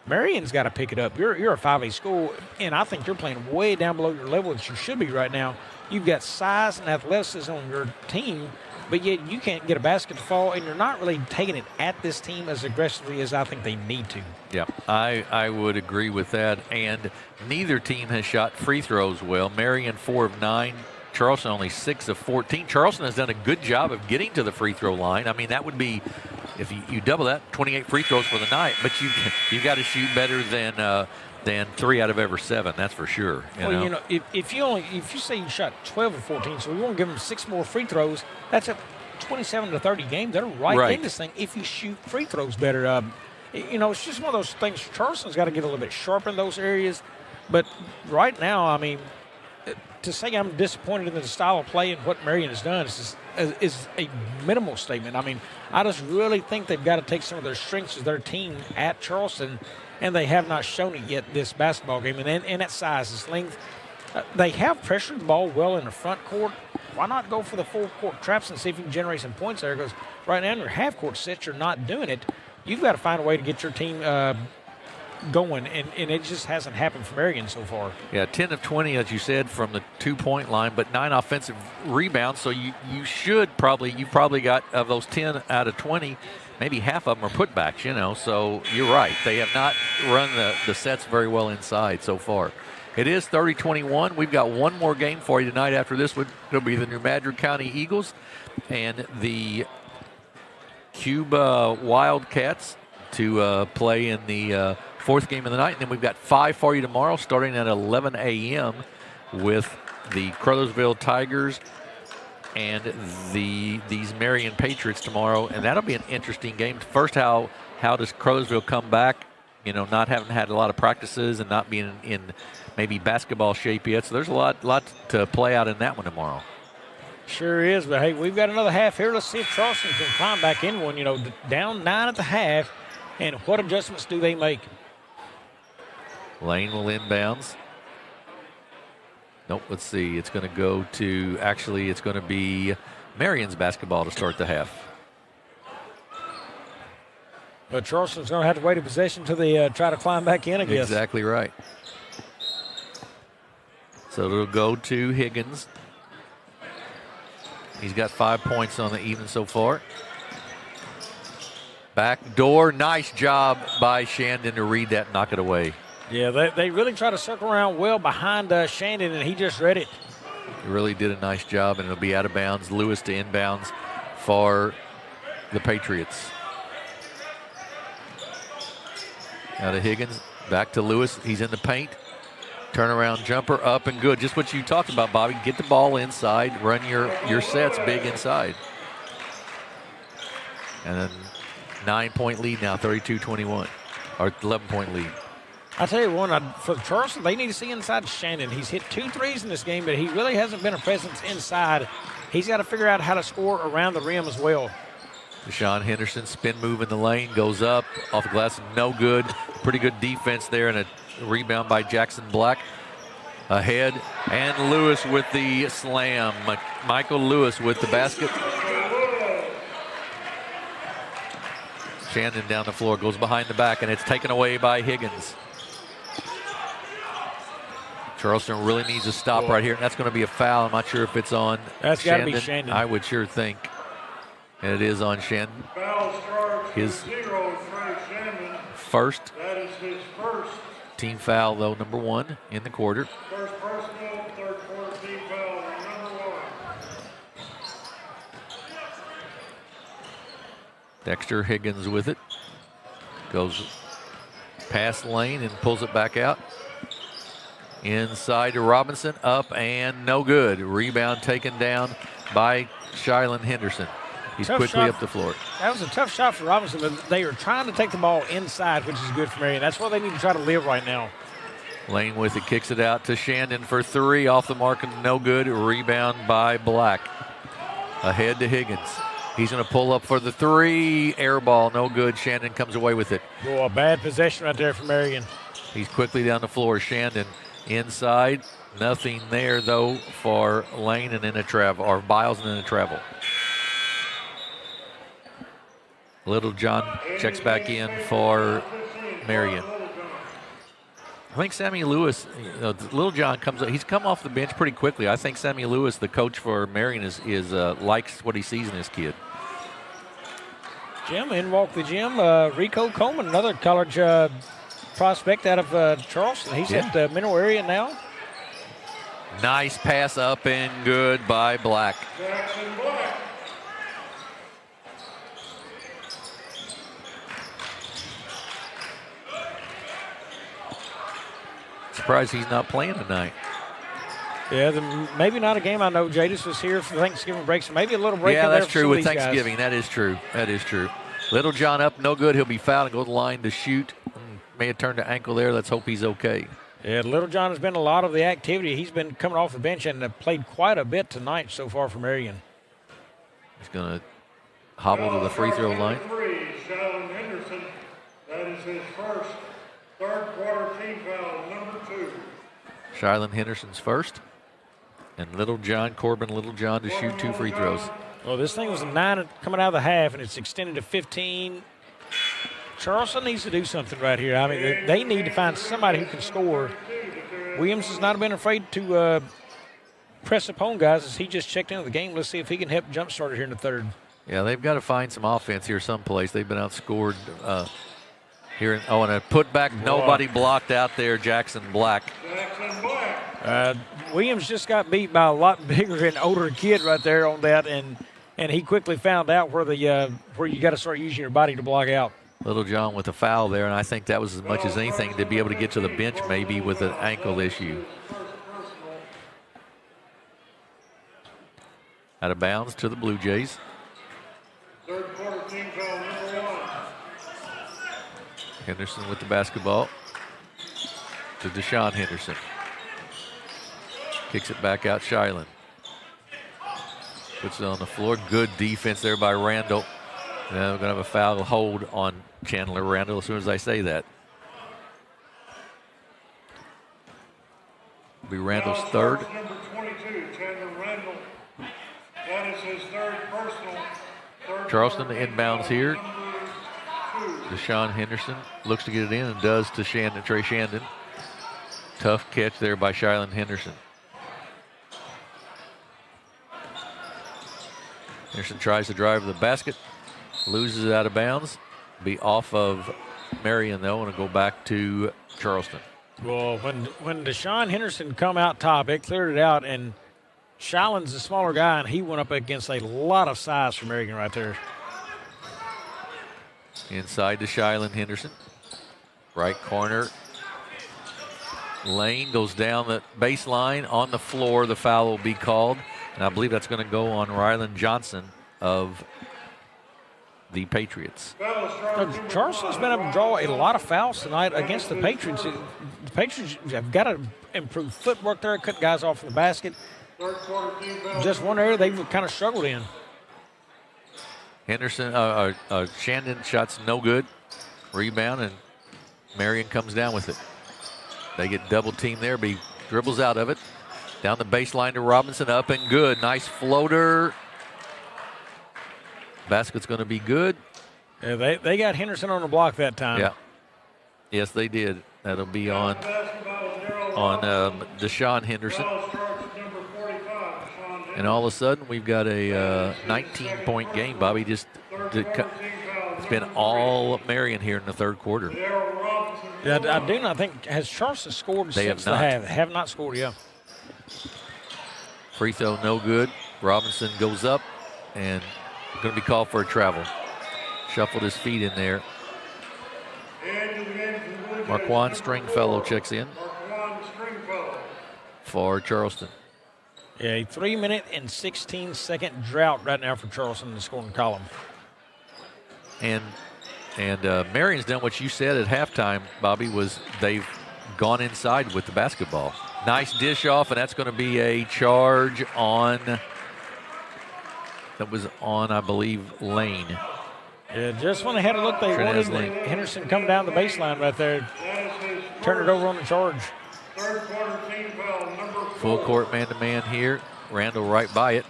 Marion's got to pick it up. You're a 5A school, and I think you're playing way down below your level that you should be right now. You've got size and athleticism on your team, but yet you can't get a basket to fall, and you're not really taking it at this team as aggressively as I think they need to. Yeah, I would agree with that, and neither team has shot free throws well. Marion 4 of 9, Charleston only 6 of 14. Charleston has done a good job of getting to the free throw line. I mean, that would be, if you double that, 28 free throws for the night, but you've got to shoot better than 3 out of every 7, that's for sure. You know, if you say you shot 12 or 14, so we want to give them 6 more free throws, that's a 27 to 30 games. They're right in this thing if you shoot free throws better. You know, it's just one of those things. Charleston's got to get a little bit sharper in those areas. But right now, I mean, to say I'm disappointed in the style of play and what Marion has done is a minimal statement. I mean, I just really think they've got to take some of their strengths of their team at Charleston, and they have not shown it yet this basketball game. And that size, this length, they have pressured the ball well in the front court. Why not go for the full court traps and see if you can generate some points there? Because right now in your half court sets, you're not doing it. You've got to find a way to get your team going, and it just hasn't happened for Marion so far. Yeah, 10 of 20, as you said, from the 2-point line, but 9 offensive rebounds. So you've probably got, of those 10 out of 20, maybe half of them are putbacks, you know. So you're right. They have not run the sets very well inside so far. It is 30-21. We've got one more game for you tonight. After this, it'll be the New Madrid County Eagles and the Cuba Wildcats to play in the 4th game of the night. And then we've got 5 for you tomorrow, starting at 11 a.m. with the Caruthersville Tigers and these Marion Patriots tomorrow. And that'll be an interesting game. First, how does Caruthersville come back, you know, not having had a lot of practices and not being in maybe basketball shape yet. So there's a lot to play out in that one tomorrow. Sure is, but hey, we've got another half here. Let's see if Charleston can climb back in one. You know, down 9 at the half, and what adjustments do they make? Lane will inbounds. Nope, let's see. It's going to go to, actually, it's going to be Marion's basketball to start the half. But Charleston's going to have to wait a possession until they try to climb back in, I guess. Exactly right. So it'll go to Higgins. He's got 5 points on the evening so far. Back door, nice job by Shandon to read that and knock it away. Yeah, they really try to circle around well behind Shandon, and he just read it. He really did a nice job, and it'll be out of bounds. Lewis to inbounds for the Patriots. Now to Higgins, back to Lewis. He's in the paint. Turnaround jumper, up and good. Just what you talked about, Bobby. Get the ball inside, run your sets big inside. And then 9-point lead now, 32-21, or 11-point lead. I tell you one, for Charleston, they need to see inside Shandon. He's hit 2 threes in this game, but he really hasn't been a presence inside. He's got to figure out how to score around the rim as well. Deshaun Henderson, spin move in the lane, goes up, off the glass, no good. Pretty good defense there, and a rebound by Jackson Black. Ahead, and Lewis with the slam. Michael Lewis with the basket. Shandon down the floor, goes behind the back, and it's taken away by Higgins. Charleston really needs to stop right here, and that's going to be a foul. I'm not sure if it's on That's got to be Shandon. I would sure think. And it is on Shandon. His first. That is his first. Team foul, though, number 1 in the quarter. First personal, third quarter team foul, number 1. Dexter Higgins with it. Goes past lane and pulls it back out. Inside to Robinson, up and no good. Rebound taken down by Shylon Henderson. He's Tough quickly shot. up the floor. That was a tough shot for Robinson, but they are trying to take the ball inside, which is good for Marion. That's where they need to try to live right now. Lane with it, kicks it out to Shandon for 3, off the mark and no good. Rebound by Black. Ahead to Higgins. He's going to pull up for the 3, air ball, no good. Shandon comes away with it. Oh, a bad possession right there for Marion. He's quickly down the floor. Shandon inside, Nothing there, though, for Lane and then a travel, or Biles and then a travel. Little John checks back in for Marion. I think Sammy Lewis, Little John comes up. He's come off the bench pretty quickly. I think Sammy Lewis, the coach for Marion, likes what he sees in this kid. Jim, in walked the gym. Rico Coleman, another college prospect out of Charleston. He's at the middle area now. Nice pass up and good by Black. Surprised he's not playing tonight. Yeah, maybe not a game. I know Jadis was here for Thanksgiving break, so maybe a little break in there. Yeah, that's true with these Thanksgiving. Guys. That is true. That is true. Little John up, no good. He'll be fouled and go to the line to shoot. May have turned the ankle there. Let's hope he's okay. Yeah, Little John has been a lot of the activity. He's been coming off the bench and played quite a bit tonight so far for Marion. He's going to hobble to the free throw line. Sheldon Henderson, that is his first third quarter team foul, number 2. Shiloh Henderson's first. And Corbin Littlejohn to shoot 2 free throws. Well, this thing was a 9 coming out of the half, and it's extended to 15. Charleston needs to do something right here. I mean, they need to find somebody who can score. Williams has not been afraid to press upon guys as he just checked into the game. Let's see if he can help jumpstart it here in the third. Yeah, they've got to find some offense here someplace. They've been outscored here. And a putback. Nobody blocked out there, Jackson Black. Williams just got beat by a lot bigger and older kid right there on that, and he quickly found out where you got to start using your body to block out. Little John with a foul there, and I think that was as much as anything to be able to get to the bench maybe with an ankle issue. Out of bounds to the Blue Jays. Third quarter team foul, number 1. Henderson with the basketball to Deshaun Henderson. Kicks it back out, Shiloh. Puts it on the floor. Good defense there by Randall. And we're going to have a foul hold on Chandler Randall as soon as I say that. It'll be Randall's third. Number 22, Chandler Randall. That is his third personal. Charleston inbounds here. Deshaun Henderson looks to get it in and does to Trey Shandon. Tough catch there by Shiloh Henderson. Henderson tries to drive to the basket, loses it out of bounds. Be off of Marion, though, and it'll go back to Charleston. Well, when Deshaun Henderson come out top, it cleared it out, and Shiloh's a smaller guy, and he went up against a lot of size for Marion right there. Inside to Shiloh Henderson. Right corner. Lane goes down the baseline on the floor. The foul will be called. And I believe that's going to go on Rylan Johnson of the Patriots. Charleston's been able to draw a lot of fouls tonight against the Patriots. The Patriots have got to improve footwork there, cut guys off the basket. Just one area they've kind of struggled in. Henderson, Shandon shots no good. Rebound, and Marion comes down with it. They get double teamed there, but he dribbles out of it. Down the baseline to Robinson, up and good. Nice floater. Basket's going to be good. Yeah, they got Henderson on the block that time. Yeah. Yes, they did. That'll be on Deshaun Henderson. And all of a sudden, we've got a 19-point game. Bobby it's been all Marion here in the third quarter. Yeah, I do not think, has Charleston scored since the half? Have not scored, yeah. Free throw no good. Robinson goes up and going to be called for a travel. Shuffled his feet in there. Marquand Stringfellow checks in for Charleston. Yeah, a 3-minute and 16-second drought right now for Charleston in the scoring column. And Marion's done what you said at halftime, Bobby, was they've gone inside with the basketball. Nice dish off, and that's going to be a charge on, that was on, I believe, Lane. Yeah, just when they had a look, they wanted Henderson come down the baseline right there. Turn it over on the charge. Third quarter team foul, number Full court man-to-man here. Randall right by it.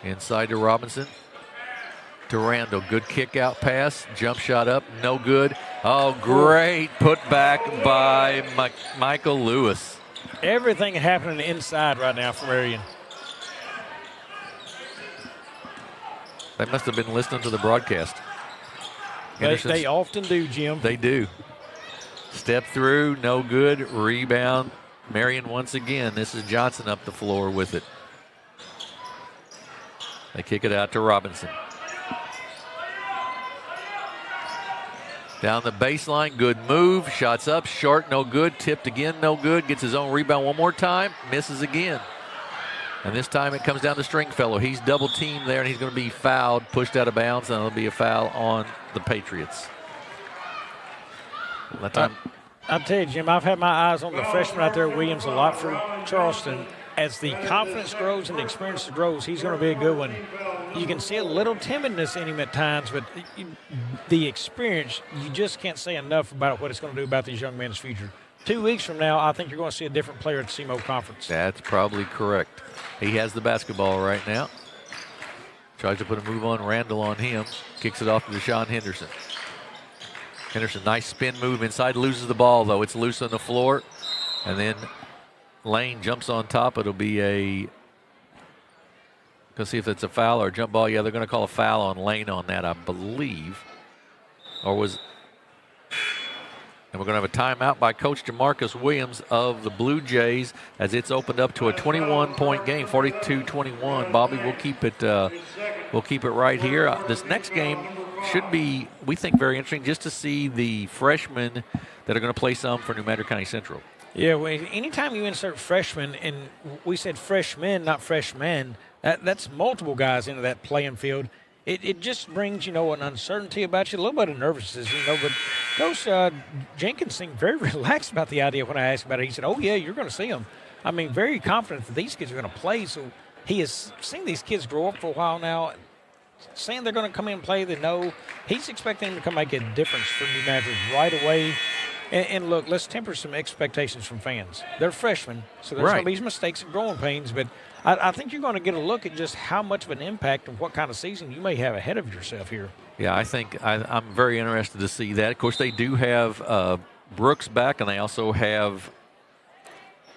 Inside to Robinson. To Randall. Good kick out pass. Jump shot up. No good. Oh, great put back by Michael Lewis. Everything happening inside right now for Marion. They must have been listening to the broadcast. They often do, Jim. They do. Step through, no good. Rebound. Marion once again. This is Johnson up the floor with it. They kick it out to Robinson. Down the baseline, good move. Shots up, short, no good. Tipped again, no good. Gets his own rebound one more time. Misses again. And this time it comes down to Stringfellow. He's double teamed there, and he's going to be fouled, pushed out of bounds, and it'll be a foul on the Patriots. That time. I'll tell you, Jim, I've had my eyes on the freshman out there, Williams, a lot for Charleston. As the confidence grows and the experience grows, he's going to be a good one. You can see a little timidness in him at times, but the experience, you just can't say enough about what it's going to do about these young men's future. 2 weeks from now, I think you're going to see a different player at the CMO Conference. That's probably correct. He has the basketball right now. Tries to put a move on Randall on him. Kicks it off to Deshaun Henderson. Henderson, nice spin move inside, loses the ball, though. It's loose on the floor. And then Lane jumps on top. It'll be a, let's see if it's a foul or a jump ball. Yeah, they're going to call a foul on Lane on that, I believe. Or was, and we're going to have a timeout by Coach DeMarcus Williams of the Blue Jays as it's opened up to a 21-point game, 42-21. Bobby, we'll keep it right here. This next game should be, we think, very interesting just to see the freshmen that are going to play some for New Madrid County Central. Yeah, well, anytime you insert freshmen, and we said freshmen, not freshmen, that's multiple guys into that playing field. It just brings, an uncertainty about you, a little bit of nervousness, but Coach Jenkins seemed very relaxed about the idea when I asked about it. He said, oh, yeah, you're going to see them. I mean, very confident that these kids are going to play. So he has seen these kids grow up for a while now, saying they're going to come in and play. They know he's expecting them to come make a difference for New Madrid right away. And look, let's temper some expectations from fans. They're freshmen, so there's going to be some mistakes and growing pains, but I think you're going to get a look at just how much of an impact and what kind of season you may have ahead of yourself here. Yeah, I think I'm very interested to see that. Of course, they do have Brooks back, and they also have,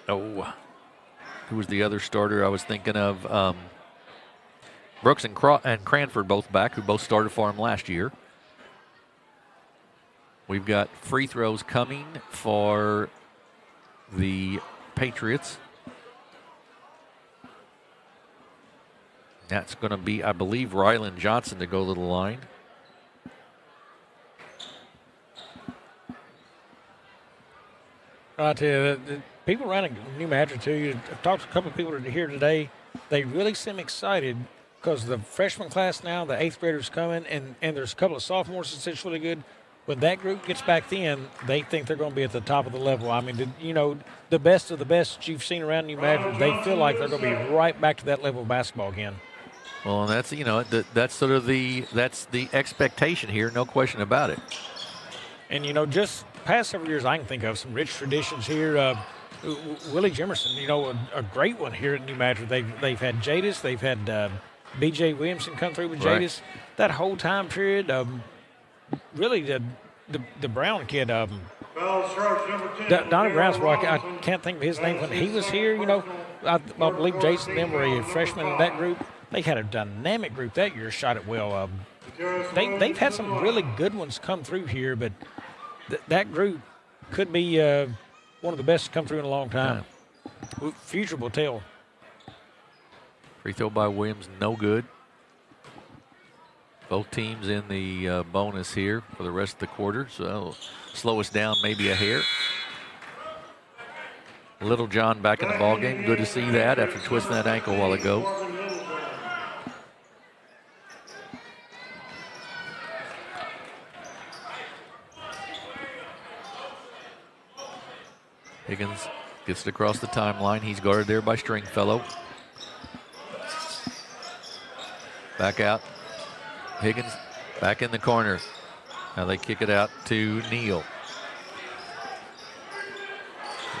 who was the other starter I was thinking of? Brooks and Cranford both back, who both started for him last year. We've got free throws coming for the Patriots. That's going to be, I believe, Rylan Johnson to go to the line. I tell you, the people around New Madrid, too, I've talked to a couple of people here today. They really seem excited because the freshman class now, the 8th graders coming, and there's a couple of sophomores that's really good. When that group gets back in, they think they're going to be at the top of the level. I mean, the best of the best you've seen around New Madrid, they feel like they're going to be right back to that level of basketball again. Well, and that's, that's sort of the expectation here, no question about it. And, just past several years I can think of some rich traditions here. Willie Jimerson, a great one here at New Madrid. They've had Jadis, they've had B.J. Williamson come through with Jadis. Right. That whole time period, really the Brown kid, Donnie Brownsboro, I can't think of his name. When he was here, I believe Jason and them were a freshman in that group. They had a dynamic group that year, shot it well. They've had some really good ones come through here, but that group could be one of the best to come through in a long time. Yeah. Future will tell. Free throw by Williams, no good. Both teams in the bonus here for the rest of the quarter, so that'll slow us down maybe a hair. Little John back in the ballgame. Good to see that after twisting that ankle a while ago. Higgins gets it across the timeline. He's guarded there by Stringfellow. Back out. Higgins back in the corner. Now they kick it out to Neal.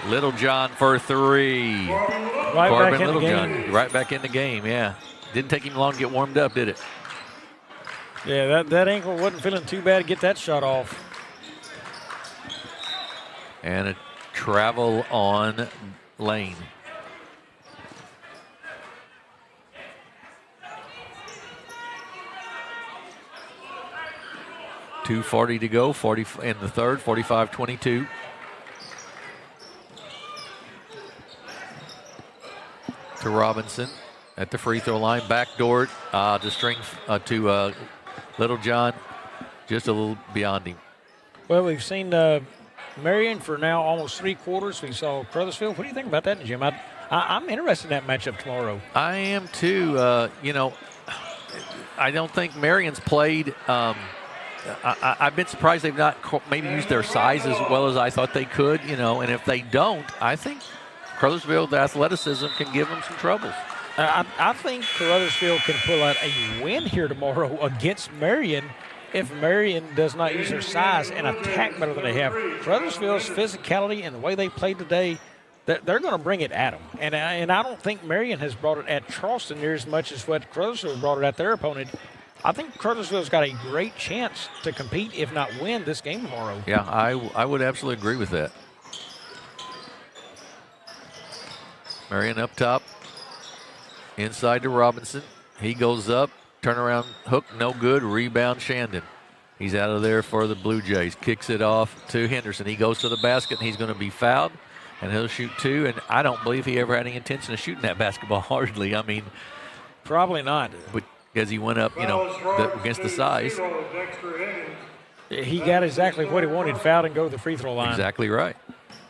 Littlejohn for three. Right Corbin back in the Littlejohn, game. right back in the game, yeah. Didn't take him long to get warmed up, did it? Yeah, that ankle wasn't feeling too bad to get that shot off. And a travel on Lane. .240 to go, 40 in the third, 45-22. To Robinson at the free throw line, backdoor to string to Littlejohn, just a little beyond him. Well, we've seen Marion for now almost 3 quarters. We saw Caruthersville. What do you think about that, Jim? I'm interested in that matchup tomorrow. I am too. I don't think Marion's played. I've been surprised they've not maybe used their size as well as I thought they could, and if they don't, I think Caruthersville, the athleticism can give them some troubles. I think Caruthersville can pull out a win here tomorrow against Marion if Marion does not use their size and attack better than they have. Caruthersville's physicality and the way they played today, they're going to bring it at them. And I don't think Marion has brought it at Charleston near as much as what Caruthersville brought it at their opponent. I think Caruthersville's got a great chance to compete, if not win, this game tomorrow. Yeah, I would absolutely agree with that. Marion up top, inside to Robinson. He goes up, turnaround hook, no good. Rebound, Shandon. He's out of there for the Blue Jays. Kicks it off to Henderson. He goes to the basket, and he's going to be fouled, and he'll shoot 2. And I don't believe he ever had any intention of shooting that basketball, hardly. I mean, probably not. But as he went up, against the size. He got exactly what he wanted, fouled and go to the free throw line. Exactly right.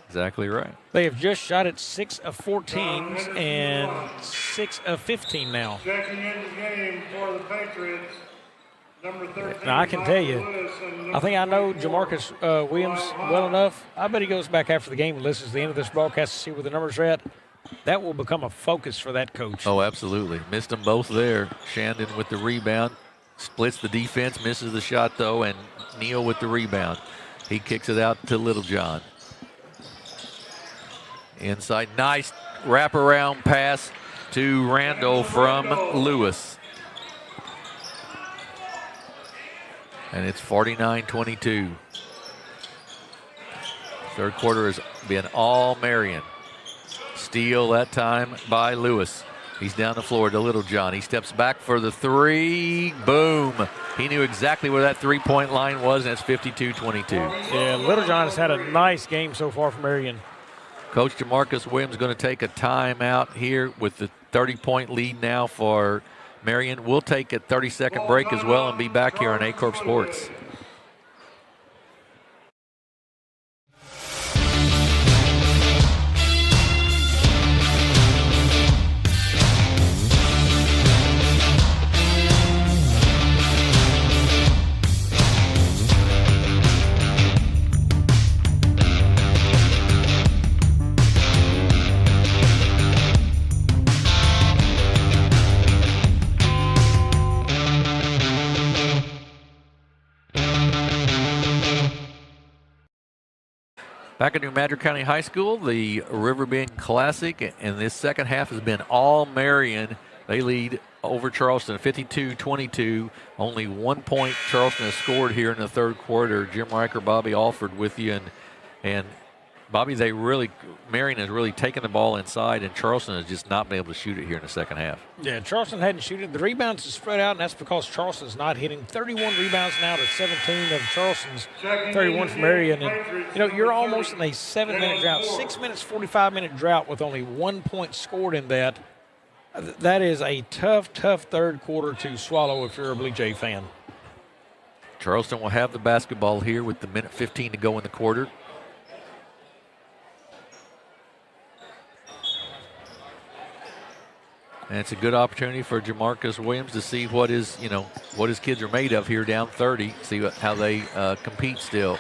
Exactly right. They have just shot at 6 of 14 and 6 of 15 now. Checking in the game for the Patriots, number 13. Now, I can tell you, I think I know Jamarcus Williams well enough. I bet he goes back after the game and listens to the end of this broadcast to see where the numbers are at. That will become a focus for that coach. Oh, absolutely. Missed them both there. Shandon with the rebound. Splits the defense, misses the shot, though, and Neal with the rebound. He kicks it out to Littlejohn. Inside, nice wraparound pass to Randall from Lewis. And it's 49-22. Third quarter has been all Marion. Steal that time by Lewis. He's down the floor to Littlejohn. He steps back for the 3. Boom. He knew exactly where that three-point line was, and it's 52-22. Yeah, Littlejohn has had a nice game so far for Marion. Coach Jamarcus Williams going to take a timeout here with the 30-point lead now for Marion. We'll take a 30-second break as well and be back here on Aycorp Sports. Back at New Madrid County High School, the Riverbend Classic, and this second half has been all Marion. They lead over Charleston 52-22. Only 1 point Charleston has scored here in the third quarter. Jim Riker, Bobby Alford with you. And Bobby, Marion has really taken the ball inside, and Charleston has just not been able to shoot it here in the second half. Yeah, Charleston hadn't shoot it. The rebounds are spread out, and that's because Charleston's not hitting. 31 rebounds now to 17 of Charleston's 31 from Marion. And, you're almost in a 7-minute drought, 6 minutes, 45-minute drought with only 1 point scored in that. That is a tough third quarter to swallow if you're a Blue Jay fan. Charleston will have the basketball here with the minute 15 to go in the quarter. And it's a good opportunity for Jamarcus Williams to see what his kids are made of here down 30, see how they compete still.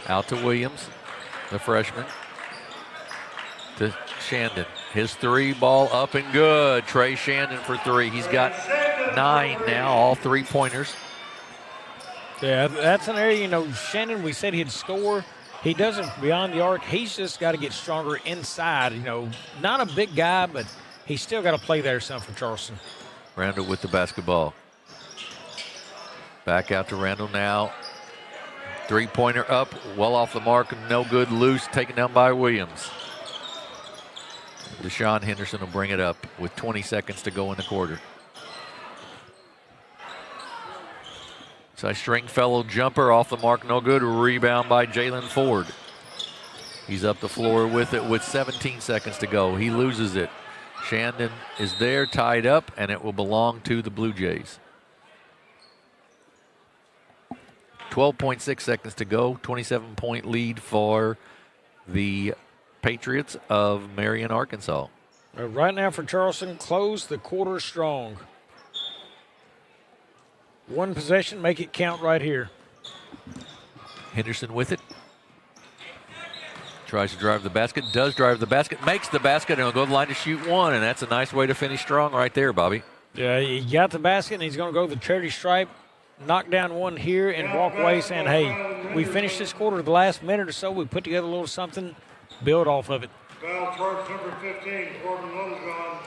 Out to Williams, the freshman, to Shandon. His 3 ball up and good. Trey Shandon for 3. He's got 9 now, all 3-pointers. Yeah, that's an area, Shandon, we said he'd score. He doesn't beyond the arc. He's just got to get stronger inside. You know, not a big guy, but he's still got to play there some for Charleston. Randall with the basketball. Back out to Randall now. Three-pointer up, well off the mark, no good, loose, taken down by Williams. Deshaun Henderson will bring it up with 20 seconds to go in the quarter. So a Stringfellow jumper off the mark, no good. Rebound by Jalen Ford. He's up the floor with it with 17 seconds to go. He loses it. Shandon is there, tied up, and it will belong to the Blue Jays. 12.6 seconds to go. 27-point lead for the Patriots of Marion, Arkansas. Right now for Charleston, close the quarter strong. One possession, make it count right here. Henderson with it. Tries to drive the basket, does drive the basket, makes the basket, and will go to the line to shoot one, and that's a nice way to finish strong right there, Bobby. Yeah, he got the basket, and he's going to go the charity stripe, knock down one here, and walk away saying, hey, we finished this quarter the last minute or so. We put together a little something, build off of it. Foul charge number 15, Corbin Littlejohn.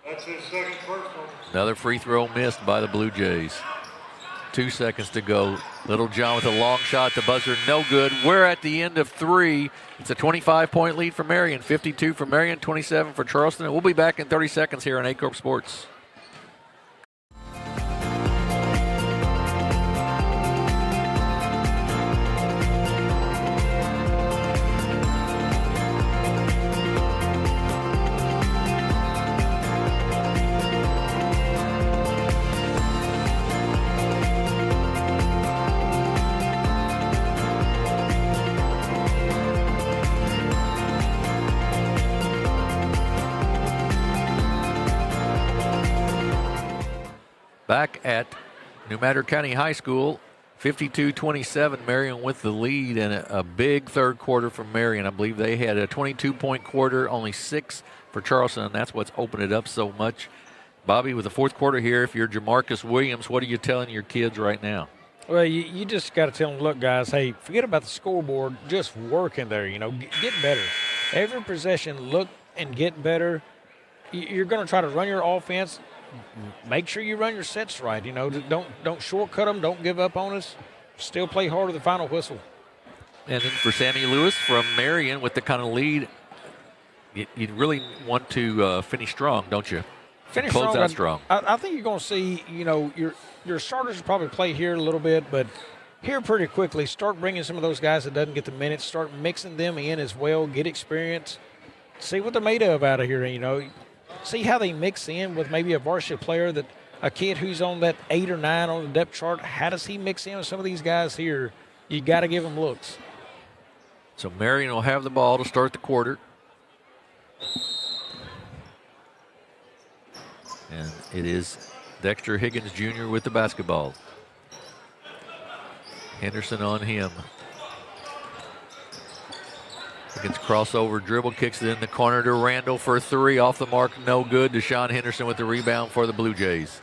That's his second personal. Another free throw missed by the Blue Jays. 2 seconds to go. Littlejohn with a long shot, the buzzer no good. We're at the end of three. It's a 25-point lead for Marion, 52 for Marion, 27 for Charleston. And we'll be back in 30 seconds here on Aycorp Sports. Back at New Madrid County High School, 52-27, Marion with the lead, and a big third quarter from Marion. I believe they had a 22-point quarter, only 6 for Charleston, and that's what's opened it up so much. Bobby, with the fourth quarter here, if you're Jamarcus Williams, what are you telling your kids right now? Well, you just got to tell them, look, guys, hey, forget about the scoreboard. Just work in there, get better. Every possession, look and get better. You're going to try to run your offense. Make sure you run your sets right. Don't shortcut them. Don't give up on us. Still play hard at the final whistle. And then for Sammy Lewis from Marion with the kind of lead, you really want to finish strong, don't you? Finish close strong. out strong. I think you're going to see, your starters will probably play here a little bit, but here pretty quickly, start bringing some of those guys that doesn't get the minutes, start mixing them in as well, get experience, see what they're made of out of here, See how they mix in with maybe a varsity player, that a kid who's on that 8 or 9 on the depth chart. How does he mix in with some of these guys here? You got to give them looks. So Marion will have the ball to start the quarter. And it is Dexter Higgins Jr. with the basketball. Henderson on him. Higgins crossover dribble, kicks it in the corner to Randall for 3, off the mark, no good. Deshaun Henderson with the rebound for the Blue Jays.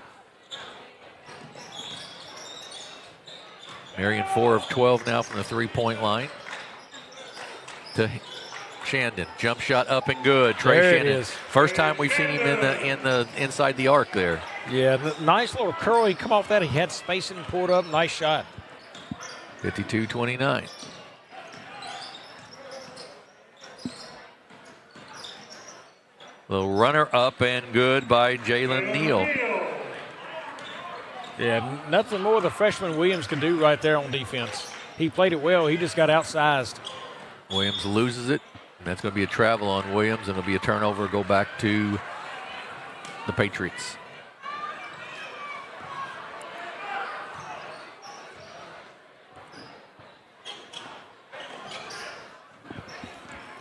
Marion 4 of 12 now from the three-point line. To Shandon, jump shot up and good. Trey there Shandon. It is. First time we've seen him in the inside the arc there. Yeah, nice little curl. He come off that. He had spacing pulled up. Nice shot. 52-29. Little runner up and good by Jalen Neal. Yeah, nothing more the freshman Williams can do right there on defense. He played it well. He just got outsized. Williams loses it. And that's going to be a travel on Williams, and it'll be a turnover, go back to the Patriots.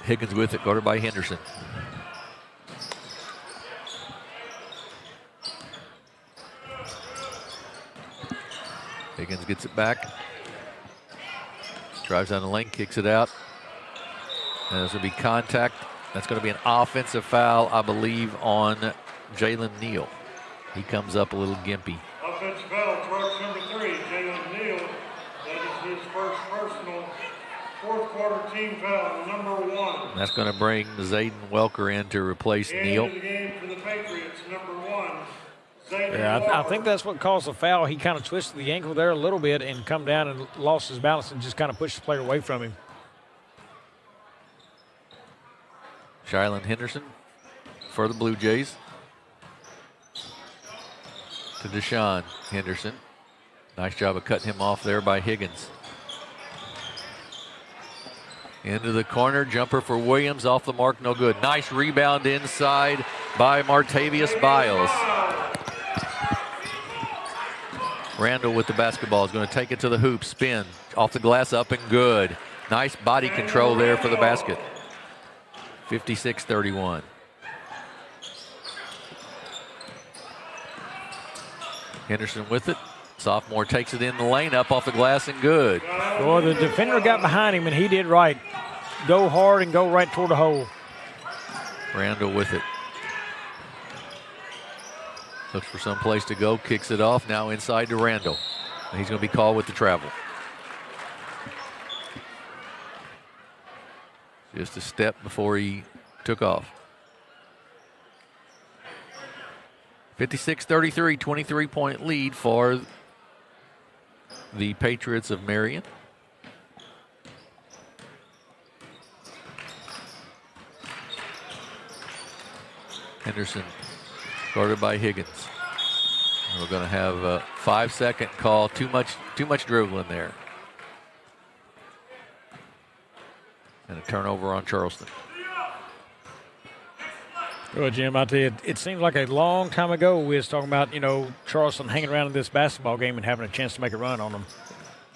Higgins with it, guarded by Henderson. Higgins gets it back. Drives down the lane, kicks it out. And there's going to be contact. That's going to be an offensive foul, I believe, on Jalen Neal. He comes up a little gimpy. Offensive foul, charge number 3, Jalen Neal. That is his first personal, fourth quarter. quarter team foul, number 1. That's going to bring Zayden Welker in to replace Neal. End of the game for the Patriots, number 1. Yeah, I think that's what caused the foul. He kind of twisted the ankle there a little bit and come down and lost his balance and just kind of pushed the player away from him. Shyland Henderson for the Blue Jays. To Deshaun Henderson. Nice job of cutting him off there by Higgins. Into the corner, jumper for Williams, off the mark, no good. Nice rebound inside by Martavius Biles. Randall with the basketball is going to take it to the hoop, spin, off the glass, up and good. Nice body control there for the basket. 56-31. Henderson with it. Sophomore takes it in the lane, up off the glass and good. Well, the defender got behind him, and he did right. Go hard and go right toward the hole. Randall with it. Looks for some place to go, kicks it off, now inside to Randall. And he's going to be called with the travel. Just a step before he took off. 56-33, 23-point lead for the Patriots of Marion. Henderson guarded by Higgins. We're going to have a 5-second call. Too much dribbling there. And a turnover on Charleston. Well, Jim, I tell you, it seems like a long time ago we was talking about, Charleston hanging around in this basketball game and having a chance to make a run on them.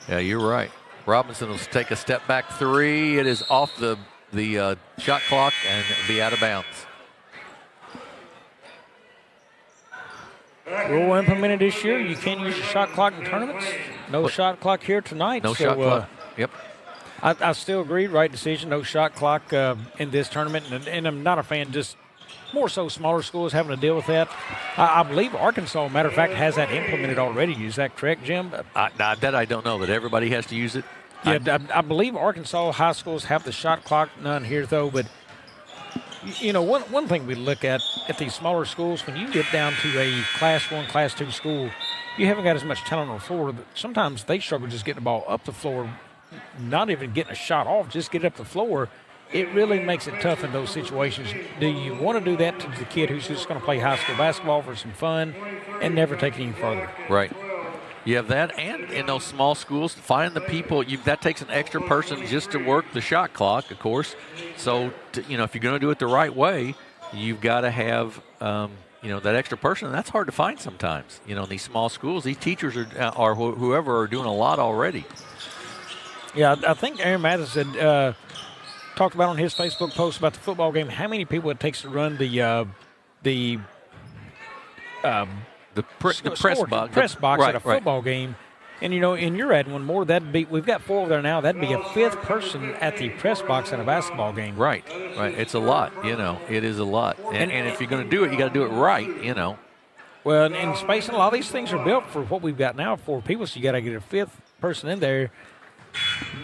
Yeah, you're right. Robinson will take a step back three. It is off the shot clock and be out of bounds. Rule implemented this year, you can't use the shot clock in tournaments. No shot clock here tonight. No shot clock. Yep. I still agree, right decision, no shot clock in this tournament. And I'm not a fan, just more so smaller schools having to deal with that. I believe Arkansas, matter of fact, has that implemented already. Is that correct, Jim? That I don't know, that everybody has to use it. Yeah, I believe Arkansas high schools have the shot clock, none here though, but one thing we look at these smaller schools, when you get down to a Class 1, Class 2 school, you haven't got as much talent on the floor. Sometimes they struggle just getting the ball up the floor, not even getting a shot off, just get up the floor. It really makes it tough in those situations. Do you want to do that to the kid who's just going to play high school basketball for some fun and never take it any further? Right. You have that, and in those small schools, find the people. That takes an extra person just to work the shot clock, of course. So, if you're going to do it the right way, you've got to have, that extra person. And that's hard to find sometimes. In these small schools, these teachers or whoever are doing a lot already. Yeah, I think Aaron Mathis had talked about on his Facebook post about the football game how many people it takes to run the press box at a football game. And, and you're adding one more. We've got 4 over there now. That'd be a 5th person at the press box at a basketball game. Right. It's a lot, It is a lot. And if you're going to do it, you got to do it right, Well, and spacing, a lot of these things are built for what we've got now, 4 people, so you got to get a 5th person in there.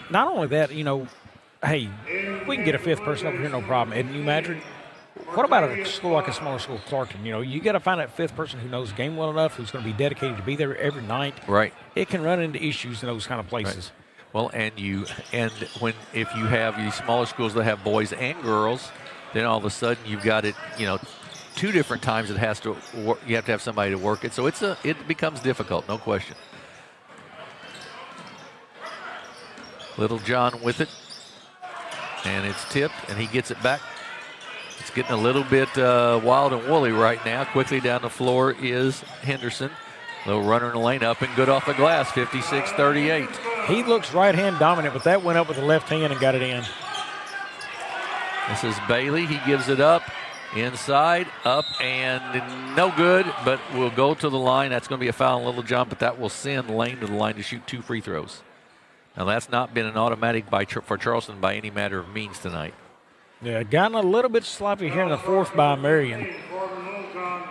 Not only that, hey, we can get a 5th person over here, no problem. And New Madrid, what about a school like a smaller school, Clarkton? You got to find that 5th person who knows the game well enough, who's going to be dedicated to be there every night. Right. It can run into issues in those kind of places. Right. Well, if you have these smaller schools that have boys and girls, then all of a sudden you've got it, 2 different times you have to have somebody to work it. So it becomes difficult, no question. Little John with it, and it's tipped, and he gets it back. It's getting a little bit wild and woolly right now. Quickly down the floor is Henderson. Little runner in the lane, up and good off the glass, 56-38. He looks right-hand dominant, but that went up with the left hand and got it in. This is Bailey. He gives it up. Inside, up, and no good, but will go to the line. That's going to be a foul on Little John, but that will send Lane to the line to shoot 2 free throws. Now, that's not been an automatic for Charleston by any matter of means tonight. Yeah, gotten a little bit sloppy here in the 4th by Marion. I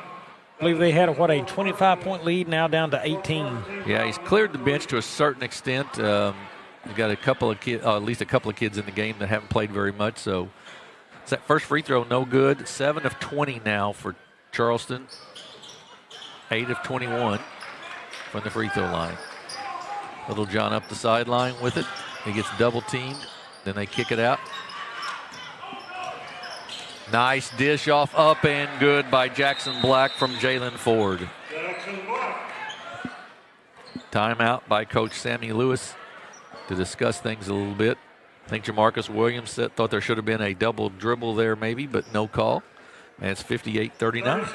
believe they had a 25-point lead, now down to 18. Yeah, he's cleared the bench to a certain extent. We've got a couple of kids, at least a couple of kids in the game that haven't played very much. So it's that first free throw, no good. 7 of 20 now for Charleston. 8 of 21 from the free throw line. Little John up the sideline with it. He gets double teamed. Then they kick it out. Nice dish off, up and good by Jackson Black from Jalen Ford. Timeout by Coach Sammy Lewis to discuss things a little bit. I think Jamarcus Williams thought there should have been a double dribble there maybe, but no call. And it's 58-39.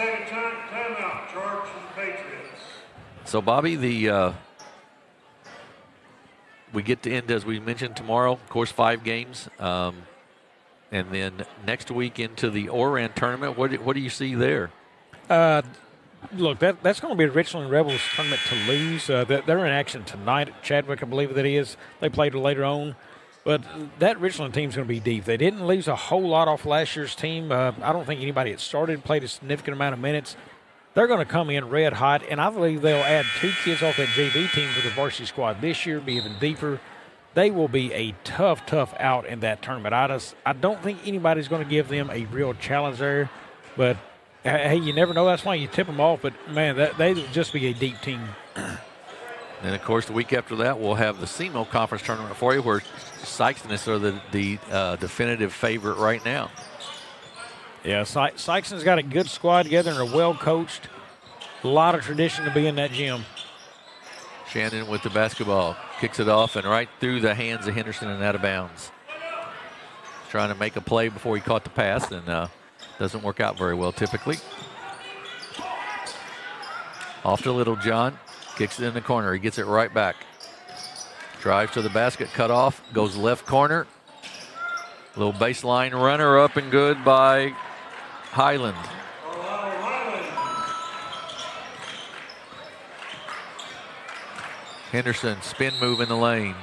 So, Bobby, we get to end, as we mentioned, tomorrow, of course, 5 games. And then next week into the Oran tournament. What do you see there? Look, that's going to be a Richland Rebels tournament to lose. They're in action tonight at Chadwick, I believe that is. They played later on. But that Richland team's going to be deep. They didn't lose a whole lot off last year's team. I don't think anybody that started played a significant amount of minutes. They're going to come in red hot, and I believe they'll add 2 kids off that JV team to the varsity squad this year, be even deeper. They will be a tough out in that tournament. I don't think anybody's going to give them a real challenge there. But, hey, you never know. That's why you tip them off. But, man, they will just be a deep team. And, of course, the week after that, we'll have the SEMO Conference Tournament for you, where Sykeston are the definitive favorite right now. Yeah, Sykeston's got a good squad together and are well coached. A lot of tradition to be in that gym. Shannon with the basketball. Kicks it off and right through the hands of Henderson and out of bounds. Trying to make a play before he caught the pass, and doesn't work out very well typically. Off to Little John. Kicks it in the corner. He gets it right back. Drives to the basket, cut off. Goes left corner. Little baseline runner, up and good by Highland. Henderson, spin move in the lane.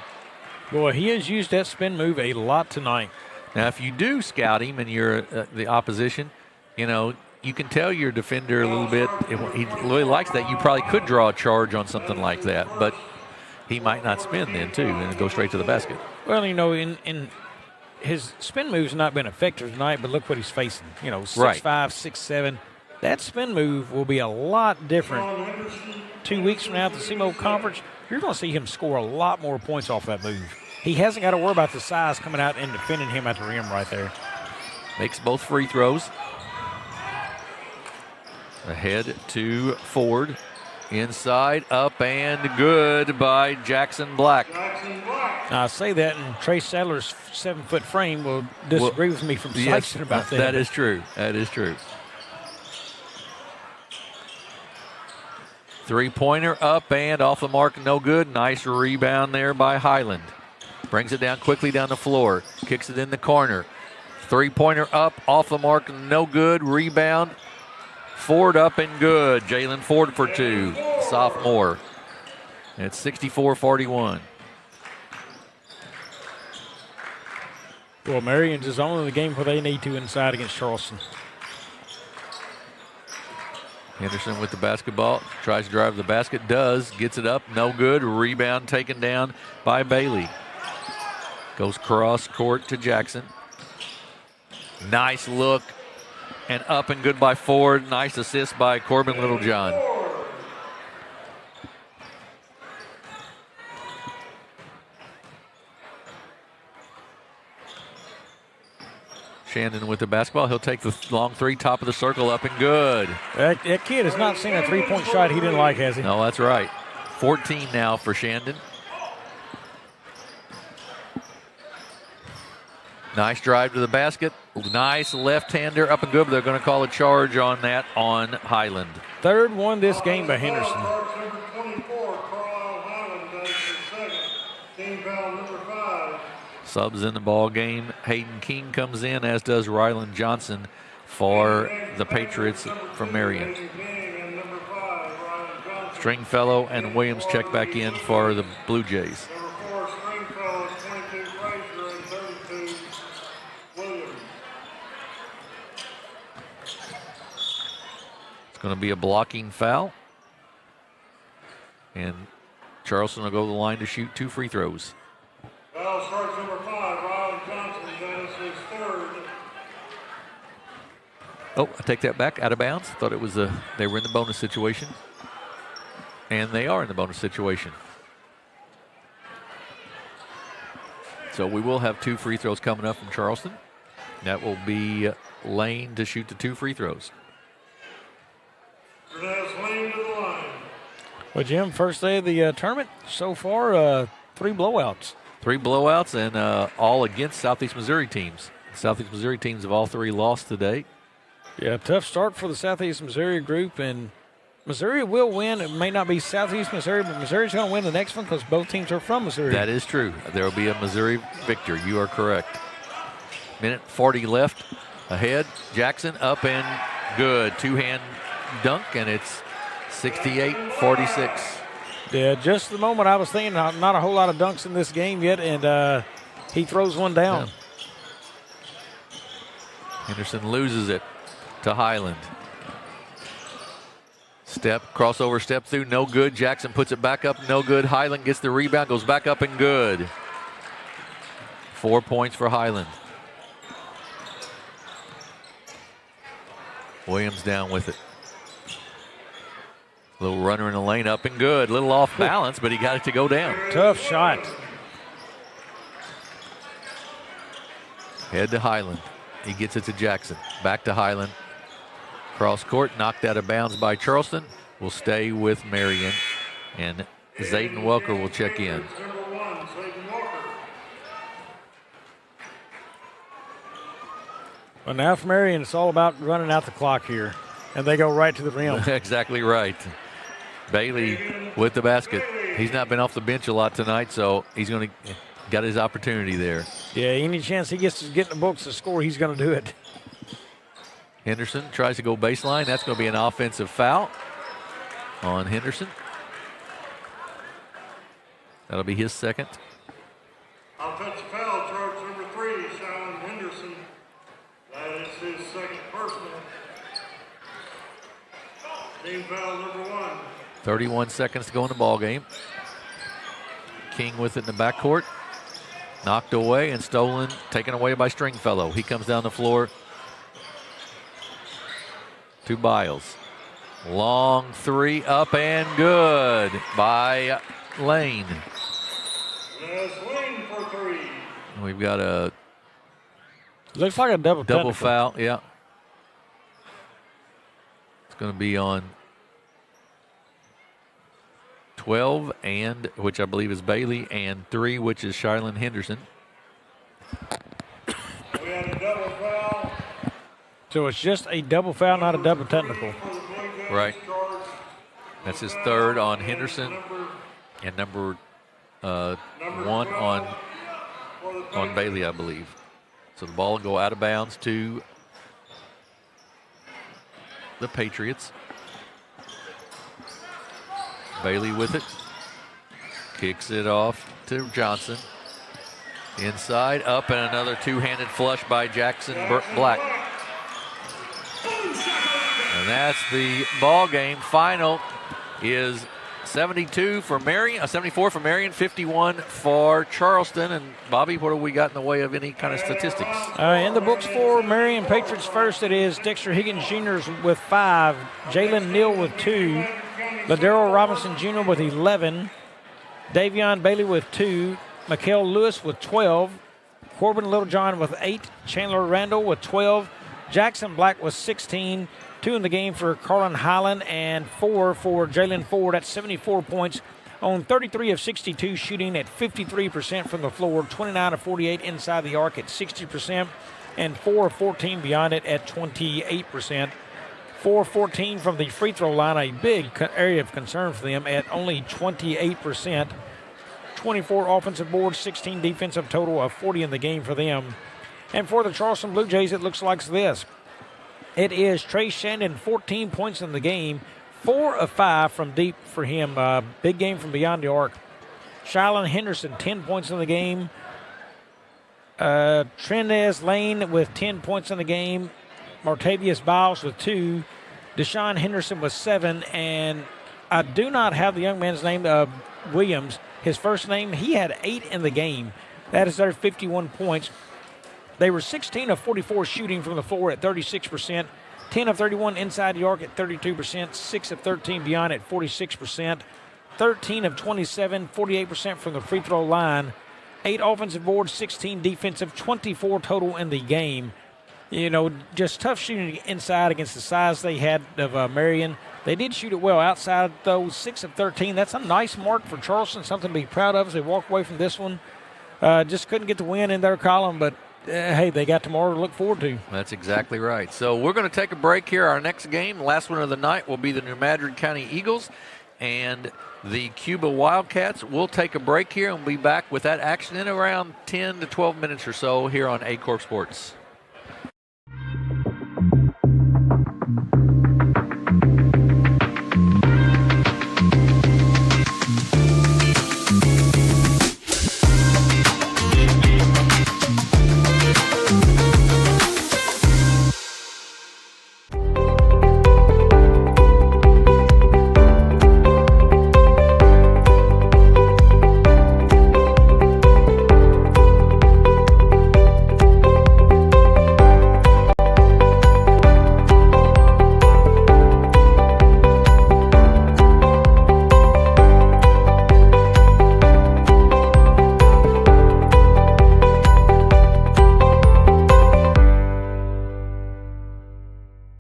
Boy, he has used that spin move a lot tonight. Now, if you do scout him and you're the opposition, you know, you can tell your defender a little bit. If he really likes that, you probably could draw a charge on something like that. But he might not spin then, too, and go straight to the basket. Well, you know, in his spin move's not been effective tonight, but look what he's facing. You know, 6'5", Right. 6'7". That spin move will be a lot different 2 weeks from now at the SEMO Conference. You're going to see him score a lot more points off that move. He hasn't got to worry about the size coming out and defending him at the rim right there. Makes both free throws. Ahead to Ford. Inside, up and good by Jackson Black. Now, I say that, and Trey Sadler's 7-foot frame will disagree with me from Sykeston about that. That is true. That is true. Three-pointer up and off the mark, no good. Nice rebound there by Highland. Brings it down quickly down the floor. Kicks it in the corner. Three-pointer up, off the mark, no good. Rebound. Ford up and good. Jalen Ford for 2, sophomore. And it's 64-41. Well, Marion's is only the game where they need to inside against Charleston. Henderson with the basketball, tries to drive the basket, does, gets it up, no good. Rebound taken down by Bailey. Goes cross court to Jackson. Nice look, and up and good by Ford. Nice assist by Corbin Littlejohn. Shandon with the basketball. He'll take the long three, top of the circle, up and good. That kid has not seen a three-point shot he didn't like, has he? No, that's right. 14 now for Shandon. Nice drive to the basket. Nice left-hander, up and good, but they're going to call a charge on that on Highland. Third one this game by Henderson. Subs in the ball game. Hayden King comes in, as does Ryland Johnson for the Patriots from Marion. Stringfellow and Williams check back in for the Blue Jays. It's going to be a blocking foul. And Charleston will go to the line to shoot 2 free throws. Oh, I take that back. Out of bounds. Thought it was they were in the bonus situation. And they are in the bonus situation. So we will have 2 free throws coming up from Charleston. That will be Lane to shoot the 2 free throws. Lane to the line. Well, Jim, first day of the tournament, so far 3 blowouts. 3 blowouts and all against Southeast Missouri teams. Southeast Missouri teams have all 3 lost today. Yeah, tough start for the Southeast Missouri group, and Missouri will win. It may not be Southeast Missouri, but Missouri's going to win the next one because both teams are from Missouri. That is true. There will be a Missouri victor. You are correct. Minute 40 left. Ahead. Jackson up and good. 2-hand dunk, and it's 68-46. Yeah, just the moment I was thinking, not a whole lot of dunks in this game yet, and he throws one down. Yeah. Henderson loses it to Highland. Crossover step through, no good. Jackson puts it back up, no good. Highland gets the rebound, goes back up and good. 4 points for Highland. Williams down with it. Little runner in the lane, up and good. Little off balance, but he got it to go down. Tough shot. Head to Highland. He gets it to Jackson. Back to Highland. Cross court, knocked out of bounds by Charleston. Will stay with Marion. And Zayden Welker will check in. Well, now for Marion, it's all about running out the clock here. And they go right to the rim. Exactly right. Bailey with the basket. He's not been off the bench a lot tonight, so he's going to got his opportunity there. Yeah, any chance he gets to get in the books to score, he's going to do it. Henderson tries to go baseline. That's going to be an offensive foul on Henderson. That'll be his second. Offensive foul, charge number 3, Shylon Henderson. That is his second personal. Team foul number 1. 31 seconds to go in the ball game. King with it in the backcourt. Knocked away and stolen, taken away by Stringfellow. He comes down the floor to Biles. Long 3 up and good by Lane. That's Lane for 3. We've got a looks like a double foul. Yeah. It's going to be on 12, and which I believe is Bailey, and 3, which is Shylon Henderson. We had a double foul. So it's just a double foul, not a double technical. Right. That's his third on Henderson, and number 1 on Bailey, I believe. So the ball will go out of bounds to the Patriots. Bailey with it. Kicks it off to Johnson. Inside, up, and another 2-handed flush by Jackson Black. And that's the ball game. Final is 72 for Marion, 74 for Marion, 51 for Charleston. And Bobby, what have we got in the way of any kind of statistics? In the books for Marion Patriots first, it is Dexter Higgins Jr. with 5, Jalen Neal with 2, Ladero Robinson Jr. with 11, Davion Bailey with 2, Mikael Lewis with 12, Corbin Littlejohn with 8, Chandler Randall with 12, Jackson Black with 16, 2 in the game for Carlin Highland, and 4 for Jalen Ford. That's 74 points on 33 of 62, shooting at 53% from the floor, 29 of 48 inside the arc at 60%, and 4 of 14 beyond it at 28%. 4 of 14 from the free throw line, a big area of concern for them at only 28%. 24 offensive boards, 16 defensive, total of 40 in the game for them. And for the Charleston Blue Jays, it looks like this. It is Trey Shandon, 14 points in the game, 4 of 5 from deep for him. Big game from beyond the arc. Shylon Henderson, 10 points in the game. Trendez Lane with 10 points in the game. Martavius Biles with 2. Deshaun Henderson with 7. And I do not have the young man's name, Williams. His first name, he had 8 in the game. That is their 51 points. They were 16 of 44 shooting from the floor at 36%, 10 of 31 inside the arc at 32%, 6 of 13 beyond at 46%, 13 of 27, 48% from the free throw line, 8 offensive boards, 16 defensive, 24 total in the game. You know, just tough shooting inside against the size they had of Marion. They did shoot it well outside, though, 6 of 13. That's a nice mark for Charleston, something to be proud of as they walk away from this one. Just couldn't get the win in their column, but hey, they got tomorrow to look forward to. That's exactly right. So we're going to take a break here. Our next game, last one of the night, will be the New Madrid County Eagles and the Cuba Wildcats. We'll take a break here and we'll be back with that action in around 10 to 12 minutes or so here on Aycorp Sports.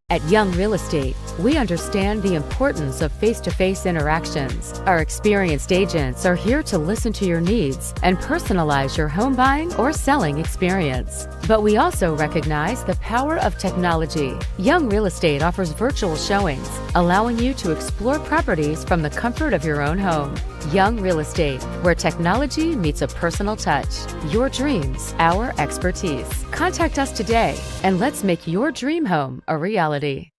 At Young Real Estate, we understand the importance of face-to-face interactions. Our experienced agents are here to listen to your needs and personalize your home buying or selling experience. But we also recognize the power of technology. Young Real Estate offers virtual showings, allowing you to explore properties from the comfort of your own home. Young Real Estate, where technology meets a personal touch. Your dreams, our expertise. Contact us today and let's make your dream home a reality.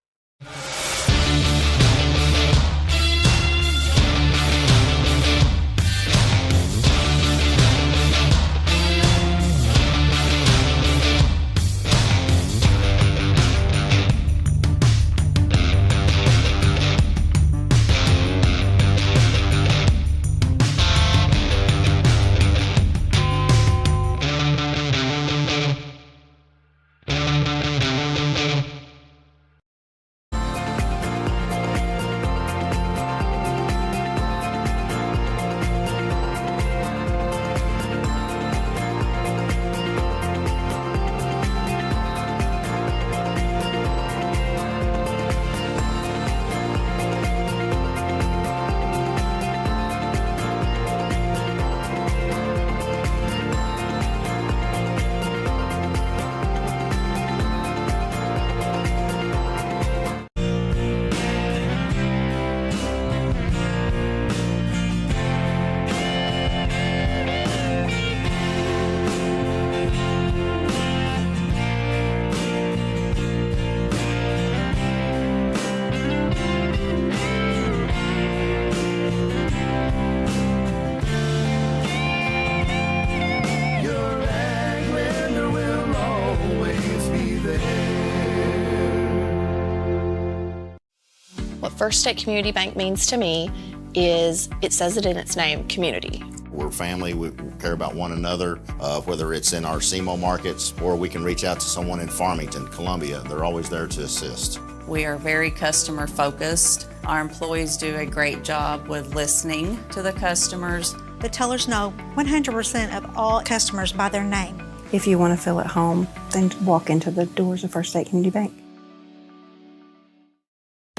What First State Community Bank means to me is, it says it in its name, community. We're family, we care about one another, whether it's in our SEMO markets or we can reach out to someone in Farmington, Columbia. They're always there to assist. We are very customer focused. Our employees do a great job with listening to the customers. The tellers know 100% of all customers by their name. If you want to feel at home, then walk into the doors of First State Community Bank.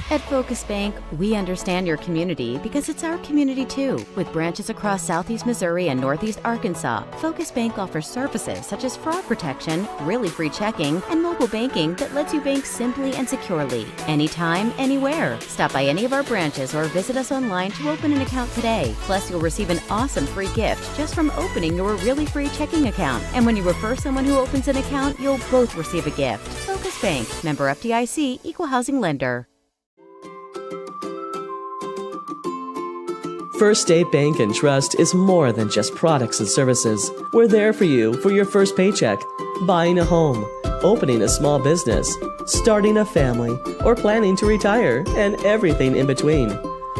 At Focus Bank, we understand your community because it's our community too. With branches across Southeast Missouri and Northeast Arkansas, Focus Bank offers services such as fraud protection, really free checking, and mobile banking that lets you bank simply and securely, anytime, anywhere. Stop by any of our branches or visit us online to open an account today. Plus, you'll receive an awesome free gift just from opening your really free checking account. And when you refer someone who opens an account, you'll both receive a gift. Focus Bank, member FDIC, equal housing lender. First State Bank and Trust is more than just products and services. We're there for you for your first paycheck, buying a home, opening a small business, starting a family, or planning to retire, and everything in between.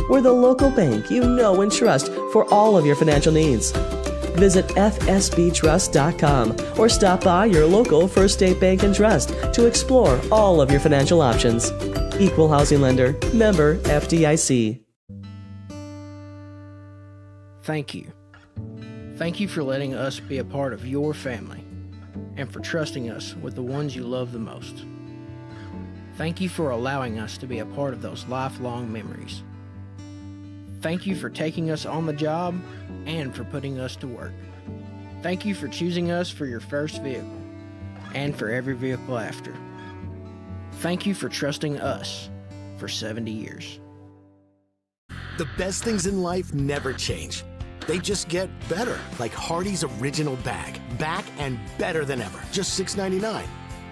We're the local bank you know and trust for all of your financial needs. Visit fsbtrust.com or stop by your local First State Bank and Trust to explore all of your financial options. Equal housing lender. Member FDIC. Thank you. Thank you for letting us be a part of your family and for trusting us with the ones you love the most. Thank you for allowing us to be a part of those lifelong memories. Thank you for taking us on the job and for putting us to work. Thank you for choosing us for your first vehicle and for every vehicle after. Thank you for trusting us for 70 years. The best things in life never change. They just get better, like Hardee's Original Bag. Back and better than ever. Just $6.99.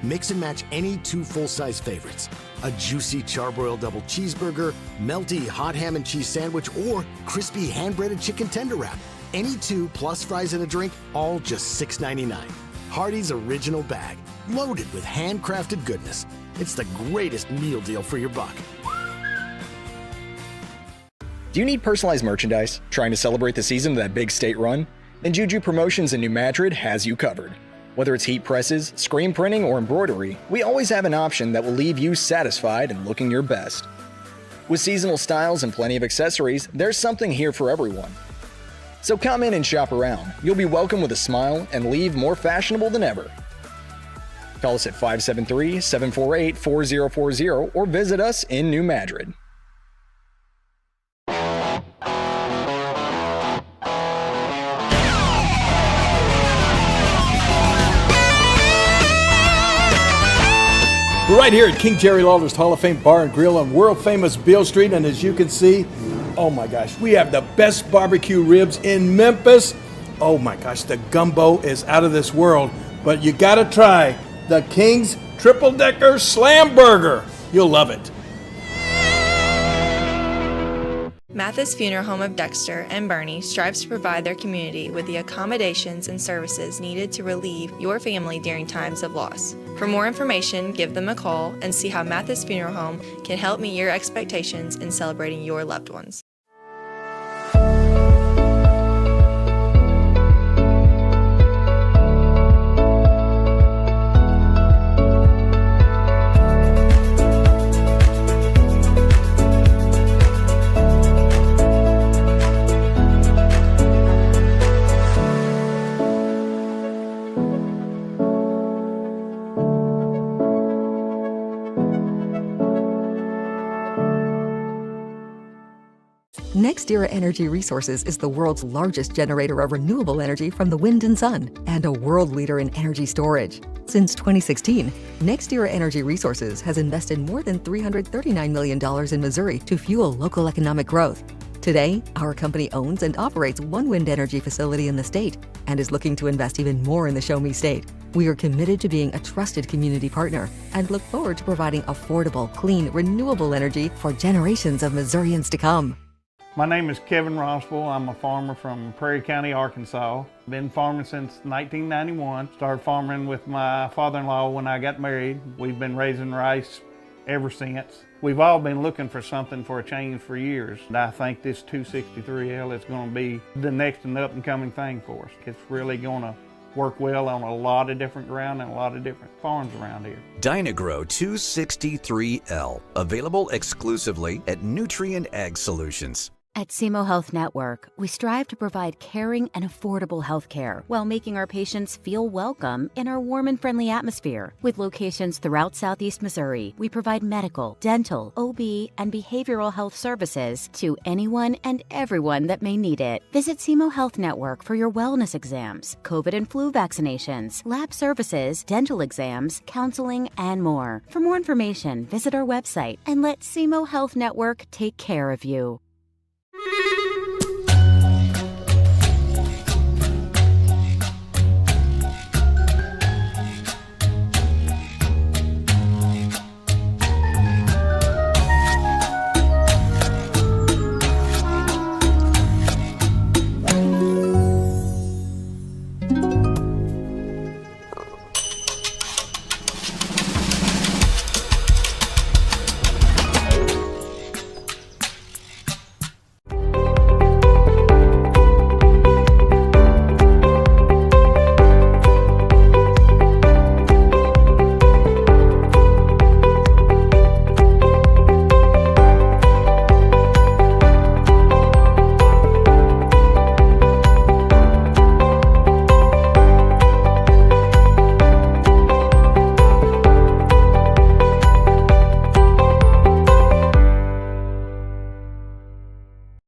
Mix and match any 2 full-size favorites. A juicy charbroiled double cheeseburger, melty hot ham and cheese sandwich, or crispy hand-breaded chicken tender wrap. Any 2 plus fries and a drink, all just $6.99. Hardee's Original Bag. Loaded with handcrafted goodness. It's the greatest meal deal for your buck. Do you need personalized merchandise? Trying to celebrate the season of that big state run? Then Juju Promotions in New Madrid has you covered. Whether it's heat presses, screen printing, or embroidery, we always have an option that will leave you satisfied and looking your best. With seasonal styles and plenty of accessories, there's something here for everyone. So come in and shop around. You'll be welcome with a smile and leave more fashionable than ever. Call us at 573-748-4040 or visit us in New Madrid. We're right here at King Jerry Lawler's Hall of Fame Bar and Grill on world-famous Beale Street, and as you can see, oh my gosh, we have the best barbecue ribs in Memphis. Oh my gosh, the gumbo is out of this world, but you gotta try the King's Triple Decker Slam Burger. You'll love it. Mathis Funeral Home of Dexter and Bernie strives to provide their community with the accommodations and services needed to relieve your family during times of loss. For more information, give them a call and see how Mathis Funeral Home can help meet your expectations in celebrating your loved ones. NextEra Energy Resources is the world's largest generator of renewable energy from the wind and sun, and a world leader in energy storage. Since 2016, NextEra Energy Resources has invested more than $339 million in Missouri to fuel local economic growth. Today, our company owns and operates one wind energy facility in the state and is looking to invest even more in the Show Me State. We are committed to being a trusted community partner and look forward to providing affordable, clean, renewable energy for generations of Missourians to come. My name is Kevin Rossville. I'm a farmer from Prairie County, Arkansas. Been farming since 1991. Started farming with my father-in-law when I got married. We've been raising rice ever since. We've all been looking for something for a change for years. And I think this 263L is going to be the next and up-and-coming thing for us. It's really going to work well on a lot of different ground and a lot of different farms around here. Dynagro 263L, available exclusively at Nutrient Ag Solutions. At SEMO Health Network, we strive to provide caring and affordable health care while making our patients feel welcome in our warm and friendly atmosphere. With locations throughout Southeast Missouri, we provide medical, dental, OB, and behavioral health services to anyone and everyone that may need it. Visit SEMO Health Network for your wellness exams, COVID and flu vaccinations, lab services, dental exams, counseling, and more. For more information, visit our website and let SEMO Health Network take care of you.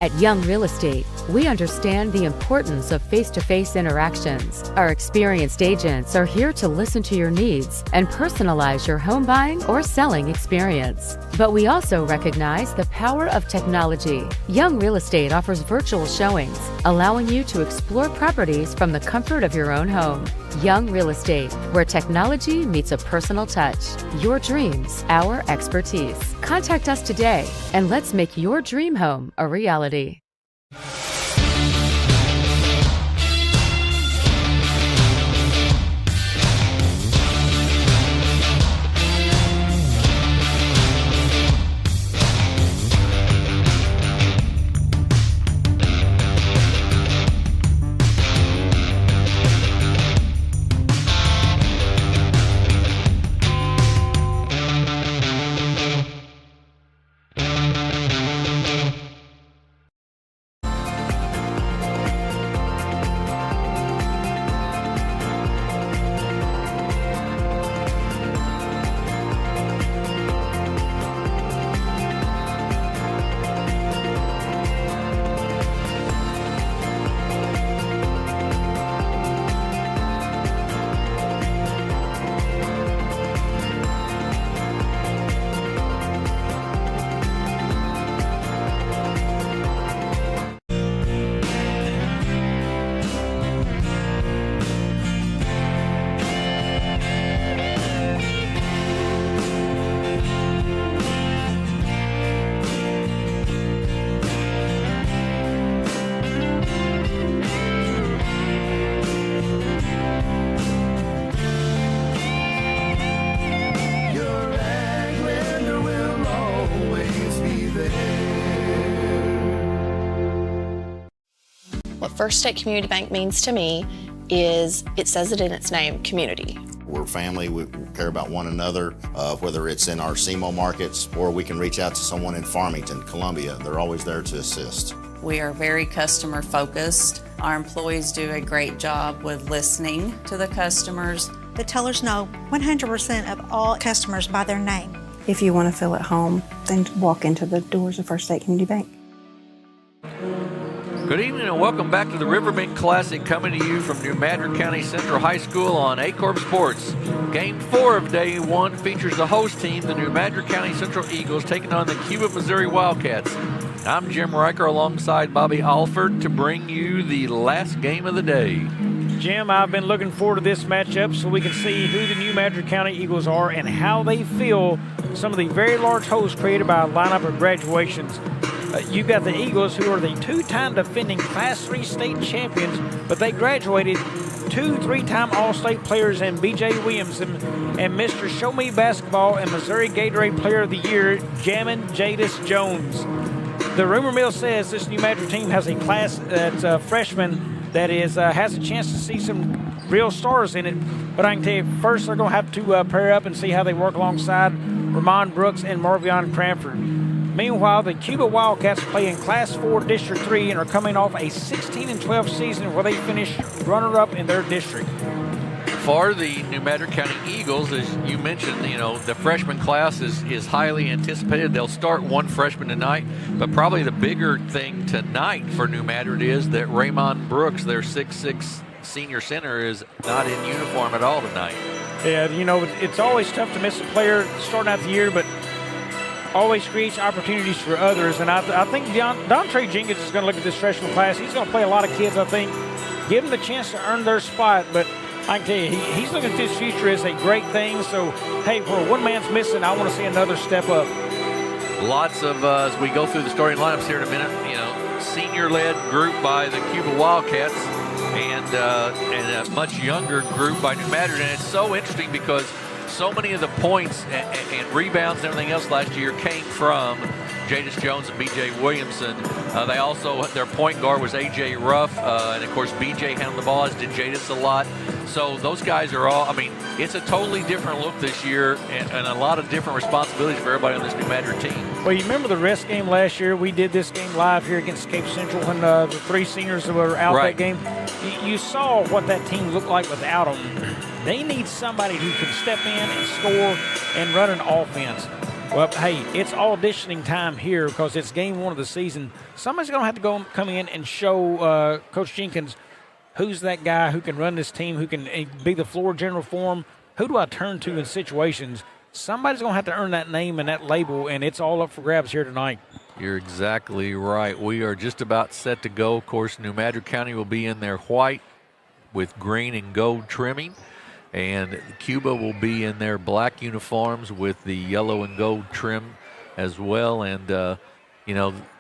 At Young Real Estate, we understand the importance of face-to-face interactions. Our experienced agents are here to listen to your needs and personalize your home buying or selling experience. But we also recognize the power of technology. Young Real Estate offers virtual showings, allowing you to explore properties from the comfort of your own home. Young Real Estate, where technology meets a personal touch. Your dreams, our expertise. Contact us today and let's make your dream home a reality. What First State Community Bank means to me is, it says it in its name, community. We're family, we care about one another, whether it's in our SEMO markets or we can reach out to someone in Farmington, Columbia. They're always there to assist. We are very customer focused. Our employees do a great job with listening to the customers. The tellers know 100% of all customers by their name. If you want to feel at home, then walk into the doors of First State Community Bank. Good evening and welcome back to the Riverbend Classic, coming to you from New Madrid County Central High School on Aycorp Sports. Game 4 of Day 1 features the host team, the New Madrid County Central Eagles, taking on the Cuba, Missouri Wildcats. I'm Jim Riker alongside Bobby Alford to bring you the last game of the day. Jim, I've been looking forward to this matchup so we can see who the New Madrid County Eagles are and how they feel some of the very large hosts created by a lineup of graduations. You've got the Eagles, who are the two-time defending Class 3 state champions, but they graduated 2 3-time All-State players in B.J. Williamson and Mr. Show Me Basketball and Missouri Gatorade Player of the Year, Jammin' Jadis Jones. The rumor mill says this New Madrid team has a class that's a freshman that has a chance to see some real stars in it. But I can tell you, first they're going to have to pair up and see how they work alongside Ramon Brooks and Marvion Cranford. Meanwhile, the Cuba Wildcats play in Class 4 District 3 and are coming off a 16-12 season where they finished runner-up in their district. For the New Madrid County Eagles, as you mentioned, the freshman class is highly anticipated. They'll start one freshman tonight, but probably the bigger thing tonight for New Madrid is that Ramon Brooks, their 6'6" senior center, is not in uniform at all tonight. Yeah, it's always tough to miss a player starting out the year, but always creates opportunities for others. And I think Dontre Jenkins is going to look at this freshman class. He's going to play a lot of kids, I think, give them the chance to earn their spot. But I can tell you, he's looking at this future as a great thing. So, hey, where one man's missing, I want to see another step up. Lots of, as we go through the starting lineups here in a minute, senior-led group by the Cuba Wildcats and a much younger group by New Madrid. And it's so interesting because so many of the points and rebounds and everything else last year came from Jadis Jones and B.J. Williamson. They also, their point guard was A.J. Ruff, and of course B.J. handled the ball, as did Jadis a lot. So those guys are all, it's a totally different look this year and a lot of different responsibilities for everybody on this New Madrid team. Well, you remember the rest game last year? We did this game live here against Cape Central when the 3 seniors were out that game. You saw what that team looked like without them. They need somebody who can step in and score and run an offense. Well, hey, it's auditioning time here because it's game 1 of the season. Somebody's going to have to come in and show Coach Jenkins who's that guy who can run this team, who can be the floor general for him. Who do I turn to in situations? Somebody's going to have to earn that name and that label, and it's all up for grabs here tonight. You're exactly right. We are just about set to go. Of course, New Madrid County will be in their white with green and gold trimming, and Cuba will be in their black uniforms with the yellow and gold trim as well. And,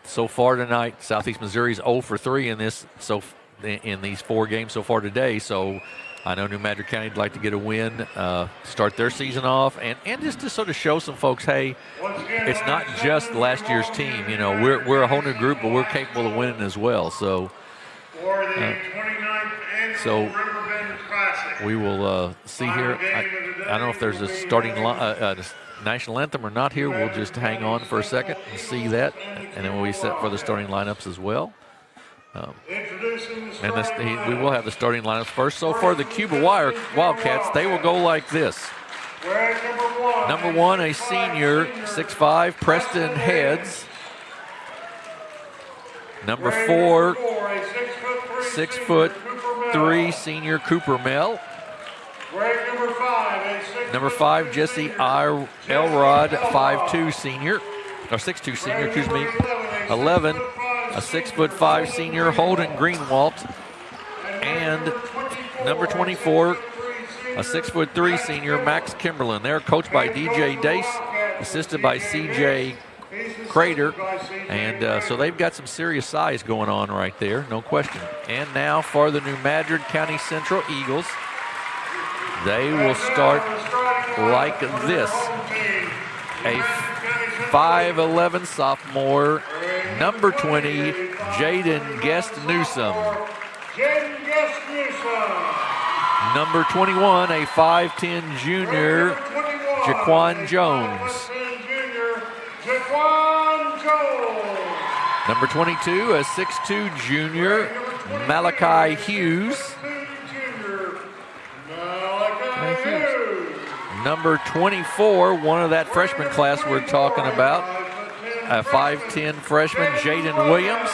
so far tonight, Southeast Missouri's 0 for 3 in this. In these 4 games so far today. So I know New Madrid County would like to get a win, start their season off, and just to sort of show some folks, hey, it's not just last year's team. We're a whole new group, but we're capable of winning as well. So, For the 29th annual Riverbend Classic. We will see here. I don't know if there's a starting national anthem or not here. We'll just hang on for a second and see that, and then we'll be set for the starting lineups as well. We will have the starting lineups first. So for the Cuba Wildcats, they will go like this. Number 1, a senior, 6'5", Preston Heads. Number 4, 6'3", senior, Cooper Mell. Number 5, Jesse Elrod, 5'2", senior, or 6'2", senior, excuse me. 11, a 6'5" senior, Holden Greenwalt, and number 24, a 6'3" senior, Max Kimberlin. They're coached by DJ Dace, assisted by CJ Crater, and so they've got some serious size going on right there, no question. And now for the New Madrid County Central Eagles, they will start like this. A 5'11" sophomore, number 20, Jaden Guest Newsome. Number 21, a 5'10" junior, Jaquan Jones. Number 22, a 6'2" junior, Malachi Hughes. Number 24, one of that freshman class we're talking about, a 5'10" freshman, Jaden Williams.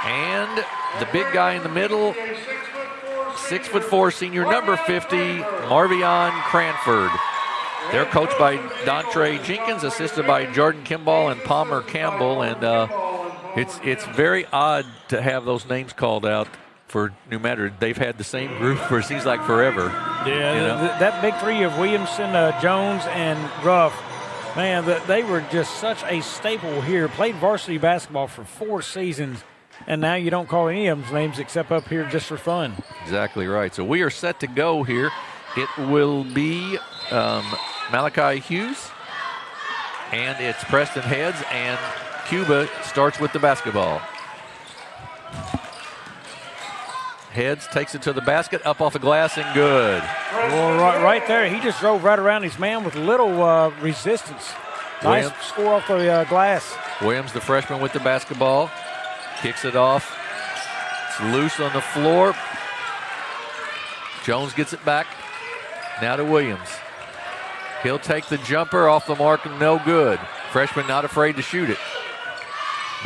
And the big guy in the middle, 6'4" senior, number 50, Marvion Cranford. They're coached by Dontre Jenkins, assisted by Jordan Kimball and Palmer Campbell. And it's very odd to have those names called out for New Madrid. They've had the same group for, it seems like, forever. Yeah, that big three of Williamson, Jones, and Ruff, man, they were just such a staple here. Played varsity basketball for 4 seasons, and now you don't call any of them's names except up here just for fun. Exactly right. So we are set to go here. It will be Malachi Hughes, and it's Preston Heads, and Cuba starts with the basketball. Heads takes it to the basket, up off the glass, and good. Well, right there, he just drove right around his man with little resistance. Nice score off the glass. Williams, the freshman, with the basketball, kicks it off. It's loose on the floor. Jones gets it back. Now to Williams. He'll take the jumper off the mark and no good. Freshman not afraid to shoot it.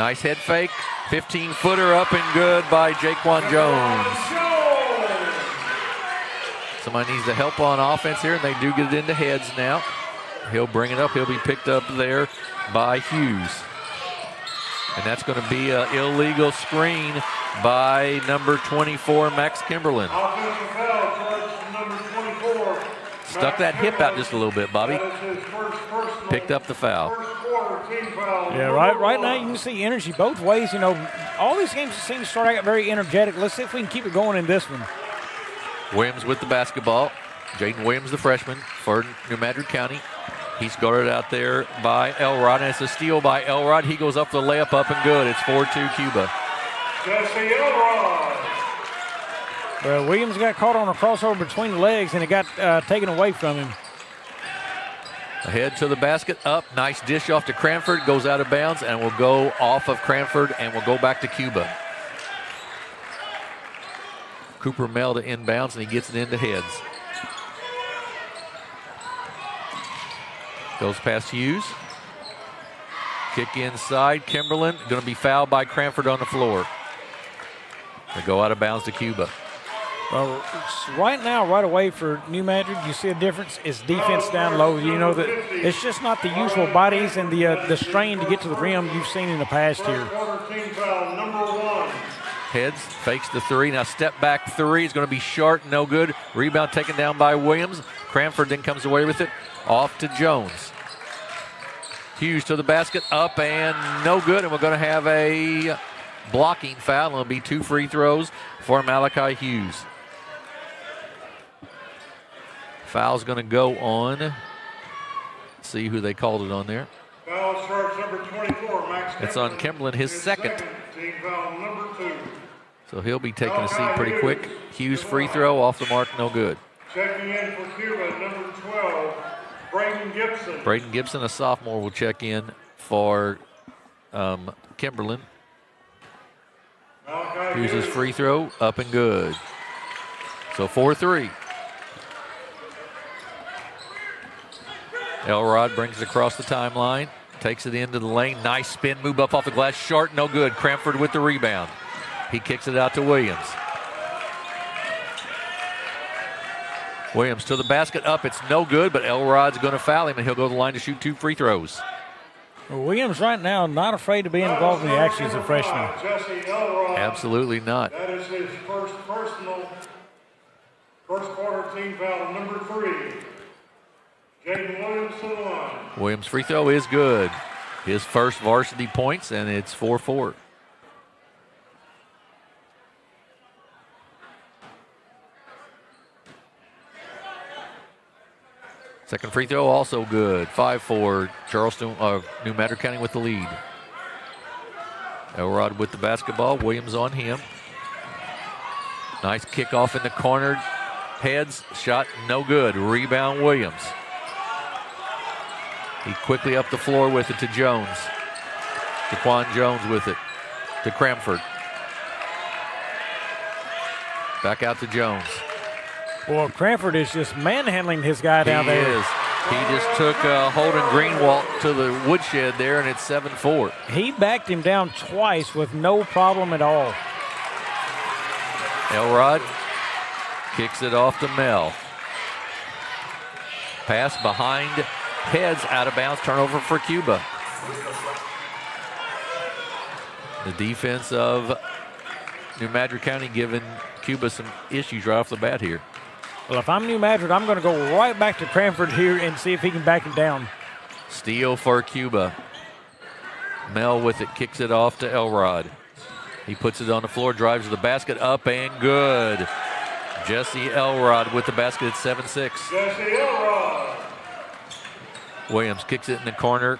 Nice head fake. 15-footer up and good by Jaquan Jones. Somebody needs the help on offense here, and they do get it into Heads now. He'll bring it up. He'll be picked up there by Hughes. And that's going to be an illegal screen by number 24, Max Kimberlin. Stuck that hip out just a little bit, Bobby. Picked up the foul. Yeah, right now you can see energy both ways. You know, all these games seem to start out very energetic. Let's see if we can keep it going in this one. Williams with the basketball. Jaden Williams, the freshman for New Madrid County. He's guarded out there by Elrod, and it's a steal by Elrod. He goes up the layup, up and good. It's 4-2 Cuba. Jesse Elrod. Well, Williams got caught on a crossover between the legs, and it got taken away from him. Ahead to the basket, up, nice dish off to Cranford, goes out of bounds, and will go off of Cranford, and will go back to Cuba. Cooper Mell to inbounds, and he gets it into Heads. Goes past Hughes. Kick inside. Kimberlin going to be fouled by Cranford on the floor. They go out of bounds to Cuba. Well, right now, right away for New Madrid, you see a difference. It's defense down low. You know that it's just not the usual bodies and the strain to get to the rim you've seen in the past here. Heads, fakes the three. Now step back three is going to be short, no good. Rebound taken down by Williams. Cranford then comes away with it. Off to Jones. Hughes to the basket, up and no good. And we're going to have a blocking foul. It'll be 2 free throws for Malachi Hughes. Foul's going to go on. Let's see who they called it on there. Foul charge number 24, Max. It's on Kimberlin, his second. Team foul number 2. So he'll be taking a seat pretty quick. Hughes free throw off the mark, no good. Checking in for Cuba, number 12, Braden Gibson. Braden Gibson, a sophomore, will check in for Kimberlin. Hughes' his free throw, up and good. So 4-3. Elrod brings it across the timeline, takes it into the lane. Nice spin move up off the glass, short, no good. Cranford with the rebound. He kicks it out to Williams. Williams to the basket, up, it's no good, but Elrod's going to foul him, and he'll go to the line to shoot 2 free throws. Williams right now not afraid to be involved in the action as a freshman. Absolutely not. That is his first personal first quarter team foul number 3. Jaden Williams to the line. Williams' free throw is good. His first varsity points, and it's 4-4. Second free throw also good. 5-4. Charleston, New Madrid County with the lead. Elrod with the basketball. Williams on him. Nice kickoff in the corner. Heads, shot no good. Rebound Williams. He quickly up the floor with it to Jones. Jaquan Jones with it to Cranford. Back out to Jones. Well, Cranford is just manhandling his guy down there. He is. He just took Holden Greenwalt to the woodshed there, and it's 7-4. He backed him down twice with no problem at all. Elrod kicks it off to Mel. Pass behind Heads, out of bounds, turnover for Cuba. The defense of New Madrid County giving Cuba some issues right off the bat here. Well, if I'm New Madrid, I'm going to go right back to Cranford here and see if he can back him down. Steal for Cuba. Mel with it, kicks it off to Elrod. He puts it on the floor, drives to the basket, up and good. Jesse Elrod with the basket at 7-6. Jesse Elrod. Williams kicks it in the corner.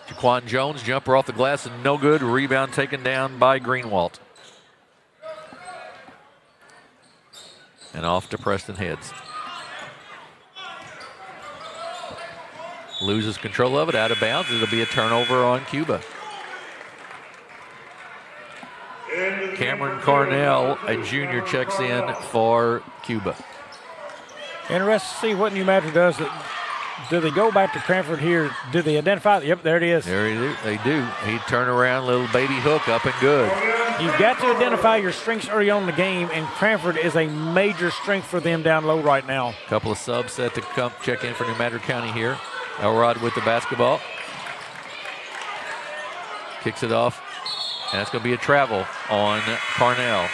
Jaquan Jones, jumper off the glass and no good. Rebound taken down by Greenwalt. And off to Preston Heads. Loses control of it, out of bounds. It'll be a turnover on Cuba. Cameron Cornell, a junior, checks in for Cuba. Interested to see what New Madrid does. Do they go back to Cranford here? Do they identify? Yep, there it is. There they do. He turn around, little baby hook, up and good. You've got to identify your strengths early on in the game, and Cranford is a major strength for them down low right now. A couple of subs set to come check in for New Madrid County here. Elrod with the basketball. Kicks it off, and that's going to be a travel on Cornell.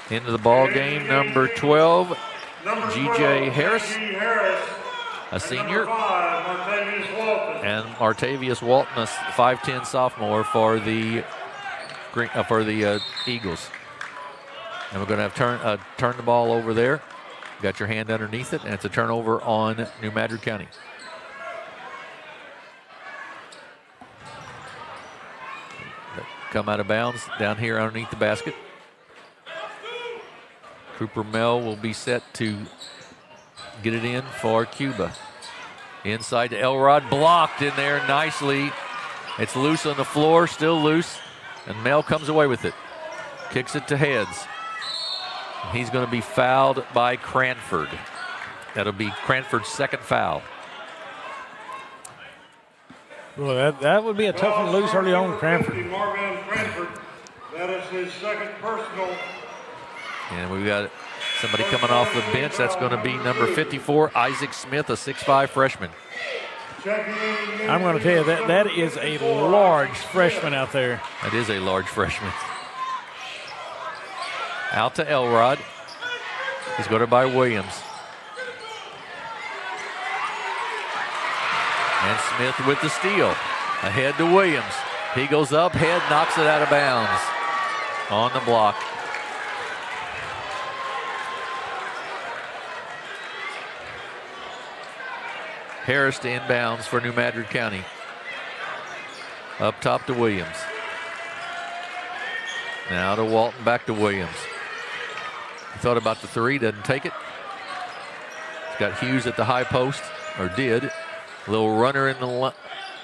Into the ball game, number 12, G.J. Harris, a senior, and Martavius Walton, a 5'10" sophomore for the Eagles. And we're going to have turn the ball over there. Got your hand underneath it, and it's a turnover on New Madrid County. Come out of bounds down here underneath the basket. Cooper Mel will be set to get it in for Cuba. Inside to Elrod, blocked in there nicely. It's loose on the floor, still loose, and Mel comes away with it. Kicks it to Heads. He's going to be fouled by Cranford. That'll be Cranford's second foul. Well, that would be a tough one to lose early on, Cranford. Marvin Cranford. That is his second personal. And we've got somebody coming off the bench. That's going to be number 54, Isaac Smith, a 6'5 freshman. I'm going to tell you that is a large freshman out there. That is a large freshman. Out to Elrod. He's guarded by Williams. And Smith with the steal. Ahead to Williams. He goes up, head, knocks it out of bounds. On the block. Harris to inbounds for New Madrid County. Up top to Williams. Now to Walton, back to Williams. He thought about the three, doesn't take it. He's got Hughes at the high post, or did. A little runner in the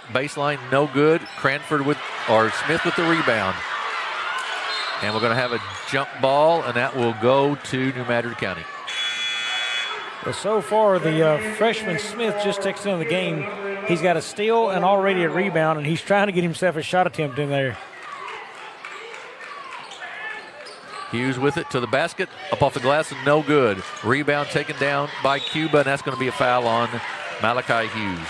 baseline, no good. Cranford Smith with the rebound. And we're going to have a jump ball, and that will go to New Madrid County. Well, so far, the freshman Smith just takes in the game. He's got a steal and already a rebound, and he's trying to get himself a shot attempt in there. Hughes with it to the basket, up off the glass, and no good. Rebound taken down by Cuba, and that's going to be a foul on Malachi Hughes.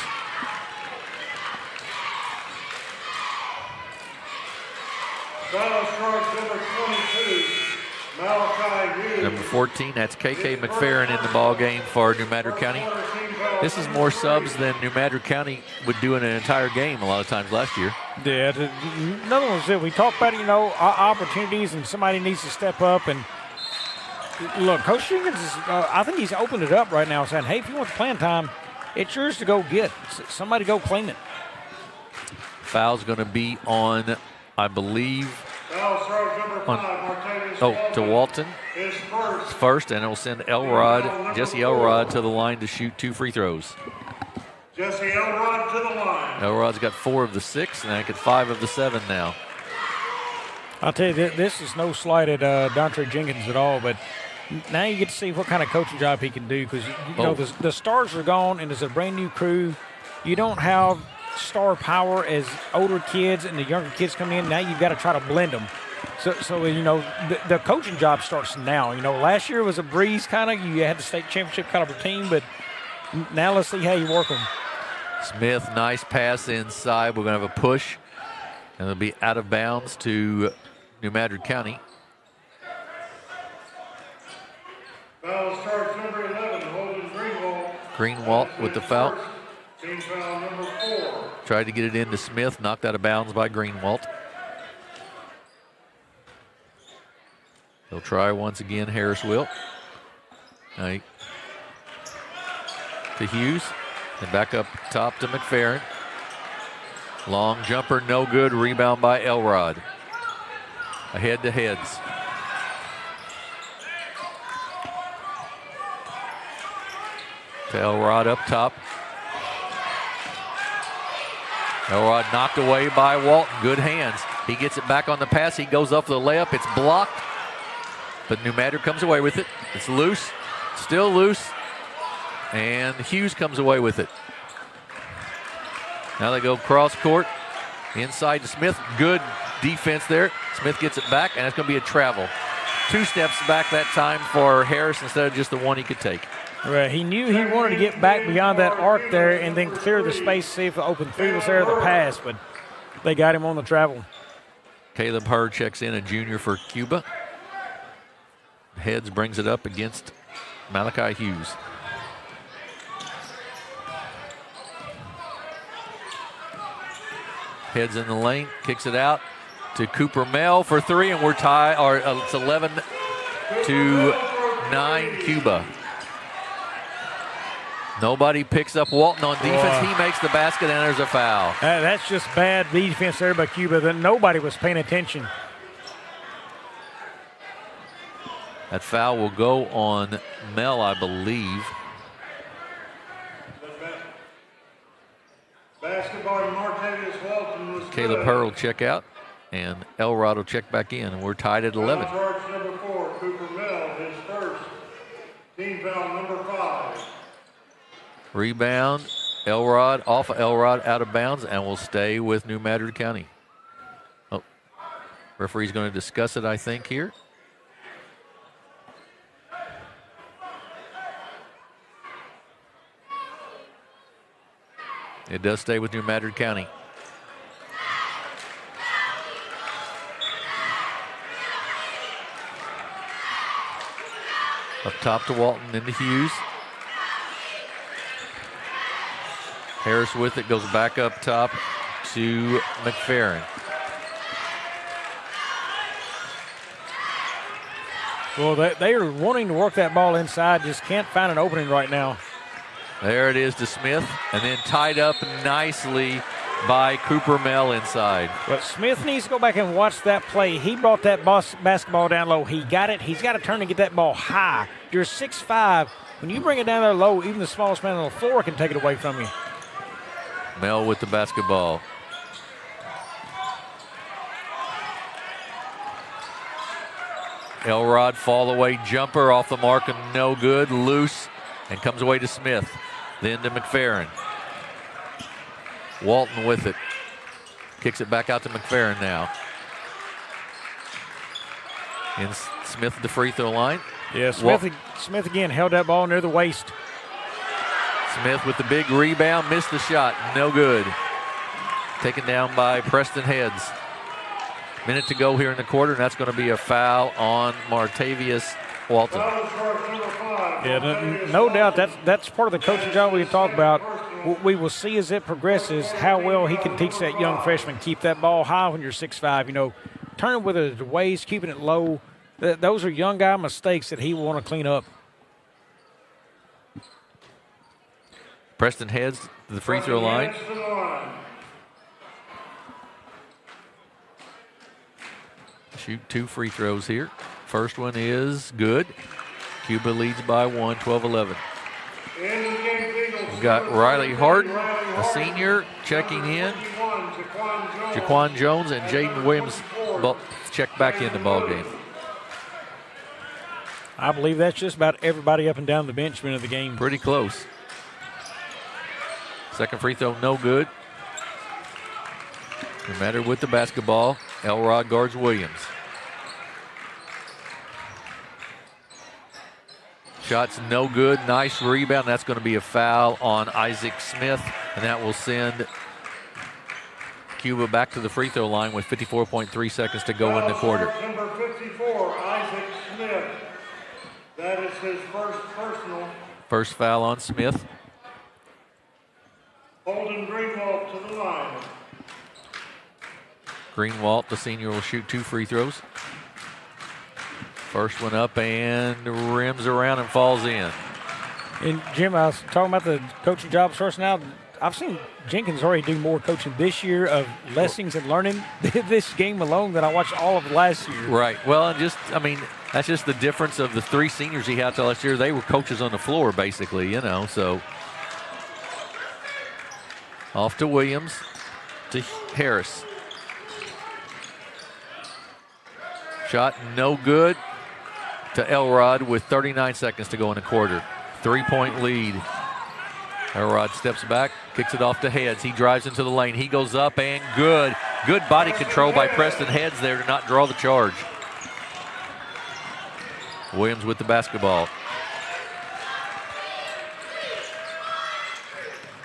Foul charge number 22, Malachi Hughes. Number 14, that's KK McFerrin in the ball game for New Madrid County. This is more subs than New Madrid County would do in an entire game a lot of times last year. Yeah, another one was that we talk about, opportunities and somebody needs to step up. And look, Coach Jenkins, I think he's opened it up right now saying, hey, if you want the playing time, it's yours to go get. Somebody go claim it. Foul's going to be on, I believe, to Walton. His First, and it will send Jesse Elrod to the line to shoot 2 free throws. Jesse Elrod to the line. Elrod's got 4 of the 6, and I get 5 of the 7 now. I'll tell you, this is no slight at Dontre Jenkins at all, but now you get to see what kind of coaching job he can do because, the stars are gone, and it's a brand-new crew. You don't have star power as older kids and the younger kids come in. Now you've got to try to blend them. So the coaching job starts now. Last year was a breeze kind of. You had the state championship caliber team, but now let's see how you work them. Smith, nice pass inside. We're going to have a push, and it'll be out of bounds to New Madrid County. Foul charge number 11, Holden Greenwald. Greenwald with the foul. Team foul number 4. Tried to get it into Smith, knocked out of bounds by Greenwald. He'll try once again, Harris will. To Hughes, and back up top to McFerrin. Long jumper, no good. Rebound by Elrod. Ahead to Heads. To Elrod up top. Elrod knocked away by Walton. Good hands. He gets it back on the pass. He goes up for the layup. It's blocked. But New Madrid comes away with it. It's loose. Still loose. And Hughes comes away with it. Now they go cross court. Inside to Smith. Good defense there. Smith gets it back, and it's going to be a travel. 2 steps back that time for Harris instead of just the one he could take. Right. He knew he wanted to get back beyond that arc there and then clear the space, see if the open 3 was there, the pass, but they got him on the travel. Caleb Hurd checks in, a junior for Cuba. Heads brings it up against Malachi Hughes. Heads in the lane, kicks it out to Cooper Mell for 3, and we're tied, it's 11-9 Cuba. Nobody picks up Walton on defense. He makes the basket, and there's a foul. That's just bad defense there by Cuba. Then nobody was paying attention. That foul will go on Mel, I believe. Basketball, Martavius Walton was Caleb Hurd will check out, and Elrod will check back in, and we're tied at 11. Charge number 4, Cooper Mell, his first. Team foul number 5. Rebound, Elrod, off of Elrod, out of bounds, and will stay with New Madrid County. Oh, referee's going to discuss it, I think, here. It does stay with New Madrid County. Up top to Walton, into Hughes. Harris with it, goes back up top to McFerrin. Well, they are wanting to work that ball inside, just can't find an opening right now. There it is to Smith, and then tied up nicely by Cooper Mell inside. But Smith needs to go back and watch that play. He brought that basketball down low. He got it. He's got to turn and get that ball high. You're 6'5". When you bring it down there low, even the smallest man on the floor can take it away from you. Mell with the basketball. Elrod fall away jumper off the mark and no good. Loose and comes away to Smith. Then to McFerrin. Walton with it. Kicks it back out to McFerrin now. And Smith at the free throw line. Yeah, Smith again held that ball near the waist. Smith with the big rebound, missed the shot, no good. Taken down by Preston Heads. Minute to go here in the quarter, and that's going to be a foul on Martavius Walton. Yeah, no doubt that's part of the coaching job we talk about. What we will see as it progresses how well he can teach that young freshman. Keep that ball high when you're 6'5". You know, turning with it at the waist, keeping it low. Those are young guy mistakes that he will want to clean up. Preston Heads to the free throw line. Shoot 2 free throws here. First one is good. Cuba leads by 1, 12-11. We've got Riley Harden, a senior, checking in. Jaquan Jones and Jaden Williams check back in the ball game. I believe that's just about everybody up and down the bench of the game. Pretty close. Second free throw, no good. No matter with the basketball, Elrod guards Williams. Shot's no good. Nice rebound. That's going to be a foul on Isaac Smith, and that will send Cuba back to the free throw line with 54.3 seconds to go in the quarter. Number 54, Isaac Smith. That is his first personal. First foul on Smith. Holden Greenwald to the line. Greenwald, the senior, will shoot 2 free throws. First one up and rims around and falls in. And Jim, I was talking about the coaching job source now. I've seen Jenkins already do more coaching this year of lessons and learning this game alone than I watched all of last year. Right. Well, and that's just the difference of the 3 seniors he had last year. They were coaches on the floor, basically, so. Off to Williams, to Harris. Shot no good to Elrod with 39 seconds to go in the quarter. 3-point lead. Elrod steps back, kicks it off to Heads. He drives into the lane. He goes up and good. Good body control by Preston Heads there to not draw the charge. Williams with the basketball.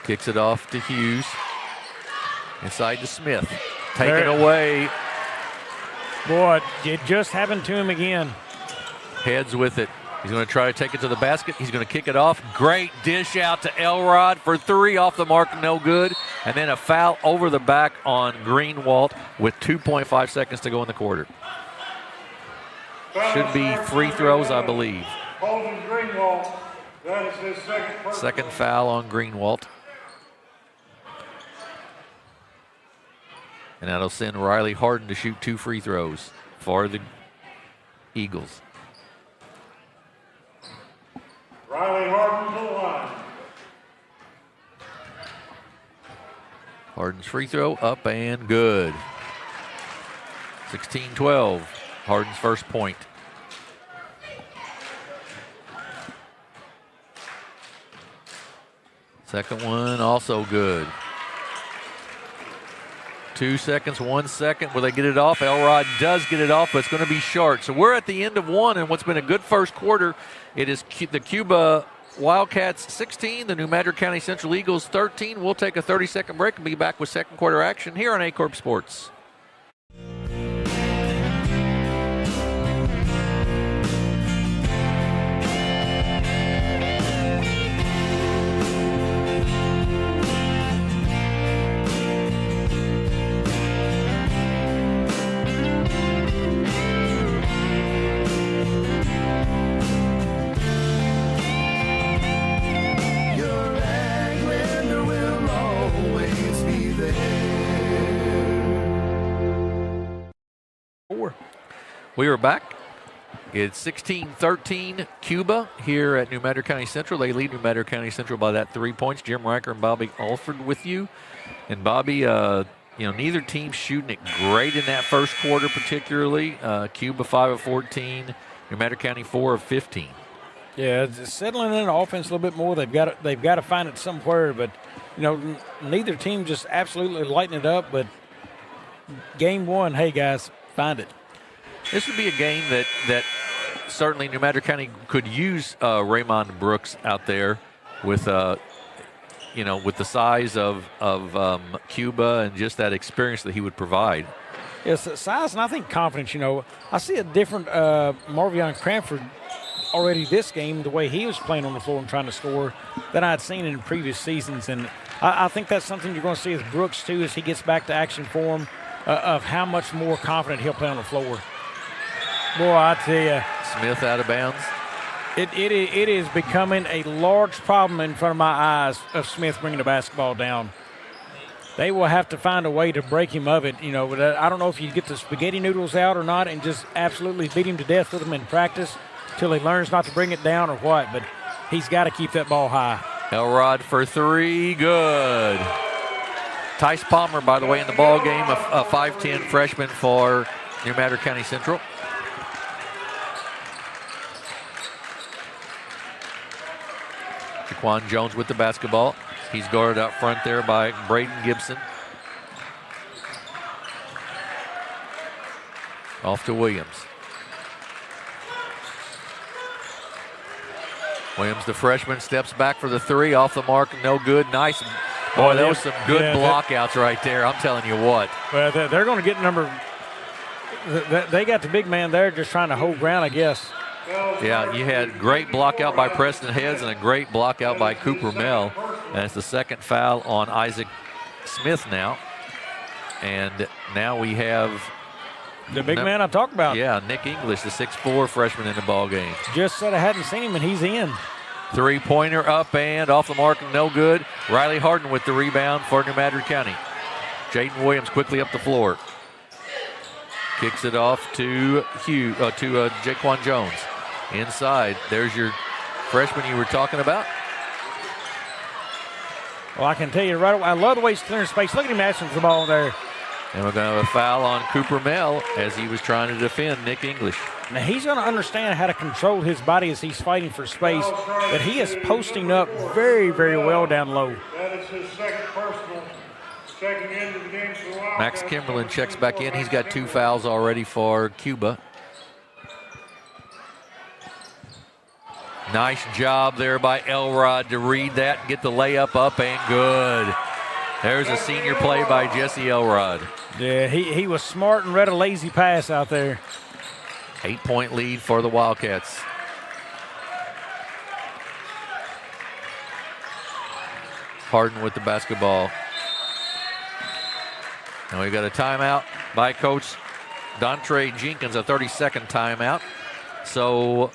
Kicks it off to Hughes. Inside to Smith. Taken away. Boy, it just happened to him again. Heads with it. He's going to try to take it to the basket. He's going to kick it off. Great dish out to Elrod for 3 off the mark, no good. And then a foul over the back on Greenwald with 2.5 seconds to go in the quarter. Should be free throws, I believe. Holden Greenwald. That is his second foul on Greenwald. And that'll send Riley Harden to shoot 2 free throws for the Eagles. Riley Harden to the line. Harden's free throw up and good. 16-12. Harden's first point. Second one also good. 2 seconds, 1 second. Will they get it off? Elrod does get it off, but it's going to be short. So we're at the end of one, and what's been a good first quarter. It is the Cuba Wildcats 16, the New Madrid County Central Eagles 13. We'll take a 30-second break and be back with second quarter action here on Aycorp Sports. We are back. It's 16-13 Cuba here at New Madrid County Central. They lead New Madrid County Central by that 3 points. Jim Riker and Bobby Alford with you. And Bobby, neither team shooting it great in that first quarter particularly. Cuba 5 of 14, New Madrid County 4 of 15. Yeah, it's settling in offense a little bit more. They've got to find it somewhere, but neither team just absolutely lighting it up. But game one, hey guys, find it. This would be a game that certainly New Madrid County could use Raymond Brooks out there with with the size of Cuba and just that experience that he would provide. Yes, size and I think confidence. I see a different Marvion Cranford already this game, the way he was playing on the floor and trying to score, than I'd seen in previous seasons. And I think that's something you're going to see with Brooks too as he gets back to action form, of how much more confident he'll play on the floor. Boy, I tell you. Smith out of bounds. It is becoming a large problem in front of my eyes of Smith bringing the basketball down. They will have to find a way to break him of it. But I don't know if you get the spaghetti noodles out or not and just absolutely beat him to death with them in practice till he learns not to bring it down or what. But he's got to keep that ball high. Elrod for three, good. Tice Palmer, by the way, in the ball game, a 5'10 freshman for New Madrid County Central. Jaquan Jones with the basketball. He's guarded out front there by Braden Gibson. Off to Williams. Williams, the freshman, steps back for the three. Off the mark, no good. Nice. Boy, that was some good blockouts right there. I'm telling you what. Well, they're going to get number. They got the big man there just trying to hold ground, I guess. Yeah, you had great block out by Preston Heads and a great block out by Cooper Mell. And it's the second foul on Isaac Smith now. And now we have the big man I talked about. Yeah, Nick English, the 6'4 freshman in the ball game. Just said I hadn't seen him, and he's in. Three-pointer up and off the mark, no good. Riley Harden with the rebound for New Madrid County. Jaden Williams quickly up the floor. Kicks it off to Jaquan Jones. Inside, there's your freshman you were talking about. Well, I can tell you right away, I love the way he's clearing space. Look at him asking for the ball there. And we're going to have a foul on Cooper Mell as he was trying to defend Nick English. Now, he's going to understand how to control his body as he's fighting for space, but he is posting up very, very well down low. That is his second personal. Checking into the game for the Wildcats. Max Kimberlin checks back in. He's got 2 fouls already for Cuba. Nice job there by Elrod to read that and get the layup up and good. There's a senior play by Jesse Elrod. Yeah, he was smart and read a lazy pass out there. 8-point lead for the Wildcats. Harden with the basketball. And we've got a timeout by Coach Dontre Jenkins, a 30-second timeout. So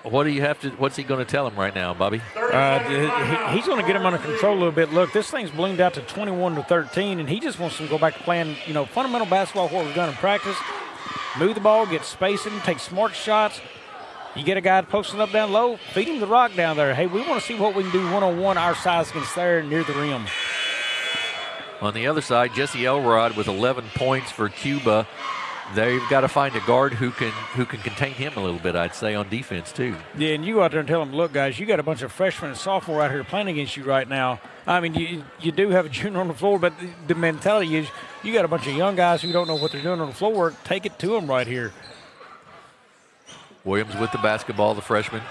what's he going to tell him right now, Bobby? He's going to get him under control a little bit. Look, this thing's ballooned out to 21-13, and he just wants to go back to playing, fundamental basketball, what we've done in practice. Move the ball, get spacing, take smart shots. You get a guy posting up down low, feed him the rock down there. Hey, we want to see what we can do one-on-one, our size against there near the rim. On the other side, Jesse Elrod with 11 points for Cuba. they've got to find a guard who can contain him a little bit, I'd say, on defense too. Yeah, and you go out there and tell them, look, guys, you got a bunch of freshmen and sophomore out here playing against you right now. I mean, you do have a junior on the floor, but the mentality is you got a bunch of young guys who don't know what they're doing on the floor. Take it to them right here. Williams with the basketball, the freshman.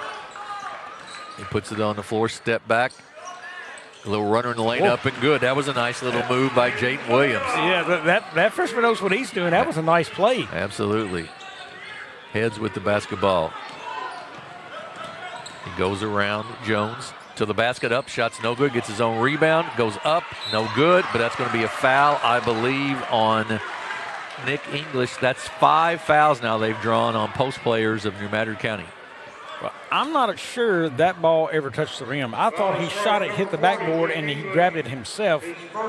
He puts it on the floor, step back. A little runner in the lane, up and good. That was a nice little move by Jaden Williams. Yeah, that freshman knows what he's doing. That was a nice play. Absolutely. Heads with the basketball. He goes around Jones to the basket, up, shot's no good, gets his own rebound, goes up, no good, but that's going to be a foul, I believe, on Nick English. That's 5 fouls now they've drawn on post players of New Madrid County. Well, I'm not sure that ball ever touched the rim. I thought he shot it, hit the backboard, and he grabbed it himself,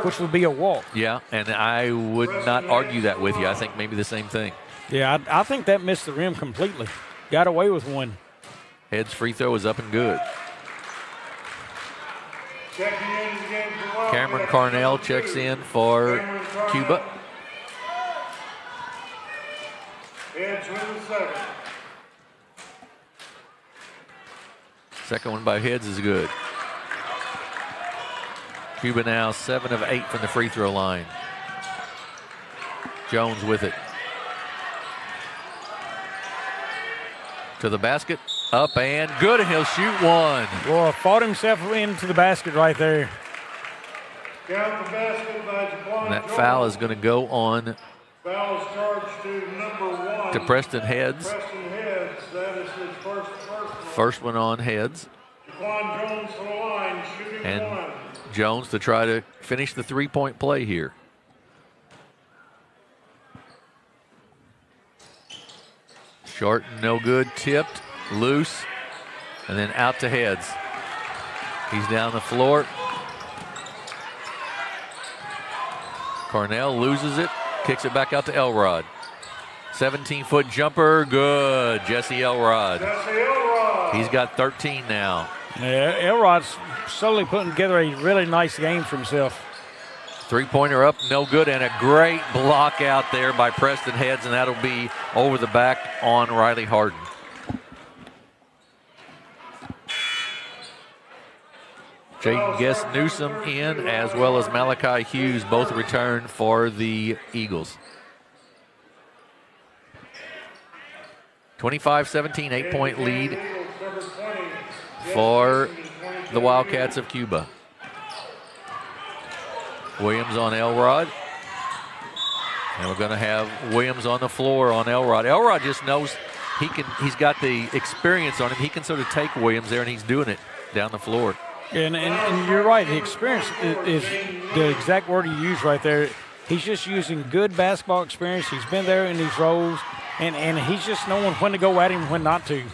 which would be a walk. Yeah, and I would not argue that with you. I think maybe the same thing. Yeah, I think that missed the rim completely. Got away with one. Heads free throw is up and good. Cameron Carnell checks in for Cuba. Heads with the second. Second one by Heads is good. Cuba now 7 of 8 from the free throw line. Jones with it. To the basket, up and good, and he'll shoot one. Well, fought himself into the basket right there. Count the basket by Jaquan And that Jones. foul is going to go on Foul is charged to number 1. to Preston Heads. Preston Heads, that is his first. First one on Heads. Jaquan Jones to the line, shooting And 1. Jones to try to finish the three-point play here. Short, no good, tipped, loose, and then out to Heads. He's down the floor. Carnell loses it, kicks it back out to Elrod. 17-foot jumper, good. Jesse Elrod. He's got 13 now. Yeah, Elrod's slowly putting together a really nice game for himself. Three-pointer up, no good, and a great block out there by Preston Heads, and that'll be over the back on Riley Harden. Jaden Guest Newsom in, as well as Malachi Hughes, both return for the Eagles. 25-17, 8-point lead for the Wildcats of Cuba. Williams on Elrod. And we're going to have Williams on the floor on Elrod. Elrod just knows he's got the experience on him. He can sort of take Williams there, and he's doing it down the floor. And you're right. The experience is the exact word you use right there. He's just using good basketball experience. He's been there in these roles, and he's just knowing when to go at him and when not to.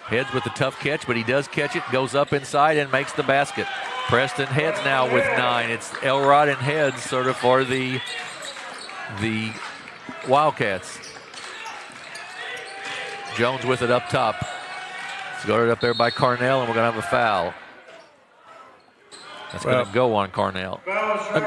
Heads with the tough catch, but he does catch it, goes up inside and makes the basket. Preston Heads now with 9. It's Elrod and Heads sort of for the Wildcats. Jones with it up top. It's guarded up there by Carnell, and we're going to have a foul. That's going to go on Carnell.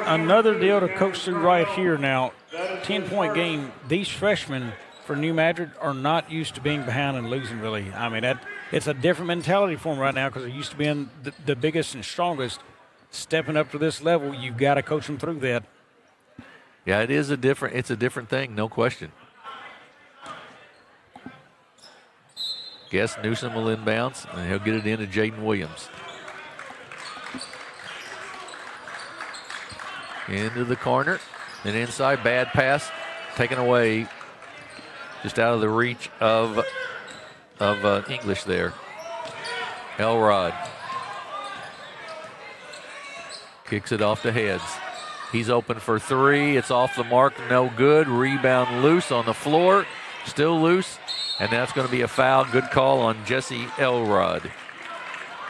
Another deal to coach through right here now. 10-point game. These freshmen for New Madrid are not used to being behind and losing, really. I mean, it's a different mentality for them right now because they're used to being the biggest and strongest. Stepping up to this level, you've got to coach them through that. Yeah, it's a different thing, no question. Guess Newsom will inbounds, and he'll get it into Jaden Williams. Into the corner, and inside, bad pass, taken away, just out of the reach of English there. Elrod kicks it off to Heads. He's open for 3. It's off the mark, no good. Rebound loose on the floor, still loose, and that's going to be a foul. Good call on Jesse Elrod.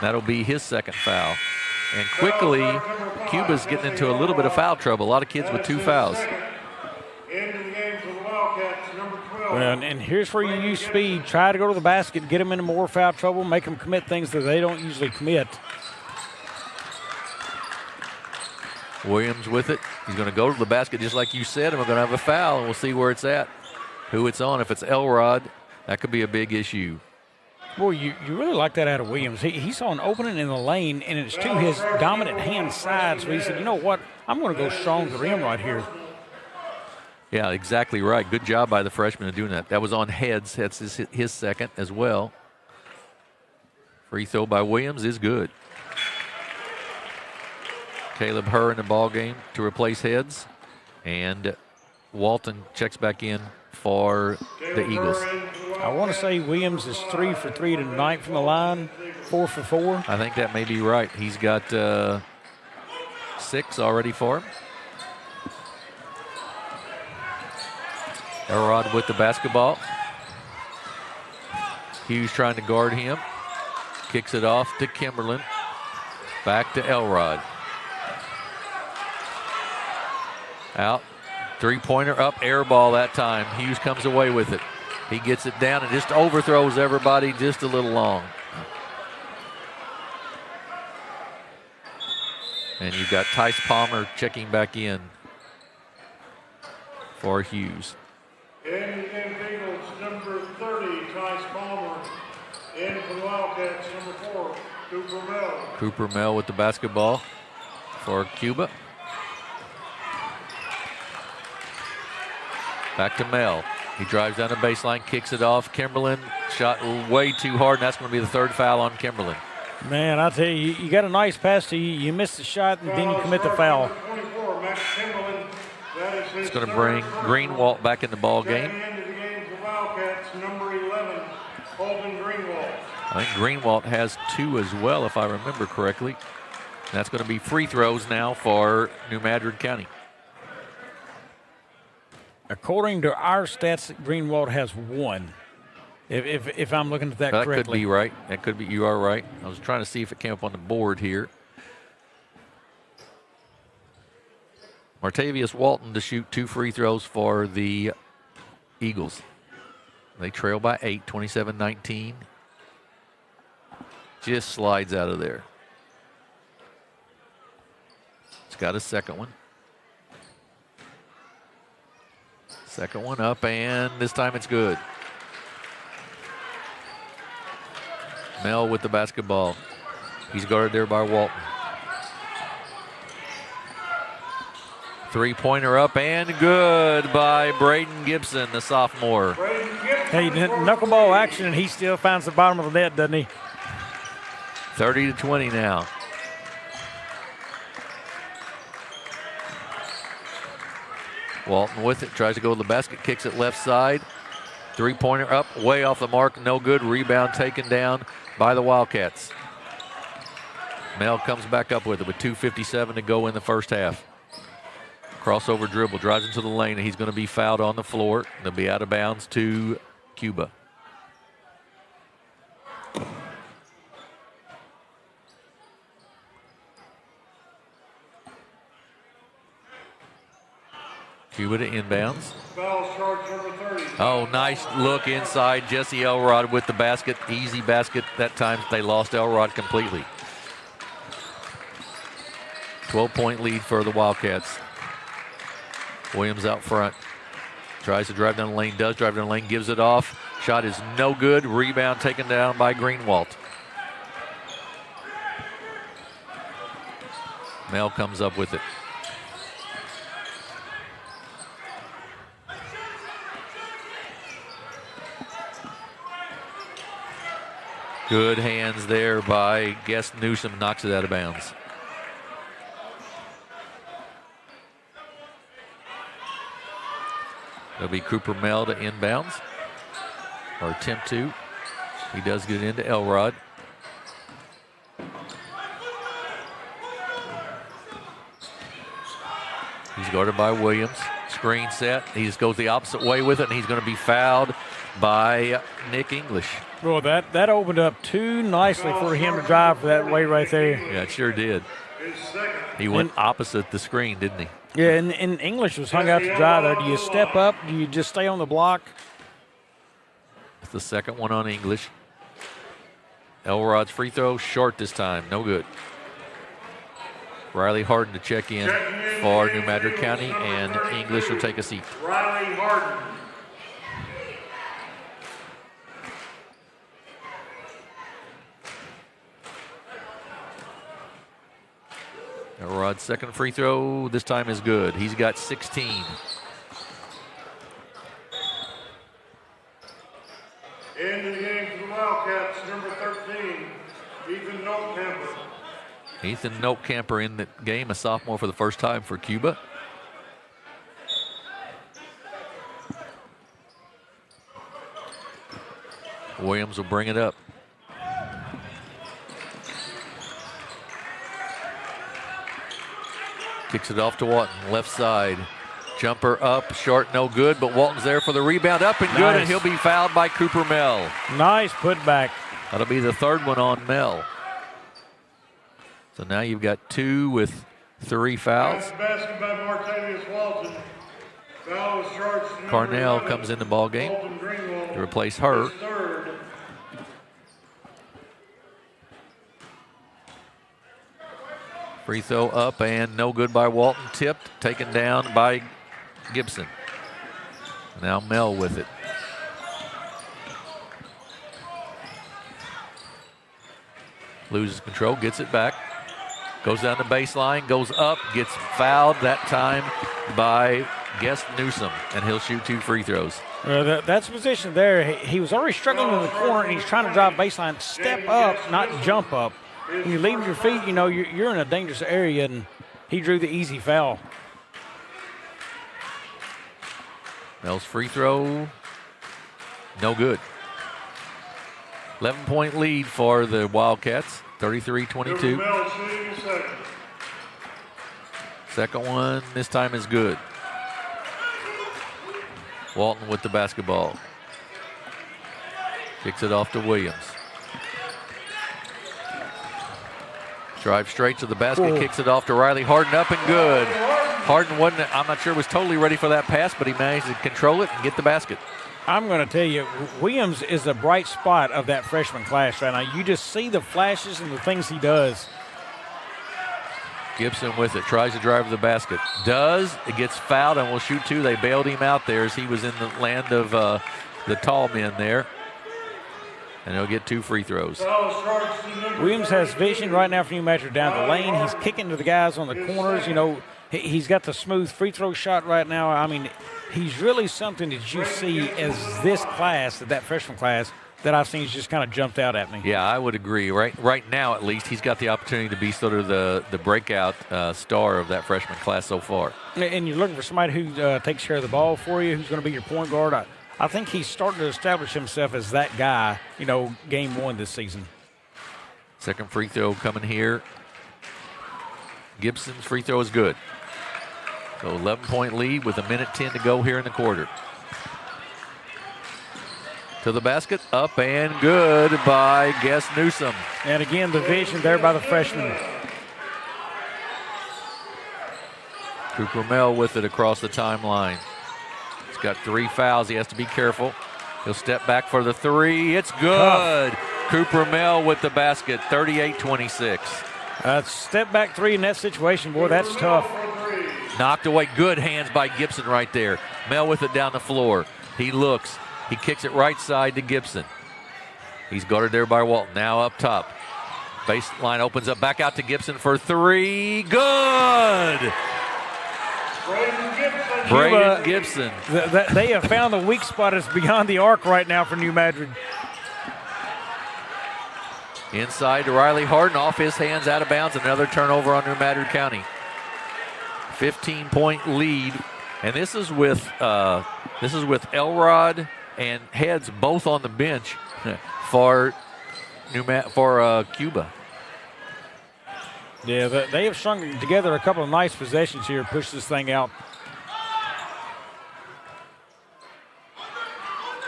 That'll be his second foul. And quickly, Cuba's getting into a little bit of foul trouble. A lot of kids with 2 fouls. Well, and here's where you use speed. Try to go to the basket, get them into more foul trouble, make them commit things that they don't usually commit. Williams with it. He's going to go to the basket just like you said, and we're going to have a foul, and we'll see where it's at. who it's on. If it's Elrod, that could be a big issue. Boy, you really like that out of Williams. He saw an opening in the lane, and it's to his dominant hand side. So he said, you know what, I'm going to go strong to the rim right here. Yeah, exactly right. Good job by the freshman of doing that. That was on heads. That's his second as well. Free throw by Williams is good. Caleb Herr in the ball game to replace heads. And Walton checks back in for the Eagles. I want to say Williams is 3 for 3 tonight from the line, 4 for 4. I think that may be right. He's got 6 already for him. Elrod with the basketball. Hughes trying to guard him. Kicks it off to Kimberlin. Back to Elrod. Out. Three-pointer up, air ball that time. Hughes comes away with it. He gets it down and just overthrows everybody just a little long. And you've got Tice Palmer checking back in for Hughes. In Eagles, number 30, Tice Palmer. In for the Wildcats, number 4, Cooper Mell. Cooper Mell with the basketball for Cuba. Back to Mell. He drives down the baseline, kicks it off. Kimberlin shot way too hard, and that's going to be the third foul on Kimberlin. Man, I tell you, you got a nice pass to you. You miss the shot, and then you commit the foul. It's going to bring Greenwalt back in the ball game. I think Greenwalt has 2 as well, if I remember correctly. And that's going to be free throws now for New Madrid County. According to our stats, Greenwald has 1. If I'm looking at that correctly. That could be right. That could be. You are right. I was trying to see if it came up on the board here. Martavius Walton to shoot 2 free throws for the Eagles. They trail by 8, 27-19. Just slides out of there. It's got a second one. Second one up, and this time it's good. Mell with the basketball. He's guarded there by Walton. Three-pointer up and good by Braden Gibson, the sophomore. Hey, knuckleball action, and he still finds the bottom of the net, doesn't he? 30-20 now. Walton with it, tries to go to the basket, kicks it left side. Three-pointer up, way off the mark, no good. Rebound taken down by the Wildcats. Mell comes back up with it with 2:57 to go in the first half. Crossover dribble, drives into the lane, and he's going to be fouled on the floor. They'll be out of bounds to Cuba. Cuba to inbounds. Oh, nice look inside. Jesse Elrod with the basket. Easy basket that time. They lost Elrod completely. 12-point lead for the Wildcats. Williams out front. Tries to drive down the lane. Does drive down the lane. Gives it off. Shot is no good. Rebound taken down by Greenwalt. Mell comes up with it. Good hands there by Guest Newsom, knocks it out of bounds. It'll be Cooper Mell to inbounds, or attempt to. He does get into Elrod. He's guarded by Williams. Screen set. He just goes the opposite way with it, and he's going to be fouled by Nick English. Well, that opened up too nicely for him to drive that way right there. Yeah, it sure did. He went opposite the screen, didn't he? Yeah, and English was hung out to dry there. Do you step up? Do you just stay on the block? It's the second one on English. Elrod's free throw short this time, no good. Riley Harden to check in for New Madrid County, and English will take a seat. Riley Harden. Elrod's second free throw this time is good. He's got 16. Into the game for the Wildcats, number 13, Ethan Notecamper. Ethan Notecamper in the game, a sophomore for the first time for Cuba. Williams will bring it up. Kicks it off to Walton, left side. Jumper up, short, no good, but Walton's there for the rebound, up and good, and he'll be fouled by Cooper Mell. Nice putback. That'll be the third one on Mell. So now you've got 2 with 3 fouls. Basket by Martavius Walton. Foul is charged to Carnell comes in the ball game to replace her. Free throw up and no good by Walton. Tipped, taken down by Gibson. Now Mell with it. Loses control, gets it back. Goes down the baseline, goes up, gets fouled that time by Guest Newsom, and he'll shoot 2 free throws. That's the position there. He was already struggling in the corner, and he's trying to drive baseline. Step up, not jump up. When you leave your feet, you know, you're in a dangerous area, and he drew the easy foul. Mell's free throw, no good. 11-point lead for the Wildcats, 33-22. Second one, this time is good. Walton with the basketball. Kicks it off to Williams. Drives straight to the basket, kicks it off to Riley Harden, up and good. Harden wasn't, I'm not sure, was totally ready for that pass, but he managed to control it and get the basket. I'm going to tell you, Williams is a bright spot of that freshman class right now. You just see the flashes and the things he does. Gibson with it, tries to drive to the basket. Does, it gets fouled and will shoot 2. They bailed him out there as he was in the land of the tall men there. And he'll get 2 free throws. Williams has vision right now for New Madrid down the lane. He's kicking to the guys on the corners. You know, he's got the smooth free throw shot right now. I mean, he's really something that you see as this class, that freshman class, that I've seen has just kind of jumped out at me. Yeah, I would agree. Right now, at least, he's got the opportunity to be sort of the breakout star of that freshman class so far. And you're looking for somebody who takes care of the ball for you, who's going to be your point guard. I think he's starting to establish himself as that guy, you know, game 1 this season. Second free throw coming here. Gibson's free throw is good. So 11-point lead with 1:10 to go here in the quarter. To the basket, up and good by Guest Newsom. And again, the vision there by the freshman. Cooper Mell with it across the timeline. He's got 3 fouls. He has to be careful. He'll step back for the 3. It's good. Tough. Cooper Mell with the basket, 38-26. Step back 3 in that situation, boy, that's tough. Knocked away. Good hands by Gibson right there. Mell with it down the floor. He looks. He kicks it right side to Gibson. He's guarded there by Walton. Now up top. Baseline opens up. Back out to Gibson for 3. Good! Braden Gibson. They have found the weak spot is beyond the arc right now for New Madrid. Inside to Riley Harden, off his hands, out of bounds. Another turnover on New Madrid County. 15-point lead, and this is with Elrod and Heads both on the bench for Cuba. Yeah, they have strung together a couple of nice possessions here, push this thing out.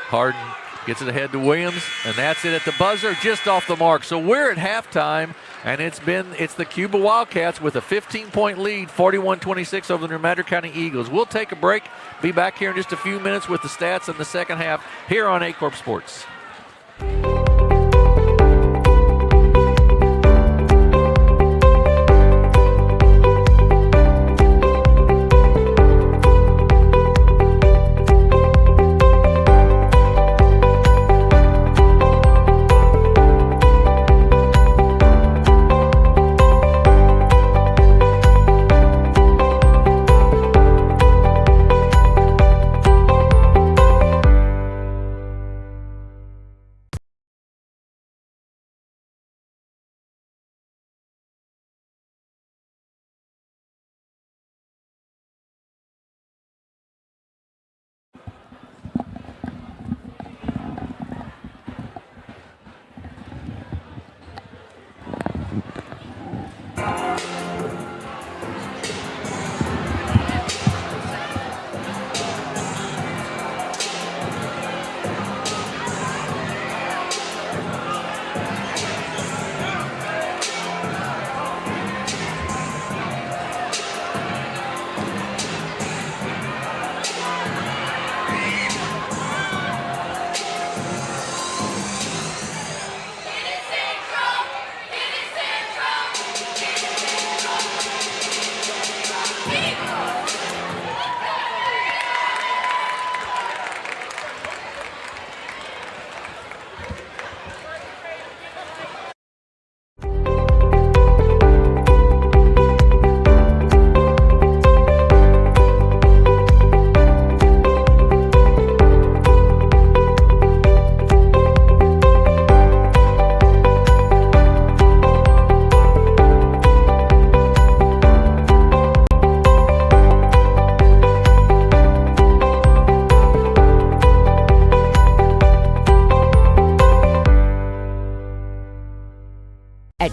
Harden gets it ahead to Williams, and that's it at the buzzer, just off the mark. So we're at halftime, and it's the Cuba Wildcats with a 15-point lead, 41-26 over the New Madrid County Eagles. We'll take a break, be back here in just a few minutes with the stats in the second half here on Aycorp Sports.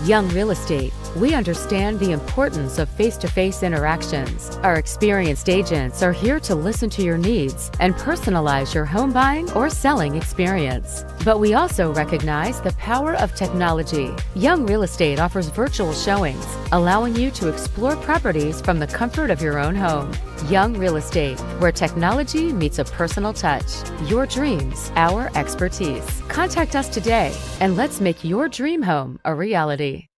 Young Real Estate, we understand the importance of face-to-face interactions. Our experienced agents are here to listen to your needs and personalize your home buying or selling experience. But we also recognize the power of technology. Young Real Estate offers virtual showings, allowing you to explore properties from the comfort of your own home. Young Real Estate, where technology meets a personal touch. Your dreams, our expertise. Contact us today and let's make your dream home a reality.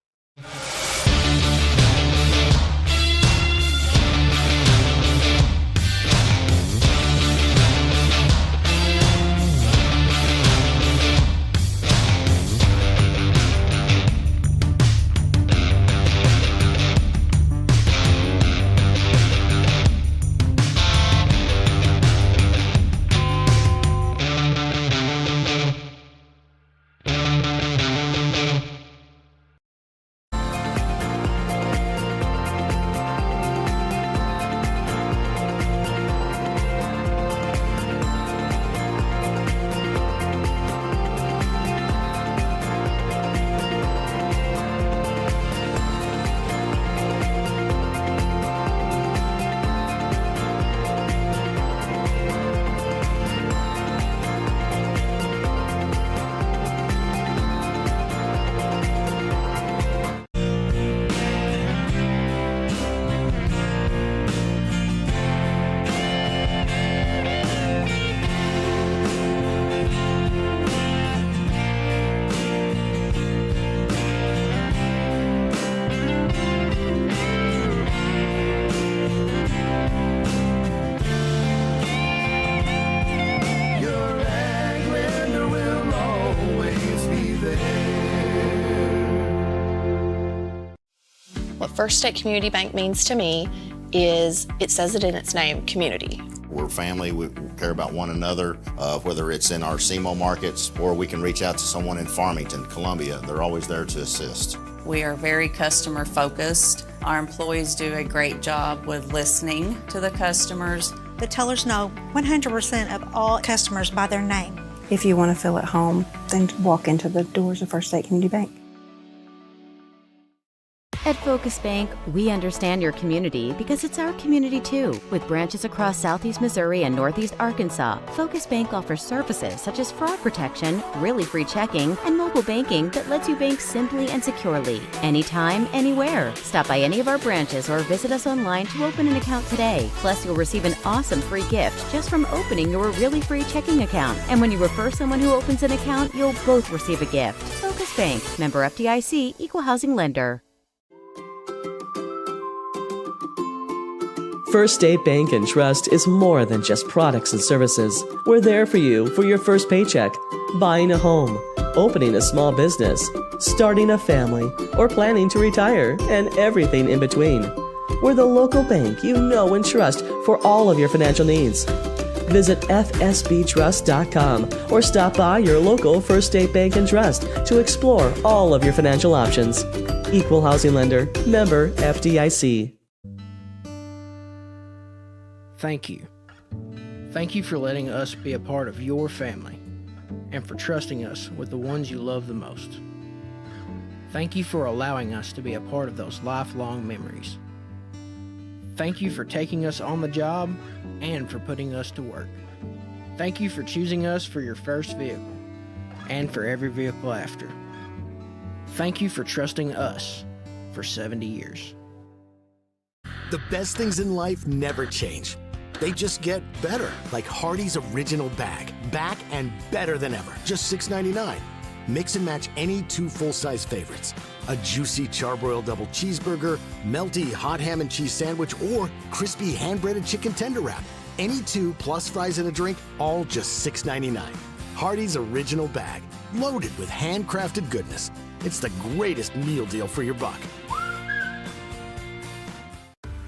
What First State Community Bank means to me is, it says it in its name, community. We're family, we care about one another, whether it's in our SEMO markets or we can reach out to someone in Farmington, Columbia. They're always there to assist. We are very customer focused. Our employees do a great job with listening to the customers. The tellers know 100% of all customers by their name. If you want to feel at home, then walk into the doors of First State Community Bank. At Focus Bank, we understand your community because it's our community too. With branches across Southeast Missouri and Northeast Arkansas, Focus Bank offers services such as fraud protection, really free checking, and mobile banking that lets you bank simply and securely. Anytime, anywhere. Stop by any of our branches or visit us online to open an account today. Plus, you'll receive an awesome free gift just from opening your really free checking account. And when you refer someone who opens an account, you'll both receive a gift. Focus Bank, member FDIC, equal housing lender. First State Bank and Trust is more than just products and services. We're there for you for your first paycheck, buying a home, opening a small business, starting a family, or planning to retire, and everything in between. We're the local bank you know and trust for all of your financial needs. Visit fsbtrust.com or stop by your local First State Bank and Trust to explore all of your financial options. Equal housing lender, member FDIC. Thank you. Thank you for letting us be a part of your family and for trusting us with the ones you love the most. Thank you for allowing us to be a part of those lifelong memories. Thank you for taking us on the job and for putting us to work. Thank you for choosing us for your first vehicle and for every vehicle after. Thank you for trusting us for 70 years. The best things in life never change. They just get better, like Hardee's Original Bag. Back and better than ever. Just $6.99. Mix and match any two full-size favorites. A juicy charbroiled double cheeseburger, melty hot ham and cheese sandwich, or crispy hand-breaded chicken tender wrap. Any two plus fries and a drink, all just $6.99. Hardee's Original Bag. Loaded with handcrafted goodness. It's the greatest meal deal for your buck.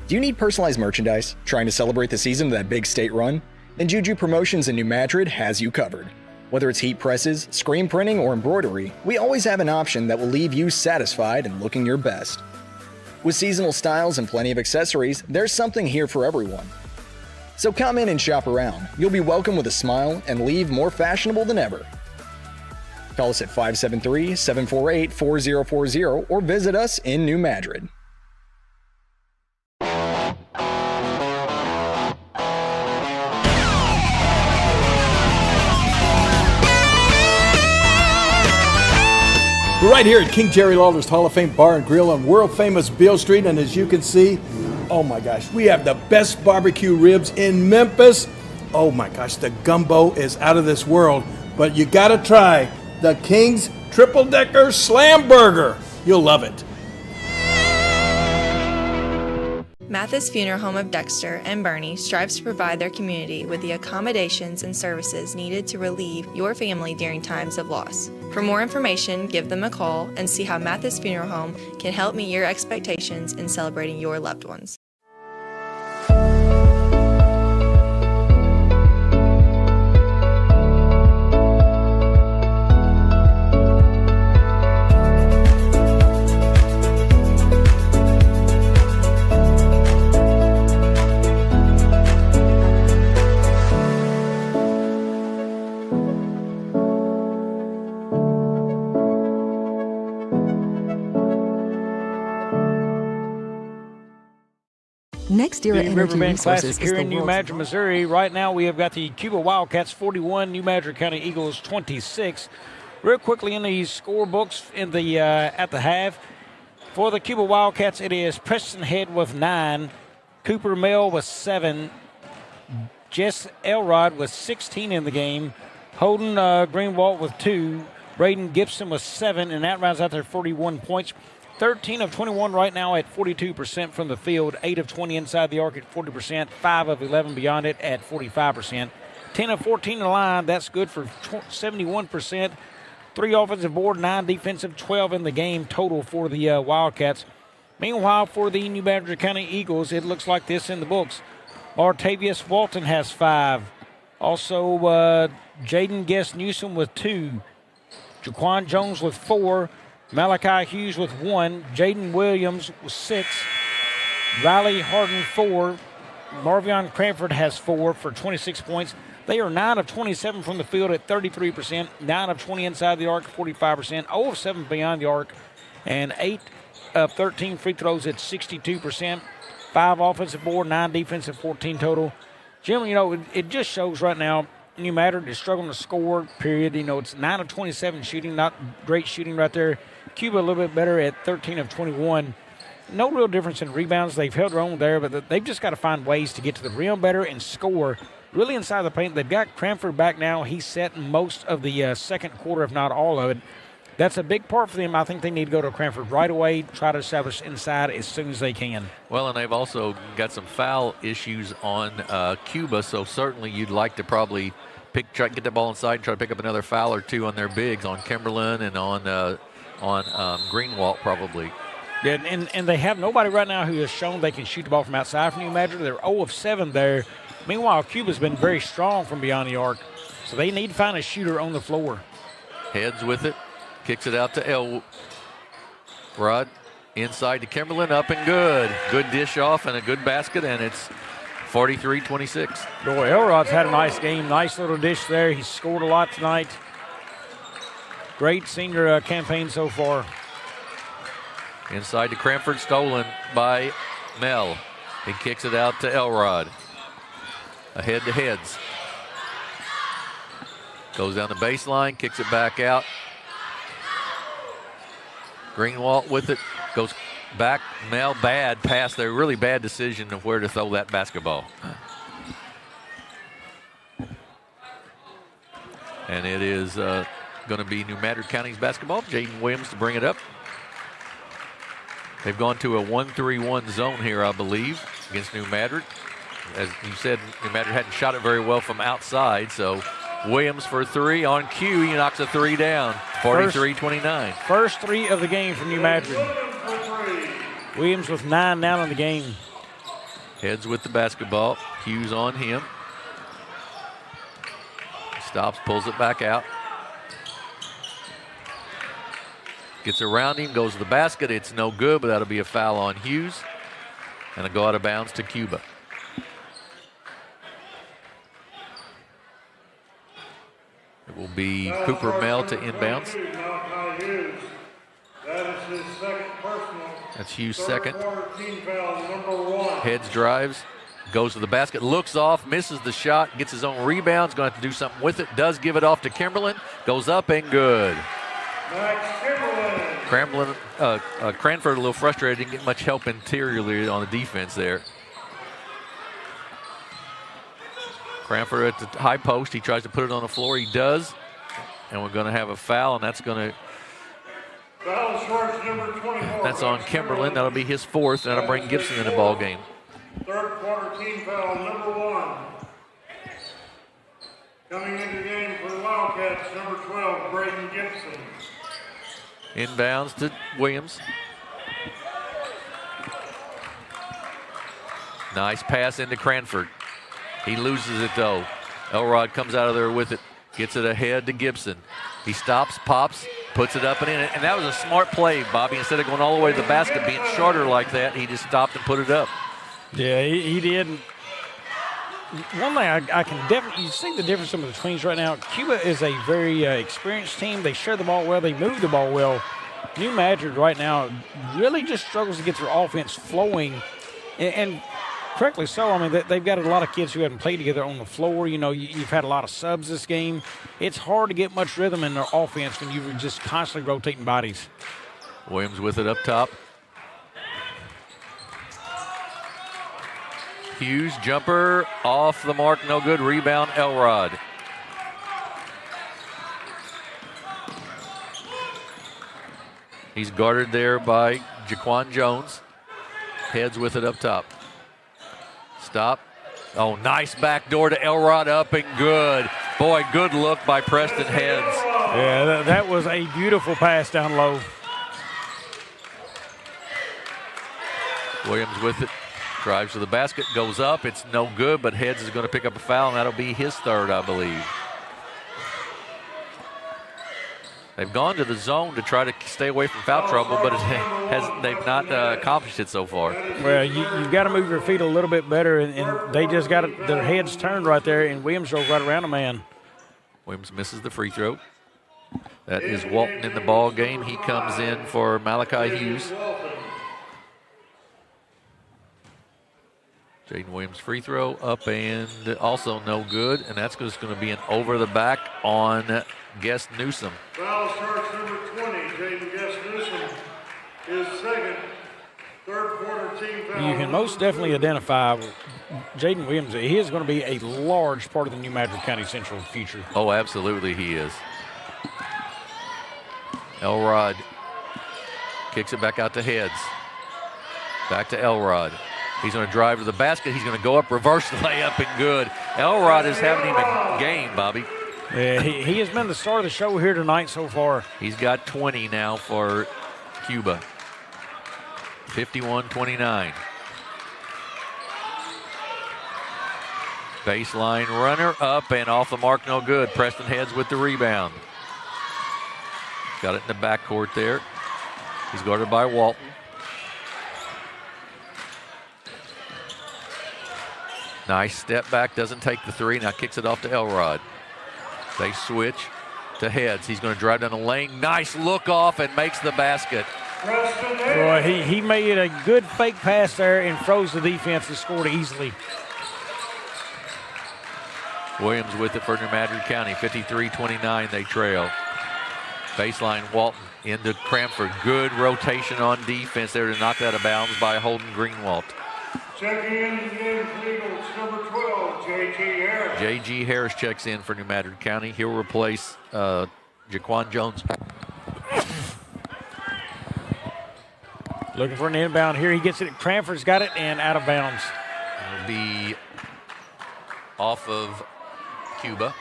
Do you need personalized merchandise? Trying to celebrate the season of that big state run? Then Juju Promotions in New Madrid has you covered. Whether it's heat presses, screen printing, or embroidery, we always have an option that will leave you satisfied and looking your best. With seasonal styles and plenty of accessories, there's something here for everyone. So come in and shop around. You'll be welcomed with a smile and leave more fashionable than ever. Call us at 573-748-4040 or visit us in New Madrid. We're right here at King Jerry Lawler's Hall of Fame Bar and Grill on world-famous Beale Street, and as you can see, oh my gosh, we have the best barbecue ribs in Memphis. Oh my gosh, the gumbo is out of this world, but you gotta try the King's Triple Decker Slam Burger. You'll love it. Mathis Funeral Home of Dexter and Bernie strives to provide their community with the accommodations and services needed to relieve your family during times of loss. For more information, give them a call and see how Mathis Funeral Home can help meet your expectations in celebrating your loved ones. Next year at The Energy Riverbend Classic Resources here in New Madrid, Missouri. Right now we have got the Cuba Wildcats 41, New Madrid County Eagles 26. Real quickly in the scorebooks in the at the half. For the Cuba Wildcats, it is Preston Head with 9, Cooper Mill with 7, Jess Elrod with 16 in the game, Holden Greenwald with 2, Braden Gibson with 7, and that rounds out their 41 points. 13 of 21 right now at 42% from the field, 8 of 20 inside the arc at 40%, 5 of 11 beyond it at 45%, 10 of 14 in the line, that's good for 71%, 3 offensive board, 9 defensive, 12 in the game total for the Wildcats. Meanwhile, for the New Madrid County Eagles, it looks like this in the books. Martavius Walton has 5. Also, Jaden Guest Newsom with 2. Jaquan Jones with 4. Malachi Hughes with 1. Jaden Williams with 6. Riley Harden 4. Marvion Cranford has 4 for 26 points. They are 9 of 27 from the field at 33%, 9 of 20 inside the arc, 45%, 0 of 7 beyond the arc, and 8 of 13 free throws at 62%, 5 offensive board, 9 defensive, 14 total. Jim, it just shows right now New Madrid is struggling to score, period. It's 9 of 27 shooting, not great shooting right there. Cuba a little bit better at 13 of 21. No real difference in rebounds. They've held their own there, but they've just got to find ways to get to the rim better and score really inside the paint. They've got Cranford back now. He's set most of the second quarter, if not all of it. That's a big part for them. I think they need to go to Cranford right away, try to establish inside as soon as they can. Well, and they've also got some foul issues on Cuba, so certainly you'd like to probably try to get the ball inside and try to pick up another foul or two on their bigs, on Kimberlin and on Greenwald probably. Yeah, and they have nobody right now who has shown they can shoot the ball from outside from New Madrid. They're 0 of 7 there. Meanwhile, Cuba's been very strong from beyond the arc, so they need to find a shooter on the floor. Heads with it, kicks it out to Elrod. Inside to Kimberlin, up and good. Good dish off and a good basket, and it's 43-26. Boy, Elrod's had a nice game. Nice little dish there. He's scored a lot tonight. Great senior campaign so far. Inside to Cranford, stolen by Mel. He kicks it out to Elrod. Ahead to Heads. Goes down the baseline, kicks it back out. Greenwald with it, goes back. Mel, bad pass there. Really bad decision of where to throw that basketball. And it is going to be New Madrid County's basketball. Jaden Williams to bring it up. They've gone to a 1-3-1 zone here, I believe, against New Madrid. As you said, New Madrid hadn't shot it very well from outside, so Williams for 3 on cue. He knocks a 3 down, 43-29. First 3 of the game for New Madrid. Williams with 9 down on the game. Heads with the basketball. Hughes on him. Stops, pulls it back out. Gets around him, goes to the basket. It's no good, but that'll be a foul on Hughes. And a go out of bounds to Cuba. It will be Cooper Mel to inbounds. That is his second personal. That's Hughes' second. Team foul number 1. Heads, drives, goes to the basket, looks off, misses the shot, gets his own rebound. Is going to have to do something with it. Does give it off to Kimberlin. Goes up and good. Max Kimberlin. Cranford a little frustrated. Didn't get much help interiorly on the defense there. Cranford at the high post. He tries to put it on the floor. He does. And we're going to have a foul, and that's going to... Foul charge number 24. That's on Kimberlin. That'll be his fourth. That'll bring Gibson in the ball game. Third quarter team foul number 1. Coming into the game for the Wildcats, number 12, Braden Gibson. Inbounds to Williams. Nice pass into Cranford. He loses it though. Elrod comes out of there with it. Gets it ahead to Gibson. He stops, pops, puts it up and in. And that was a smart play, Bobby. Instead of going all the way to the basket, being shorter like that, he just stopped and put it up. Yeah, he did. One thing I can definitely, you see the difference in the twins right now. Cuba is a very experienced team. They share the ball well. They move the ball well. New Madrid right now really just struggles to get their offense flowing. And correctly so. I mean, they've got a lot of kids who haven't played together on the floor. You know, you've had a lot of subs this game. It's hard to get much rhythm in their offense when you're just constantly rotating bodies. Williams with it up top. Hughes, jumper, off the mark, no good. Rebound, Elrod. He's guarded there by Jaquan Jones. Heads with it up top. Stop. Oh, nice backdoor to Elrod, up and good. Boy, good look by Preston Heads. Yeah, that was a beautiful pass down low. Williams with it. Drives to the basket, goes up. It's no good, but Heads is going to pick up a foul, and that'll be his third, I believe. They've gone to the zone to try to stay away from foul trouble, but they've not accomplished it so far. Well, you've got to move your feet a little bit better, and they just got their heads turned right there, and Williams drove right around a man. Williams misses the free throw. That is Walton in the ball game. He comes in for Malachi Hughes. Jaden Williams free throw up and also no good, and that's just going to be an over the back on Guest Newsom. Foul starts number 20, Jaden Guest Newsom, his second, third quarter team foul. You can most definitely identify Jaden Williams. He is going to be a large part of the new Madrid County Central future. Oh, absolutely he is. Elrod kicks it back out to Heads. Back to Elrod. He's going to drive to the basket. He's going to go up, reverse layup, and good. Elrod is having him a game, Bobby. Yeah, he has been the star of the show here tonight so far. He's got 20 now for Cuba. 51-29. Baseline runner up and off the mark, no good. Preston Heads with the rebound. Got it in the backcourt there. He's guarded by Walton. Nice step back, doesn't take the three, now kicks it off to Elrod. They switch to Heads. He's going to drive down the lane. Nice look off and makes the basket. Boy, he made a good fake pass there and froze the defense and scored easily. Williams with it for New Madrid County. 53-29, they trail. Baseline Walton into Cranford. Good rotation on defense there to knock that out of bounds by Holden Greenwald. Checking in the game for Eagles, number 12, J.G. Harris. J.G. Harris checks in for New Madrid County. He'll replace Jaquan Jones. Looking for an inbound here. He gets it. Cranford's got it and out of bounds. It'll be off of Cuba.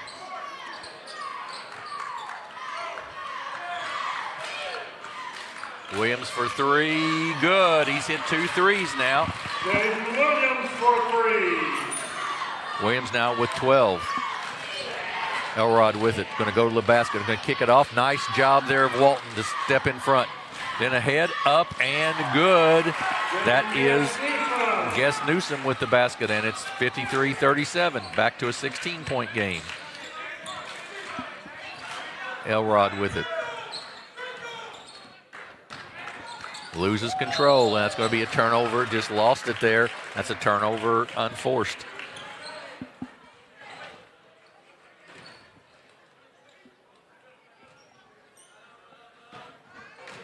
Williams for three, good. He's hit 2 threes now. Jaden Williams for 3. Williams now with 12. Elrod with it, going to go to the basket, going to kick it off. Nice job there of Walton to step in front. Then ahead, up and good. That is Guest Newsom with the basket, and it's 53-37. Back to a 16-point game. Elrod with it. Loses control, and that's going to be a turnover. Just lost it there. That's a turnover unforced.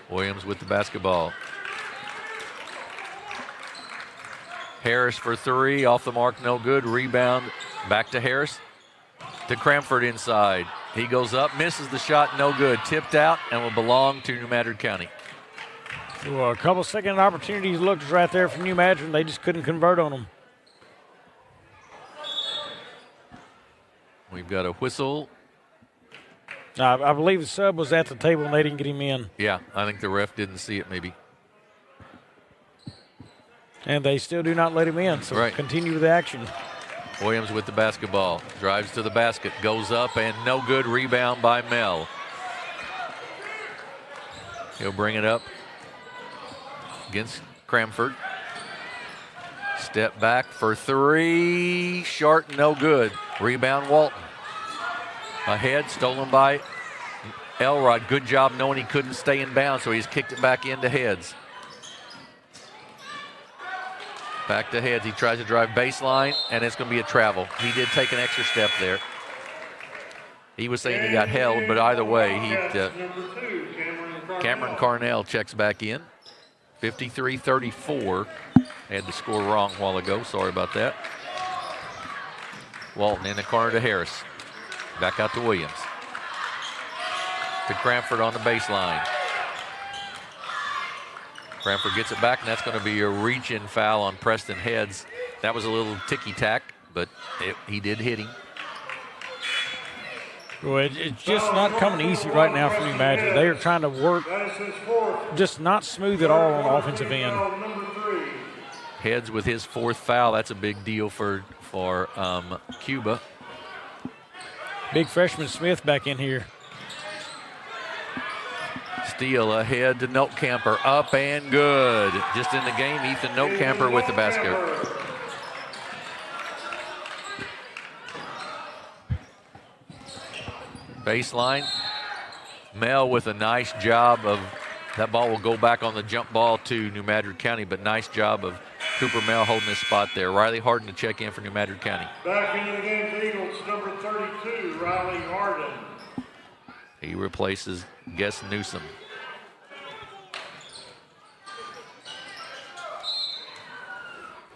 Williams with the basketball. Harris for three, off the mark, no good. Rebound, back to Harris. To Cranford inside. He goes up, misses the shot, no good. Tipped out and will belong to New Madrid County. Well, a couple second opportunities looked right there for New Madrid. They just couldn't convert on them. We've got a whistle. I believe the sub was at the table and they didn't get him in. Yeah, I think the ref didn't see it maybe. And they still do not let him in, so right. Continue the action. Williams with the basketball. Drives to the basket, goes up, and no good. Rebound by Mel. He'll bring it up against Cranford. Step back for three. Short, no good. Rebound, Walton. Ahead, stolen by Elrod. Good job knowing he couldn't stay in bounds, so he's kicked it back into Heads. Back to Heads. He tries to drive baseline, and it's going to be a travel. He did take an extra step there. He was saying he got held, but either way, Cameron Carnell checks back in. 53-34. Had the score wrong a while ago. Sorry about that. Walton in the corner to Harris. Back out to Williams. To Cranford on the baseline. Cranford gets it back, and that's going to be a reach-in foul on Preston Heads. That was a little ticky-tack, but he did hit him. Well, it's just not coming easy right now for New Madrid. They are trying to work, just not smooth at all on the offensive end. Heads with his fourth foul. That's a big deal for Cuba. Big freshman Smith back in here. Steele ahead to Notkamper, up and good. Just in the game, Ethan Notkamper with the basket. Baseline. Mel with a nice job of, that ball will go back on the jump ball to New Madrid County, but nice job of Cooper Mel holding his spot there. Riley Harden to check in for New Madrid County. Back into the game for Eagles, number 32, Riley Harden. He replaces Guess Newsom.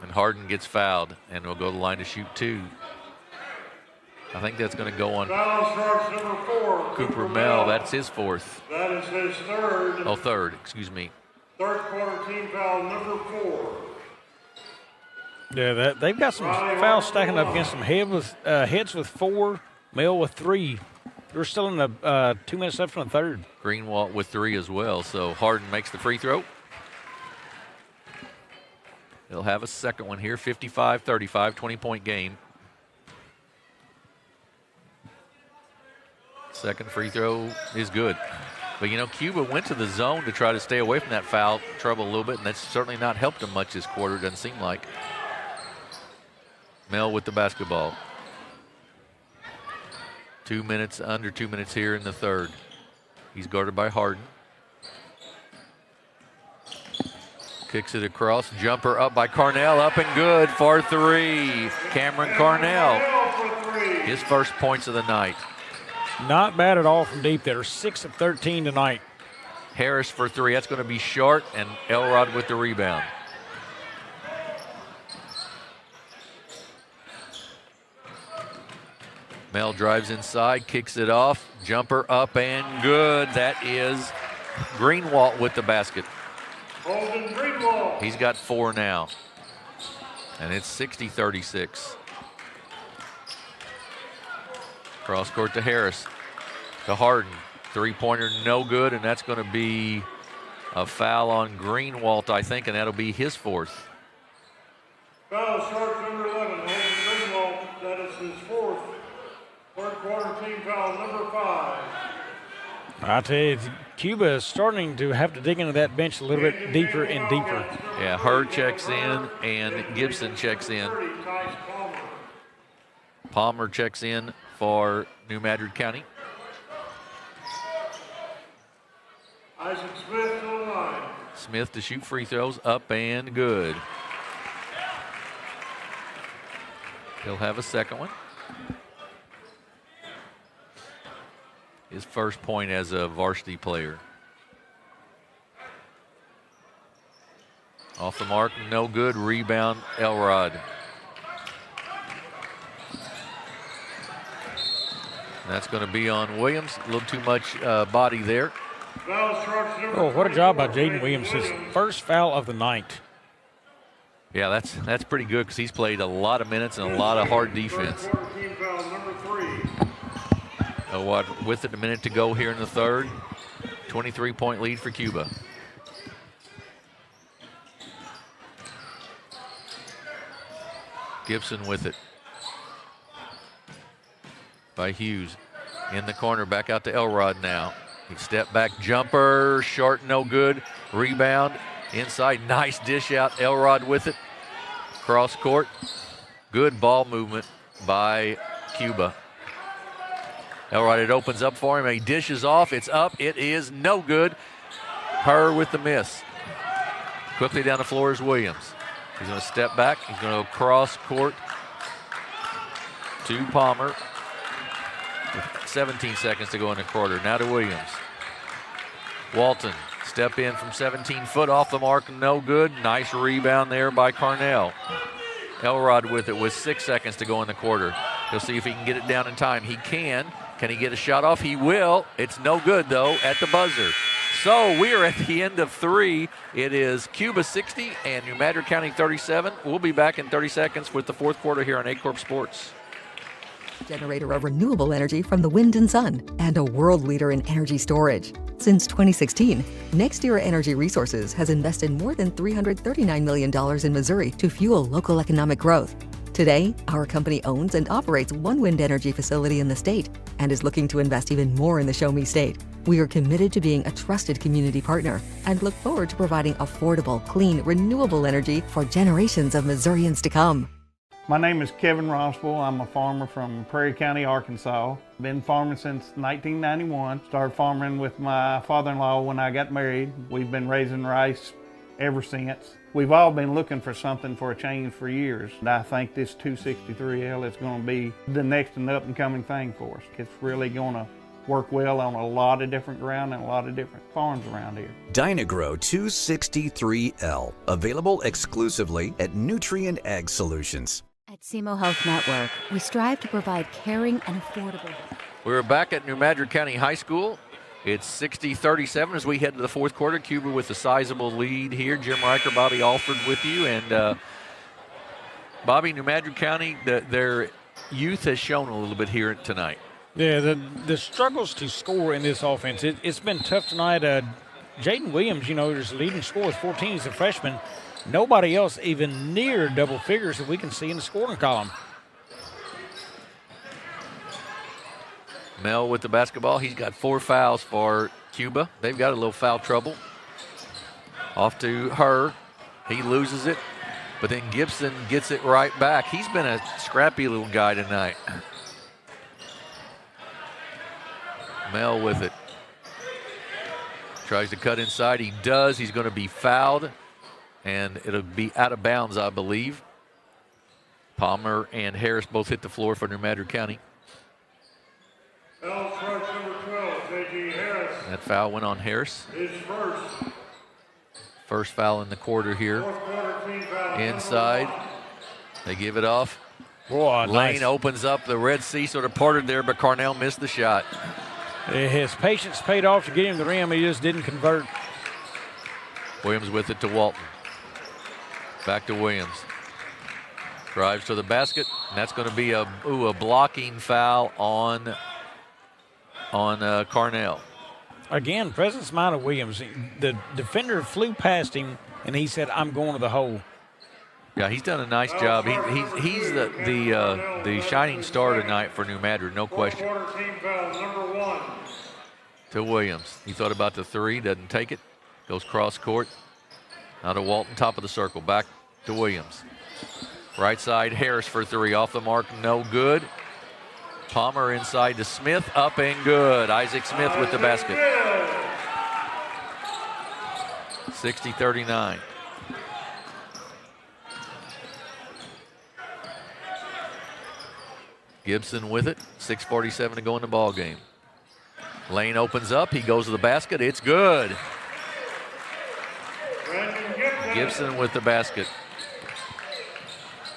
And Harden gets fouled and will go to the line to shoot two. I think that's going to go on Foul starts number 4, Cooper Mel. That's his fourth. That is his third. Oh, third, excuse me. Third quarter team foul number 4. Yeah, they've got some fouls stacking up against them. Heads with 4, Mel with 3. We're still in the 2 minutes left in the third. Greenwald with 3 as well, so Harden makes the free throw. He'll have a second one here, 55-35, 20-point game. Second free throw is good. But, you know, Cuba went to the zone to try to stay away from that foul trouble a little bit, and that's certainly not helped them much this quarter, doesn't seem like. Mel with the basketball. Under 2 minutes here in the third. He's guarded by Harden. Kicks it across. Jumper up by Carnell. Up and good for three. Cameron Carnell. His first points of the night. Not bad at all from deep there. 6 of 13 tonight. Harris for three. That's going to be short, and Elrod with the rebound. Mel drives inside, kicks it off. Jumper up and good. That is Greenwald with the basket. He's got 4 now. And it's 60-36. Cross court to Harris. To Harden. Three-pointer no good, and that's going to be a foul on Greenwald, I think, and that'll be his fourth. Foul starts number 11, Holden Greenwald. That is his fourth. Third quarter team foul number 5. I tell you, Cuba is starting to have to dig into that bench a little bit deeper and deeper. Yeah, Hurd checks in and Gibson checks in. Palmer checks in for New Madrid County. Isaac Smith to the line. Smith to shoot free throws, up and good. He'll have a second one. His first point as a varsity player. Off the mark, no good. Rebound, Elrod. That's going to be on Williams. A little too much body there. Oh, what a job by Jaden Williams. His first foul of the night. Yeah, that's pretty good because he's played a lot of minutes and a lot of hard defense. Elrod with it, a minute to go here in the third. 23-point lead for Cuba. Gibson with it. By Hughes. In the corner, back out to Elrod now. He step back jumper, short, no good. Rebound, inside, nice dish out. Elrod with it. Cross court. Good ball movement by Cuba. Elrod, it opens up for him. He dishes off. It's up. It is no good. Her with the miss. Quickly down the floor is Williams. He's going to step back. He's going to go cross court to Palmer. With 17 seconds to go in the quarter. Now to Williams. Walton, step in from 17 foot off the mark, no good. Nice rebound there by Carnell. Elrod with it with 6 seconds to go in the quarter. He'll see if he can get it down in time. He can. Can he get a shot off? He will. It's no good, though, at the buzzer. So we are at the end of three. It is Cuba 60 and New Madrid County 37. We'll be back in 30 seconds with the fourth quarter here on Aycorp Sports. Generator of renewable energy from the wind and sun, and a world leader in energy storage. Since 2016, NextEra Energy Resources has invested more than $339 million in Missouri to fuel local economic growth. Today, our company owns and operates one wind energy facility in the state and is looking to invest even more in the Show Me State. We are committed to being a trusted community partner and look forward to providing affordable, clean, renewable energy for generations of Missourians to come. My name is Kevin Rossville. I'm a farmer from Prairie County, Arkansas. Been farming since 1991. Started farming with my father-in-law when I got married. We've been raising rice ever since. We've all been looking for something for a change for years. And I think this 263L is going to be the next and up-and-coming thing for us. It's really going to work well on a lot of different ground and a lot of different farms around here. Dynagro 263L, available exclusively at Nutrient Ag Solutions. At SEMO Health Network, we strive to provide caring and affordable. We're back at New Madrid County High School. It's 60-37 as we head to the fourth quarter. Cuba with a sizable lead here. Jim Riker, Bobby Alford with you. And Bobby, New Madrid County, their youth has shown a little bit here tonight. Yeah, the struggles to score in this offense, it's been tough tonight. Jaden Williams, is the leading scorer with 14. He's a freshman. Nobody else even near double figures that we can see in the scoring column. Mel with the basketball. He's got 4 fouls for Cuba. They've got a little foul trouble. Off to her. He loses it, but then Gibson gets it right back. He's been a scrappy little guy tonight. Mel with it. Tries to cut inside. He does. He's going to be fouled, and it'll be out of bounds, I believe. Palmer and Harris both hit the floor for New Madrid County. Foul charge number 12, J.G. Harris. That foul went on Harris. His first. First foul in the quarter here. Fourth quarter team foul. Inside. They give it off. Boy, Lane nice. opens up. The Red Sea sort of parted there, but Carnell missed the shot. His patience paid off to get him to the rim. He just didn't convert. Williams with it to Walton. Back to Williams. Drives to the basket, and that's going to be a blocking foul on Carnell. Again, presence mind of Williams. The defender flew past him, and he said, "I'm going to the hole." Yeah, he's done a nice job. He's the shining star tonight for New Madrid, no question. Fourth quarter team foul number 1. To Williams. He thought about the 3, doesn't take it. Goes cross court. Now to Walton, top of the circle. Back to Williams. Right side, Harris for 3. Off the mark, no good. Palmer inside to Smith, up and good. Isaac Smith with the basket. 60-39. Gibson with it. 6:47 to go in the ball game. Lane opens up. He goes to the basket. It's good. Gibson with the basket.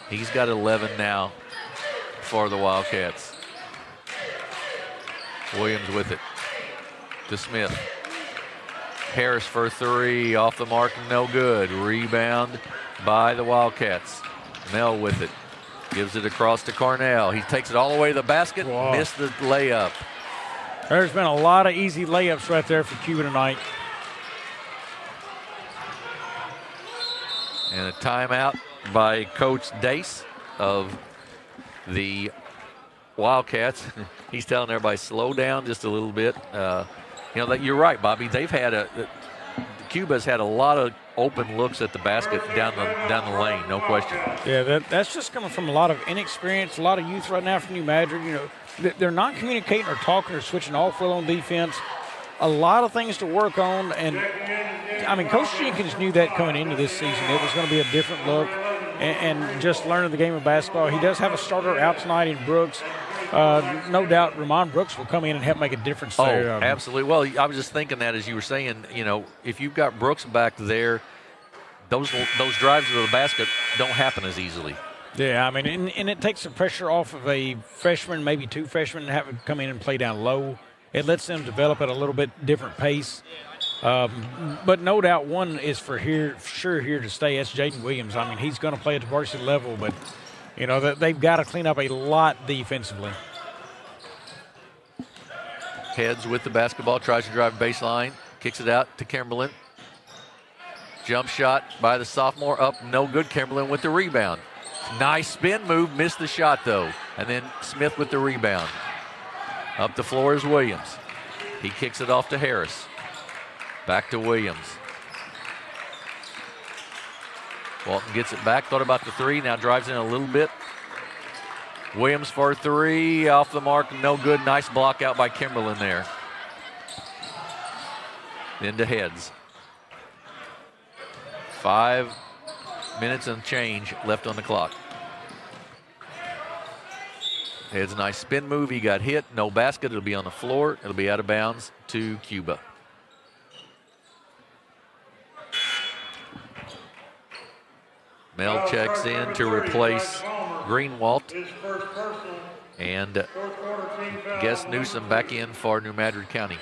He's got 11 now for the Wildcats. Williams with it to Smith. Harris for 3, off the mark, no good. Rebound by the Wildcats. Mel with it. Gives it across to Cornell. He takes it all the way to the basket. Wow. Missed the layup. There's been a lot of easy layups right there for Cuba tonight. And a timeout by Coach Dace of the Wildcats. He's telling everybody slow down just a little bit. You know, that you're right, Bobby. They've had Cuba's had a lot of open looks at the basket down the lane, no question. Yeah, that's just coming from a lot of inexperience, a lot of youth right now from New Madrid. You know, they're not communicating or talking or switching off well on defense. A lot of things to work on, and I mean, Coach Jenkins knew that coming into this season. It was going to be a different look, and just learning the game of basketball. He does have a starter out tonight in Brooks. No doubt Ramon Brooks will come in and help make a difference there. Oh, absolutely. Well, I was just thinking that as you were saying, you know, if you've got Brooks back there, those drives to the basket don't happen as easily. Yeah, I mean, and it takes the pressure off of a freshman, maybe two freshmen, and have them come in and play down low. It lets them develop at a little bit different pace. But no doubt one is for sure here to stay. That's Jaden Williams. I mean, he's going to play at the varsity level, but, you know, they've got to clean up a lot defensively. Heads with the basketball, tries to drive baseline, kicks it out to Kimberlin. Jump shot by the sophomore, up, no good. Kimberlin with the rebound. Nice spin move, missed the shot though. And then Smith with the rebound. Up the floor is Williams. He kicks it off to Harris. Back to Williams. Walton gets it back, thought about the three, now drives in a little bit. Williams for 3, off the mark, no good. Nice block out by Kimberlin there. Into Heads. 5 minutes and change left on the clock. Heads, nice spin move. He got hit. No basket. It'll be on the floor. It'll be out of bounds to Cuba. Mel checks in to replace Greenwalt. And Guess Newsom back in for New Madrid County.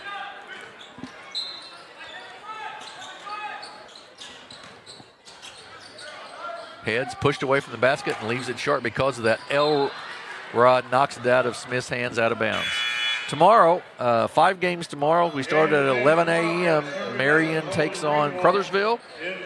Heads pushed away from the basket and leaves it short because of that. Elrod knocks it out of Smith's hands, out of bounds. Tomorrow, 5 games tomorrow. We start at 11 a.m. Marion takes on Caruthersville.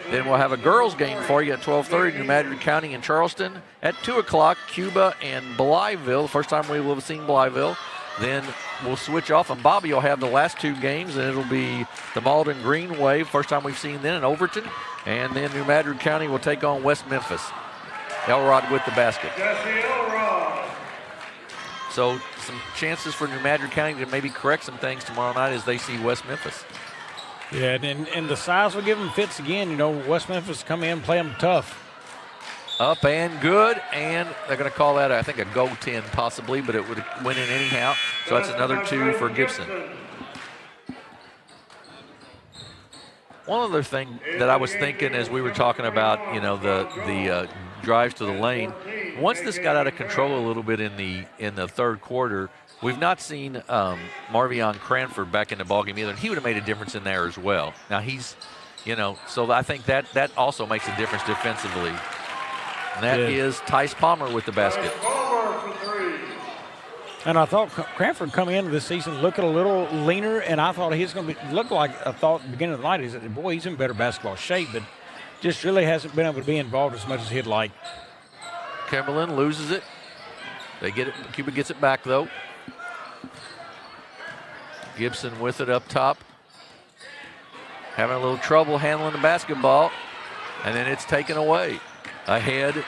Then we'll have a girls game for you at 12:30, New Madrid County and Charleston. At 2 o'clock, Cuba and Blytheville. The first time we will have seen Blytheville. Then we'll switch off, and Bobby will have the last 2 games, and it'll be the Malden Green Wave, first time we've seen them in Overton. And then New Madrid County will take on West Memphis. Elrod with the basket. So some chances for New Madrid County to maybe correct some things tomorrow night as they see West Memphis. Yeah, and the size will give them fits again. You know, West Memphis come in and play them tough. Up and good, and they're going to call that, I think, a go 10 possibly, but it would win in anyhow. So that's another 2 for Gibson. One other thing that I was thinking as we were talking about, you know, the drives to the lane. Once this got out of control a little bit in the third quarter, we've not seen Marvion Cranford back in the ballgame either, and he would have made a difference in there as well. Now he's, you know, so I think that also makes a difference defensively. And that is Tice Palmer with the basket. And I thought Cranford come into this season looking a little leaner, and I thought he was going to look like I thought at the beginning of the night. He said, boy, he's in better basketball shape, but just really hasn't been able to be involved as much as he'd like. Kimberlin loses it. They get it. Cuba gets it back, though. Gibson with it up top. Having a little trouble handling the basketball, and then it's taken away. Ahead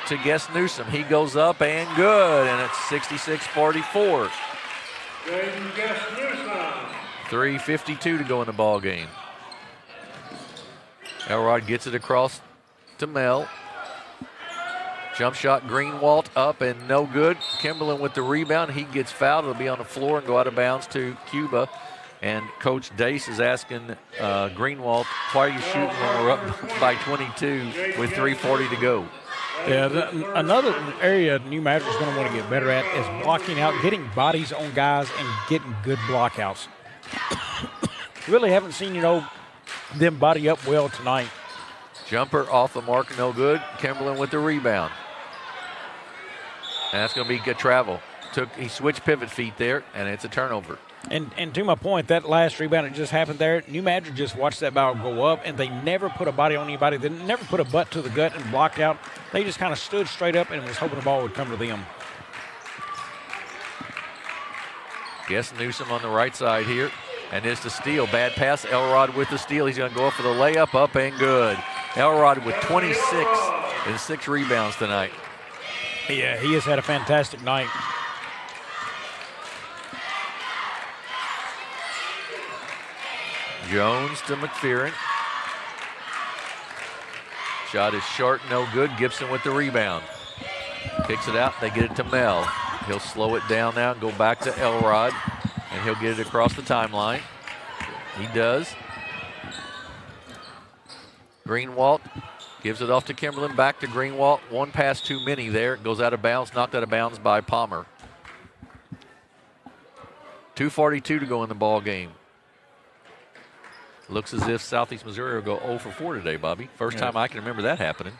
to Guess Newsom. He goes up and good, and it's 66-44. 3:52 to go in the ball game. Elrod gets it across to Mel. Jump shot, Greenwalt up and no good. Kimberlin with the rebound. He gets fouled. It'll be on the floor and go out of bounds to Cuba. And Coach Dace is asking Greenwalt, why are you shooting when we're up by 22 with 3:40 to go? Yeah, another area New Madrid is going to want to get better at is blocking out, getting bodies on guys and getting good blockouts. Really haven't seen, them body up well tonight. Jumper off the mark, no good. Kimberlin with the rebound. And that's going to be good travel. He switched pivot feet there, and it's a turnover. And to my point, that last rebound that just happened there, New Madrid just watched that ball go up, and they never put a body on anybody. They never put a butt to the gut and blocked out. They just kind of stood straight up and was hoping the ball would come to them. Guess Newsom on the right side here. And it's the steal. Bad pass. Elrod with the steal. He's going to go up for the layup. Up and good. Elrod with 26 and 6 rebounds tonight. Yeah, he has had a fantastic night. Jones to McPherson. Shot is short, no good. Gibson with the rebound. Kicks it out. They get it to Mel. He'll slow it down now and go back to Elrod. And he'll get it across the timeline. He does. Greenwalt gives it off to Kimberlin. Back to Greenwalt. One pass too many there. It goes out of bounds. Knocked out of bounds by Palmer. 2:42 to go in the ball game. Looks as if Southeast Missouri will go 0 for 4 today, Bobby. First time I can remember that happening.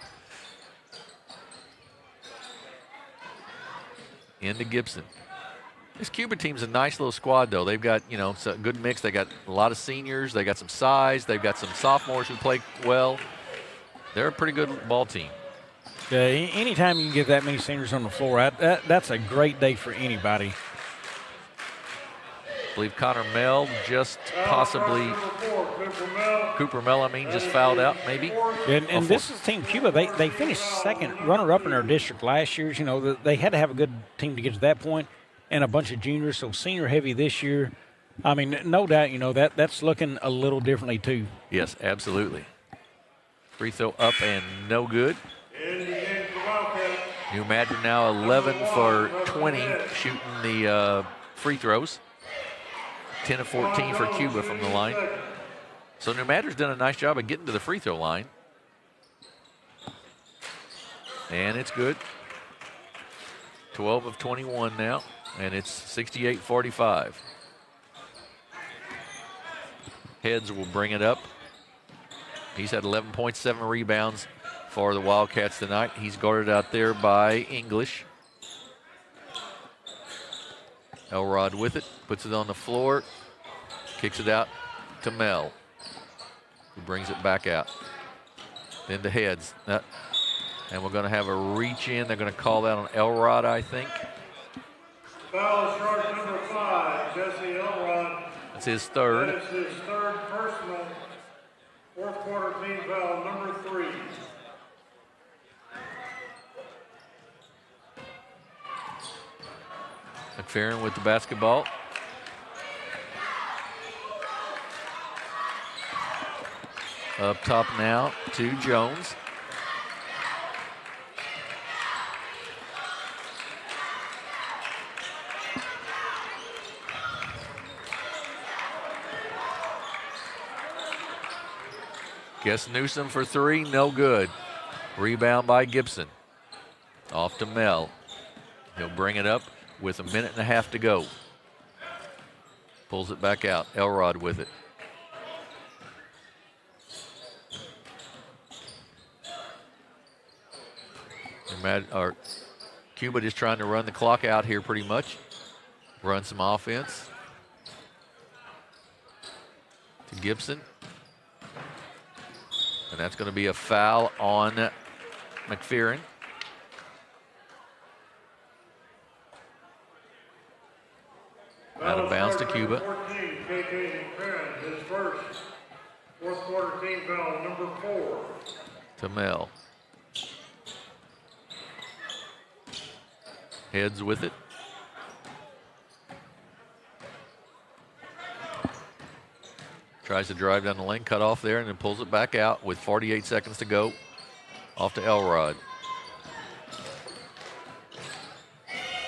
Into Gibson. This Cuba team's a nice little squad, though. They've got, a good mix. They got a lot of seniors. They got some size. They've got some sophomores who play well. They're a pretty good ball team. Yeah, anytime you can get that many seniors on the floor, that's a great day for anybody. I believe Connor Mel just possibly, Cooper Mel, just fouled out maybe. And this is Team Cuba. They finished second runner-up in our district last year. They had to have a good team to get to that point, and a bunch of juniors, so senior heavy this year. No doubt, that's looking a little differently too. Yes, absolutely. Free throw up and no good. New Madrid now 11 for 20 shooting the free throws. 10 of 14 for Cuba from the line. So New Madrid's done a nice job of getting to the free throw line. And it's good. 12 of 21 now, and it's 68-45. Heads will bring it up. He's had 11.7 rebounds for the Wildcats tonight. He's guarded out there by English. Elrod with it, puts it on the floor, kicks it out to Mel, who brings it back out. Then to Heads. And we're going to have a reach in. They're going to call that on Elrod, I think. Foul charge number 5, Jesse Elrod. That's his third. That is his third personal. Fourth quarter team foul number 3. McPherson with the basketball. Up top now to Jones. Guess Newsom for 3, no good. Rebound by Gibson. Off to Mel. He'll bring it up with a minute and a half to go. Pulls it back out. Elrod with it. Cuba just trying to run the clock out here pretty much. Run some offense. To Gibson. And that's going to be a foul on McPherson. Out of bounds to Cuba. 14, KK McPherson, his first fourth quarter team foul number 4. To Mel. Heads with it. Tries to drive down the lane, cut off there, and then pulls it back out with 48 seconds to go. Off to Elrod.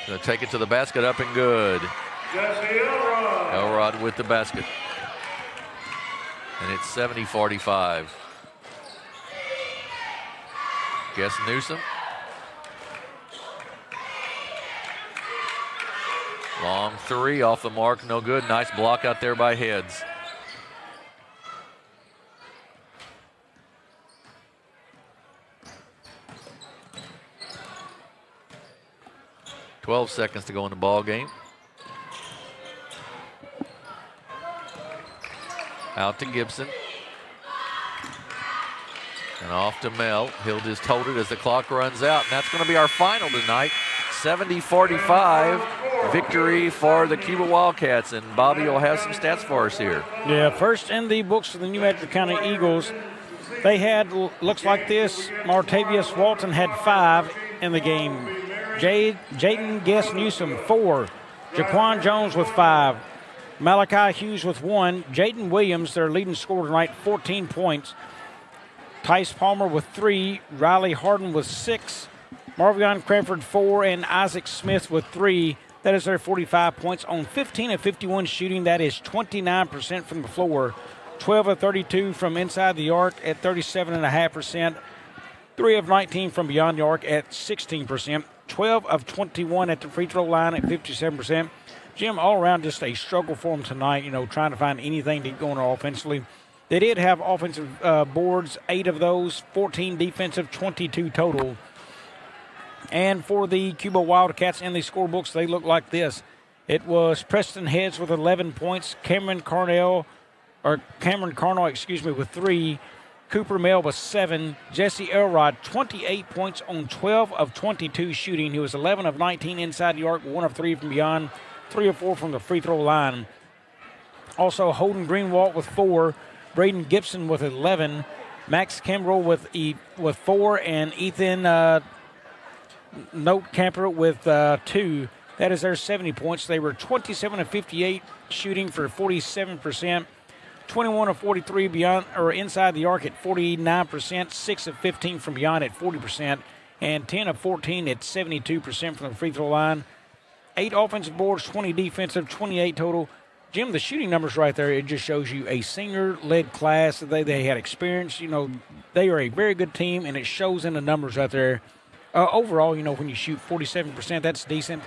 Going to take it to the basket, up and good. Jesse Elrod. Elrod with the basket. And it's 70-45. Guess Newsom. Long three off the mark, no good. Nice block out there by Heads. "12 seconds to go in the ball game. Out to Gibson. And off to Mel. He'll just hold it as the clock runs out. And that's going to be our final tonight. 70-45 victory for the Cuba Wildcats. And Bobby will have some stats for us here. Yeah, first in the books for the New Madrid County Eagles. They had, looks like this, Martavius Walton had 5 in the game. Jaden Guest Newsom, 4. Jaquan Jones with 5. Malachi Hughes with 1. Jaden Williams, their leading scorer tonight, 14 points. Tice Palmer with 3. Riley Harden with 6. Marvion Cranford 4. And Isaac Smith with 3. That is their 45 points on 15 of 51 shooting. That is 29% from the floor. 12 of 32 from inside the arc at 37.5%. 3 of 19 from beyond the arc at 16%. 12 of 21 at the free throw line at 57%. Jim, all around just a struggle for them tonight, trying to find anything to get going offensively. They did have offensive boards, 8 of those, 14 defensive, 22 total. And for the Cuba Wildcats in the scorebooks, they look like this. It was Preston Heads with 11 points, Cameron Carnell with 3, Cooper Mel with 7, Jesse Elrod 28 points on 12 of 22 shooting. He was 11 of 19 inside the arc, 1 of 3 from beyond, 3 of 4 from the free throw line. Also Holden Greenwald with 4, Braden Gibson with 11, Max Campbell with 4, and Ethan Note Camper with 2. That is their 70 points. They were 27 of 58 shooting for 47%. 21 of 43 beyond or inside the arc at 49%, 6 of 15 from beyond at 40%, and 10 of 14 at 72% from the free throw line. 8 offensive boards, 20 defensive, 28 total. Jim, the shooting numbers right there, it just shows you a senior-led class. They had experience. They are a very good team, and it shows in the numbers right there. Overall, when you shoot 47%, that's decent.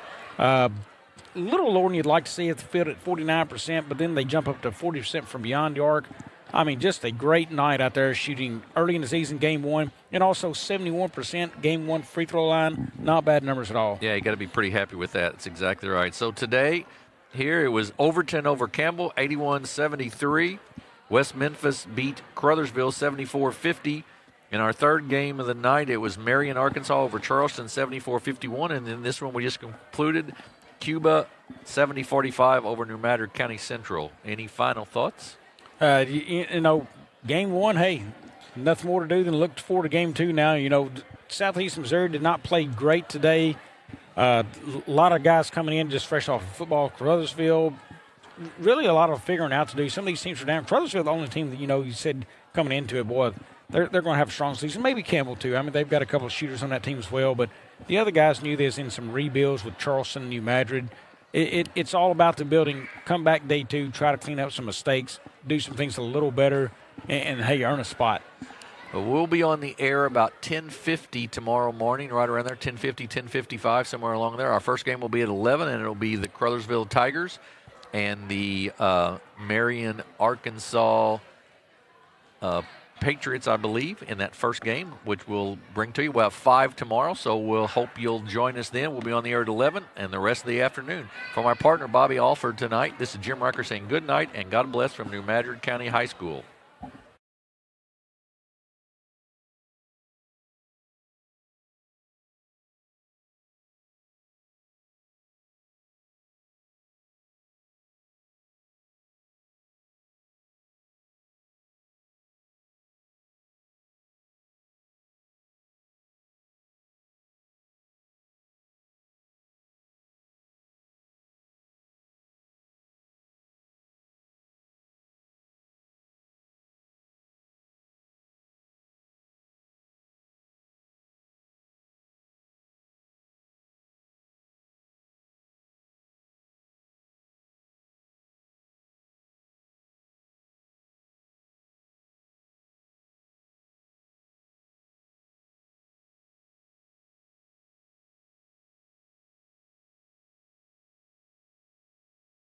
Little lower than you'd like to see at the field at 49%, but then they jump up to 40% from beyond the arc. I mean, just a great night out there shooting early in the season, game 1, and also 71% game 1 free throw line. Not bad numbers at all. Yeah, you got to be pretty happy with that. That's exactly right. So today, here it was Overton over Campbell, 81-73. West Memphis beat Caruthersville, 74-50. In our third game of the night, it was Marion, Arkansas over Charleston, 74-51. And then this one we just concluded, Cuba 70-45 over New Madrid County Central. Any final thoughts? Game 1, hey, nothing more to do than look forward to game 2 now. Southeast Missouri did not play great today. A lot of guys coming in just fresh off of football. Caruthersville, really a lot of figuring out to do. Some of these teams are down. Caruthersville, the only team that, you said coming into it, boy, they're going to have a strong season. Maybe Campbell, too. I mean, they've got a couple of shooters on that team as well. But the other guys knew there's in some rebuilds with Charleston and New Madrid. It's all about the building. Come back day 2, try to clean up some mistakes, do some things a little better, and hey, earn a spot. Well, we'll be on the air about 10:50 tomorrow morning, right around there, 10:50, 10:55, somewhere along there. Our first game will be at 11, and it'll be the Caruthersville Tigers and the Marion, Arkansas Patriots, I believe, in that first game, which we'll bring to you. We'll have 5 tomorrow, so we'll hope you'll join us then. We'll be on the air at 11 and the rest of the afternoon. From our partner, Bobby Alford, tonight, this is Jim Rucker saying good night and God bless from New Madrid County High School.